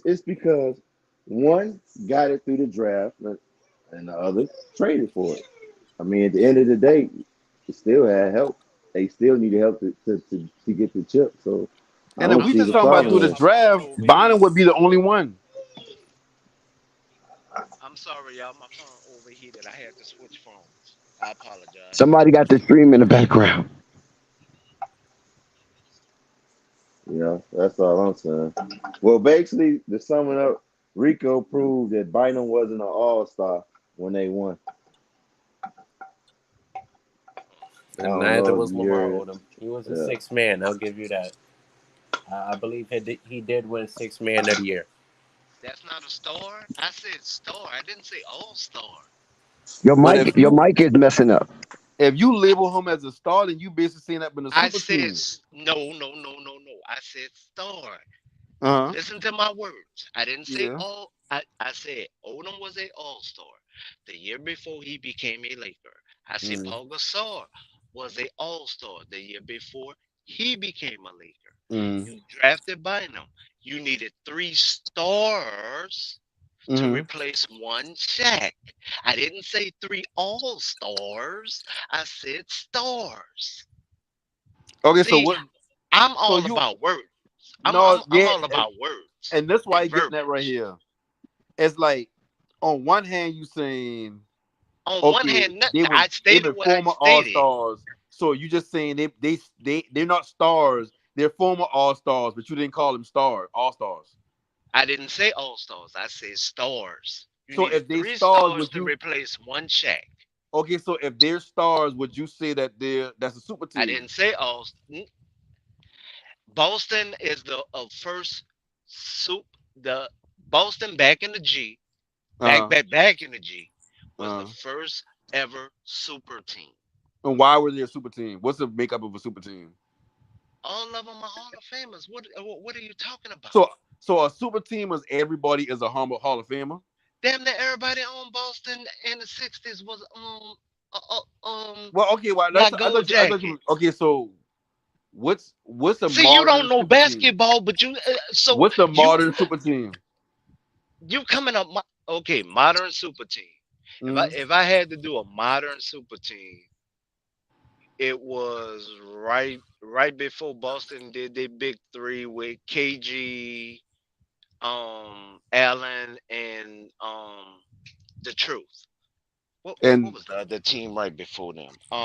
it's because one got it through the draft and the other traded for it. I mean, at the end of the day, it still had help. They still needed help to get the chip. So I And if don't we see just the talking about problem through the with it. draft, Bynum would be the only one. I'm sorry, y'all. My phone overheated. I had to switch phones. I apologize. Somebody got the stream in the background. Yeah, that's all I'm saying. Well, basically, to sum it up, Rico proved that Bynum wasn't an all-star when they won. I And don't neither know if was you Lamar heard it. Odom. He was a Yeah. sixth man. I'll give you that. I believe he did win sixth man of the year. That's not a star. I said star. I didn't say all star. Your But mic is messing up. if you label him as a star, then you basically saying that been a I super said team. no. I said star. Uh huh. Listen to my words. I didn't say Yeah. all. I said Odom was a all-star the year before he became a Laker. I said Mm. Paul Gasol was a all-star the year before he became a Laker. Mm. You drafted Bynum. You needed three stars to Mm-hmm. replace one Shaq. I didn't say three all-stars. I said stars. Okay, so See, what? I'm So all you about words. no, I'm yeah, all about words and that's why and you're getting that right verbiage. here. It's like on one hand you saying On one okay, hand, I they've stated been what I former all stated. stars, so you just saying they're not stars, they're former all stars, but you didn't call them all stars. I didn't say all stars. I said stars. You So needed if they three stars, stars would to you replace one Shaq. okay? So if they're stars, would you say that that's a super I team? didn't say all. Boston is the first soup. The Boston back in the G, Uh back in the G, was the uh. first ever super team. And why were they a super team? What's the makeup of a super team? All of them are Hall of Famers. What are you talking about? So so a super team is everybody is a Hall of Famer. Damn near everybody on Boston in the '60s was Well, okay, well, got I gold thought you jackets. okay. So What's a See, you don't modern know super team? basketball, but you so What's a you modern super team? coming up. Okay, modern super team. Mhm. If I had to do a modern super team, it was right before Boston did their big three with KG, Allen, and the Truth. What And was the other team right before them? so,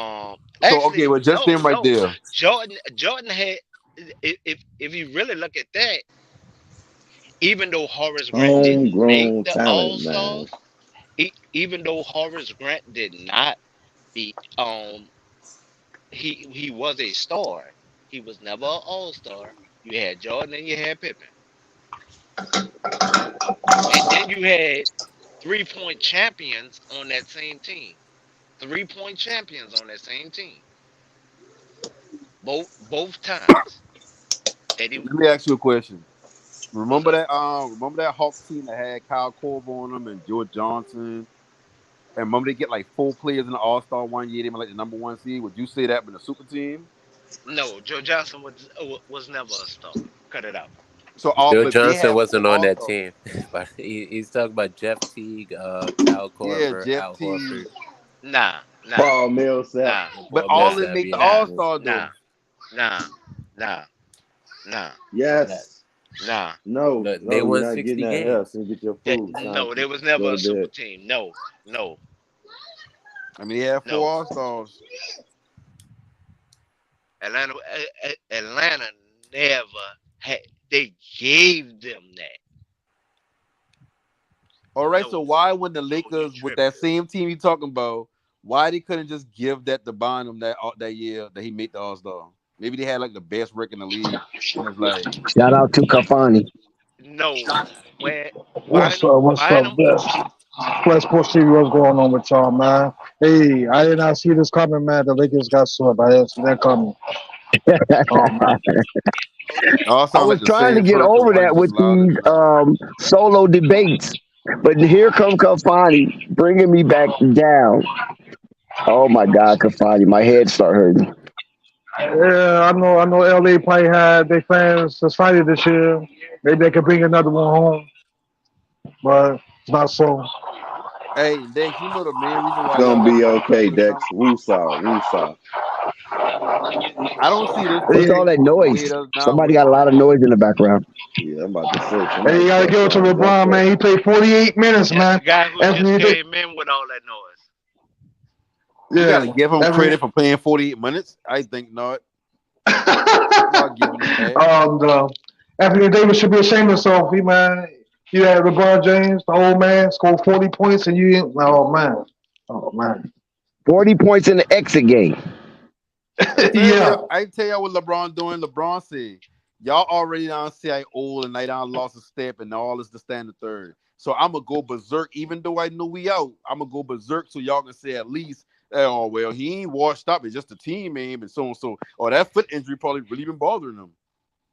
okay, Actually, well, just them right no. there. Jordan had. If you really look at that, even though Horace Grant didn't make Homegrown the All talent, man. Stars, even though Horace Grant did not be he was a star. He was never an All Star. You had Jordan and you had Pippen, and then you had 3-point champions on that same team. 3-point champions on that same team. Both times. That he, Let me ask you a question. what's Remember up? that remember that Hawks team that had Kyle Korver on them and George Johnson? And remember they get like 4 players in the All-Star one year, they were like the number 1 seed. Would you say that been a super team? No, Joe Johnson was never a star. Cut it out. So Joe but they Johnson had 4 wasn't on that All-Stars. team, but he's talking about Jeff Teague, Kyle Yeah, Korver, Jeff Al T. Horford, Nah. Paul Millsap. and But Paul all of them Millsap. make the Yeah, All-Star though. Nah. Yes. Nah. No, they you're won not 60 getting that games. help. So you get your food. No, there was Go never to a super bed. team. No. I mean, they had 4 No. All-Stars. Atlanta never had. They gave them that. All right, No, so why when the Lakers with tripping. that same team you talking about, why they couldn't just give that to Bynum that year that he made the All-Star? Maybe they had like the best record in the league. And it's like, Shout out to Kafani. No, where What's Bynum, up? What's up? Flex Sports TV, what's going on with y'all, man? Hey, I did not see this coming, man. The Lakers got swept. I didn't see that coming. Oh, man. it all I sounds was like the trying to same get person. over One that with just louder these than the other. solo debates, but here come Kafani bringing me back down. Oh my God, Kafani, my head start hurting. Yeah, I know LA probably had their fans excited this year. Maybe they could bring another one home, but it's not so. Hey, Dex, you know the main reason It's why y'all gonna got be to stop okay, saying Dex. something? Woosah. I don't see this What's team all that the way noise? it is now Somebody with got a lot of LeBron. noise in the background. Yeah, I'm about to say Hey, you somebody gotta start give it to throwing LeBron, gunplay. man. He played 48 minutes, that's man. the guy who just Anthony, came in with all that noise. You gotta yeah, give him every credit for playing 48 minutes. I think not. Not giving him that. Anthony Davis should be ashamed of himself. You had LeBron James, the old man, scored 40 points, and you, oh man, 40 points in the exit game. yeah. I tell y'all what LeBron doing. LeBron said, y'all already down say I old and I done lost a step and all is to stand the third. So I'm gonna go berserk, even though I know we out. I'm gonna go berserk so y'all can say at least, oh well, he ain't washed up. It's just a team aim and so and so. Or that foot injury probably really been bothering him.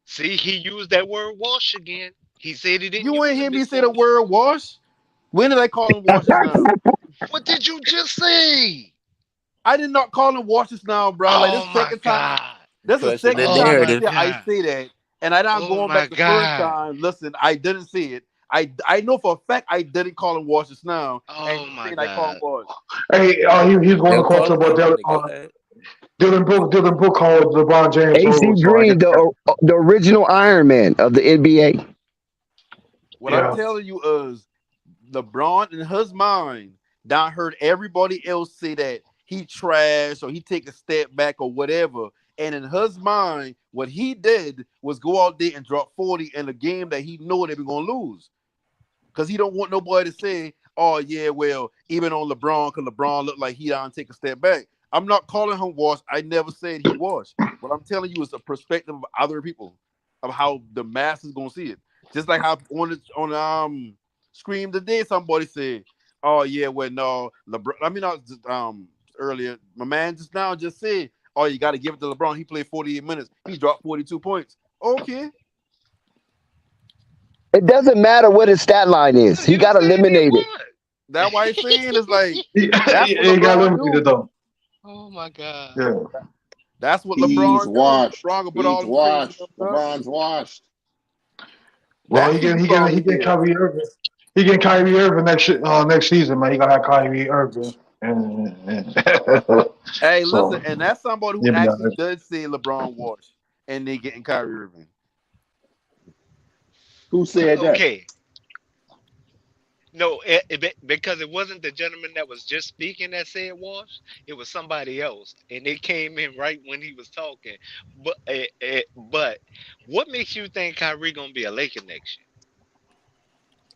See, he used that word wash again. He said he didn't You ain't use hear it me say the before. word wash. When did I call him washes now? What did you just say? I did not call him washes now, bro. Like this Oh my second time. God. This is the Question the second Oh time my narrative. I God. say that, and I not Oh going my back the first God. time. Listen, I didn't say it. I know for a fact I didn't call him washes now, and Oh you my saying I call him God. wash. Hey, he's going to They'll call call to him about out on it. Go ahead. Dylan Book called LeBron James AC old, so I Green, guess the original Iron Man of the NBA. What I'm yeah. telling you is, LeBron in his mind, I heard everybody else say that he trash or he take a step back or whatever. And in his mind, what he did was go out there and drop 40 in a game that he know they were gonna lose. Because he don't want nobody to say, oh yeah, well, even on LeBron, because LeBron looked like he don't take a step back. I'm not calling him wash. I never said he was. What I'm telling you is a perspective of other people of how the mass is gonna see it. Just like how on Scream today, somebody said, "Oh yeah, well no, LeBron." I mean, not earlier. My man just now just said, "Oh, you got to give it to LeBron. He played 48 minutes. He dropped 42 points." Okay, It doesn't matter what his stat line is. He got eliminated. that's why he's saying it's like He that's what got LeBron eliminated do. though. Oh my God. Yeah. That's what He's LeBron do. washed. LeBron will put He's all them crazy washed. numbers up. LeBron's washed. Well, That's what you call he it get then. Kyrie Irving. He get Kyrie Irving next season, man. He gonna have Kyrie Irving, and Hey, listen, so and that's somebody who yeah, be all actually right. does say LeBron washed, and they getting Kyrie Irving. Who said that? Okay. No, because it wasn't the gentleman that was just speaking that said wash. It was somebody else, and it came in right when he was talking. But what makes you think Kyrie gonna be a Laker next year?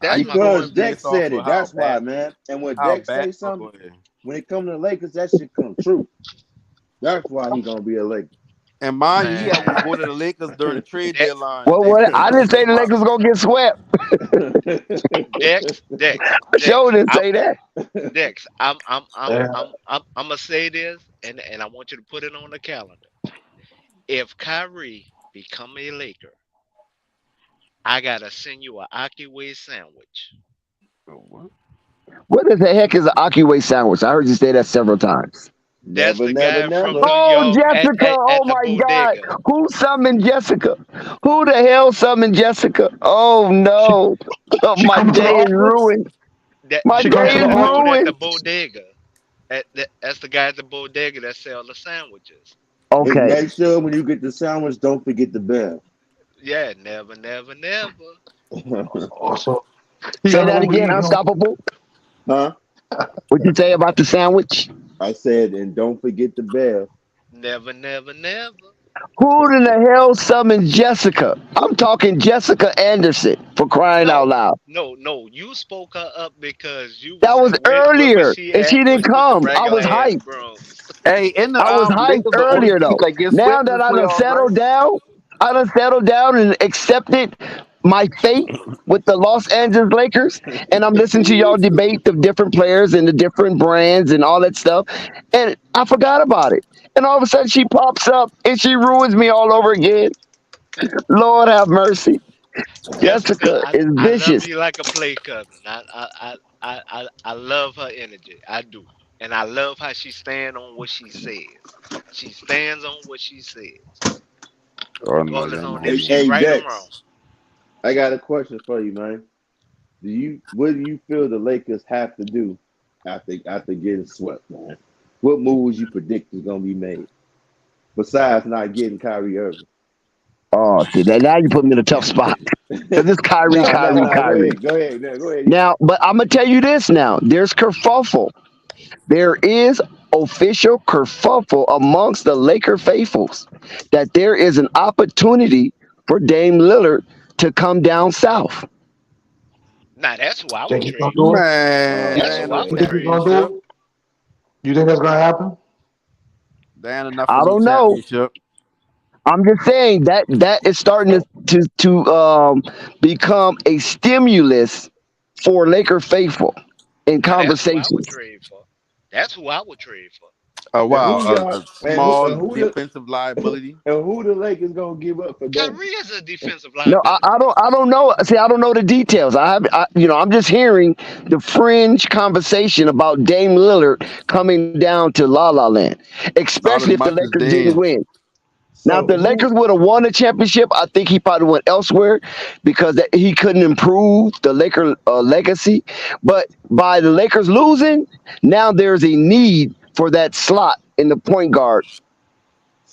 That's I'm my just Because going question. Dex based off said of it. That's why, man. And when Dex say oh, something, go ahead. when it comes to the Lakers, that shit come true. That's why he gonna be a Laker. And mind you, he had want to Man, go to the Lakers during the trade that deadline, and Well, then what? they I gonna didn't say get the him out. Lakers gonna get swept. Show Dex. didn't say that. Dex. Yeah. I'm gonna say this, and I want you to put it on the calendar. If Kyrie become a Laker, I gotta send you a Aki Way sandwich. What the heck is an Akiway sandwich? I heard you say that several times. That's Never, the never, guy from never. New Oh, York Jessica. Oh, at the my God. bodega. Who summoned Jessica? Who the hell summoned Jessica? Oh, no. She My coming to the day is office. ruined. My She coming day to the is That's the dude office. at ruined. the bodega. That's the guy at the bodega that sell the sandwiches. And Okay. make sure when you get the sandwich, don't forget the bell. Yeah, never, never, never. Also, he Say got that an Uber again, Eats. Unstoppable. Huh? What you say about the sandwich? I said, and don't forget the bell. Never, never, never. Who in the hell summoned Jessica? I'm talking Jessica Anderson, for crying out No, loud. no. You spoke her up because you That was was where was earlier, she and at she when didn't it was the come. I regular was ass hyped. brooms? Hey, in the I was hyped Lakers, the only earlier team though. that gets Now swept in that the I done playoffs, right? settled down and accepted my fate with the Los Angeles Lakers, and I'm listening to y'all debate the different players and the different brands and all that stuff, and I forgot about it. And all of a sudden she pops up and she ruins me all over again. Lord have mercy. Jessica, Jessica is I love vicious. you like a play cousin. I love her energy. I do. And I love how she stand on what she says. She stands on what she says, Oh no, regardless y'all on know if Hey, she me. hey, right or wrong. Dex, I got a question for you, man. What do you feel the Lakers have to do after getting swept, man? What moves you predict is gonna be made besides not getting Kyrie Irving? Oh, see, now you put me in a tough spot. Because it's Kyrie, No, no, Kyrie, no. Go Kyrie. ahead, go ahead, no, go ahead. Now, but I'm gonna tell you this now. There's kerfuffle. There is official kerfuffle amongst the Laker faithfuls that there is an opportunity for Dame Lillard to come down south. Now that's who I would Think he's gonna trade do for. it? Man, That's there ain't who I enough You would think he's trade gonna for. championship. do it? You think that's gonna happen? There ain't enough for I no don't know. championship. I'm just saying that is starting to become a stimulus for Laker faithful in Now that's who I would conversations. trade for. That's who I would trade for. And Wow, who y'all a small defensive and liability. who the Lakers gonna give up for Dame? Kyrie is a defensive No, liability. I don't know. See, I don't know the details. I'm just hearing the fringe conversation about Dame Lillard coming down to La La Land, Not especially as if the much as Lakers didn't Dan. win. Now, if So the Lakers would have won the championship, I think he probably went elsewhere because he couldn't improve the Laker legacy. But by the Lakers losing, now there's a need for that slot in the point guard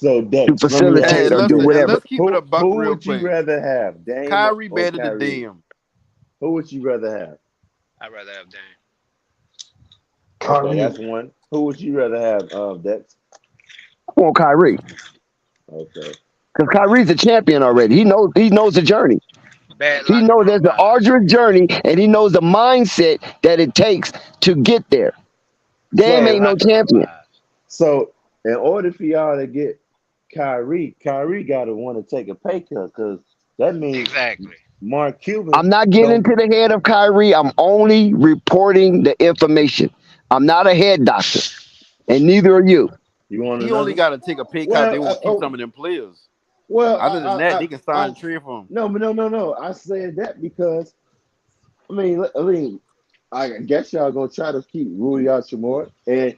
to Dex, let me Hey, ask facilitate or you do listen, this: and whatever. let's keep it a buck who real would you quick. rather have, Dame Kyrie or better than Kyrie? Dame. Who would you rather have? I'd rather have Dame. Okay, Kyrie. that's one. Who would you rather have, Dex? I want Kyrie Okay. because Kyrie's a champion already. He knows the journey. Bad He locker knows room there's the vibes. arduous journey, and he knows the mindset that it takes to get there. Dame Bad So, ain't no locker room champion. vibes. so in order for y'all to get Kyrie got to want to take a pay cut because that means Exactly. Mark Cuban I'm not getting don't. into the head of Kyrie. I'm only reporting the information. I'm not a head doctor, and neither are you. You want He only another? got to take a pay cut. They Well, won't keep some of them players. well, Other than that, they can sign I and trade for him. no, but no. I said that because I guess y'all gonna try to keep Rudy Hachimura, and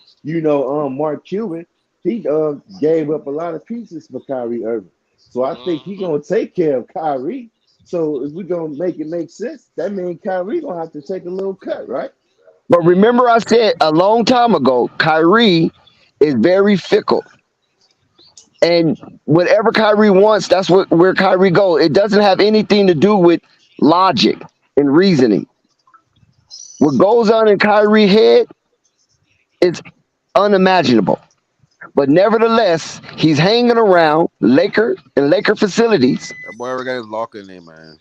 Mark Cuban he gave up a lot of pieces for Kyrie Irving. So I think he's gonna take care of Kyrie. So if we're gonna make it make sense, that means Kyrie gonna have to take a little cut, right? But remember, I said a long time ago, Kyrie is very fickle. And whatever Kyrie wants, that's where Kyrie goes. It doesn't have anything to do with logic and reasoning. What goes on in Kyrie's head is unimaginable. But nevertheless, he's hanging around Laker facilities. That boy already got his locker in there, man.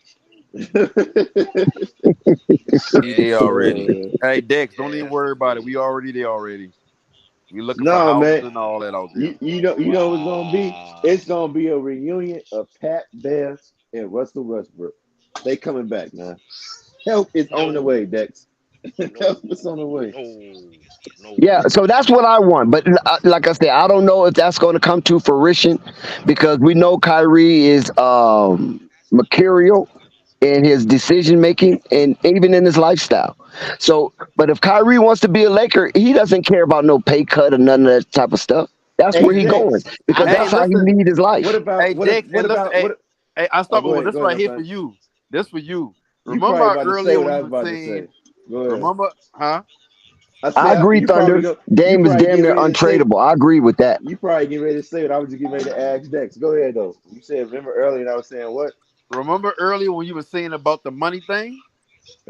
He there already. Hey, Dex, don't even worry about it. We already there already. We looking for No, houses man. and all that out there. You know what's gonna be? It's gonna be a reunion of Pat Bear and Russell Westbrook. They coming back, man. Help is on the way, Dex. Help is on the way. Yeah, so that's what I want. But like I said, I don't know if that's going to come to fruition because we know Kyrie is mercurial in his decision making and even in his lifestyle. So, but if Kyrie wants to be a Laker, he doesn't care about no pay cut or none of that type of stuff. That's where he's going because that's how he lead his life. What about Hey, Dex, hey, I start with this right here man. for you. This for you. You Remember probably how about to earlier say what when I you was were about to saying, say. Go ahead. remember, huh? I agree, you probably Thunder. don't- Dame you is probably damn get near ready to say- untradeable. I agree with that. You probably get ready to say what I was just getting ready to ask Dex. Go ahead though. You said remember earlier, and I was saying what? Remember earlier when you were saying about the money thing?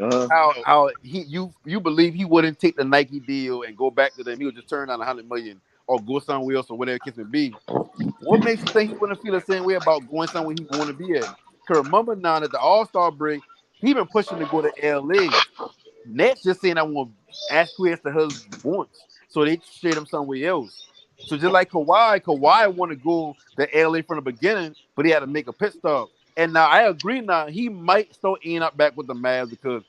Uh-huh. How you believe he wouldn't take the Nike deal and go back to them? He would just turn down $100 million or go somewhere else or whatever the case may be. What makes you think he wouldn't feel the same way about going somewhere he want to be at? Because remember now that the All-Star break, he been pushing to go to LA. Nets just saying I want to acquiesce to his wants, so they trade him somewhere else. So just like Kawhi want to go to LA from the beginning, but he had to make a pit stop. And now I agree. Now he might still end up back with the Mavs because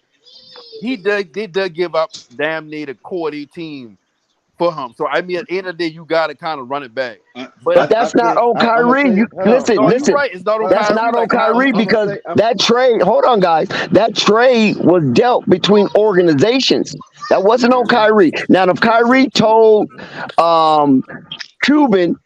they did give up damn near the core of their team for him. So I mean, at the end of the day, you got to kind of run it back. But that's not on Kyrie. Listen. No, you're right. It's not on That's Kyrie. not on Like, Kyrie because that trade. Hold on, guys. That trade was dealt between organizations. That wasn't on Kyrie. Now, if Kyrie told Cuban,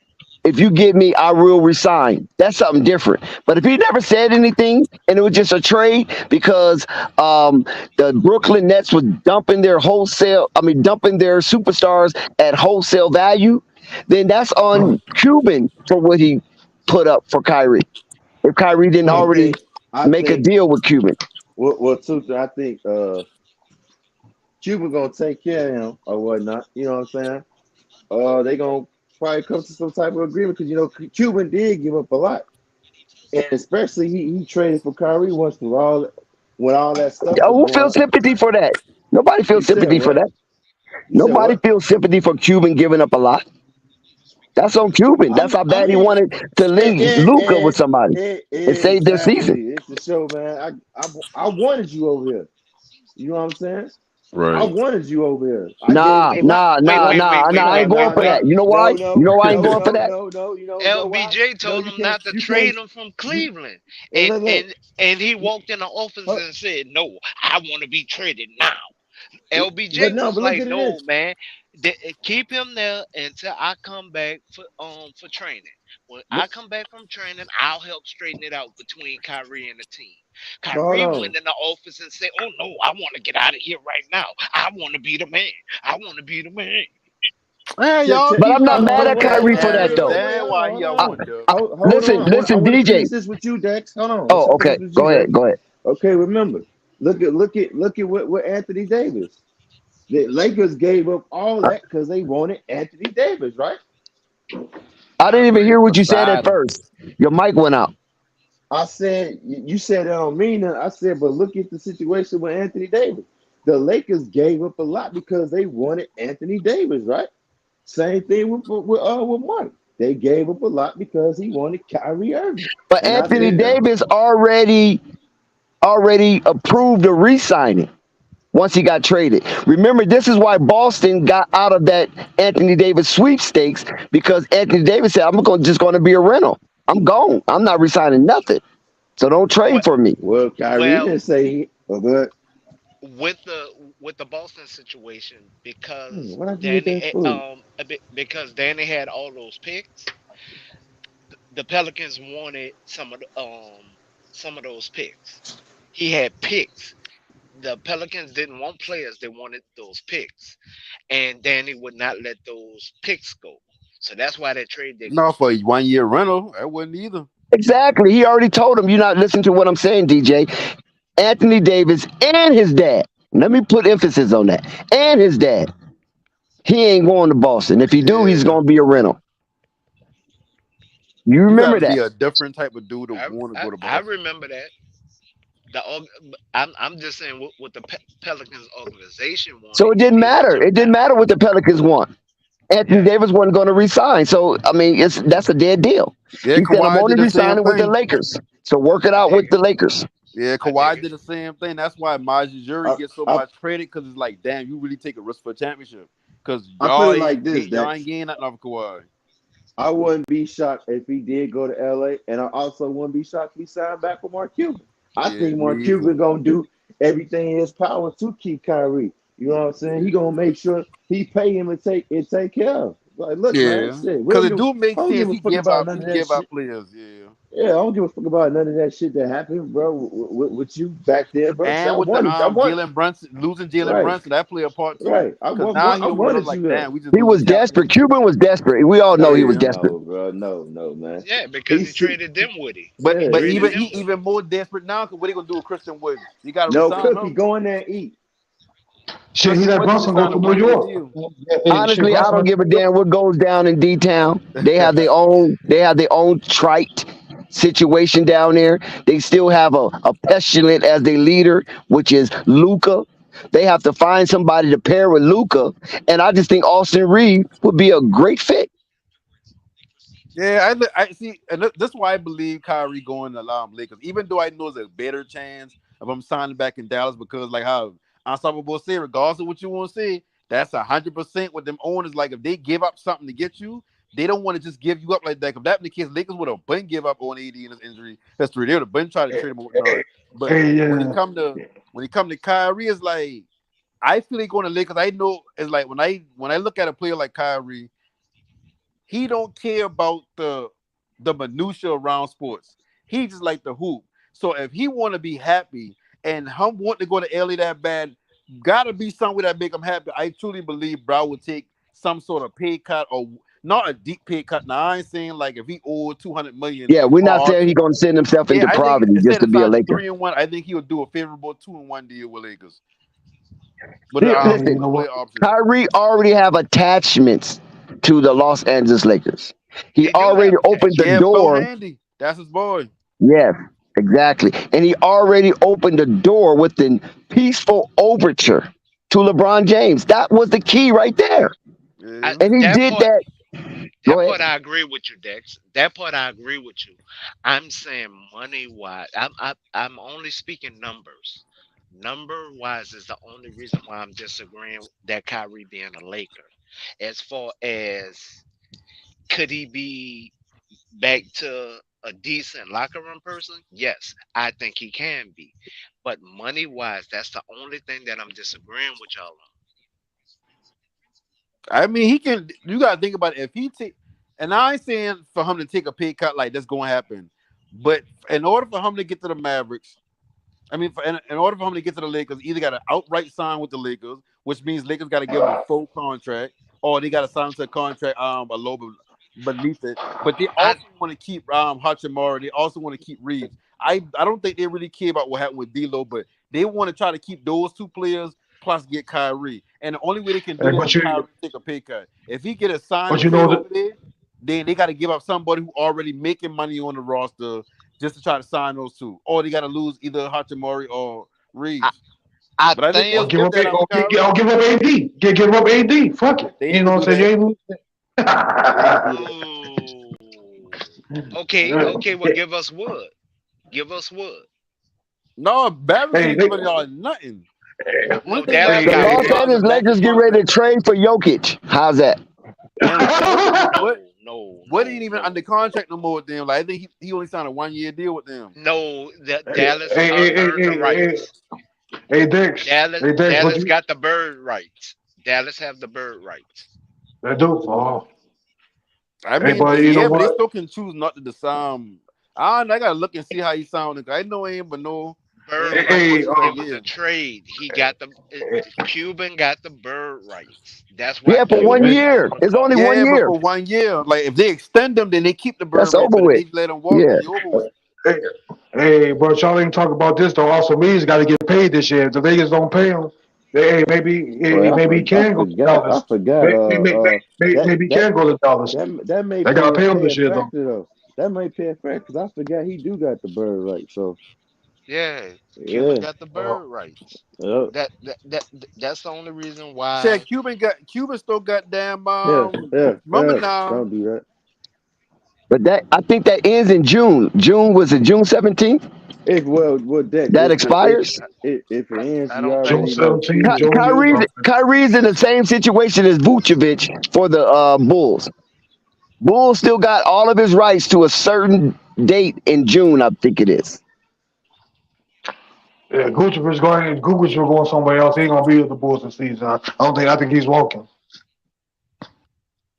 if you give me, I will resign. That's something different. But if he never said anything and it was just a trade because the Brooklyn Nets was dumping their superstars at wholesale value, then that's on Cuban for what he put up for Kyrie. If Kyrie didn't already make a deal with Cuban. Well, Tuka, I think Cuban gonna take care of him or whatnot. You know what I'm saying? They gonna probably come to some type of agreement because Cuban did give up a lot, and especially he traded for Kyrie once when all that stuff. Who feels sympathy for that? Nobody feels sympathy for that. Nobody feels sympathy for Cuban giving up a lot. That's on Cuban. That's how bad he wanted to leave Luka with somebody and save their season. It's the show, man. I wanted you over here. You know what I'm saying? Right. I wanted you over here. Nah, I ain't going for that. You know why? You know why I ain't going for that? No, LBJ told him not to trade him from Cleveland, and he walked in the office and said, "No, I want to be traded now." LBJ was like, "No, man, keep him there until I come back for training. When I come back from training, I'll help straighten it out between Kyrie and the team." Kyrie went in the office and said, "Oh no, I want to get out of here right now. I want to be the man. I want to be the man." Hey, y'all, but I'm not mad at Kyrie for that though. Listen, DJ. Finish this with you, Dex. Hold on. Oh, okay. Go ahead. Okay, remember, look at what Anthony Davis. The Lakers gave up all that because they wanted Anthony Davis, right? I didn't even hear what you said at first. Your mic went out. I said, you said I don't mean that. I said, but look at the situation with Anthony Davis. The Lakers gave up a lot because they wanted Anthony Davis, right? Same thing with Mark. They gave up a lot because he wanted Kyrie Irving. But Anthony Davis already approved of re-signing once he got traded. Remember, this is why Boston got out of that Anthony Davis sweepstakes because Anthony Davis said, I'm just going to be a rental. I'm gone. I'm not resigning nothing. So don't trade for me. Well, Kyrie didn't say, but with the Boston situation, because What I do with Danny that food? because Danny had all those picks, the Pelicans wanted some of those picks. He had picks. The Pelicans didn't want players; they wanted those picks, and Danny would not let those picks go. So that's why that trade didn't go No, for a through. 1 year rental, that wouldn't either. Exactly. He already told him. You're not listening to what I'm saying, DJ. Anthony Davis and his dad. Let me put emphasis on that. And his dad. He ain't going to Boston. If he do, he's Yeah, going to be a rental. You you got remember to be that? a different type of dude to I want to I, go to I Boston. remember that. I'm just saying what the Pelicans organization So wanted, it and didn't they matter. It turned didn't down. matter what the Pelicans want. Anthony Yeah, Davis wasn't going to resign. So I mean, that's a dead deal. Yeah, He said, "I'm Kawhi only did the same resigning with the thing. Lakers." So work it I out dig with it. the Lakers. Yeah, I dig Kawhi it. did the same thing. That's why Majid Ujiri I, gets so I much credit, because it's like, damn, you really take a risk for a championship. Because I put it like this, y'all ain't Dex. getting nothing off of Kawhi. I wouldn't be shocked if he did go to LA, and I also wouldn't be shocked if he signed back with Mark Cuban. I Yeah, think Mark me either. Cuban gonna do everything in his power to keep Kyrie. You know what I'm saying? He gonna make sure he pay him and take care of. Like, look, man, Yeah, shit. because it do I make don't sense. give a He fuck give about out none he of that give out shit. players. Yeah, Yeah, I don't give a fuck about none of that shit that happened, bro. With you back there, bro. Shit, and I with the wanted, I want, Jalen Brunson losing Jalen right, Brunson, that play a part too. right. I Because now I he with him wanted you like, there. damn, we just He lose the was desperate. championship. Cuban was desperate. We all know he was Yeah, desperate. No, bro. No, man. Yeah, because He he see, traded them with him. but He yeah, but traded even them he with even more desperate now. Because what he gonna do with Christian Wood? You got to no resign Cookie. him. Go in there and eat. Shit, he Christian let Wood only Brunson go signed a to New 1 year York. deal. Hey, shit, Honestly, I Brunson don't went give to a New York. damn what goes down in D Town. They have their own. They have their own trite situation down there. They still have a pestilent as their leader, which is Luca. They have to find somebody to pair with Luca, and I just think Austin Reed would be a great fit. Yeah, I see, and that's why I believe Kyrie going to allow him Lakers, even though I know there's a better chance of him signing back in Dallas, because like how Unstoppable say, regardless of what you want to say, that's 100% what them owners like. If they give up something to get you, they don't want to just give you up like that. If that be the case, Lakers would have been give up on AD in his injury history. They would have been trying to trade him or whatnot. But Hey, when it yeah. come to Kyrie, it's like I feel like going to Lakers. I know it's like when I look at a player like Kyrie, he don't care about the minutia around sports. He just like the hoop. So if he want to be happy and him want to go to LA that bad, gotta be somewhere that make him happy. I truly believe Brown would take some sort of pay cut, or not a deep pay cut. Now I ain't saying like if he owed 200 million Yeah, we're not hard. saying he's going to send himself Yeah, into I think poverty just instead to of be a signing Laker. 3-1, I think he would do a favorable 2-1 deal with Lakers. But Hey, you Listen, with a know play what? option. Kyrie already have attachments to the Los Angeles Lakers. He He do already have opened the Yeah, attachments. Phil door. Handy. That's his boy. Yes, exactly. And he already opened the door with the peaceful overture to LeBron James. That was the key right there. Yeah. And he That did part, that. Go that ahead. part, I agree with you, Dex. That part, I agree with you. I'm saying money wise. I'm only speaking numbers. Number wise is the only reason why I'm disagreeing that Kyrie being a Laker. As far as could he be back to a decent locker room person? Yes, I think he can be. But money wise, that's the only thing that I'm disagreeing with y'all on. I mean, he can. You gotta think about it. If he take, and I ain't saying for him to take a pay cut like that's going to happen, but in order for him to get to the Mavericks, I mean, in order for him to get to the Lakers, either got to outright sign with the Lakers, which means Lakers got to give him a full contract, or they got to sign to a contract a little bit beneath it. But they I also want to keep Hachimura. They also want to keep Reeves. I don't think they really care about what happened with D'Lo, but they want to try to keep those two players plus get Kyrie. And the only way they can do Hey, that is Kyrie take a pay cut. If he get a signing but you fee know that. over there, then they got to give up somebody who already making money on the roster just to try to sign those two, or they got to lose either Hachimura or I, Reeves. I But I think Or they'll think give give up, that out to or Kyrie. give up AD. Give up AD. Fuck it. They You ain't know gonna what do I'm saying? You that. ain't losing. They ain't gonna do that. ooh. Okay, well give us Wood. Give us Wood. No, Mavericks Hey, ain't giving y'all nothing. Only No, thing Dallas Mavericks The got gonna to give Los give y'all is a Angeles max Lakers get ready to contract. trade for Jokic. How's that? And what ain't even no. under contract no more with them. Like I think he only signed a 1 year deal with them. No, that hey, Dallas hey, hey, hey, earned the hey, hey, rights. Hey, Dix. Dallas, Hey, Dix, what Dallas you? got the bird rights. Dallas have the bird rights. They do. Oh. I Hey, mean, but you know yeah, but they what? still can choose not to decide. I gotta look and see how he sounded. I know he ain't, but no, he ain't Bird been no rights. Hey, pussy for It was a years. trade. He got Cuban got the bird rights. That's why Yeah, for Cuban 1 hey, is year. on the It's only call. 1 Yeah, but year. for 1 year, like if they extend them, then they keep the bird That's right. over But if with. they let him walk, Yeah. then he over with. hey, hey, bro, y'all ain't talk about this though. Also, Reed's got to get paid this year. If the Vegas don't pay him, hey, Well, maybe he I can go to forgot. I Dallas. forgot. That Maybe he that can go to Dallas. that may They gotta play pay him pay a this year though. factor though. That may pay a factor because I forgot he do got the bird right. So Yeah, Cuban yeah, got the Oh, bird rights. yep, That's the only reason Said why. Cuban still got damn remember yeah. now. Don't do that. But that I think that ends in June. June was it June 17th? If well, Dex, That expires. if it ends, I we don't think June already know 17th, Cuban. June. Kyrie's in the same situation as Vucevic for the Bulls. Bulls still got all of his rights to a certain date in June, I think it is. Yeah, Gucci was going. Gucci was going somewhere else. He ain't gonna be with the Bulls this season. I don't think. I think he's walking.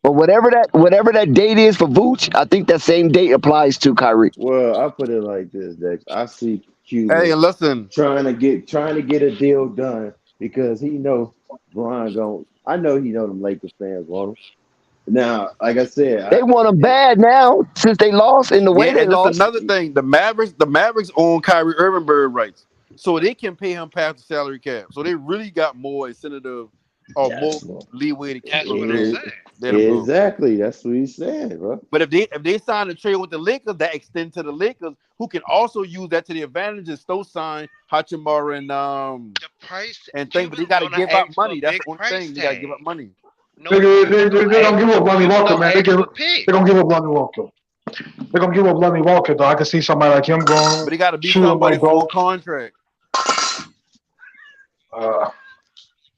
But whatever that date is for Vooch, I think that same date applies to Kyrie. Well, I put it like this, Dex. I see Hey, Cuban and listen, trying to get a deal done because he know Brian going. I know he know them Lakers fans want him. Now, like I said, They want him bad now since they lost in the way yeah, they and that's lost. another thing. The Mavericks own Kyrie Irving bird rights, so they can pay him past the salary cap. So they really got more incentive or more that's what leeway to keep That's him what I'm than saying. him go. exactly. That's what he said, bro. But if they sign a trade with the Lakers, that extend to the Lakers, who can also use that to the advantage and still sign Hachimura The price and thing. But they Cuban got to gonna give up ask for a money. That's big the only price thing they got to give tag. up money. They, No, they, Cuban they, gonna they gonna ask. give up Lonnie Cuban Walker, gonna man. ask for pick. They gonna give up Lonnie Walker. They're gonna give up Lonnie Walker though. I can see somebody like him But going they got to be shooting somebody like on dog. contract.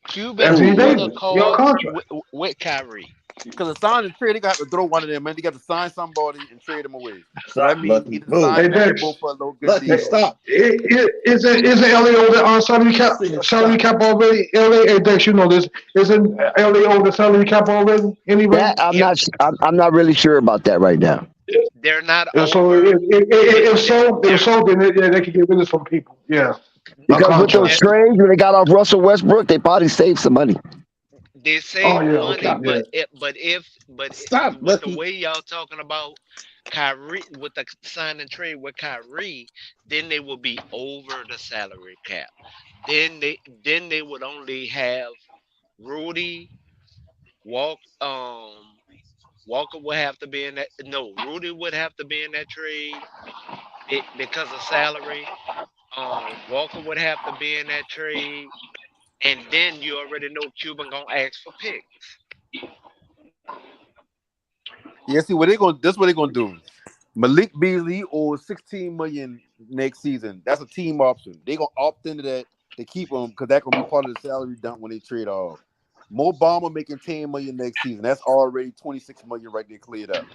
Cuban Anthony Who? on a Davis, he on call contract. with Kyrie. Because to sign and trade, they got to throw one of them, man. They got to sign somebody and trade them away. So that Stop, means Lucky. either Move. sign Hey them or Dex, go for a low good Lucky, hey, deal. stop. isn't LA over on salary I cap? said Salary stop. cap already? LA, hey Dex, you know this. Isn't LA over the salary cap already? Anyway. That I'm If not. I'm not really sure about that right now. they're not Yeah, so over, if they're so, then yeah, they could get rid of some people. Yeah, on Because with those they're contract. trades, when they got off Russell Westbrook, they probably saved some money. they Oh save yeah, money, okay, Stop. yeah. Stop, but the Lucky. way y'all talking about Kyrie with the sign and trade with Kyrie, then they will be over the salary cap. Then they would only have Rudy Walk Walker would have to be in that. No, Rudy would have to be in that trade because of salary. Walker would have to be in that trade, and then you already know Cuban gonna ask for picks. Yeah, see what they going. That's what they gonna do. Malik Beasley owes $16 million next season. That's a team option. They gonna opt into that to keep him because that's gonna be part of the salary dump when they trade off. Mo Bamba making $10 million next season. That's already $26 million right there cleared up.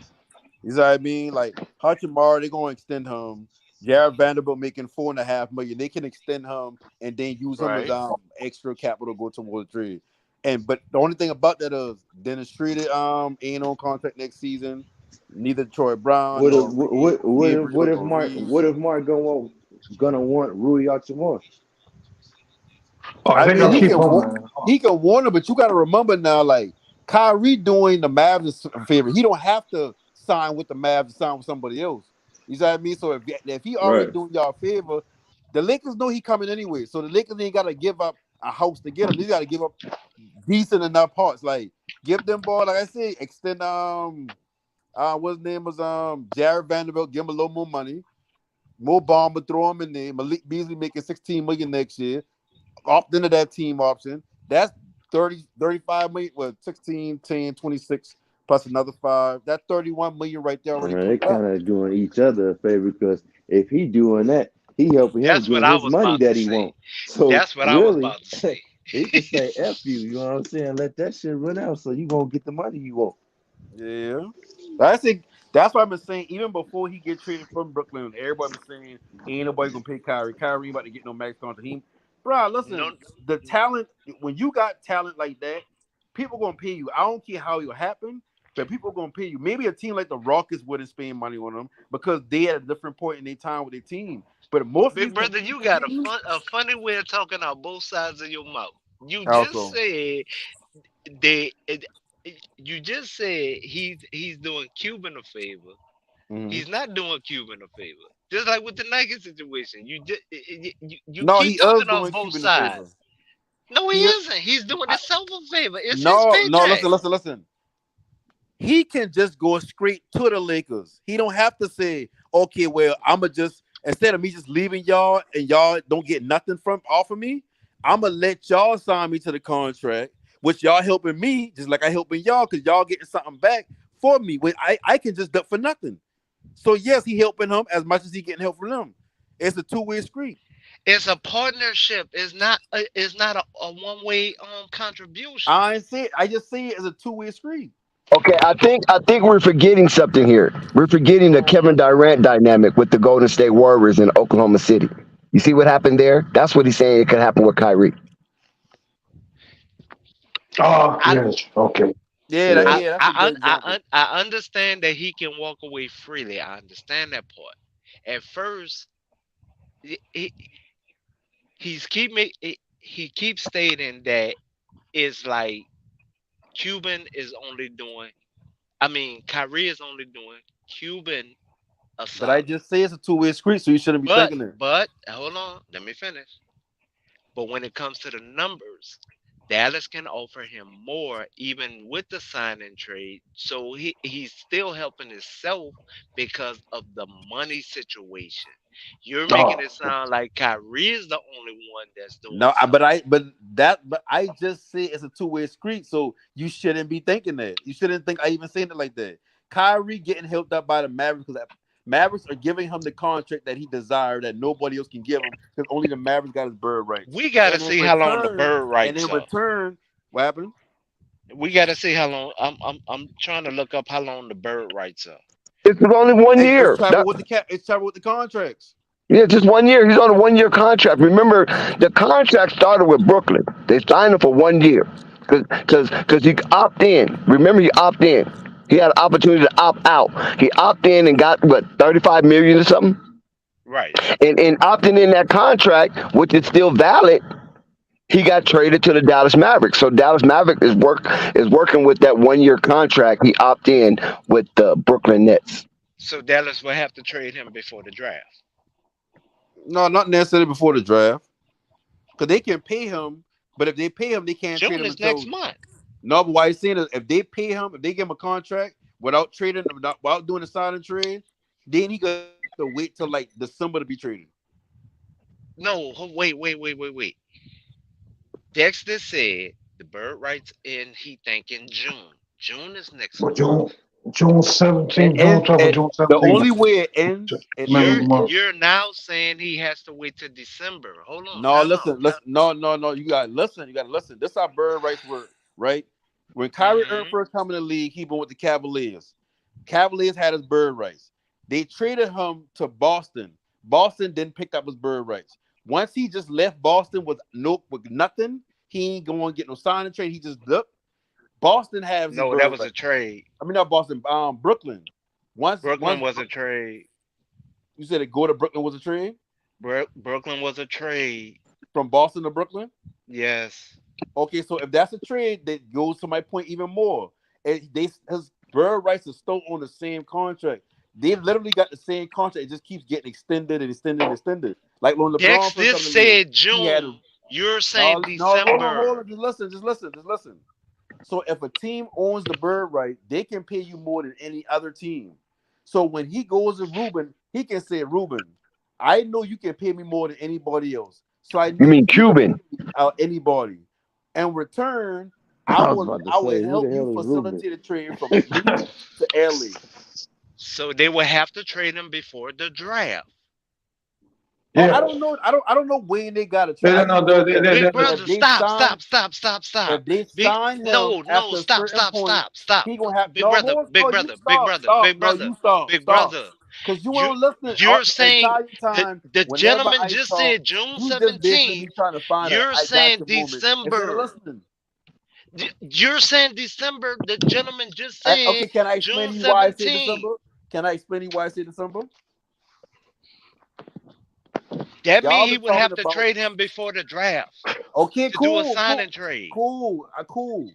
You know what I mean? Like Hachimura, they're gonna extend him. Jared Vanderbilt making $4.5 million. They can extend him and then use him as Right. extra capital go towards the trade. But the only thing about that is Dennis Streeter ain't on contract next season. Neither Troy Brown What if nor Ricky Gabriel nor Mark Reeves. gonna want Rui Hachimura? Oh, I they mean gonna keep him, man. he can warn him, but you got to remember now, like Kyrie doing the Mavs a favor. He don't have to sign with the Mavs to sign with somebody else. You know what I mean? So if he already Right. doing y'all a favor, the Lakers know he coming anyway. So the Lakers ain't got to give up a house to get him. They got to give up decent enough parts. Like give them ball, like I said, extend what's his name was Jared Vanderbilt, give him a little more money. Mo Bamba, throw him in there. Malik Beasley making $16 million next year. Opt into that team option. That's 30, 35 million, well, 16, 10, 26, plus another 5. That 31 million right there already They cleared kind up. of doing each other a favor because if he doing that, he helping him That's what get I his was money about to that he say. want. So That's what I was really, about to say. he can say F you. You know what I'm saying? Let that shit run out so you won't get the money you want. Yeah. I think that's why I've been saying, even before he get traded from Brooklyn, everybody been saying ain't nobody gonna pay Kyrie. Kyrie ain't about to get no max contract. Bro, listen, No, the talent, when you got talent like that, people gonna pay you. I don't care how it happen, but people gonna pay you. Maybe a team like the Rockets wouldn't spend money on them because they at a different point in their time with their team. But most of big these brother, you competing got teams, a funny way of talking out both sides of your mouth. You just also, said they. You just said he's doing Cuban a favor. mhm. He's not doing Cuban a favor. Just like with the Nike situation, you No, keep he is talking off doing both Cuban a favor. sides. No, he He is, isn't. He's doing I, himself a favor. It's his no, paycheck. listen. He can just go straight to the Lakers. He don't have to say, okay, well, I'ma just instead of me just leaving y'all and y'all don't get nothing from off of me, I'ma let y'all sign me to the contract, which y'all helping me, just like I helping y'all, because y'all getting something back for me. When I can just duck for nothing. So yes, he helping him as much as he getting help from them. It's a two-way street. It's a partnership. It's not a one way contribution. I ain't see it. I just see it as a two-way street. Okay, I think we're forgetting something here. We're forgetting the Kevin Durant dynamic with the Golden State Warriors in Oklahoma City. You see what happened there? That's what he's saying it could happen with Kyrie. Oh, I yes. Okay. Yeah, Yeah. that's a good example. I understand that he can walk away freely. I understand that part. At first, he, he keeps stating that it's like Cuban is only doing. I mean, Kyrie is only doing Cuban a But I solid. just say it's a two-way street, so you shouldn't be thinking it. But hold on, let me finish. But when it comes to the numbers, Dallas can offer him more even with the sign and trade. So he's still helping himself because of the money situation. You're making Oh, it sound like Kyrie is the only one that's doing No, something. but I just say it's a two-way street, so you shouldn't be thinking that. You shouldn't think I even saying it like that. Kyrie getting helped up by the Mavericks because Mavericks are giving him the contract that he desired that nobody else can give him because only the Mavericks got his bird rights. We gotta And in see how long the return, bird and in rights are. return, what happened? We gotta see how long. I'm trying to look up how long the bird rights are. It's only one It's year. travel with the cap. It's travel with the contracts. Yeah, just 1 year. He's on a 1 year contract. Remember, the contract started with Brooklyn. They signed him for 1 year because he opt in. Remember, he opt in. He had an opportunity to opt out. He opted in and got what 35 million or something. Right. And opting in that contract, which is still valid, he got traded to the Dallas Mavericks. So Dallas Mavericks is working with that 1 year contract. He opted in with the Brooklyn Nets. So Dallas will have to trade him before the draft. No, not necessarily before the draft, because they can pay him. But if they pay him, they can't trade June him is until next month. No, but why you saying is if they pay him, if they give him a contract without trading, without doing a signing trade, then he got to wait till like December to be traded. No, wait. Dexter said the bird rights in he thinking June. June is next But month. June And, 17th, June and, 12th, and June the 17th. only way it ends, Remember the month. You're now saying he has to wait till December. Hold on, No, time out. listen, no. You gotta listen. This is how bird rights work, right? When Kyrie Irving first came in the league, he went with the Cavaliers. Cavaliers had his bird rights. They traded him to Boston. Boston didn't pick up his bird rights. Once he just left Boston with nothing, he ain't going to get no signing trade. He just looked. Boston has his No, bird that was a rights. trade. I mean, not Boston. Brooklyn. Brooklyn was a trade. You said it go to Brooklyn was a trade Brooklyn was a trade. from Boston to Brooklyn. Yes. Okay, so if that's a trade, that goes to my point even more. His bird rights are still on the same contract. They literally got the same contract. It just keeps getting extended and extended and extended. Like when LeBron Dex first came this in the league, said he had June. You're no, saying hold December. on. Just listen. So if a team owns the bird right, they can pay you more than any other team. So when he goes to Ruben, he can say, Ruben, I know you can pay me more than anybody else. So I You need mean you to Cuban? pay me out anybody. In return, I was about to I will say, who the help you hell is Ruben? facilitate a trade from me to LA. So they will have to trade him before the draft. Oh, Yeah. I don't know. I don't know when they got a They trade. I don't know. just know that Big if brother, they stop. sign Stop. if they Big sign him no, after a stop. certain point, he gonna have Big no brother, more. big No, you brother, big stop, brother, stop. big No, brother, you stop, big stop. brother. Because you You weren't listening you're the saying entire time. the Whenever gentleman I just talk, said June you just basically 17th. be trying to find a You're I saying gotcha moment instead of December. listening. You're saying December. The gentleman just Okay, said can I explain June to you why I say 17th. December? Can I explain to you why I say December? That Y'all means he been would talking have to about. trade him before the draft Okay, to do a cool, signing trade. cool.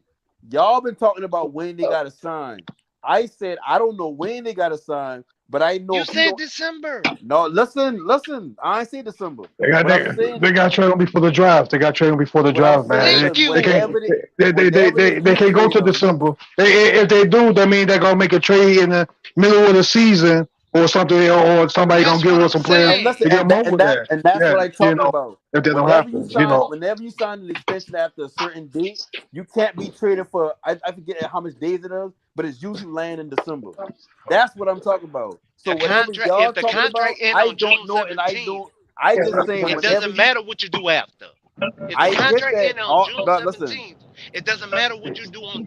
Y'all been talking about when they got to sign. I said I don't know when they got to sign, but I know You if you said don't. December. No, listen. I ain't say December. They got What I'm saying they is, got to trade him before the draft. They got to trade him before the what I'm draft, man. saying They, is, Thank you. they can't whenever they they do can't go trade to them, December. If they do, that means they're gonna make a trade in the middle of the season or something, or somebody gonna That's give what us I'm some players and listen, to get saying. them over there. and that's Yeah, what I'm talking about. if that don't happen, Whenever you sign an extension after a certain date, you can't be traded for. I forget how much days it is, but it's usually land in December. That's what I'm talking about. So The whatever contract. y'all If the talking about, contract end I on don't June know, and I 17th, don't. I just saying it whenever doesn't you, matter what you do after. If the I get contract that. end on All, June but listen. 17th, it doesn't matter what you do on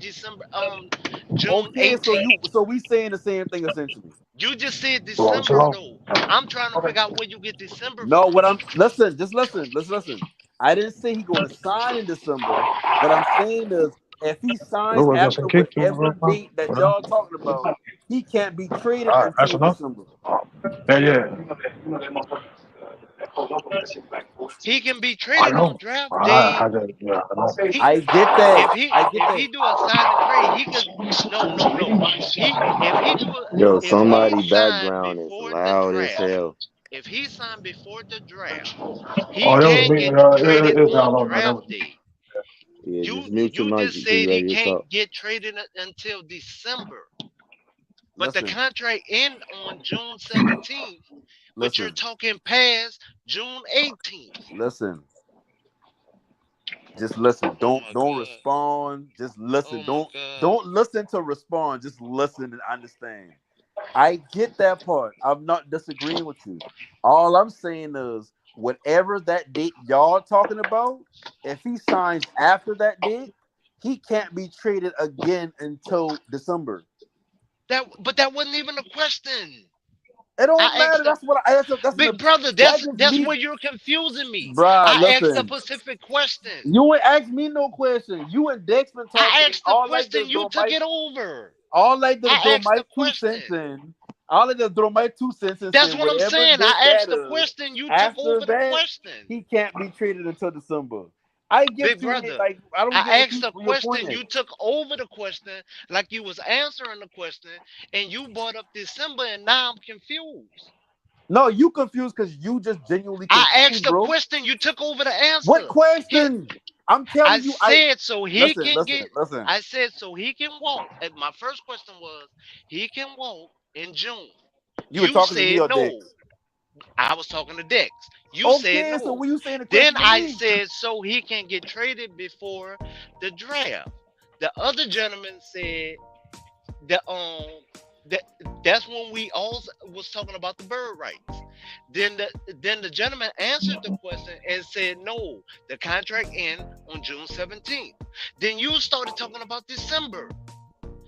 June Okay, 18th. so we saying the same thing essentially. You just said December though. I'm trying to figure out where you get December No, from. what I'm listen, just listen, let's listen. I didn't say he going to sign in December. What I'm saying is, if he signs after whatever date that y'all talking about, he can't be traded That's until enough. December. Yeah. He can be I traded on know. draft day. I know. He I get that. I get if that. he do a sign and trade, he could no. He if he do a, Yo, if he somebody signed background is before the loud as draft, hell. if he signed before the draft, he Oh, that was can't me. get traded It's on down low, man. That draft was me. day. Yeah, just mute your You mic just until said you're he ready to can't talk. get traded until December. But the Listen, contract end on June 17th, but you're listen, talking past June 18th. listen. Just listen. Oh Don't my don't God. respond. Just listen. Oh my Don't God. don't listen to respond. Just listen and understand. I get that part. I'm not disagreeing with you. All I'm saying is whatever that date y'all talking about, if he signs after that date, he can't be traded again until December. But that wasn't even a question. It don't I matter. asked the That's what I that's big brother. that just That's me. where you're confusing me. Bruh, I asked a listen. specific question. You ain't ask me no question. You and Dex been I talking. asked the question. You took it over. All I did is I throw asked my the 2 cents question. in. All I did is throw my 2 cents and say That's what I'm whatever saying. date I asked that the is. question. You took After over the that, question. he can't be traded until December. I Big get you. brother, Like I don't get I what asked a your point question. is. You took over the question like you was answering the question, and you brought up December, and now I'm confused. No, you confused because you just genuinely I asked confused, a bro. question. You took over the What answer. question? I'm I telling you. said so he Listen, can listen, get. listen. I said so he can walk. And my first question was he can walk in June. You were You talking to me said or no. Dex? I was talking to Dex. You said Okay, so no. when you saying the Then question to I me? said so he can get traded before the draft. The other gentleman said that that that's when we all was talking about the bird rights. Then the gentleman answered the question and said no, the contract end on June 17th. Then you started talking about December.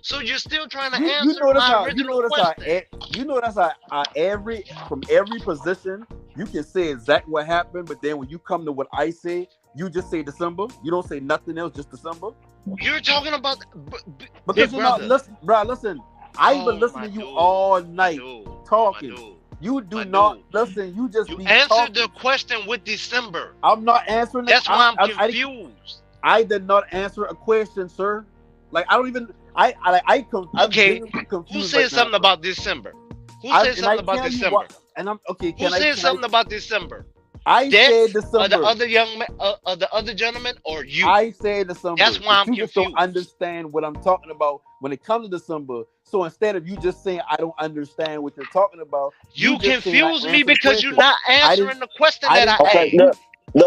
So you're still trying to You answer notice my how original question. you notice how every from every position you can say exactly what happened, but then when you come to what I say, you just say December. You don't say nothing else, just December. You're talking about Because big you're not brother. listen, bro. Listen, I've been listening to you all night talking. You do not listen. You just be Answer the talking. question with December. I'm not answering. That's why I'm confused. I did not answer a question, sir. Like I don't even. I'm Okay, genuinely confused. who said right something now, bro. about December? Who said something about December? And I'm okay. Who said something about December? I Dex, said December. the other young man, the other gentleman, or you? I said December. That's why I'm you confused. just don't understand what I'm talking about when it comes to December. So instead of you just saying I don't understand what you're talking about, You just saying I confuse me answered the because you're question. not answering the question that I Okay, asked.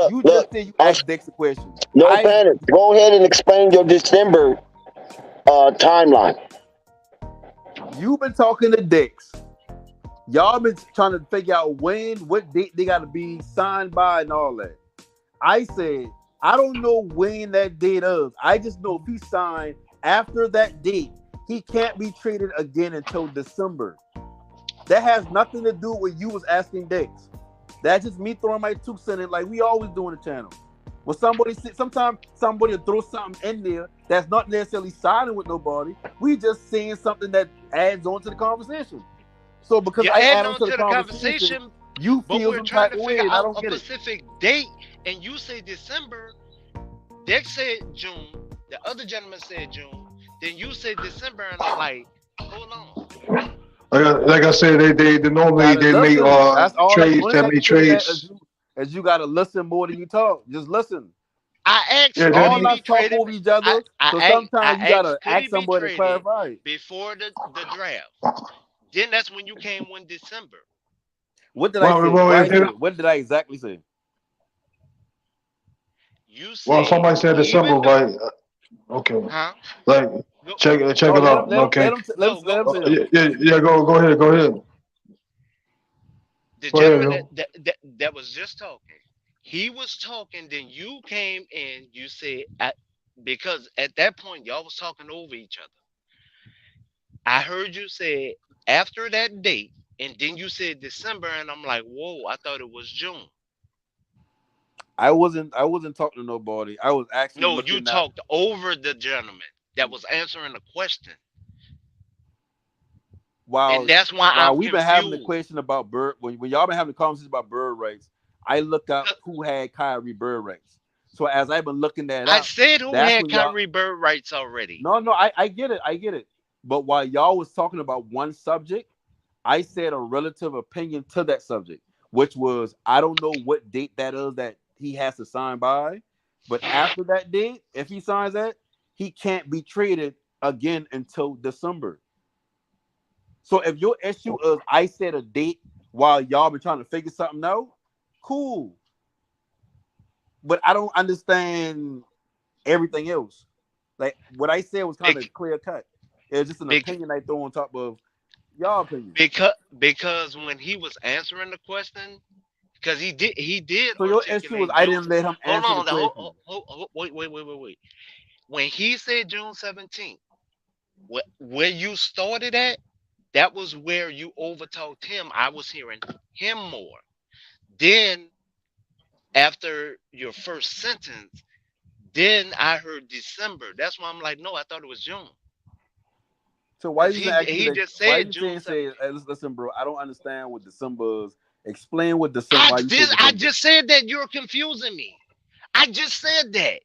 You just said you asked Dex a question. No panic. Go ahead and explain your December timeline. You've been talking to Dex. Y'all been trying to figure out what date they got to be signed by and all that. I said, I don't know when that date is. I just know if he signed after that date, he can't be traded again until December. That has nothing to do with you was asking dates. That's just me throwing my 2 cents in like we always do on the channel. When sometimes somebody will throw something in there that's not necessarily siding with nobody. We just saying something that adds on to the conversation. So because You're I adding add on on to to the the conversation, conversation, you but feel we're some trying type to of way, figure and I out don't a get it. specific date, and you say December. Dex said June. The other gentleman said June. Then you said December, and I'm like, hold on. Like I said, they normally Gotta they make listen. That's all. trades. Only They thing I make can say to that is trades. you gotta listen more than you talk. Just listen. I asked, Yeah, could he All then us be talk traded? over each other. So I sometimes you asked, gotta could he ask be somebody to traded clarify it. before the draft? Then that's when you came in December. What did I say? What I if they, say? What did I exactly say? You said somebody said December, even though, right? Okay, huh? like Go, check No, it let him out. let Okay, him let him no, let him go. say that. yeah. Go ahead. The Go ahead, gentleman yo. that was just talking, he was talking. Then you came in. You said because at that point y'all was talking over each other. I heard you say after that date, and then you said December, and I'm like, whoa, I thought it was June. I wasn't talking to nobody. I was actually No, you looking at talked over the gentleman that was answering the question, and while that's why I'm we've been having the confused. question about bird when y'all been having the conversation about bird rights. I looked up who had Kyrie bird rights. So as I've been looking that I up, said who that's had when y'all. Kyrie bird rights already. No, I get it. But while y'all was talking about one subject, I said a relative opinion to that subject, which was I don't know what date that is that he has to sign by, but after that date, if he signs that, he can't be traded again until December. So if your issue is I said a date while y'all been trying to figure something out, cool. But I don't understand everything else. Like what I said was kind of clear cut. It's just an opinion I throw on top of y'all opinion. Because when he was answering the question, because he did So your issue is articulate I June. didn't let him Hold answer the on, question. wait. When he said June 17th, where you started at, that was where you overtalked him. I was hearing him more. Then after your first sentence, then I heard December. That's why I'm like, no, I thought it was June. So why Because you asking me he that? just Why said you June saying 17th. hey, listen, bro? I don't understand what December is. Explain what December. Why you say December? I just said that you're confusing me. I just said that.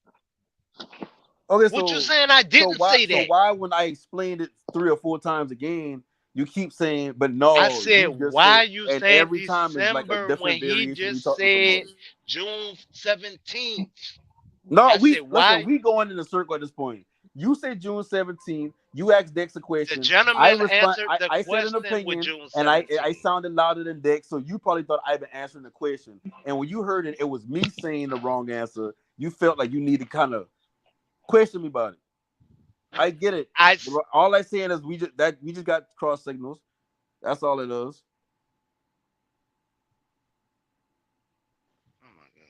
Okay, What you saying? I didn't say so that. why when I explained it 3 or 4 times again, you keep saying, but I no, said, you just why said, you and said every time it's like a December when different he variation. You just talk to said somebody. June 17th? No, I said, why? we going in a circle at this point. You say June 17th. You asked Dex a The question. I gentleman respond. answered the I said an question with opinion, June and I 17th. sounded louder than Dex, so you probably thought I'd been answering the question. And when you heard it, it was me saying the wrong answer. You felt like you need to kind of question me about it. I get it. All I saying is we just got cross signals. That's all it is. Oh my God.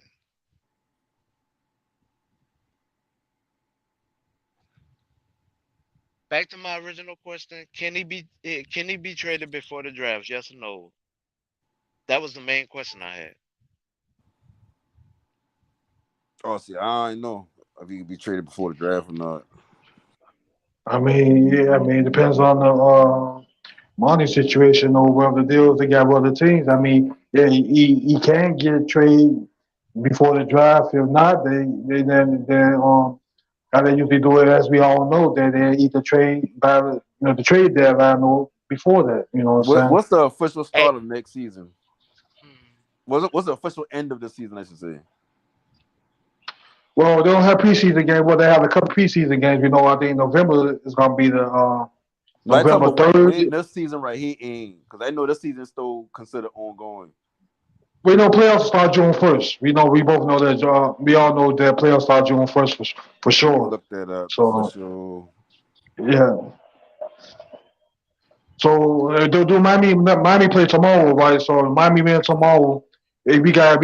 Back to my original question: can he be traded before the draft? Yes or no? That was the main question I had. Oh, see, I don't know if he can be traded before the draft or not. I mean, yeah. I mean, it depends on the money situation or whether the deals they got with other teams. I mean, yeah, he can get traded before the draft. If not, then how they usually do it, as we all know, that they either trade by the trade deadline or before that. You know what I'm saying? What's the official Hey, start of next season? What's the official end of the season? I should say. Well, they don't have preseason games. Well, they have a couple preseason games. You know, I think November is going to be the No, I talking November about when 3rd. this season right here ends, because I know this season is still considered ongoing. We know playoffs start June 1st. We both know that. We all know that playoffs start June 1st for Let me sure. look that up. So Official. yeah. So do Miami play tomorrow, right? So Miami win tomorrow. We got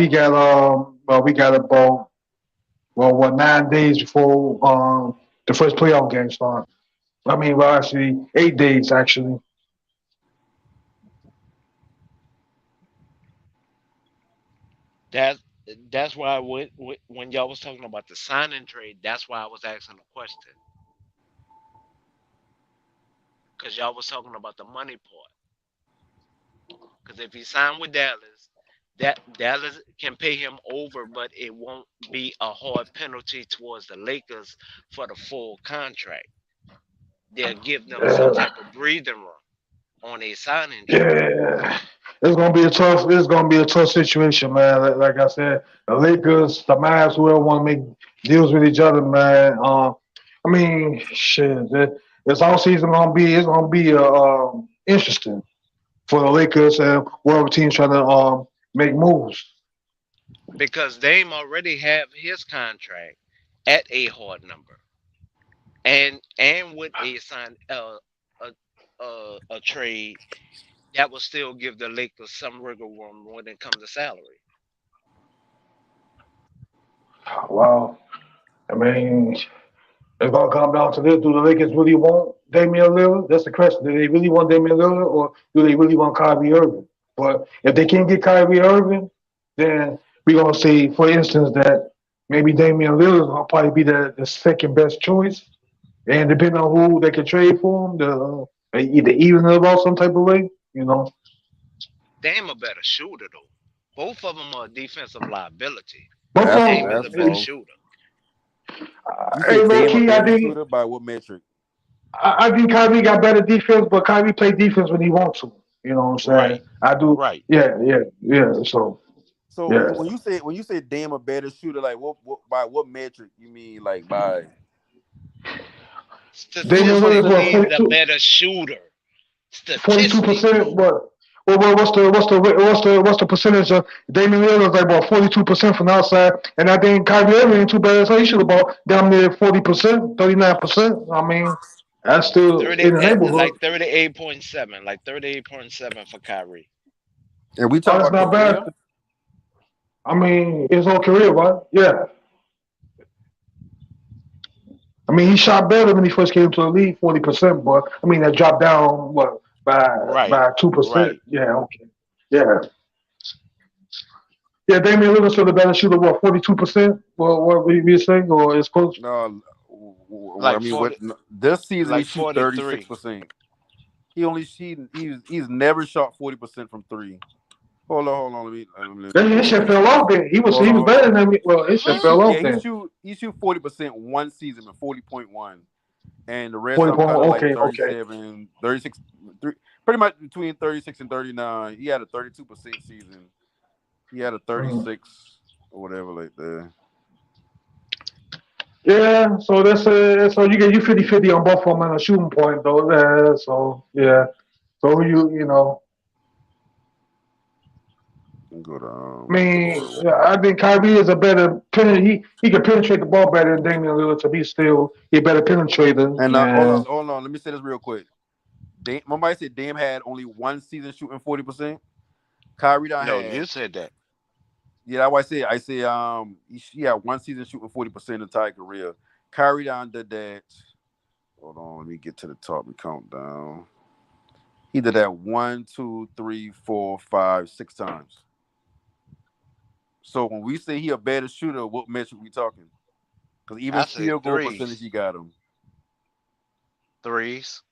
about 9 days before the first playoff game start. I mean, well, actually 8 days actually. That that's why when y'all was talking about the signing trade, that's why I was asking the question. Because y'all was talking about the money part. Because if he signed with Dallas, that Dallas can pay him over, but it won't be a hard penalty towards the Lakers for the full contract. They'll give them some Yeah. type of breathing room on a signing trade. Yeah, it's gonna be a tough. It's gonna be a tough situation, man. Like I said, the Lakers, the Mavs, whoever want to make deals with each other, man. I mean, shit. This all season gonna be. It's gonna be interesting for the Lakers and whatever team's trying to make moves. Because Dame already have his contract at a hard number, and with a sign a trade that will still give the Lakers some wiggle room when it comes to salary. Well, I mean, it's gonna come down to this: do the Lakers really want Damian Lillard? That's the question. Do they really want Damian Lillard, or do they really want Kyrie Irving? But if they can't get Kyrie Irving, then we're gonna say, for instance, that maybe Damian Lillard will probably be the second best choice. And depending on who they can trade for him, they either even it out some type of way, you know. Dame a better shooter though. Both of them are defensive liability. Both of Dame them. is a better shooter. You Hey, say low Dame a key, I better think shooter by what metric? I think Kyrie got better defense, but Kyrie play defense when he wants to. You know what I'm saying? Right. I do. Right. Yeah. So So yeah. when you say Dame a better shooter, like what by what metric you mean? Like by Damian Lillard is what, Statistically, the better shooter. 42%. What's the percentage of Damian Lillard is like about 42% from the outside, and I think Kyrie Irving ain't too bad. So he should about down near 40%, 39%. I mean, that's still in the neighborhood. 38.7, like 38.7 for Kyrie. and we Oh, talking that's about not bad. career? I mean, his whole career, right? Yeah. I mean, he shot better when he first came to the league, 40%, but I mean that dropped down by 2%. Right. Yeah, okay. Yeah. Yeah, Damian Lillard still the better shooter, what, 42%? What were you saying? Or is close? No, I Like mean 40, this season he like shoot 43. 36%. He's never shot 40% from three. Hold on. Let me His go shit back. fell off then. He was better than me. Well, his shit fell off then. He shoot 40% one season and 40.1. And the rest 40 of them kind of like okay. 37, 36, pretty much between 36 and 39. He had a 32% season. He had a 36 or whatever like that. Yeah, so that's so you get you 50-50 on both of them on a shooting point though. So yeah. So you know. Go down. I mean, I think Kyrie is a better he can penetrate the ball better than Damian Lillard, so he a better penetrator. And hold on. Let me say this real quick. Somebody said Dame had only one season shooting 40%. Kyrie done No, had. you said that. Yeah, that's what I say he had one season shooting 40% in the entire career. Kyrie done did that. Hold on, let me get to the top and count down. He did that 1, 2, 3, 4, 5, 6 times. So when we say he a better shooter, what metric we talking? Because even field goal percentage, he got him. Threes.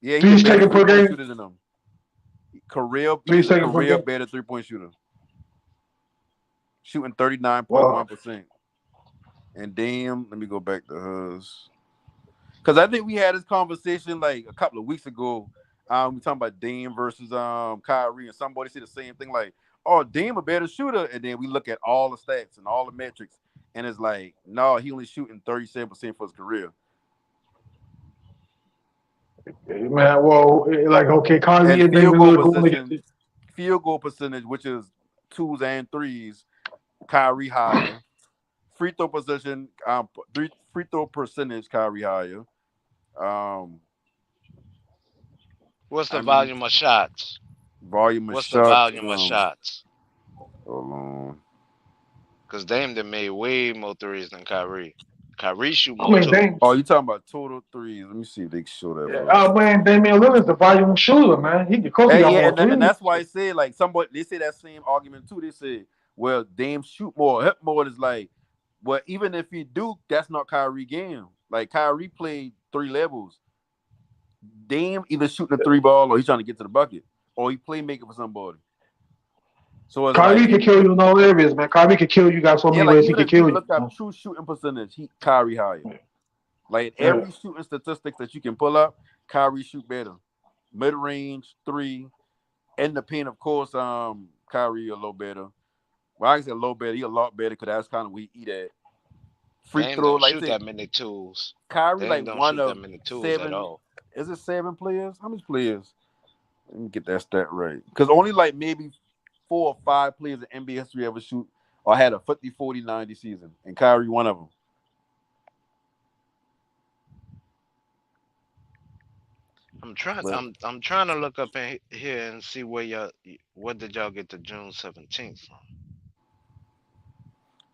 Yeah, he's a better 3-point shooter than him. He's a career better 3-point shooter. Shooting 39.1%. And damn, let me go back to his. Because I think we had this conversation like a couple of weeks ago. We talking about Dame versus Kyrie, and somebody said the same thing like, oh, Dame a better shooter. And then we look at all the stats and all the metrics, and it's like, no, he only shooting 37% for his career. Man, well, like okay, Kyrie and Damian Lillard field goal percentage, which is 2s and 3s, Kyrie higher. Free throw position, free throw percentage, Kyrie higher. What's the volume of shots? What's the volume of shots? Hold on. Because Dame done made way more threes than Kyrie. Kyrie shoot more too. Oh, you talking about total threes? Let me see if they show that. Yeah. Oh man, Damian Lillard's the volume shooter, man. He could coach and that's why I say like they say that same argument too. They say, well, Dame shoot more, hit more. Is like, well, even if he do, that's not Kyrie game. Like Kyrie played 3 levels. Dame either shooting the 3 ball or he's trying to get to the bucket or he playmaking for somebody. So it's Kyrie like, can kill you in all areas, man. Kyrie can kill you. Got so many like ways he even can if you kill you. look up true shooting percentage, Kyrie higher. Like Yeah. every shooting statistics that you can pull up, Kyrie shoot better. Mid range, 3, in the paint, of course. Kyrie a little better. Well, I can say a little better. He a lot better because that's kind of where he eat at. Free Dame throw, don't like I shoot said, that many tools. Kyrie Dame like don't one shoot that of many tools at 7. all. Is it 7 players? How many players? Let me get that stat right. Because only like maybe 4 or 5 players in NBA history ever shoot or had a 50, 40, 90 season, and Kyrie one of them. I'm trying. But, I'm trying to look up in here and see what did y'all get to June 17th from?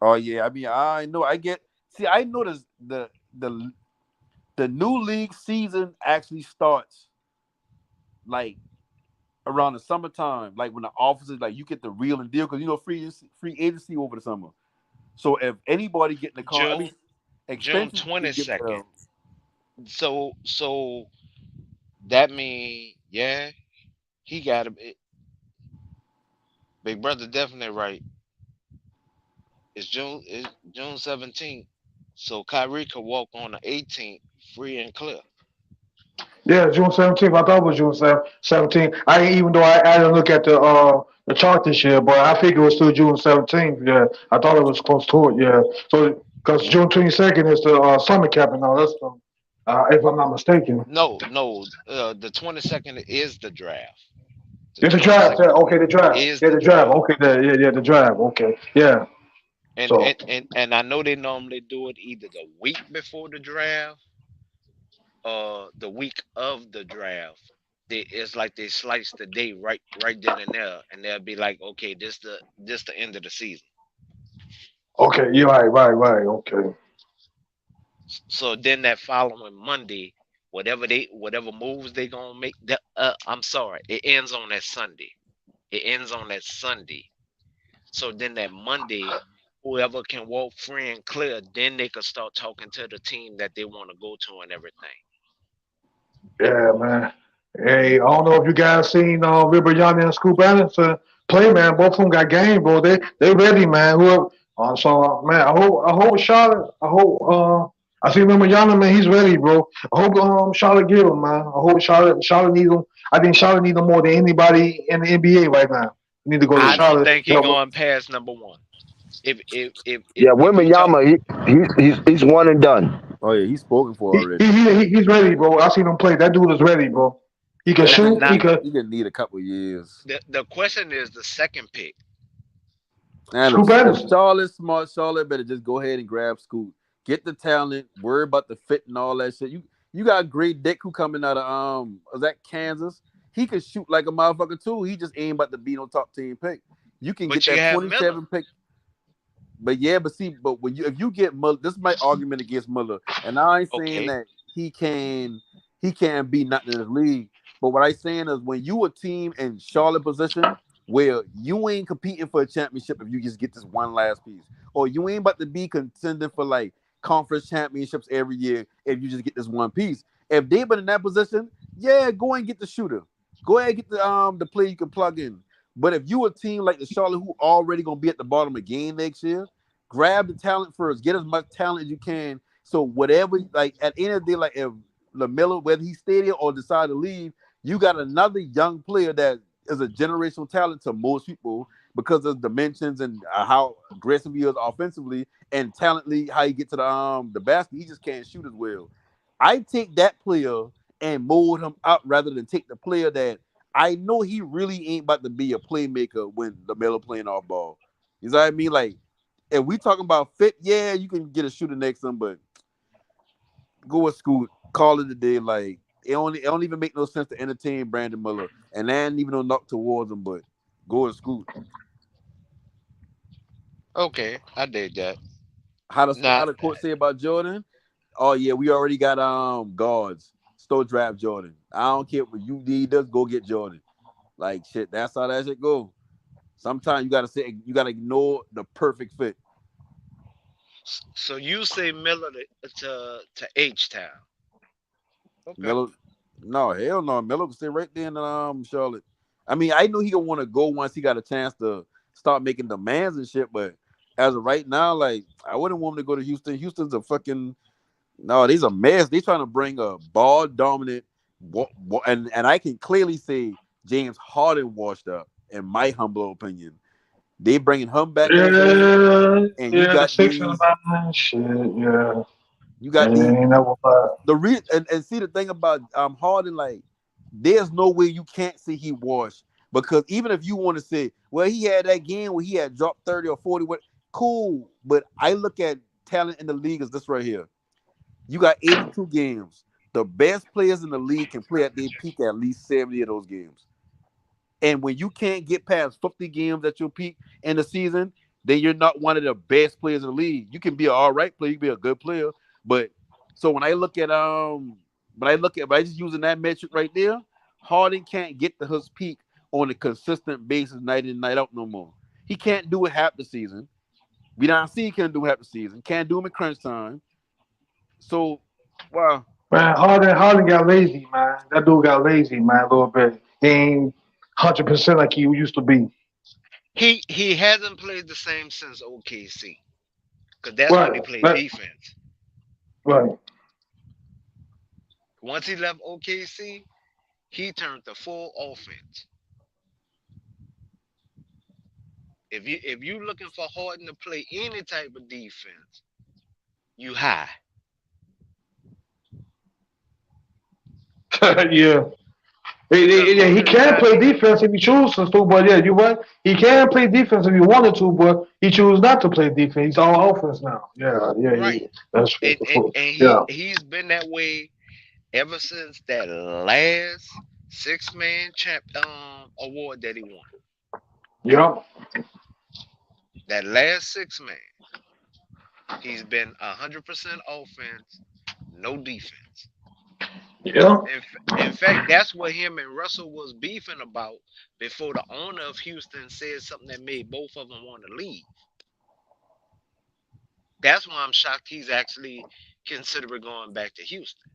oh yeah, I mean, I know. I noticed the new league season actually starts like around the summertime, like when the offices like you get the real and deal because free agency over the summer. So if anybody get in the car, I mean, June extensions you get 22nd. So that mean he got to be. Big brother definitely right. It's June 17th. So Kyrie could walk on the 18th free and clear. Yeah, June 17th. I thought it was June 17th. Even though I didn't look at the chart this year, but I figured it was still June 17th. Yeah, I thought it was close to it. Yeah, so because June 22nd is the summer cap and all that stuff, if I'm not mistaken. No, the 22nd is the draft. It's the draft. Yeah, okay, the draft. Is Yeah, the the draft. draft. Okay, the draft. Okay, yeah. And, So and I know they normally do it either the week before the draft or the week of the draft. It's like they slice the day right then and there, and they'll be like, okay, this the end of the season. okay, you're right. Okay. So then that following Monday, whatever moves they gonna make, I'm sorry, it ends on that Sunday. It ends on that Sunday. So then that Monday, whoever can walk free and clear, then they can start talking to the team that they want to go to and everything. Yeah, man. Hey, I don't know if you guys seen Lebron and Scoop Anderson play, man. Both of them got game, bro. They ready, man. So man, I hope Charlotte. I see Lebron, man. He's ready, bro. I hope Charlotte get him, man. I hope Charlotte needs him. I think Charlotte needs him more than anybody in the NBA right now. You need to go to I don't Charlotte. think he's going past number 1. If Yeah, you talk, Wembanyama, he's one and done. Oh yeah, he's spoken for already. He's ready, bro. I seen him play. That dude is ready, bro. He can shoot. Now, He could. He gonna need a couple years. the question is the second pick. And Scoop if Anderson. Charlotte's smart, Charlotte better just go ahead and grab Scoop. Get the talent. Worry about the fit and all that shit. You got great Dick who coming out of is that Kansas? He can shoot like a motherfucker too. He just ain't about to be no top 10 pick. You can get that 27 pick. But when if you get Muller, this is my argument against Muller, and I ain't saying that he can be nothing in this league. But what I'm saying is when you a team in Charlotte position where you ain't competing for a championship if you just get this one last piece, or you ain't about to be contending for like conference championships every year if you just get this one piece. If they've been in that position, yeah, go and get the shooter. Go ahead and get the player you can plug in. But if you a team like the Charlotte who already gonna be at the bottom again next year, grab the talent first. Get as much talent as you can. So whatever, like at the end of the day, like if LaMelo, whether he stay there or decide to leave, you got another young player that is a generational talent to most people because of dimensions and how aggressive he is offensively and talently how he get to the basket. He just can't shoot as well. I take that player and mold him up rather than take the player that I know he really ain't about to be a playmaker when LaMelo playing off ball. You know what I mean? Like, if we talking about fit, yeah, you can get a shooter next to him, but go with Scoot. Call it a day. Like, it don't even make no sense to entertain Brandon Miller. And there ain't even no knock towards him, but go with Scoot. Okay, I did that. How the court say about Jordan? Oh yeah, we already got guards. Still draft Jordan. I don't care what you need us, go get Jordan. Like shit, that's how that shit go. Sometimes you gotta say you gotta ignore the perfect fit. So you say Miller to H Town. Okay. Melo, no, hell no. Melo can stay right there in Charlotte. I mean, I knew he would want to go once he got a chance to start making demands and shit, but as of right now, like I wouldn't want him to go to Houston. Houston's a fucking no, they's a mess. They trying to bring a ball dominant, and I can clearly say James Harden washed up. In my humble opinion, they bringing him back on board, and you Yeah, the got Sixers, these, man, shit, yeah. you got And these. ain't never The real and see the thing about Harden, like there's no way you can't say he washed, because even if you want to say, well, he had that game where he had dropped 30 or 40, what cool, but I look at talent in the league as this right here. You got 82 games. The best players in the league can play at their peak at least 70 of those games. And when you can't get past 50 games at your peak in the season, then you're not one of the best players in the league. You can be an all right player, you can be a good player. But so when I look at but I just using that metric right there, Harden can't get to his peak on a consistent basis night in, night out no more. He can't do it half the season. We don't see he can't do half the season. Can't do him in crunch time. So wow. Man, Harden got lazy, man. That dude got lazy, man, a little bit. He ain't 100% like he used to be. He hasn't played the same since OKC, because that's when he played defense. Right. Once he left OKC, he turned to full offense. If you looking for Harden to play any type of defense, you high. Yeah. He can play defense if he chooses to, but yeah, you're right. He can play defense if he wanted to, but he chose not to play defense. He's all offense now. Yeah. Right. That's And he's been that way ever since that last six-man champ award that he won. Yeah. That last six-man, he's been 100% offense, no defense. Yeah. In fact, that's what him and Russell was beefing about before the owner of Houston said something that made both of them want to leave. That's why I'm shocked he's actually considering going back to Houston.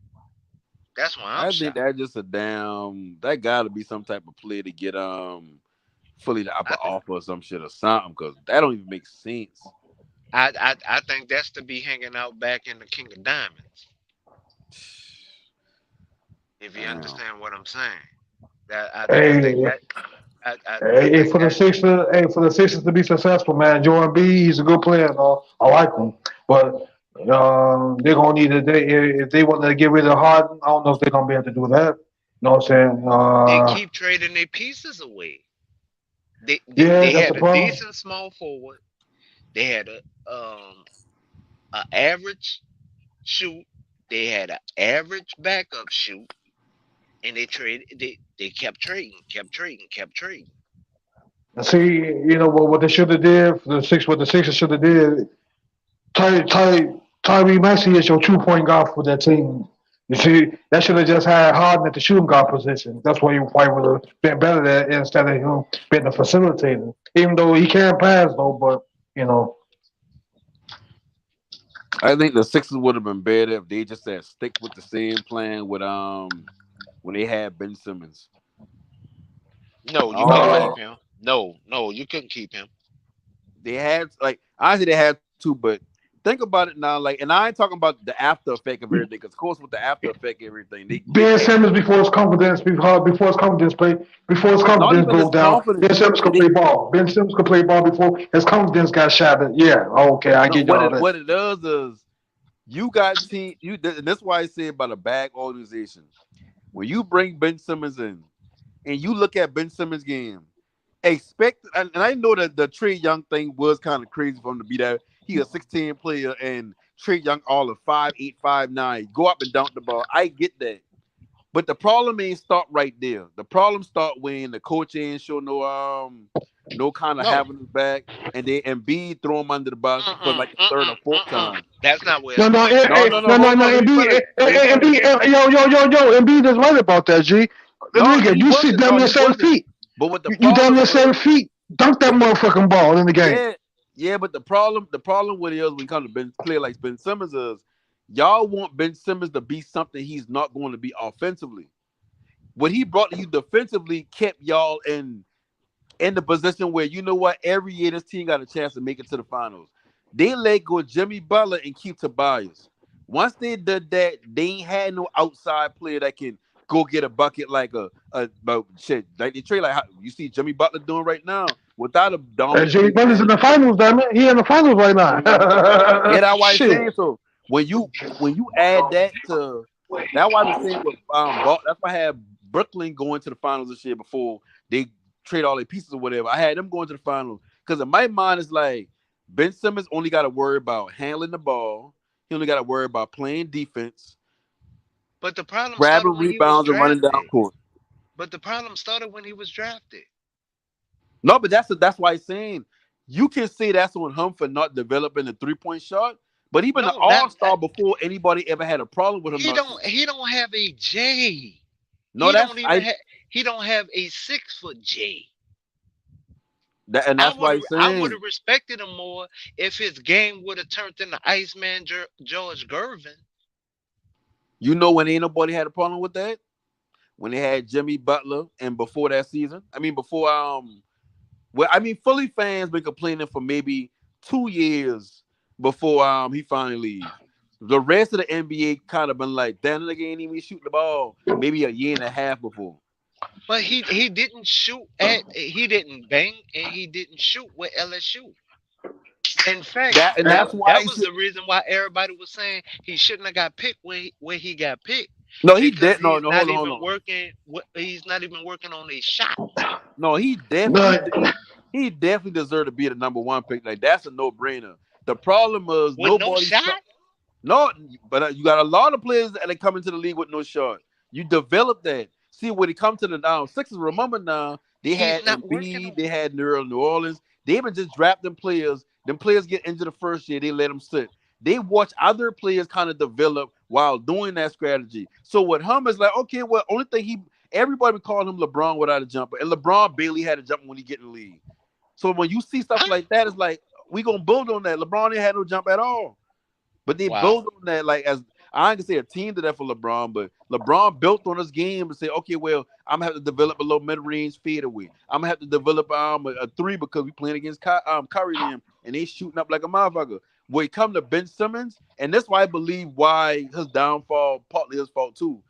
That's why I'm shocked. think that's just that gotta be some type of play to get fully the upper offer or some shit or something, because that don't even make sense. I think that's to be hanging out back in the King of Diamonds. If you understand what I'm saying. For the Sixers to be successful, man, Jordan B, he's a good player, though. I like him. But they're gonna need if they want to get rid of Harden, I don't know if they're gonna be able to do that. You know what I'm saying? They keep trading their pieces away. They had a decent small forward. They had a average shoot. They had an average backup shoot, and they kept trading. See, you know what they should have did for what the Sixers should have did. Tyrese Maxey is your 2-point guard for that team. You see, that should have just had Harden at the shooting guard position. That's why you probably would have been better at it instead of him being the facilitator. Even though he can pass, though, but you know. I think the Sixers would have been better if they just had stick with the same plan with when they had Ben Simmons. No, you couldn't keep him. No, you couldn't keep him. They had honestly they had to, but think about it now, and I ain't talking about the after effect of everything, because of course with the after effect of everything, Ben Simmons before his confidence goes down. Ben Simmons could play ball. Ben Simmons could play ball before his confidence got shattered. Yeah, okay, I get y'all. What it does is you got team and that's why I say about a bag organization. When you bring Ben Simmons in and you look at Ben Simmons' game, expect, and I know that the Trae Young thing was kind of crazy for him to be there. He a 16 player and Trae Young all of 5'8", 5'9". Go up and dunk the ball. I get that. But the problem ain't start right there. The problem start when the coach ain't show no kind of having his back, and they Embiid throw him under the bus for like the third or fourth time. That's not where. No. Embiid, Embiid is right about that, G. You sit down there 7 feet. But what the you down there 7 feet. dunk that motherfucking ball in the game. Yeah, but the problem with it is when it comes to player like Ben Simmons is y'all want Ben Simmons to be something he's not going to be offensively. What he brought to you defensively kept y'all in the position where you know what, every year this team got a chance to make it to the finals. They let go Jimmy Butler and keep Tobias. Once they did that, they ain't had no outside player that can go get a bucket like shit. Like they trade like how you see Jimmy Butler doing right now without a And dominant Jimmy big Butler's in man. the finals, damn it. He in the finals right now. Yeah, that's why I'm Shit. saying so. When you add that to that's why I'm saying with that's why I had Brooklyn going to the finals this year before they trade all their pieces or whatever. I had them going to the finals because in my mind it's like Ben Simmons only got to worry about handling the ball. He only got to worry about playing defense, But the problem started grabbing when he was rebounds, and running down drafted. court. But the problem started when he was drafted. No, but that's why I'm saying you can say that's on him for not developing the 3-point shot. But even an No, all-star before anybody ever had a problem with him. he don't have a J. No, He don't have a 6-foot J. That's why I'm I would saying. have respected him more if his game would have turned into Iceman George Gervin. You know when ain't nobody had a problem with that? When they had Jimmy Butler and before that season. I mean before Philly fans been complaining for maybe 2 years before he finally leaves. The rest of the NBA kind of been like, damn, nigga ain't even shooting the ball maybe a year and a half before. But he didn't shoot he didn't bang and he didn't shoot with LSU. In fact, that's why that was the reason why everybody was saying he shouldn't have got picked where he got picked. No, he because did. No, he's not hold even on. working. He's not even working on a shot. No, he definitely deserved to be the number 1 pick. Like that's a no-brainer. The problem is with no shot. No, but you got a lot of players that come into the league with no shot. You develop that. See, when it comes to the Sixers, remember now, they had Embiid, they had New Orleans. They even just draft them players. Them players get into the first year, they let them sit. They watch other players kind of develop while doing that strategy. So what him is like, okay, well, only thing everybody would call him LeBron without a jumper. And LeBron barely had a jumper when he get in the league. So when you see stuff like that, it's like, we going to build on that. LeBron didn't have no jump at all. But they built on that, like as I ain't gonna say a team did that for LeBron, but LeBron built on his game to say, okay, well, I'm gonna have to develop a low mid-range fadeaway. I'm gonna have to develop a 3 because we playing against Curry and they shooting up like a motherfucker. When it come to Ben Simmons, and that's why I believe why his downfall partly his fault too.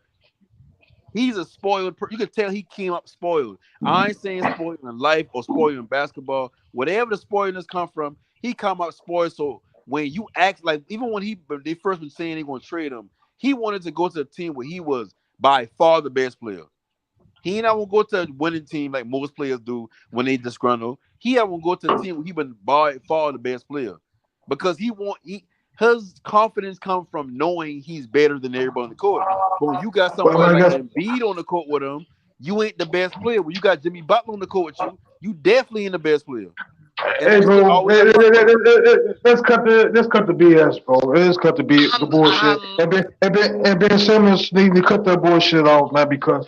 He's a spoiled. You can tell he came up spoiled. I ain't saying spoiled in life or spoiled in basketball. Whatever the spoiledness come from, he come up spoiled. So when you act like, even when they first been saying they going to trade him, he wanted to go to a team where he was by far the best player. He ain't want to go to a winning team like most players do when they disgruntled. He ain't want to go to a team where he been by far the best player because his confidence comes from knowing he's better than everybody on the court. But when you got somebody like Embiid on the court with him, you ain't the best player. When you got Jimmy Butler on the court with you definitely ain't the best player. And Hey, bro, let's cut the BS, bro. Let's cut the bullshit. And Ben Simmons need to cut that bullshit off, man. Because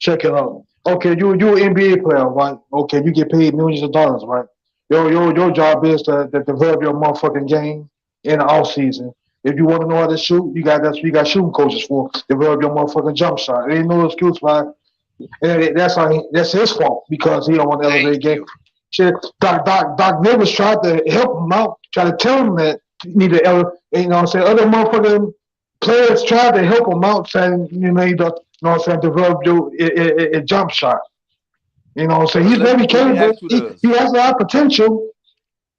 check it out. Okay, you an NBA player, right? Okay, you get paid millions of dollars, right? Your job is to develop your motherfucking game in the off season. If you want to know how to shoot, you got shooting coaches for develop your motherfucking jump shot. There ain't no excuse, man. And that's his fault because he don't want to elevate game. Shit, Doc Rivers tried to help him out, try to tell him that he need to elevate. You know what I'm saying? Other motherfucking players tried to help him out, saying develop a jump shot. You know what I'm saying? He's very capable. He has a lot of potential.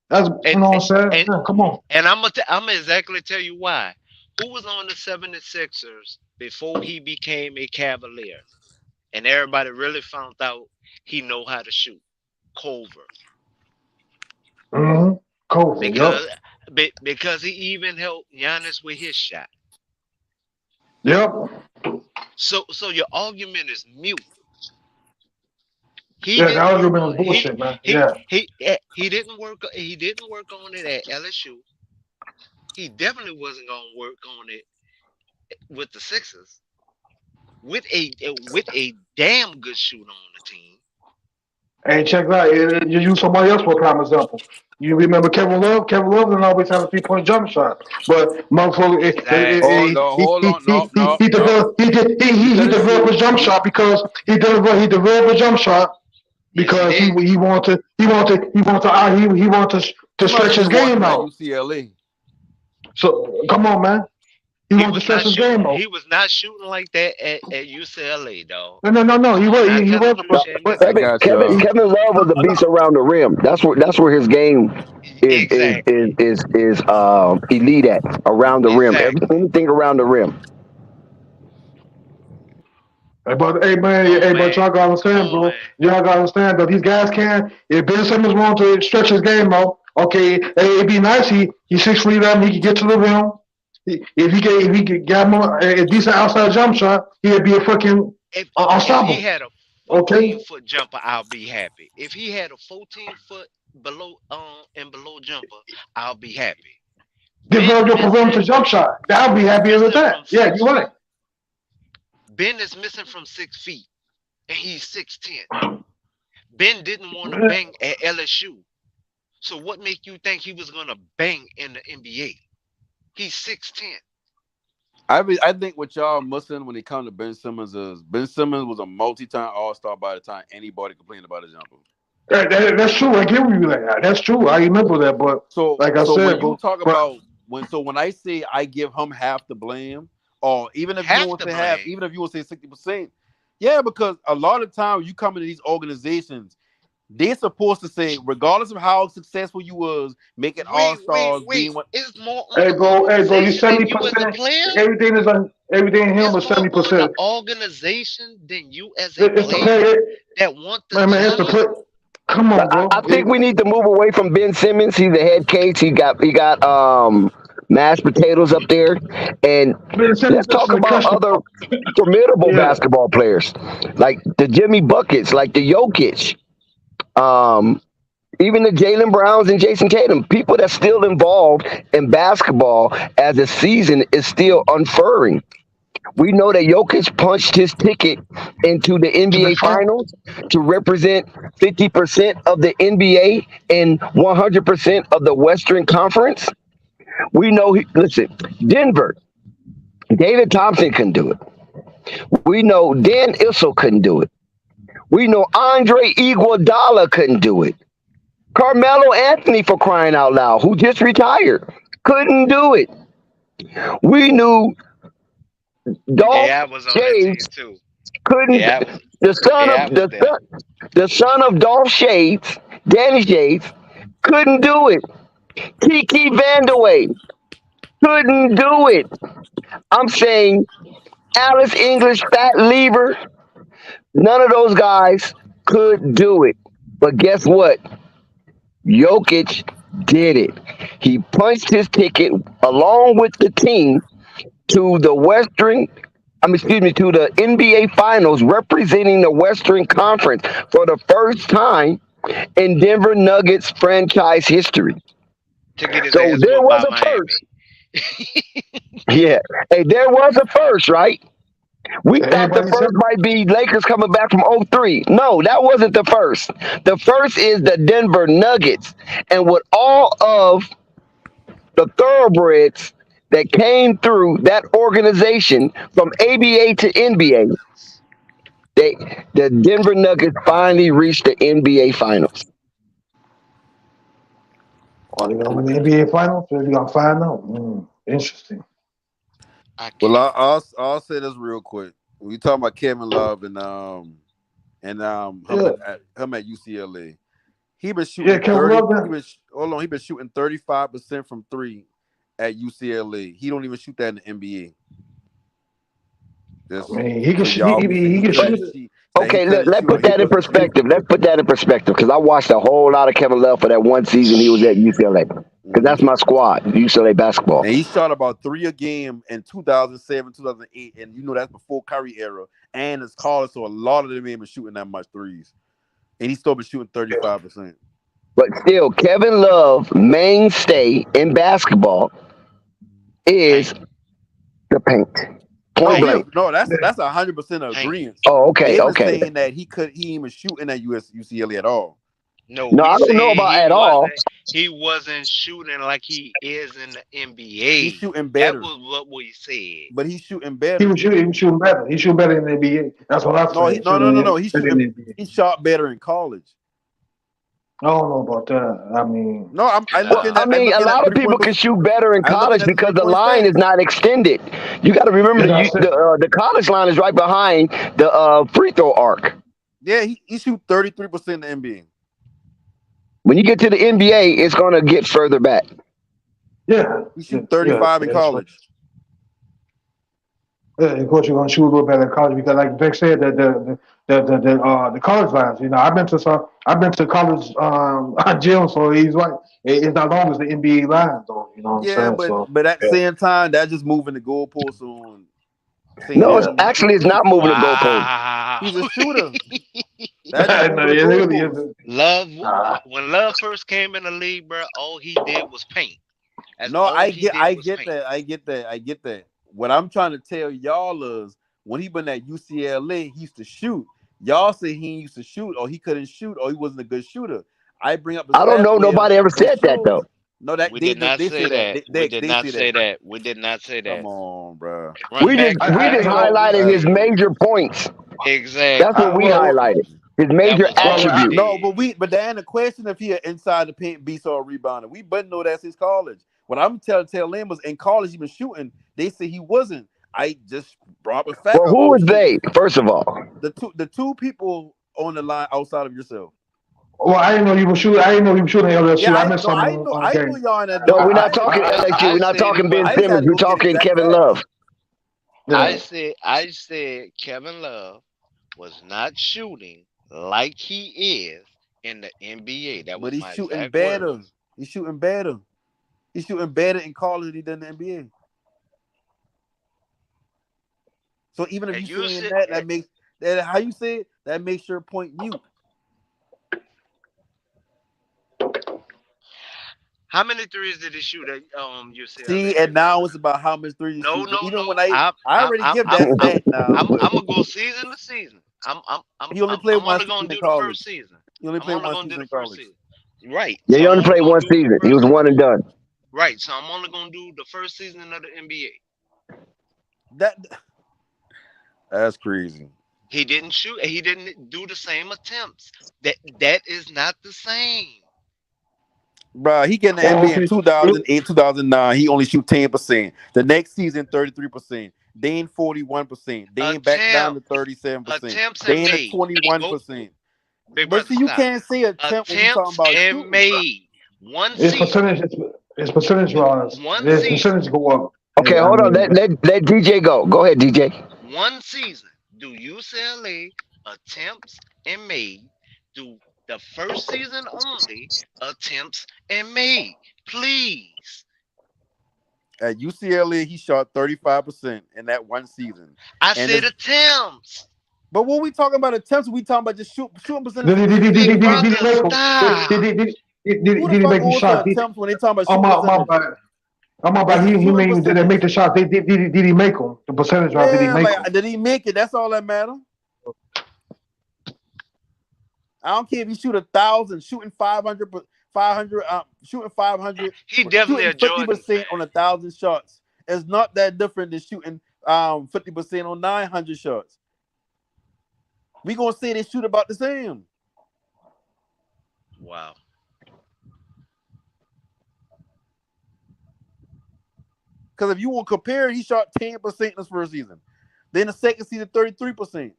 That's you know what I'm saying? Come on. And I'm gonna exactly tell you why. Who was on the 76ers before he became a Cavalier? And everybody really found out he know how to shoot. Culver. Culver, because he even helped Giannis with his shot. Yep. So your argument is mute. That argument is bullshit, man. He didn't work on it at LSU. He definitely wasn't gonna work on it with the Sixers. With a damn good shooter on the team. Hey, check it out. You use somebody else for a prime example. You remember Kevin Love? Kevin Love didn't always have a 3-point jump shot, but motherfucker, Oh no, hold on, no, no, no. he developed his jump shot because he developed a jump shot because he wanted to Somebody stretch said he his watched game him at out. UCLA. So come on, man. He wanted to stretch his game out. He was not shooting like that at UCLA, dog. No. He Not wasn't. He telling wasn't. no shit. But I got y'all. Kevin Love was a beast around the rim. That's where his game Exactly. is elite at, around the rim. Exactly. Anything around the rim. But y'all gotta understand, bro. Man. Y'all gotta understand that these guys can. If Ben Simmons wants to stretch his game out, okay, it'd be nice. He's 6'11", he can get to the rim. If he could get a decent outside jump shot, he'd be a freaking If unstoppable. he had a Okay. 14-foot jumper, I'll be happy. If he had a 14-foot below jumper, I'll be happy. Develop your perimeter jump shot. I'll be happy with that. Yeah, you're right. Ben is missing from 6 feet, and he's 6'10". Ben didn't want to bang at LSU. So what make you think he was gonna bang in the NBA? He's 6'10". I think what y'all missing when it comes to Ben Simmons is Ben Simmons was a multi-time All-Star by the time anybody complained about his jumper. That's true. I get what you like. That's true. I remember that. But like I said, when you talk about when I say I give him half the blame, or even if you want to have, even if you want to say 60%, yeah, because a lot of times you come into these organizations, they're supposed to say, regardless of how successful you was, making All-Stars, being what. It's more Hey, bro, you than 70%. you as a player. Everything in him is 70%. The organization than you as a player that want the it's the play. Come on, bro. I think we need to move away from Ben Simmons. He's the head case. He got mashed potatoes up there, and let's talk about other formidable basketball players, like the Jimmy Buckets, like the Jokic, even the Jaylen Browns and Jason Tatum. People that's still involved in basketball as the season is still unfurling. We know that Jokic punched his ticket into the NBA Finals to represent 50% of the NBA and 100% of the Western Conference. We know, listen, Denver, David Thompson couldn't do it. We know Dan Issel couldn't do it. We know Andre Iguodala couldn't do it. Carmelo Anthony, for crying out loud, who just retired, couldn't do it. We knew Dolph Shades couldn't. The son of Dolph Shades, Danny Shades, couldn't do it. Kiki Vandeweghe couldn't do it. I'm saying Alice English, Fat Lever, none of those guys could do it. But guess what? Jokic did it. He punched his ticket along with the team to the to the NBA Finals, representing the Western Conference for the first time in Denver Nuggets franchise history. So there was a first. Yeah. Hey, there was a first, right? We thought the first might be Lakers coming back from 03. No, that wasn't the first. The first is the Denver Nuggets. And with all of the thoroughbreds that came through that organization from ABA to NBA, the Denver Nuggets finally reached the NBA Finals. Are they gonna win the NBA Finals? Or are they gonna find out? Interesting. Well, I'll say this real quick. We talking about Kevin Love and him at UCLA. He been shooting 30. He been shooting 35% from 3 at UCLA. He don't even shoot that in the NBA. He can shoot. Okay, let's put that in perspective. Let's put that in perspective, because I watched a whole lot of Kevin Love for that one season he was at UCLA. Because that's my squad, UCLA basketball. And he shot about 3 a game in 2007, 2008, and that's before Kyrie era. And it's college, so a lot of them ain't been shooting that much threes. And he's still been shooting 35%. But still, Kevin Love mainstay in basketball is the paint. Point No, blank. that's 100% agreement. Oh, okay, Davis okay. saying that he even shooting at UCLA at all. No, No, I we don't know saying about at all. he wasn't shooting like he is in the He's NBA. shooting That better, was what we said. but he's shooting He better. was shooting better. He shooting better in the NBA. That's what I No, said. no. He shot better in college. I don't know about that. I mean, No, I Well, I mean, a lot of people can shoot better in college because the line is not extended. You got to remember the college line is right behind the free throw arc. Yeah, he shoot 33% in the NBA. When you get to the NBA, it's going to get further back. Yeah, he shoot 35 in college. Yeah, of course you're gonna shoot a little better in college because, like Vic said, that the college lines. You know, I've been to college gym, so he's right. It's not long as the NBA lines, though. You know what I'm saying? But at the same time, that's just moving the goalposts on. No, it's not moving the goalpost. He's a shooter. When Love first came in the league, bro, all he did was paint. I get that. What I'm trying to tell y'all is when he been at UCLA, he used to shoot. Y'all say he used to shoot, or he couldn't shoot, or he wasn't a good shooter. I bring up. I don't know. Nobody ever said that though. No, that we did not say that. We did not say that. We did not say that. Come on, bro. We just highlighted his major points. Exactly. That's what we highlighted. His major attributes. No, but then the question if he an inside the paint beast or a rebounder, we better know that's his college. What I'm telling them was in college he was shooting. They say he wasn't. I just brought a fact. Well, who was they? First of all, the two people on the line outside of yourself. Well, I didn't know you were shooting. I didn't know you were shooting LSU. Yeah, I missed something. I know y'all in that. No, we're not talking LSU. We're not talking Ben Simmons. We're talking Kevin Love. I said Kevin Love was not shooting like he is in the NBA. That was he's my shooting exact better. words. He's shooting better. He's shooting better in college than the NBA. So even if you saying that makes that how you say it, that makes your point mute. How many threes did he shoot at UCLA? See, and now it's about how much threes. No. When I already give that stat now. I'm gonna go season to season. He only played one season gonna do in college. The first season. He only played one season in college. Right. Yeah, he only played one season. He was one and done. Right. So I'm only gonna do the first season of the NBA. That's crazy. He didn't shoot. He didn't do the same attempts. That is not the same. Bro, he get in the NBA in 2008, 2009. He only shoot 10%. The next season, 33%. Then 41%. Then back down to 37%. Then to 21%. But see, you can't say attempt when you're talking about shooting. Made. One season. It's percentage wise. It's percentage go up. Okay, hold on. Let DJ go. Go ahead, DJ. One season. Do UCLA attempts and made? Do the first season only attempts and made? Please. At UCLA, he shot 35% in that one season. I said attempts. But when we talking about attempts, we talking about just shooting percentage. Did he make the shot? Attempts when they talking about shooting I'm about he made did they make the shot? Did he make them? The percentage drop, did he make them? Did he make it? That's all that matters. I don't care if you shoot 1,000, shooting 500, shooting 500. He definitely shooting 50% on 1,000 shots. It's not that different than shooting 50% on 900 shots. We gonna say they shoot about the same. Wow. Because if you want to compare, he shot 10% in his first season. Then the second season, 33%.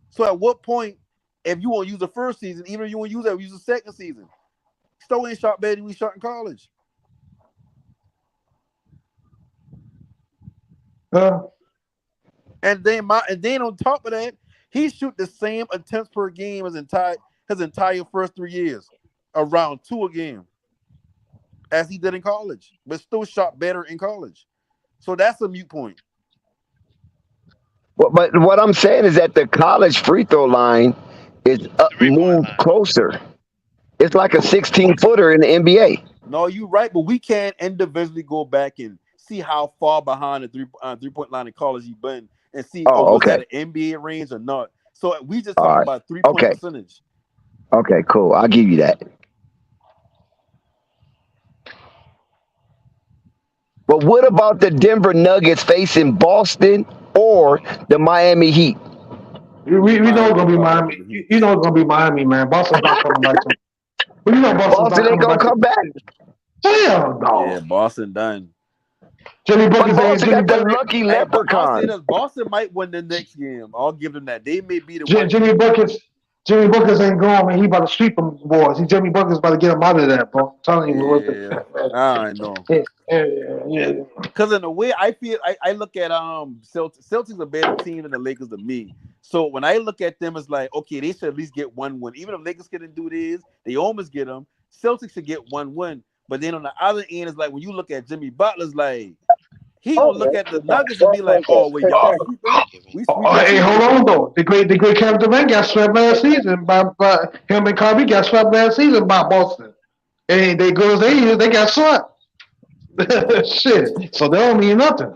So at what point, if you want to use the first season, even if you want to use that, use the second season. Still ain't shot better than we shot in college. And then on top of that, he shoot the same attempts per game his entire first 3 years, around 2 a game, as he did in college, but still shot better in college. So that's a moot point. But what I'm saying is that the college free throw line is moved closer. It's like a 16-footer in the NBA. No, you're right, but we can't individually go back and see how far behind the 3-point line in college he's been, and see, Oh, was that okay. an NBA range or not? So we just All talking right. about 3-point Okay. percentage. Okay, cool. I'll give you that. But what about the Denver Nuggets facing Boston or the Miami Heat? We know it's gonna be Probably Miami. over the Heat. You know it's gonna be Miami, man. Boston's not coming back. But you know Boston's Boston not ain't coming gonna back. come back. Hell no. Yeah, Boston done. Jimmy But Buckets ain't Boston Jimmy got the Buckets. lucky Hey, but I'll say leprechaun. this: Boston might win the next game. I'll give them that. They may be the one. Jimmy Buckets ain't going, man. He about to sweep them boys. Jimmy Buckets about to get him out of that, bro. I'm telling you. Yeah, I know. Yeah. Because in a way, I feel I look at Celtics a better team than the Lakers to me. So when I look at them, it's like, okay, they should at least get one win. Even if Lakers couldn't do this, they almost get them. Celtics should get one win. But then on the other end, it's like when you look at Jimmy Butler's like, he gonna look at the Nuggets and be like, oh, well, y'all sweeping? We sweeping Hey, too. hold on though. The great Kevin Durant got swept last season by him and Kyrie got swept last season by Boston. And they good as they is, they got swept. Shit. So they don't mean nothing.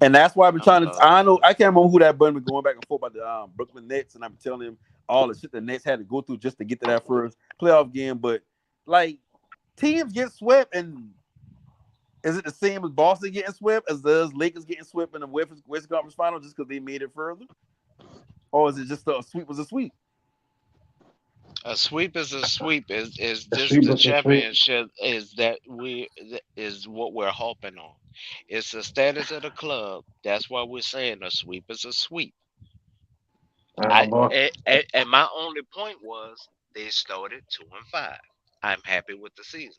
And that's why I've been trying to. I can't remember who that button was going back and forth about the Brooklyn Nets, and I'm telling him all the shit the Nets had to go through just to get to that first playoff game. But like, teams get swept, and is it the same as Boston getting swept as does Lakers getting swept in the West Conference Final just because they made it further, or is it just a sweep was a sweep? A sweep is a sweep. Is just sweep the is a sweep. championship is what we're hoping on. It's the status of the club. That's why we're saying a sweep is a sweep. And my only point was they started 2-5. I'm happy with the season.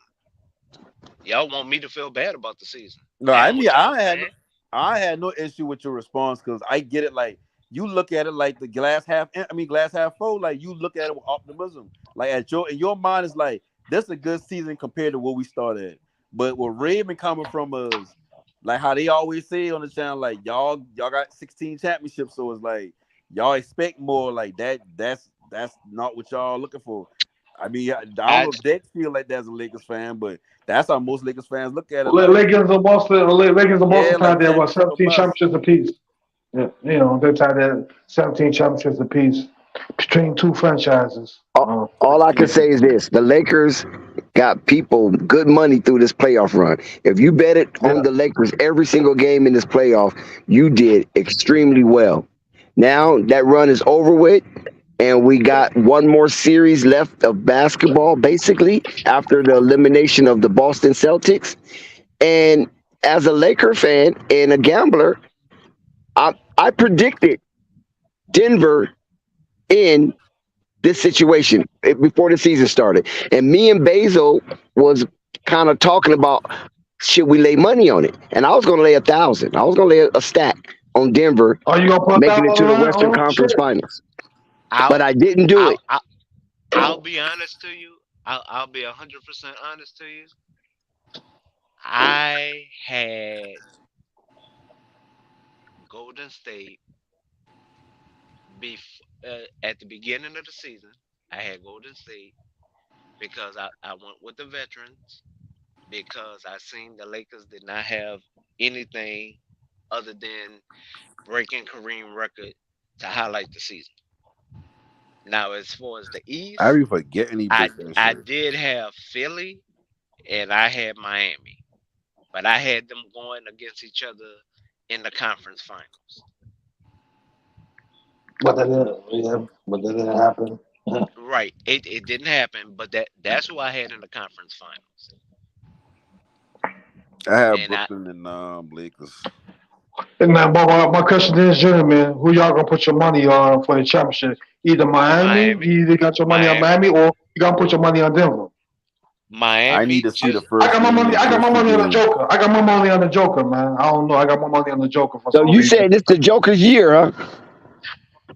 Y'all want me to feel bad about the season? No, Damn I what mean y'all saying. I had no issue with your response because I get it. Like you look at it like the glass half full. Like you look at it with optimism. Like in your mind is like this is a good season compared to what we started. But what Raven coming from us, like how they always say on the channel, like y'all got 16 championships, so it's like y'all expect more. Like that's not what y'all looking for. I mean, I don't know if Dex feel like that's a Lakers fan, but that's how most Lakers fans look at it. Like, Lakers and Boston tied there, what, 17 bust. championships apiece. Yeah, you know, they tied there 17 championships apiece between two franchises. All I can say is this: the Lakers got people good money through this playoff run. If you bet it on the Lakers every single game in this playoff, you did extremely well. Now that run is over with, and we got one more series left of basketball, basically, after the elimination of the Boston Celtics. And as a Laker fan and a gambler, I predicted Denver in this situation before the season started. And me and Basil was kind of talking about, should we lay money on it? And I was going to lay 1,000. I was going to lay a stack on Denver making it to the Western Conference Finals. But I didn't do it. I'll be honest to you. I'll be 100% honest to you. I had Golden State at the beginning of the season. I had Golden State because I went with the veterans, because I seen the Lakers did not have anything other than breaking Kareem record to highlight the season. Now, as far as the East, I be forgetting he I did have Philly and I had Miami, but I had them going against each other in the conference finals. But that didn't happen. Right, it didn't happen, but that's who I had in the conference finals. I have Brooklyn and Lakers. And now, my question is, gentlemen, who y'all gonna put your money on for the championship? Either Miami. You either got your money on Miami, or you gotta put your money on Denver. Miami. I need to see the first. I got my money on the Joker. I got my money on the Joker, man. I don't know. I got my money on the Joker for So some you reason. said this the Joker's year, huh?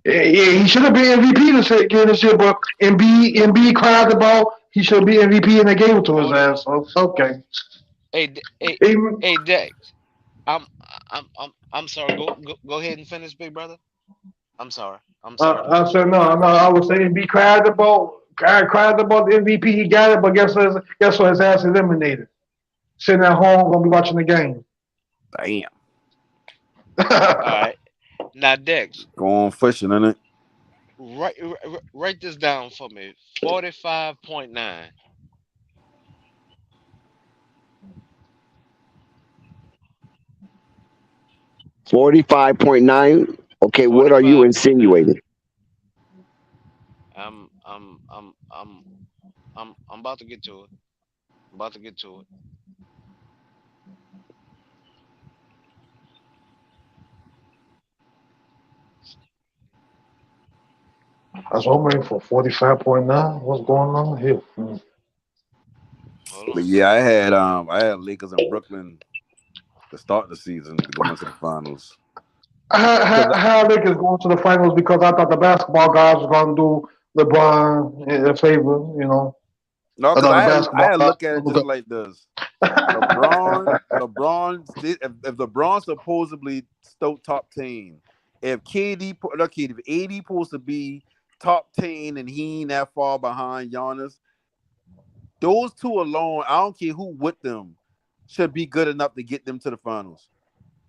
Yeah, he should have been MVP this year, but Embiid cried about he should be MVP and they gave it to his ass. So it's okay. Hey, Dex. I'm sorry. Go ahead and finish, big brother. I'm sorry. I said no. I was saying Embiid cried about the MVP. He got it, but guess what? His ass eliminated. Sitting at home, gonna be watching the game. Damn. All right. Now, Dex, Going fishing, innit? write this down for me. 45.9. 45.9. Okay, what are you 45.9. insinuating? I'm I'm I'm I'm I'm about to get to it. I'm about to get to it. That's what I'm waiting for. 45.9. What's going on here? Hold But on. yeah, I had Lakers in Brooklyn to start the season to go into the finals. How Lakers going to the finals because I thought the basketball guys were going to do LeBron a favor, you know. No, I because thought the I basketball had guys look at it were just going like this. If LeBron supposedly still top 10, if if AD supposed to be top 10 and he ain't that far behind Giannis, those two alone, I don't care who with them, should be good enough to get them to the finals.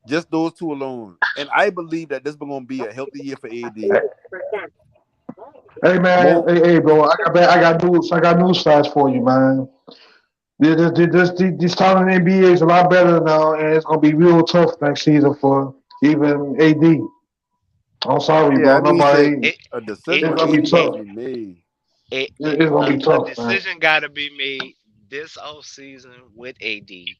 Just those two alone. And I believe that this is going to be a healthy year for AD. Hey man, hey bro, I got news flash for you, man. This time in the NBA is a lot better now, and it's gonna be real tough next season for even AD. I'm sorry, Yeah, bro. that means that Nobody. a It's decision for gonna be AD has tough. to be made. It's gonna be A tough, man. decision got to be made this offseason with AD.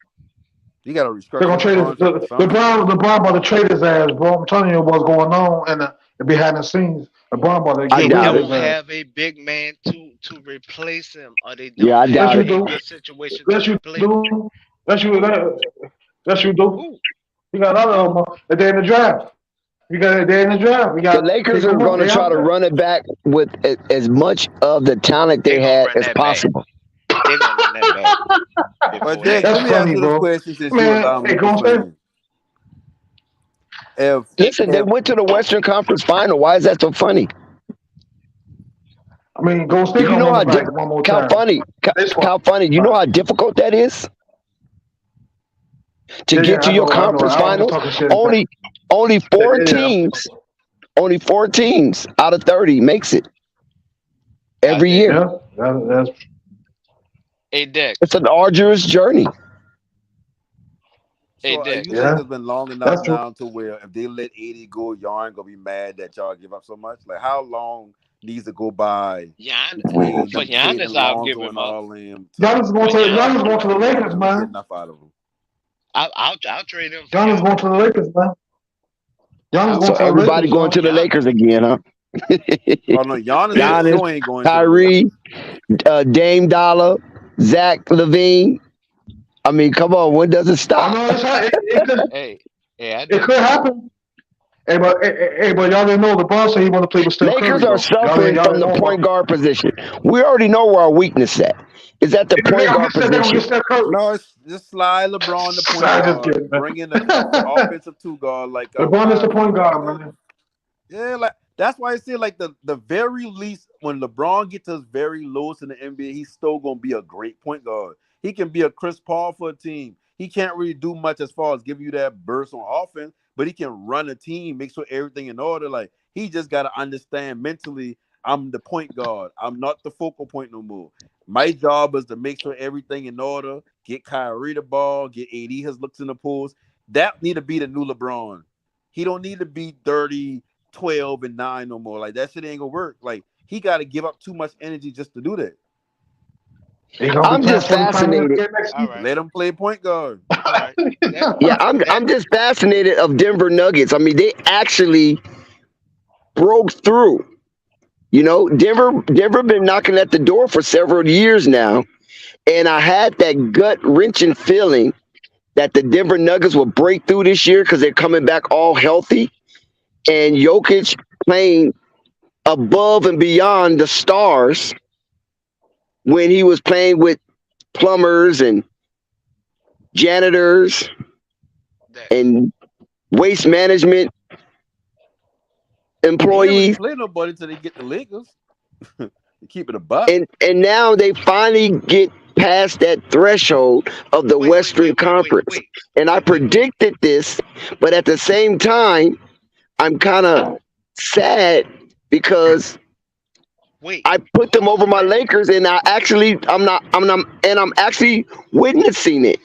You got to They're restructure gonna his trade contract or something. LeBron about to trade his ass, bro. I'm telling you what's going on and behind the scenes. LeBron about to I get They rid of doubt his it. don't ass. have a big man to replace him, or they Yeah, don't I Yes, have doubt you it. a do. good situation to Yes, you replace. do. Yes, yes, you do. Who? You got another Who? one. They're in the draft. They're in the draft. We The got Lakers pick are them up. going to They try out to there. run it back with as much of the talent They they gonna had run as that back. possible. They gonna run that back But before Dex, next let That's me year. ask funny, you this bro. question since you a Man, hey, Lakers go say fan. If Listen, they if went to the Western Conference Final. Why is that so funny? I mean, Golden Do State you gonna know run how it back one more how time. funny? This one. How funny? You know how difficult that is to get Yeah, to I your know, I know. conference I was just finals. talking shit. Only four Yeah. teams. Only 4 teams out of 30 makes it I every dig. year. Yeah, that's Hey Dex. It's an arduous journey. Hey so, Dex. you think yeah, it's been long enough that's true. now to where if they let 80 go, y'all ain't gonna be mad that y'all give up so much? Like, how long needs to go by between For them trading Giannis, I'll give Lonzo him and up. all them Giannis to going For to start Giannis Giannis, going to the building Lakers, and we get man. enough out of them? I'll trade him for Giannis going Giannis. to the Lakers, man. Giannis I'll going So to the trade him everybody Lakers, going man. to the Giannis. Lakers again, huh? Oh no, Giannis for Giannis, sure ain't going to the Lakers. Kyrie, Dame Dollar, Zach Levine. I mean, come on, when does it Oh stop? no, Hey, I it dig. could happen. But y'all didn't know LeBron said he want to play with Steph Lakers Curry are though. suffering Y'all from didn't the know about. point guard position. We already know where our weakness at. Is at the They point gonna guard get Steph. They gonna position. get Steph Curry. No, it's just slide LeBron the point I'm just guard, kidding, man. bring in the offensive two guard like LeBron is the Kyrie. point guard, man. Yeah, like that's why I say like the very least when LeBron gets his very lowest in the NBA, he's still gonna be a great point guard. He can be a Chris Paul for a team. He can't really do much as far as give you that burst on offense, but he can run a team, make sure everything in order. Like he just gotta understand mentally, I'm the point guard. I'm not the focal point no more. My job is to make sure everything in order, get Kyrie the ball, get AD his looks in the pools. That need to be the new LeBron. He don't need to be 30, 12, and 9 no more. Like that shit ain't gonna work. Like he gotta give up too much energy just to do that. He gonna be I'm playing just 45 minutes fascinated. a game next All season. right. Let him play point guard. All right. Yeah, I'm just fascinated of Denver Nuggets. I mean, they actually broke through. You know, Denver been knocking at the door for several years now, and I had that gut wrenching feeling that the Denver Nuggets will break through this year because they're coming back all healthy, and Jokic playing above and beyond the stars when he was playing with plumbers and janitors and waste management He ain't really employees. play nobody until they get the Lakers. Keep it a buck. And now they finally get past that threshold of the Western Conference. And I predicted this, but at the same time, I'm kind of sad because I put them over my Lakers, and I'm actually witnessing it.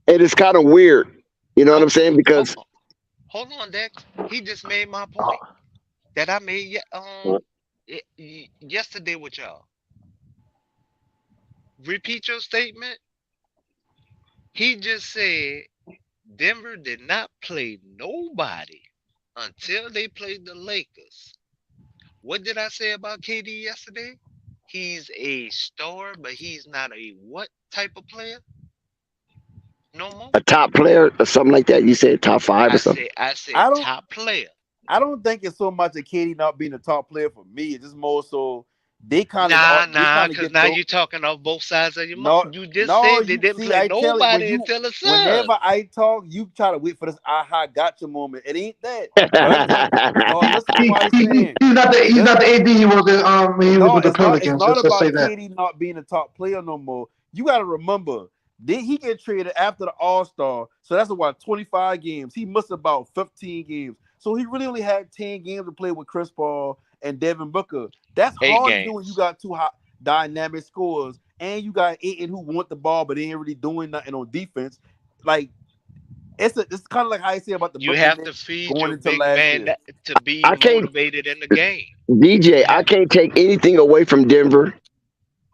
And it's kind of weird. You know what I'm saying? Because Hold on, Dex. He just made my point that I made yesterday with y'all. Repeat your statement. He just said Denver did not play nobody until they played the Lakers. What did I say about KD yesterday? He's a star, but he's not a what type of player? No more. a top player or something like that. You said top 5 or something. I said I don't. top player. I don't think it's so much of KD not being a top player for me. It's just more so they kind of Because get now those. you're talking off both sides of your No, mouth. You just no, said they you didn't see, play I tell it when nobody you, until the Suns. whenever I talk, you try to wait for this aha gotcha moment. It ain't that. But I'm trying. No, listen to what I'm saying. He's not the AD he was when he was No, with the it's not. It's Pelicans. not Let's say about that. KD not being a top player no more. You got to remember, did he get traded after the All-Star? So that's about 25 games. He missed about 15 games. So he really only had 10 games to play with Chris Paul and Devin Booker. That's 8 hard to do when games. you got two hot dynamic scorers and you got Ayton who want the ball but they ain't really doing nothing on defense. Like it's kind of like how I say about the You Brooklyn have to Nets feed going your into big last man year. to be I can't, motivated in the game. DJ, I can't take anything away from Denver.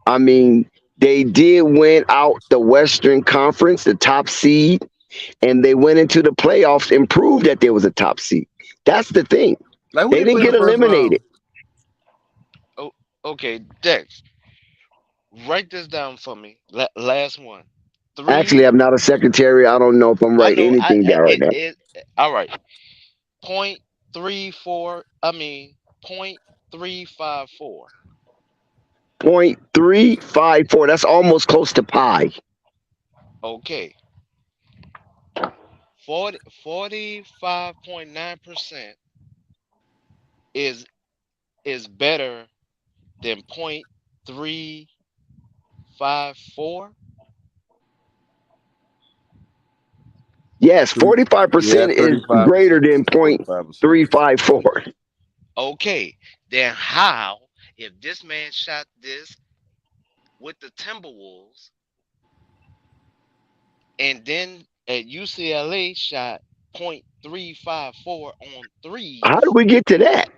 I mean, they did win out the Western Conference, the top seed, and they went into the playoffs and proved that there was a top seed. That's the thing. Like who They they didn't play in get the first round? eliminated. Oh, okay, Dex, write this down for me. Last one. Actually, I'm not a secretary. I don't know if I'm I writing know. anything down right now. All right. 0.34. I mean 0.354. 0.354. That's almost close to pi. Okay. 45.9% is better than 0.354. Yes, 45% is 35%. greater than 45%. 0.354. Okay. Then how, if this man shot this with the Timberwolves and then at UCLA shot 0.354 on threes? How did we get to that?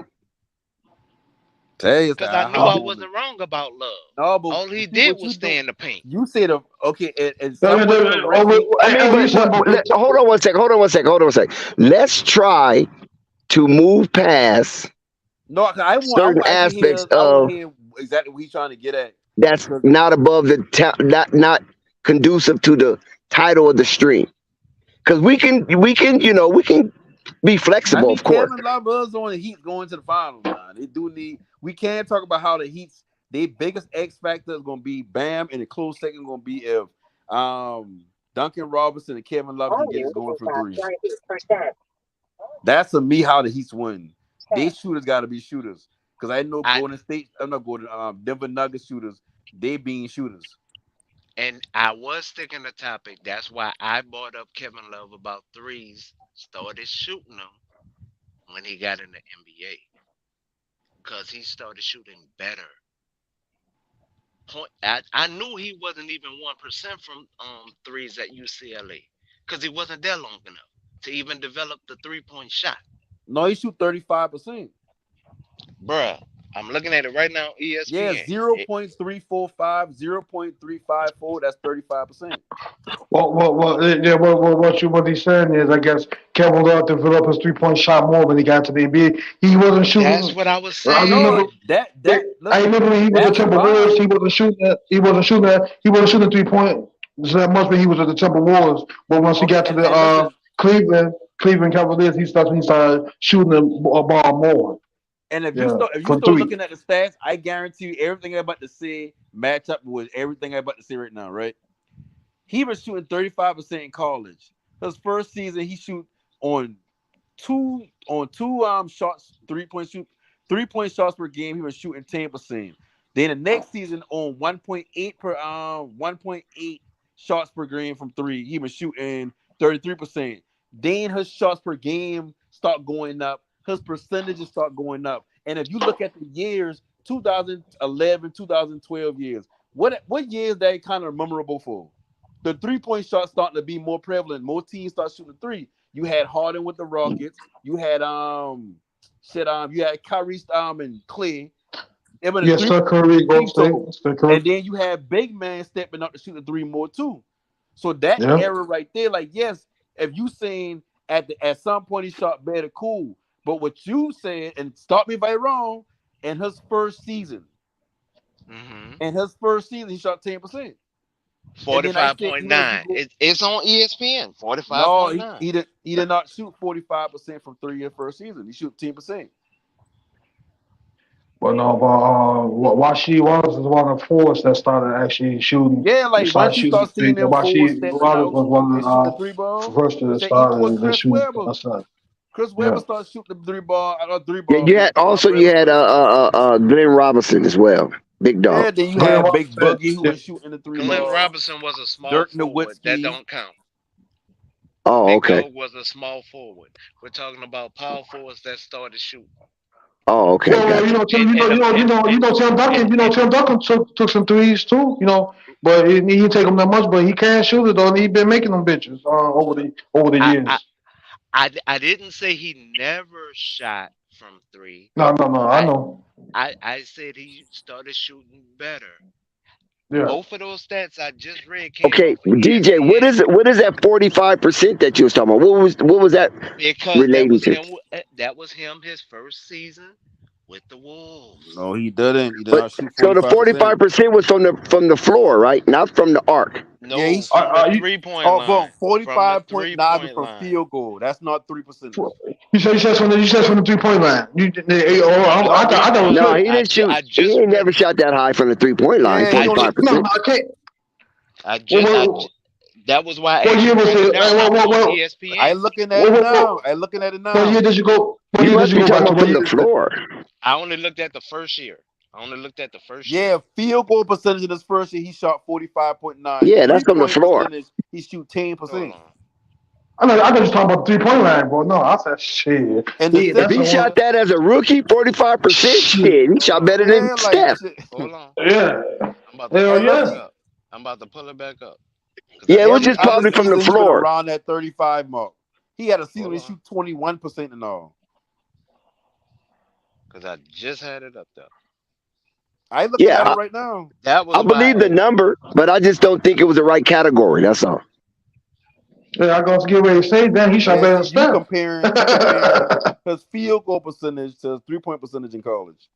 Because I knew I wasn't wrong about Love. No, but all he see did what was you stay do. in the paint. You said okay, and No, someone no, no, correctly. I mean, hold on one second. Hold on one second. Let's try to move past No, I certain want actually hear. aspects I want of to hear exactly what he's trying to get at. that's Because not above the not conducive to the title of the stream. Because we can we can be I flexible, mean, of course. Kevin Love is on the Heat going to the finals. Now they do need. We can't talk about how the Heat's their biggest X factor is going to be Bam, and the close second going to be if Duncan Robinson and Kevin Love can get it going from three. That's to me how the Heat's win. They shooters got to be shooters because I know Golden State. I'm not Golden. Denver Nuggets shooters. They being shooters. And I was sticking the topic. That's why I brought up Kevin Love about threes. Started shooting them when he got in the NBA. Because he started shooting better. I knew he wasn't even 1% from threes at UCLA. Because he wasn't there long enough to even develop the 3-point shot. No, he shoot 35%. Bruh, I'm looking at it right now. ESPN. Yeah, 0.345, 0.354. That's 35%. What he's saying is, I guess Kevin Love developed his 3-point shot more when he got to the NBA. He wasn't shooting. That's what I was saying. I remember when he was at Timberwolves. He wasn't shooting that. He wasn't shooting 3-point that much when he was at the Timberwolves. But once he got to the Cleveland Cavaliers, he started shooting the ball more. And if you start looking at the stats, I guarantee you everything I'm about to say match up with everything I'm about to say right now, right? He was shooting 35% in college. His first season, he shoot on two shots, 3-point shots per game. He was shooting 10%. Then the next season on 1.8 shots per game from three, he was shooting 33%. Then his shots per game start going up. His percentages start going up. And if you look at the years, 2011, 2012 years, what years that kind of memorable for? The 3-point shot starting to be more prevalent. More teams start shooting three. You had Harden with the Rockets. You had you had Kyrie and Clay. Yes, Steph Curry, Golden State. Steph Curry. And then you have big man stepping up to shoot the three more too. So that Yeah. era right there, like yes, if you saying at some point he shot better, cool. But what you said, and stop me if I'm wrong, in his first season, he shot 10%. 45.9. It's on ESPN. 45.9. No, he did not shoot 45% from three in first season. He shoot 10%. But no, while she was one of the fours that started actually shooting. Yeah, like once you start seeing them while fours stepping Wallace was one and shoot the of three ball, first that it's equal started Chris shooting. Webber. Chris Webber started shooting the three ball. Yeah, you had Glenn Robinson as well, big dog. Yeah, then you had Big Boogie who was shooting the three Glenn ball. Robinson was a small Dirk forward. Nowitzki. That don't count. Oh, Big okay. Dog was a small forward. We're talking about power forwards that started shooting. Oh, okay. Well, Tim Duncan. Tim Duncan took some threes too. But he didn't take them that much. But he can shoot it though, and he been making them bitches over the years. I didn't say he never shot from three. No. I know. I said he started shooting better. Yeah. Both of those stats I just read came Okay, off of DJ, ESPN. what is that 45% that you was talking about? What was that Because relating to? that was him his first season with the Wolves. No, he didn't. He did But not shoot 45%. so the 45% was from the floor, right? Not from the arc. No, Yeah, he's from the 3-point line. 45.9 from field goal. That's not 3%. You said from the 3-point line. I thought it was No, good. he didn't shoot. He ain't never shot that high from the 3-point line. Yeah, 45%. No, I can't. That was why What year was it? ESPN. I looking at it now. What year did you go? You must be talking about from the floor. I only looked at the first year. Yeah, field goal percentage in his first year, he shot 45.9. Yeah, that's from the floor. He shoot 10%. I thought you was talking about the 3-point line, bro. No, I said shit. And If he shot that as a rookie, 45%, shit, he shot better than Steph. Hold on. Yeah. I'm about to pull it back up. Yeah, it was just probably from the floor. Around that 35 mark. He had a season where he shoot 21% and all. Because I just had it up there. I look at it right now. I believe the number, but I just don't think it was the right category. That's all. Yeah, I was getting ready to say that he shot better than Steph. You comparing his field goal percentage to his 3-point percentage in college.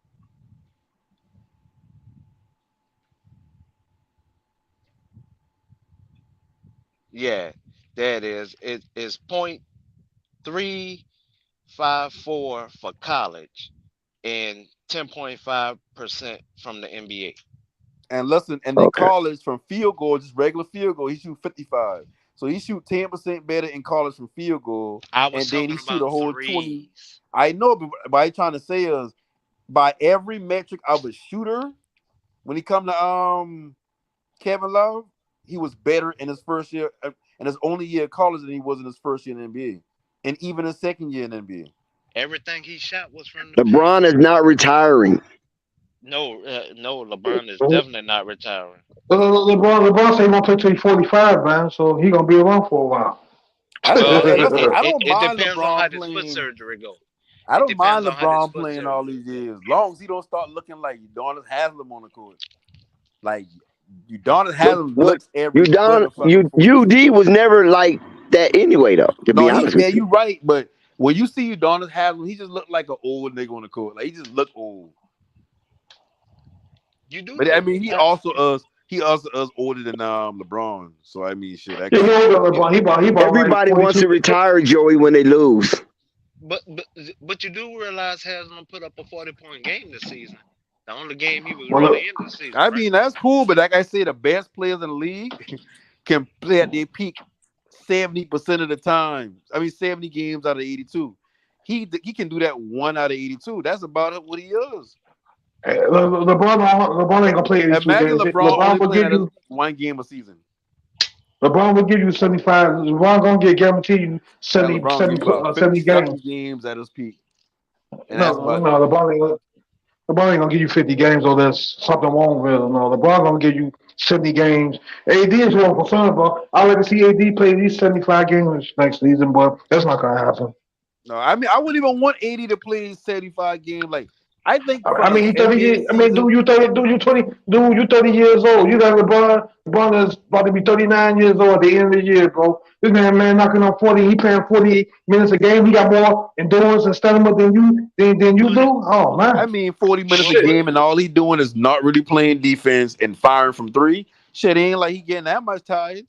Yeah, there it is. It is 0.354 for college and 10.5% from the NBA. And listen, and in college from field goal, just regular field goal, he shoot 55. So he shoot 10% better in college from field goal. I was and then he talking shoot a about whole threes. 20. I know, but what I'm trying to say is by every metric of a shooter, when he come to Kevin Love, he was better in his first year, in his only year of college than he was in his first year in the NBA. And even his second year in the NBA. Everything he shot was from the LeBron is not retiring. No, LeBron is definitely not retiring. LeBron said he won't play till he's 45, man. So he gonna be around for a while. I don't It mind depends LeBron on how this playing. foot surgery goes. I don't mind depends on how LeBron this foot playing surgery all these years, as long as he don't start looking like Udonis Haslem on the court. Like Udonis Haslem looks every UD was never like that anyway, though. To be honest with you, you're right. But when you see Udonis Haslem, he just looked like an old nigga on the court. Like he just looked old. You do, but I mean, he also us older than LeBron. So I mean, shit. Everybody wants to retire, Joey, when they lose. But you do realize Haslam put up a 40-point game this season. The only game he was really in this season. I mean, that's cool, but like I say, the best players in the league can play at their peak 70% of the time. I mean, 70 games out of 82. He can do that 1 out of 82. That's about what he is. LeBron ain't gonna play 82 Imagine games. LeBron only LeBron will playing give at you. one game a season. LeBron will give you 75. LeBron gonna get guaranteed you Man, 70, LeBron give you about 70 50-something games. games at his peak. And No, that's about no, LeBron ain't gonna give you 50 games or there's something wrong with him. No, LeBron gonna give you 70 games. AD is what I'm concerned about. I like to see AD play at least 75 games next season, but that's not gonna happen. No, I mean I wouldn't even want 80 to play 75 games. Like I think I from mean, the he end 30 of the years. I mean, season, dude, you 30 years old. You got LeBron. LeBron is about to be 39 years old at the end of the year, bro. This man knocking on 40. He playing 40 minutes a game. He got more endurance and stamina than you do. Oh I man, mean 40 minutes a shit. game, and all he doing is not really playing defense and firing from three. Shit ain't like he getting that much tired.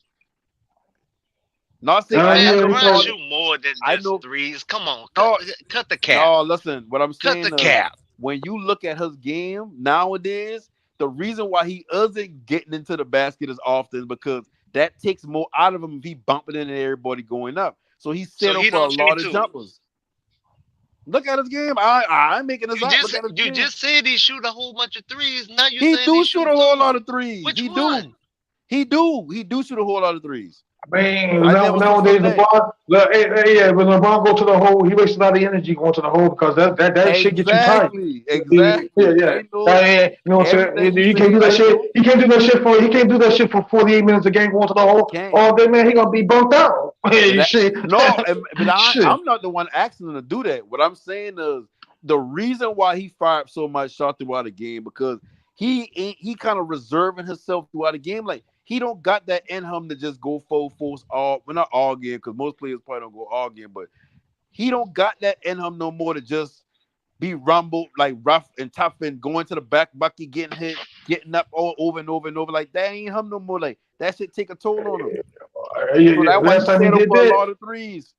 Not saying I Man, know LeBron Claude. shoot more than I just know threes. Come on, no, cut the cap. no. Listen, what I'm Cut the saying is cap. when you look at his game nowadays, the reason why he isn't getting into the basket as often is because that takes more out of him if he bumping into everybody going up. So he So settled he for a don't shoot lot of two. jumpers. Look at his game. I'm making this up. Look at his You game. just said he shoot a whole bunch of threes. Now you He saying he do shoot shoot a whole two. lot of threes. Which He one? do. He do shoot a whole lot of threes. I mean, I never switched nowadays on that. LeBron, yeah, when LeBron go to the hole, he wastes a lot of energy going to the hole because that shit get you tired. Exactly. Yeah. I know You know what I'm everything saying? you You can't do saying. that I shit. know. He can't do that shit for. He can't do that shit for 48 minutes a game going to the He hole can't. all day, man. He gonna be burnt out. But that, Shit. no, but Shit. I'm not the one asking him to do that. What I'm saying is the reason why he fired so much shot throughout the game because he kind of reserving himself throughout the game. Like he don't got that in him to just go full force all. Well, not all game because most players probably don't go all game, but he don't got that in him no more to just be rumbled like rough and tough and going to the back bucket, getting hit, getting up all over and over and over. Like that ain't him no more. Like that shit take a toll on him. So that's why he Last time he settled did for a that, lot of threes.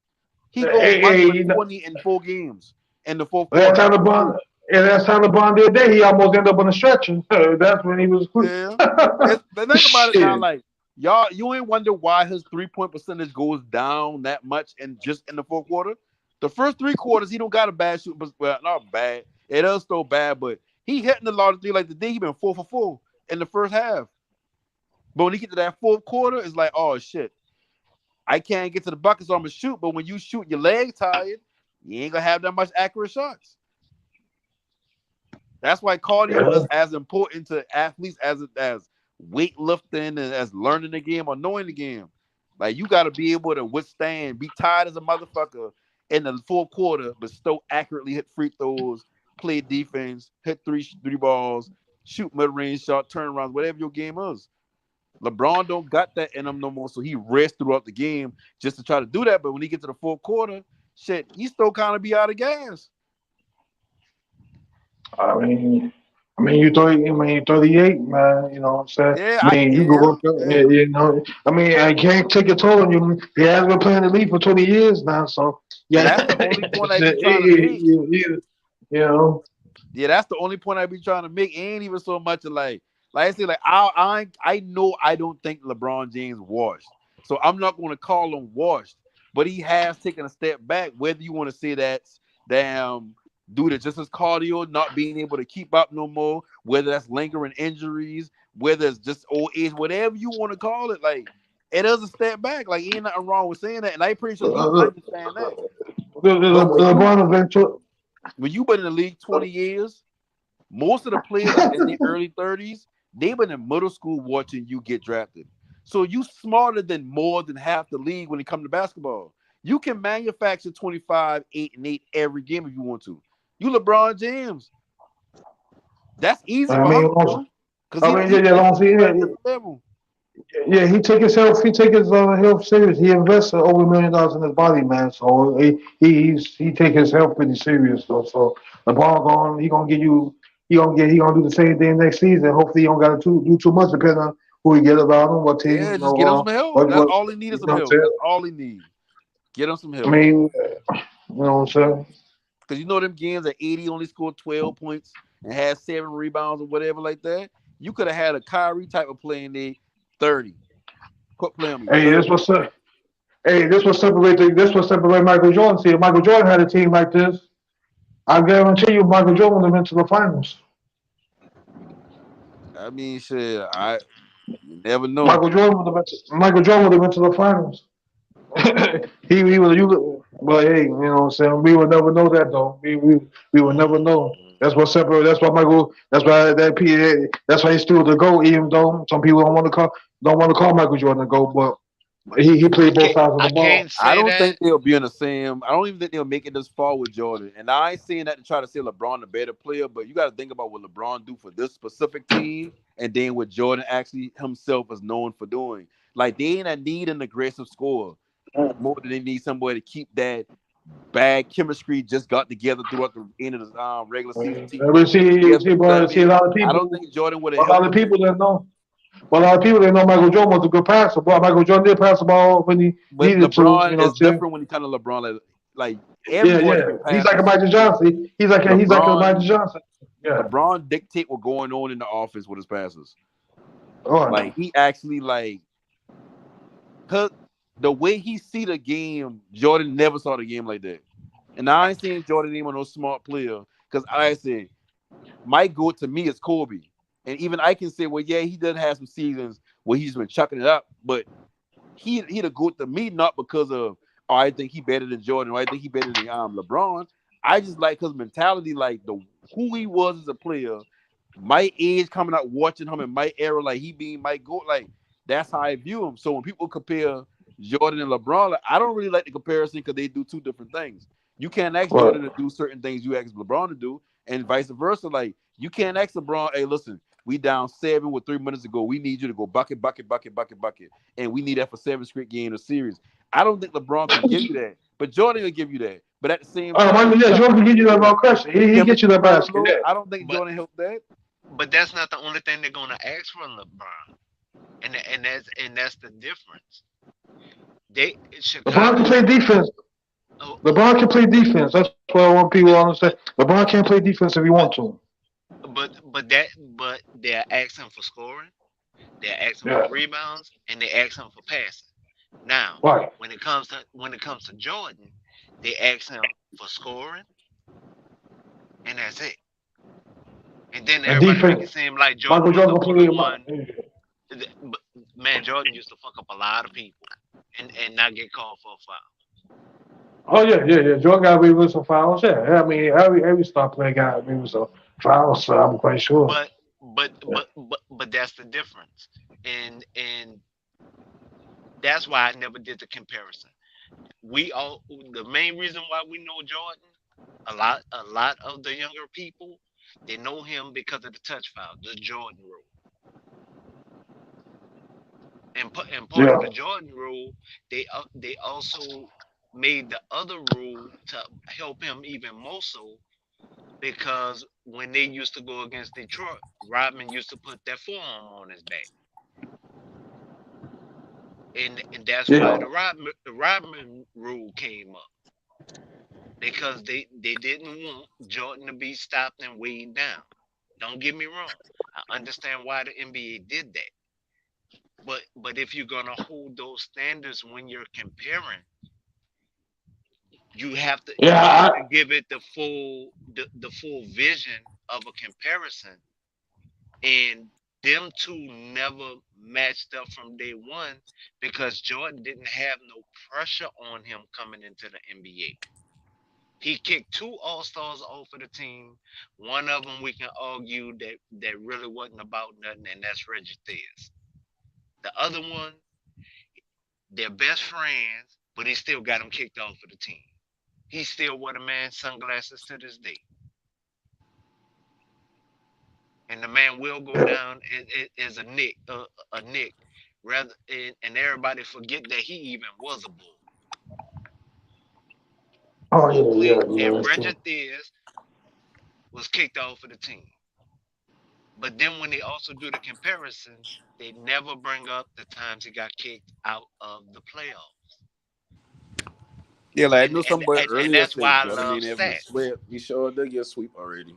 He go one for 20 in 4 games in the fourth last quarter. time LeBron did that, he almost ended up on a stretcher. That's when he was. Yeah. But think about it now, like y'all, you ain't wonder why his 3-point percentage goes down that much and just in the fourth quarter. The first 3 quarters, he don't got a bad shoot, but well, not bad. It is still bad, but he hitting a lot of three. Like the day he been 4 for 4 in the first half. But when he get to that fourth quarter, it's like, oh shit, I can't get to the bucket, so I'm gonna shoot. But when you shoot, your legs tired, you ain't gonna have that much accurate shots. That's why cardio is as important to athletes as weightlifting and as learning the game or knowing the game. Like you got to be able to withstand, be tired as a motherfucker in the fourth quarter, but still accurately hit free throws, play defense, hit three balls, shoot mid-range shot, turnarounds, whatever your game is. LeBron don't got that in him no more, so he rests throughout the game just to try to do that. But when he gets to the fourth quarter, shit, he still kind of be out of gas. I mean, you 30, 38, man. You know what I'm saying? Yeah, I mean, you go up, you know. I mean, I can't take a toll on you. He has been playing the league for 20 years now, so yeah. That's the only point I be trying to make. You know. Yeah, that's the only point I be trying to make. Ain't even so much of like I say, like I know I don't think LeBron James washed, so I'm not going to call him washed, but he has taken a step back. Whether you want to say that's damn due to just his cardio not being able to keep up no more, whether that's lingering injuries, whether it's just old age, whatever you want to call it, like it is a step back. Like ain't nothing wrong with saying that, and I'm pretty sure he understand that. LeBron has been when you've been in the league 20 years, most of the players in their early 30s, they've been in middle school watching you get drafted. So you smarter than more than half the league when it comes to basketball. You can manufacture 25, 8, and 8 every game if you want to. You LeBron James. That's easy for him to do. Yeah, he take his health serious. He invests over $1 million in his body, man. So he take his health pretty serious. So LeBron he gonna do the same thing next season. Hopefully he don't gotta do too much depending on who he get around him, what team. Yeah, just get him some help. That's all he needs is some help. That's all he needs. Get him some help. I mean, you know what I'm saying? Because you know them games that 80 only scored 12 points and had 7 rebounds or whatever like that. You could have had a Kyrie type of play in there, 30. Quit playing me. Hey, this was separate Michael Jordan. See, if Michael Jordan had a team like this, I guarantee you Michael Jordan would have been to the finals. I mean, shit. You never know. Michael Jordan would have went to the finals. he would you but hey, you know what I'm saying? We would never know that though. We would never know. That's what separate. That's why Michael. That's why that's why he's still the GOAT. Even though some people don't want to call Michael Jordan the GOAT, but he played both sides of the ball. I don't think they'll be in the same. I don't even think they'll make it this far with Jordan. And I ain't saying that to try to say LeBron a better player, but you got to think about what LeBron do for this specific team, and then what Jordan actually himself is known for doing. Like they ain't a need an aggressive scorer more than they need somebody to keep that bad chemistry just got together throughout the end of the regular season. We see, but see a lot of I don't people. think Jordan would A have lot helped. of people that know. Well, a lot of people that know Michael Jordan was a good passer. But Michael Jordan did pass the ball when he But needed to. LeBron You know is what I'm saying? different when he kind of LeBron like Yeah, everybody yeah. can pass. He's like a and Michael shoot. Johnson. He's like a Michael Johnson. Yeah. LeBron dictate what's going on in the office with his passes. Oh, Like he actually cause the way he see the game, Jordan never saw the game like that. And I ain't saying Jordan even no smart player, because I said my goal to me is Kobe. And even I can say, well, yeah, he does have some seasons where he's been chucking it up, but he the goat to me not because of I think he better than Jordan, or I think he better than LeBron. I just like his mentality, like who he was as a player. My age coming out watching him in my era, like he being my goat, like that's how I view him. So when people compare Jordan and LeBron, like, I don't really like the comparison because they do two different things. You can't ask Jordan to do certain things you ask LeBron to do, and vice versa. Like you can't ask LeBron, hey, listen, we down 7 with 3 minutes to go. We need you to go bucket, and we need that for 7 straight games of series. I don't think LeBron can give you that, but Jordan will give you that. But at the same time, Jordan can get you that ball question. He gets you that basket. Yeah. I don't think Jordan helped that. But that's not the only thing they're gonna ask from LeBron, and that's the difference. LeBron can play defense. LeBron can play defense. That's what I want people to understand. LeBron can't play defense if he wants to. But they're asking for scoring, they're asking for rebounds, and they're asking for passing. Now, when it comes to Jordan, they ask him for scoring, and that's it. And then everybody make it seem like Jordan was the only one. Man, Jordan used to fuck up a lot of people and not get called for a foul. Oh yeah. Jordan got away with some fouls. Yeah, I mean every star player got away with some fouls. So I'm quite sure. But that's the difference, and that's why I never did the comparison. The main reason why we know Jordan, a lot of the younger people, they know him because of the touch foul, the Jordan rule. And part of the Jordan rule, they also made the other rule to help him even more so, because when they used to go against Detroit, Rodman used to put that forearm on his back. And that's why the Rodman rule came up. Because they didn't want Jordan to be stopped and weighed down. Don't get me wrong. I understand why the NBA did that. But if you're gonna hold those standards when you're comparing, you have to give it the full vision of a comparison. And them two never matched up from day one because Jordan didn't have no pressure on him coming into the NBA. He kicked 2 All-Stars off of the team. One of them we can argue that really wasn't about nothing, and that's Reggie Theus. The other one, they're best friends, but he still got him kicked off of the team. He still wear the man's sunglasses to this day. And the man will go down as a Nick, rather, and everybody forget that he even was a Bull. Oh yeah. And Reggie Theus was kicked off of the team. But then when they also do the comparison, they never bring up the times he got kicked out of the playoffs. Yeah, like I know somebody And earlier that's said why I Jordan love ain't ever stats. sweep. He sure did get a sweep already.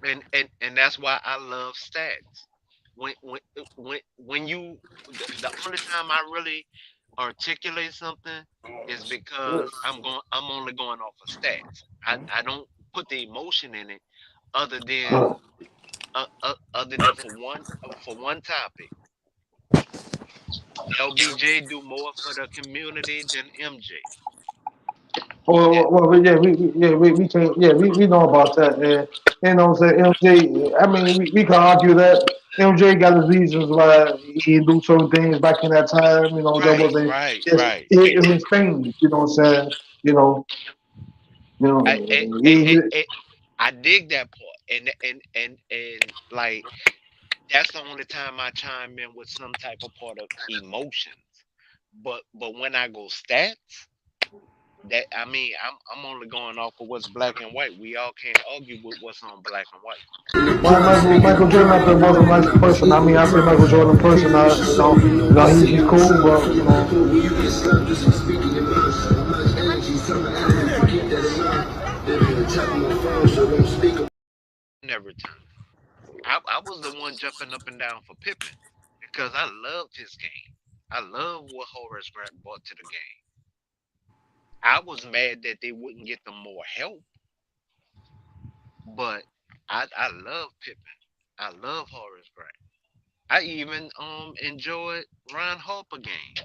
And that's why I love stats. When you the only time I really articulate something is because I'm only going off of stats. I don't put the emotion in it other than other than for one topic, LBJ do more for the community than MJ. We can't, we know about that, and you know what I'm saying, MJ. I mean, we can argue that MJ got his reasons why he didn't do certain things back in that time. You know, there Right, wasn't right, it's right. it was fame. You know what I'm saying? You know, you I, I, know, I, he, I, I dig that part, and like that's the only time I chime in with some type of part of emotions. But when I go stats, that I mean, I'm only going off of what's black and white. We all can't argue with what's on black and white. why Michael Jordan out there was a nice person. I mean, I say Michael Jordan person. He's cool, but you know. Every time. I was the one jumping up and down for Pippen because I loved his game. I love what Horace Grant brought to the game. I was mad that they wouldn't get them more help, but I love Pippen. I love Horace Grant. I even enjoyed Ron Harper game.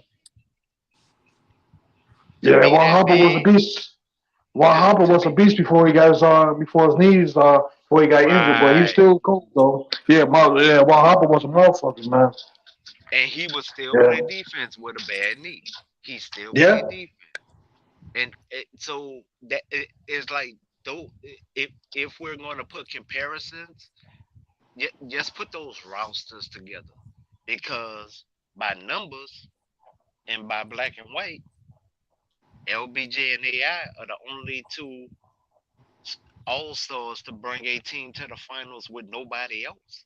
To Yeah, be Ron that Harper was a big, beast. Ron Harper was a beast before he got before his knees before he got injured, but he's right. still cool though. Ron Harper was a motherfucker, man. And he would still Yeah, play defense with a bad knee. He still yeah. played defense. And so that it is like though if we're going to put comparisons, just put those rosters together because by numbers and by black and white, LBJ and AI are the only two all stars to bring a team to the finals with nobody else.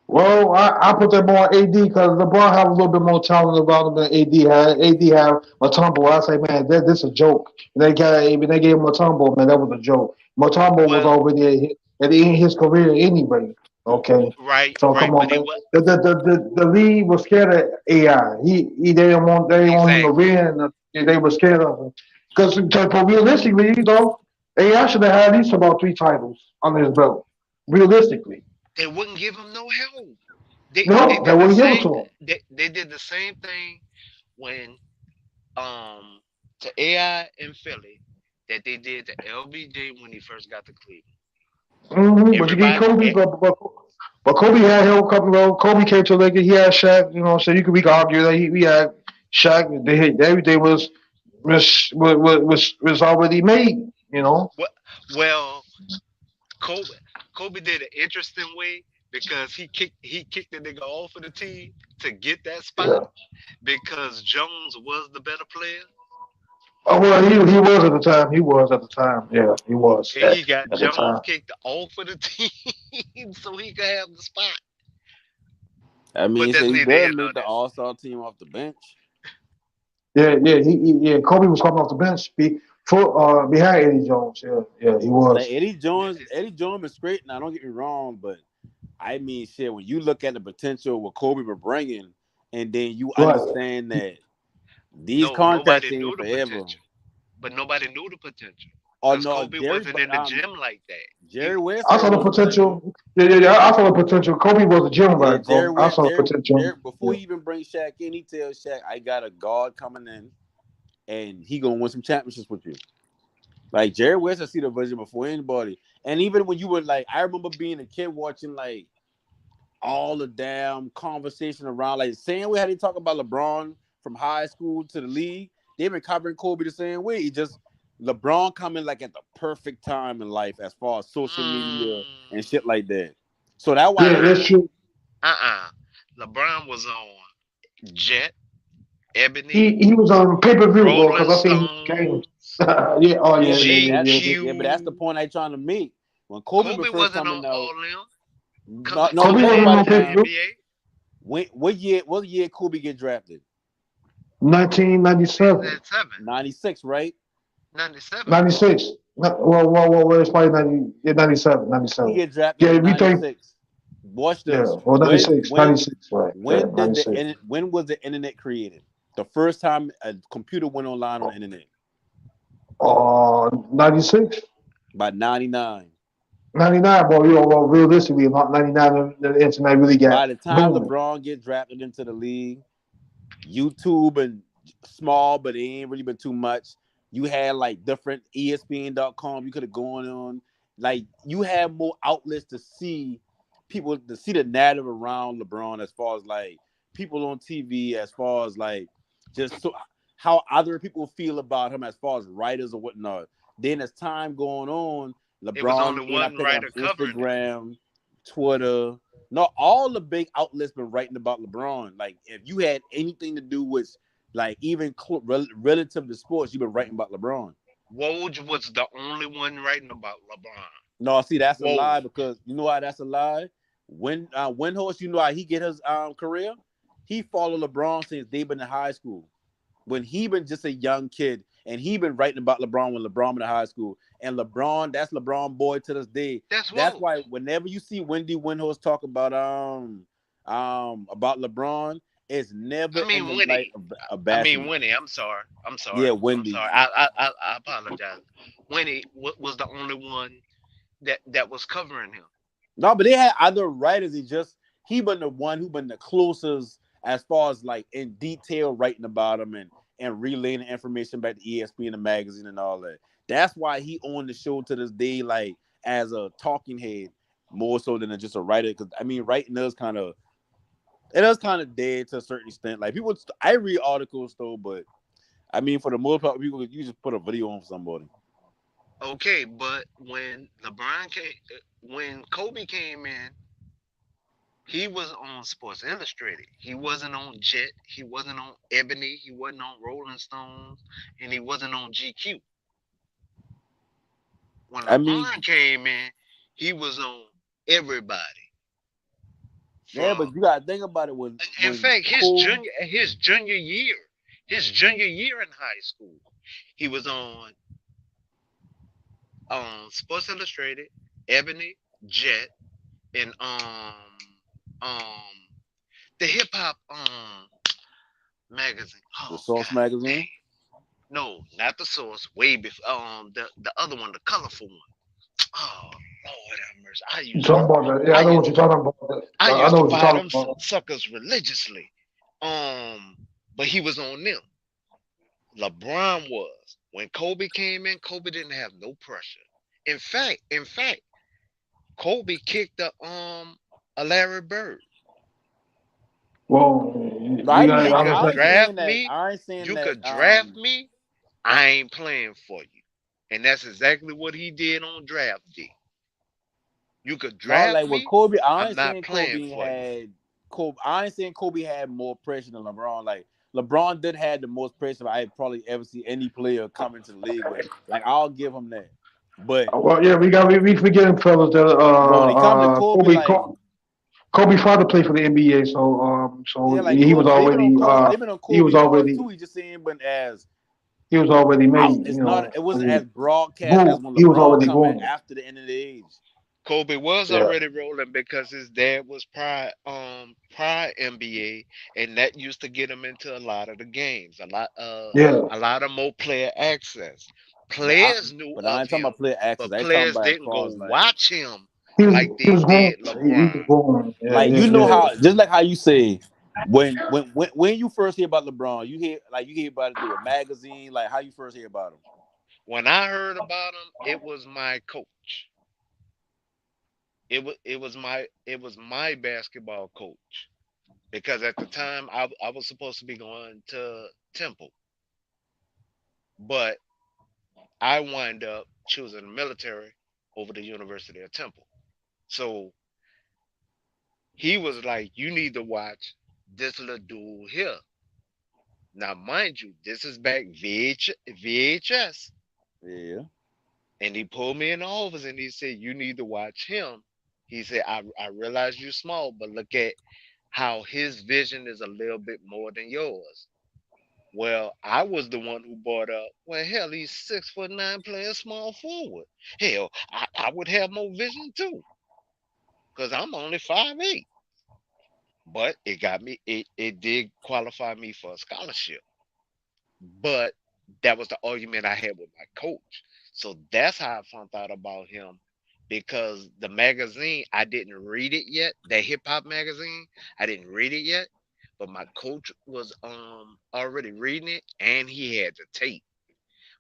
Well, I put that more on AD because LeBron have a little bit more talent around him than AD had. AD have Matumbo. I say, man, this a joke. When they gave him Matumbo, man, that was a joke. Matumbo was Well, already at the end of his career anyway. Okay, right, so right, come on, but he man. was The league was scared of AI. They didn't want him to exactly. win. They were scared of him because realistically, AI should have had at least about 3 titles under his belt. Realistically. They wouldn't give him no help. They No, they did the wouldn't give it same. to him. They did the same thing when um to AI in Philly that they did to LBJ when he first got to Cleveland. But you get Everybody, Kobe, but Kobe had help coming on. Kobe came to the Lakers. He had Shaq. You know, so we could argue that he had Shaq. Everything was already made. You know. well, Kobe did an interesting way because he kicked the nigga off of the team to get that spot Yeah. because Jones was the better player. Oh well, he was at the time. He was at the time. Yeah, he was And he got at the Jones time. kicked off of the team so he could have the spot. I mean, But he that's said he neither here better nor make the there. All-Star team off the bench. Yeah. Kobe was coming off the bench behind Eddie Jones. Yeah, he Like was. Eddie Jones is great. Now, don't get me wrong, but I mean, shit. When you look at the potential what Kobe was bringing, and then you Right. understand that these No, contracts nobody ain't knew the forever. potential. But nobody knew the potential. Oh Because no, Kobe wasn't in the gym like that. Jerry West I saw saw the the potential. potential. Yeah. I saw the potential. Kobe was a gym Yeah, rat, Jerry bro. I West, saw the potential. Jerry before he even brings Shaq in, he tells Shaq, "I got a guard coming in, and he gonna win some championships with you." Like Jerry West, I see the vision before anybody. And even when you were like, I remember being a kid watching like all the damn conversation around, like same way how they talk about LeBron from high school to the league. They've been covering Kobe the same way. It just LeBron coming like at the perfect time in life as far as social media and shit like that. So that's why Yeah, that's people. true. LeBron was on Jet, Ebony, He was on pay per view, bro, because Rolling I seen his Stone, games. Yeah, oh Yeah, GQ. but that's the point I trying to make. When Kobe was Kobe first wasn't coming on out, all them. no, Kobe I'm talking wasn't about on the pay per time. view. What year Kobe get drafted? 1997. 96, right? 97. 96. Well, it's probably 97. He 97. get drafted Yeah, in we think. 96. Watch Yeah, this. well, 96. 96, right. Yeah, When 96. when was the internet created? The first time a computer went online on the internet. 96. By 99. 99, but well, realistically, 99, the internet really By got the time booming. LeBron gets drafted into the league, YouTube and small, but it ain't really been too much. You had like different ESPN.com you could have gone on. Like you had more outlets to see people to see the narrative around LeBron as far as like people on TV, as far as like just so how other people feel about him as far as writers or whatnot. Then as time going on, It was LeBron only ended up one picking up writer covering it. Instagram, Twitter. No, all the big outlets been writing about LeBron. Like, if you had anything to do with, like, even relative to sports, you've been writing about LeBron. Woj was the only one writing about LeBron. No, see, that's a lie Woj. because you know why that's a lie. When Windhorse, you know how he get his career. He followed LeBron since they been in high school. When he been just a young kid, and he been writing about LeBron when LeBron been in high school. And LeBron, that's LeBron boy to this day. That's That's Woj. why whenever you see Wendy Windhorse talk about LeBron, it's never I mean in the light Winnie. of I mean bashing. Winnie. I'm sorry. I'm Yeah, sorry. I'm Wendy. sorry. I apologize. Winnie was the only one that was covering him. No, but they had other writers. He been the one who been the closest as far as like in detail writing about him and relaying the information back to ESPN and the magazine and all that. That's why he on the show to this day, like as a talking head, more so than just a writer. Because I mean, writing is kind of dead to a certain extent. Like people, I read articles though, but I mean, for the most part, people you just put a video on for somebody. Okay, but when Kobe came in, he was on Sports Illustrated. He wasn't on Jet. He wasn't on Ebony. He wasn't on Rolling Stones, and he wasn't on GQ. When I mean, LeBron came in, he was on everybody. yeah, but you gotta think about it In when fact, Cole. his junior year in high school, he was on Sports Illustrated, Ebony, Jet, and um the hip hop magazine. The Oh Source God, dang. magazine. No, not the Source. Way before the other one, the colorful one. Oh Lord have mercy. You talking about that? Yeah, I know what you're talking about. I I used know to what you're buy talking them about. suckers religiously. But he was on them. LeBron was. When Kobe came in, Kobe didn't have no pressure. In fact, Kobe kicked a Larry Bird. Well, No, I you mean, got. You I could was like, draft me. I ain't saying You that. could draft me. I ain't playing for you. And that's exactly what he did on draft day. You could No, draft like with me. Kobe, I I'm ain't not saying playing Kobe for you. had Kobe. I ain't saying Kobe had more pressure than LeBron. Like LeBron did have the most pressure I probably ever see any player come into the league with. Like I'll give him that. But well, yeah, we forgetting fellas that when it come to Kobe, like Kobe father played for the NBA, so yeah, like he was Kobe, already they've been on Kobe horse too. He just saying, but as he was already out, made. it's You not. know, It I wasn't as mean, broadcast as boom, when he was LeBron already come in booming. after the end of the age. Kobe was Yeah, already rolling because his dad was prior NBA, and that used to get him into a lot of the games, yeah. a lot of more player access. But Players knew I of ain't talking him, about player access. but I ain't talking players about as didn't far go as like. watch him He was like he they was booming. did He LeBron. was booming. Yeah, Like you yeah, know yeah. how just like how you say when you first hear about LeBron, you hear about it through a magazine, like how you first hear about him. When I heard about him, it was my coach. It was my basketball coach because at the time I was supposed to be going to Temple, but I wind up choosing the military over the University of Temple. So he was like, "You need to watch this little dude here." Now, mind you, this is back VHS. Yeah. And he pulled me in the office and he said, "You need to watch him." He said, I realize you're small, but look at how his vision is a little bit more than yours. Well, I was the one who brought up, well, hell, he's 6'9" playing small forward. Hell, I would have more vision too, because I'm only 5'8". But it did qualify me for a scholarship. But that was the argument I had with my coach. So that's how I found out about him because the magazine, I didn't read it yet. That hip hop magazine, I didn't read it yet. But my coach was already reading it, and he had the tape.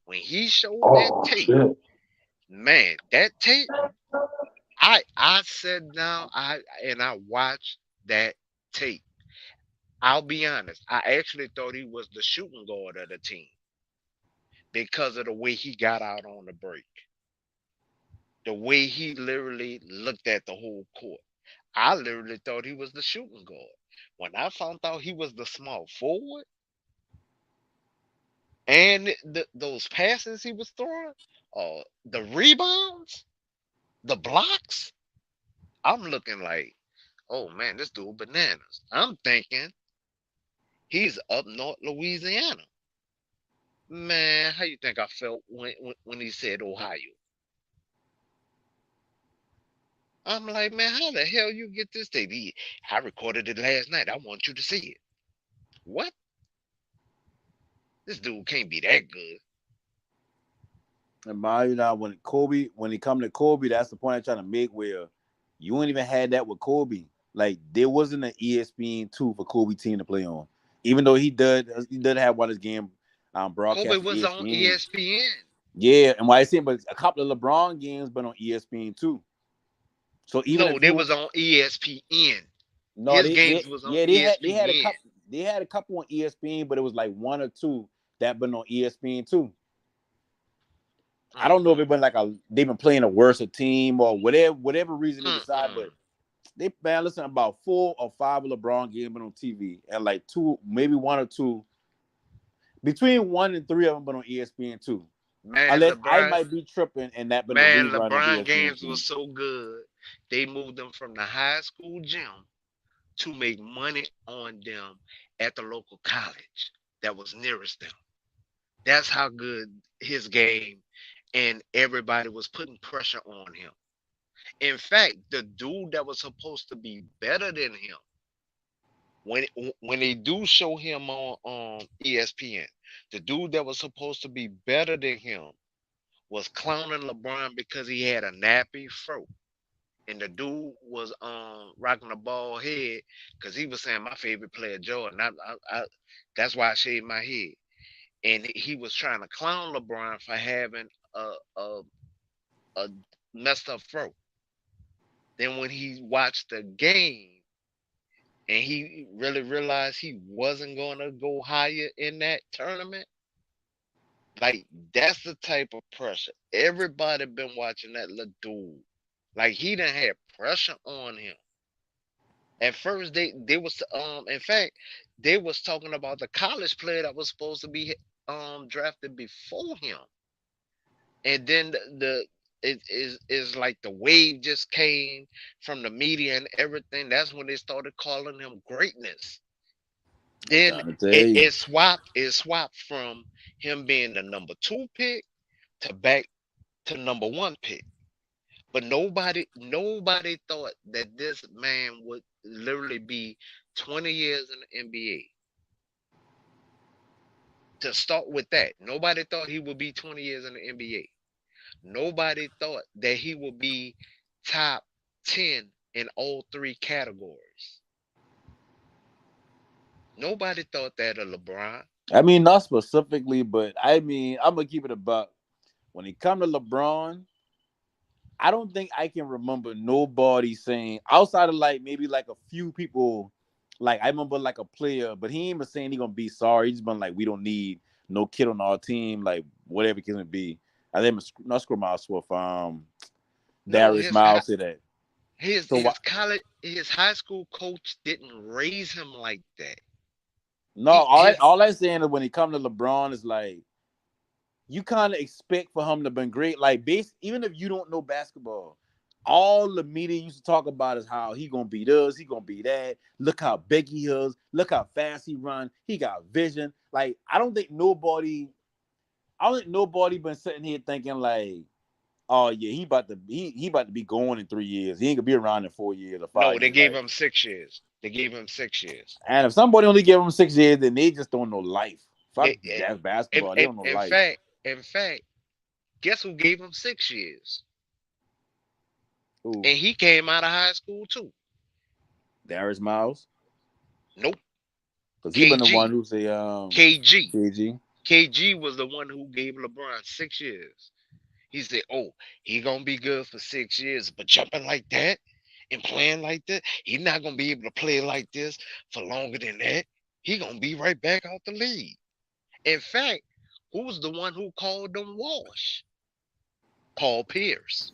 When he showed that Oh tape, shit. man, that tape, I sat down, I watched that tape. I'll be honest, I actually thought he was the shooting guard of the team because of the way he got out on the break, the way he literally looked at the whole court. I literally thought he was the shooting guard. When I found out he was the small forward and those passes he was throwing, the rebounds, the blocks, I'm looking like, oh man, this dude bananas. I'm thinking he's up north Louisiana. Man, how you think I felt when he said Ohio? I'm like, man, how the hell you get this tape? I recorded it last night. I want you to see it. What? This dude can't be that good. And mind you, now when he come to Kobe, that's the point I'm trying to make. Where you ain't even had that with Kobe. Like there wasn't an ESPN2 for Kobe team to play on, even though he did have one of his game Kobe broadcast for was on ESPN. ESPN. Yeah, and why I say, but a couple of LeBron games been on ESPN too. So even No, if they you was on ESPN. no, His games was on ESPN. they had a couple on ESPN, but it was like one or two that been on ESPN too. I don't know if it been they've been playing a worse team or whatever reason they decide, but they man listen about 4 or 5 LeBron games been on TV and like two, maybe one or two, between 1 and 3 of them been on ESPN too. Man, Unless I LeBron, might be tripping and that been a man, rerun on LeBron ESPN games two. was so good. They moved them from the high school gym to make money on them at the local college that was nearest them. That's how good his game, and everybody was putting pressure on him. In fact, the dude that was supposed to be better than him, when they do show him on ESPN, the dude that was supposed to be better than him was clowning LeBron because he had a nappy fro. And the dude was rocking a bald head because he was saying my favorite player Jordan. That's why I shaved my head. And he was trying to clown LeBron for having a a messed up fro. Then when he watched the game and he really realized he wasn't going to go higher in that tournament, like that's the type of pressure. Everybody been watching that little dude. Like he done had pressure on him. At first, they was in fact they was talking about the college player that was supposed to be drafted before him, and then it is like the wave just came from the media and everything. That's when they started calling him greatness. Then it swapped from him being the number 2 pick to back to number 1 pick. But nobody thought that this man would literally be 20 years in the NBA. To start with that, nobody thought he would be 20 years in the NBA. Nobody thought that he would be top 10 in all 3 categories. Nobody thought that of LeBron. I mean, not specifically, but I mean, I'm gonna keep it a buck. When it come to LeBron, I don't think I can remember nobody saying outside of like maybe like a few people. Like I remember like a player, but he ain't been saying he gonna be sorry. He's been like, we don't need no kid on our team, like whatever it can be. I think not Screw Mouse with Darius Miles said that. His high school coach didn't raise him like that. No, all I'm saying is when it comes to LeBron is like you kind of expect for him to been great. Like even if you don't know basketball, all the media used to talk about is how he gonna be this, he gonna be that. Look how big he is. Look how fast he run. He got vision. Like I don't think nobody been sitting here thinking like, oh yeah, he about to be going in 3 years. He ain't gonna be around in 4 years or 5 years. No, they gave him 6 years. They gave him 6 years. And if somebody only give him 6 years, then they just don't know life. Fuck that's basketball. They don't know life. In fact, guess who gave him 6 years? Who? And he came out of high school too. Darius Miles? Nope. Because he been the one KG. who's the KG. KG. KG was the one who gave LeBron 6 years. He said, "Oh, he gonna be good for 6 years, but jumping like that and playing like that, he's not gonna be able to play like this for longer than that. He gonna be right back out the league." In fact, who was the one who called them wash? Paul Pierce.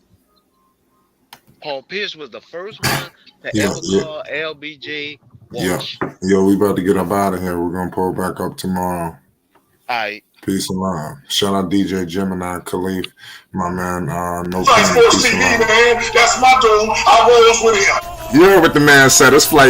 Paul Pierce was the first one to Yeah, ever yeah, call LBJ yeah. wash. Yo, we about to get up out of here. We're gonna pull back up tomorrow. All right. Peace and love. Shout out DJ Gemini Khalif, my man. No Flight pain. Sports Peace and TV, love. man. That's my dude. I rolls with him. You heard what the man said. It's Flight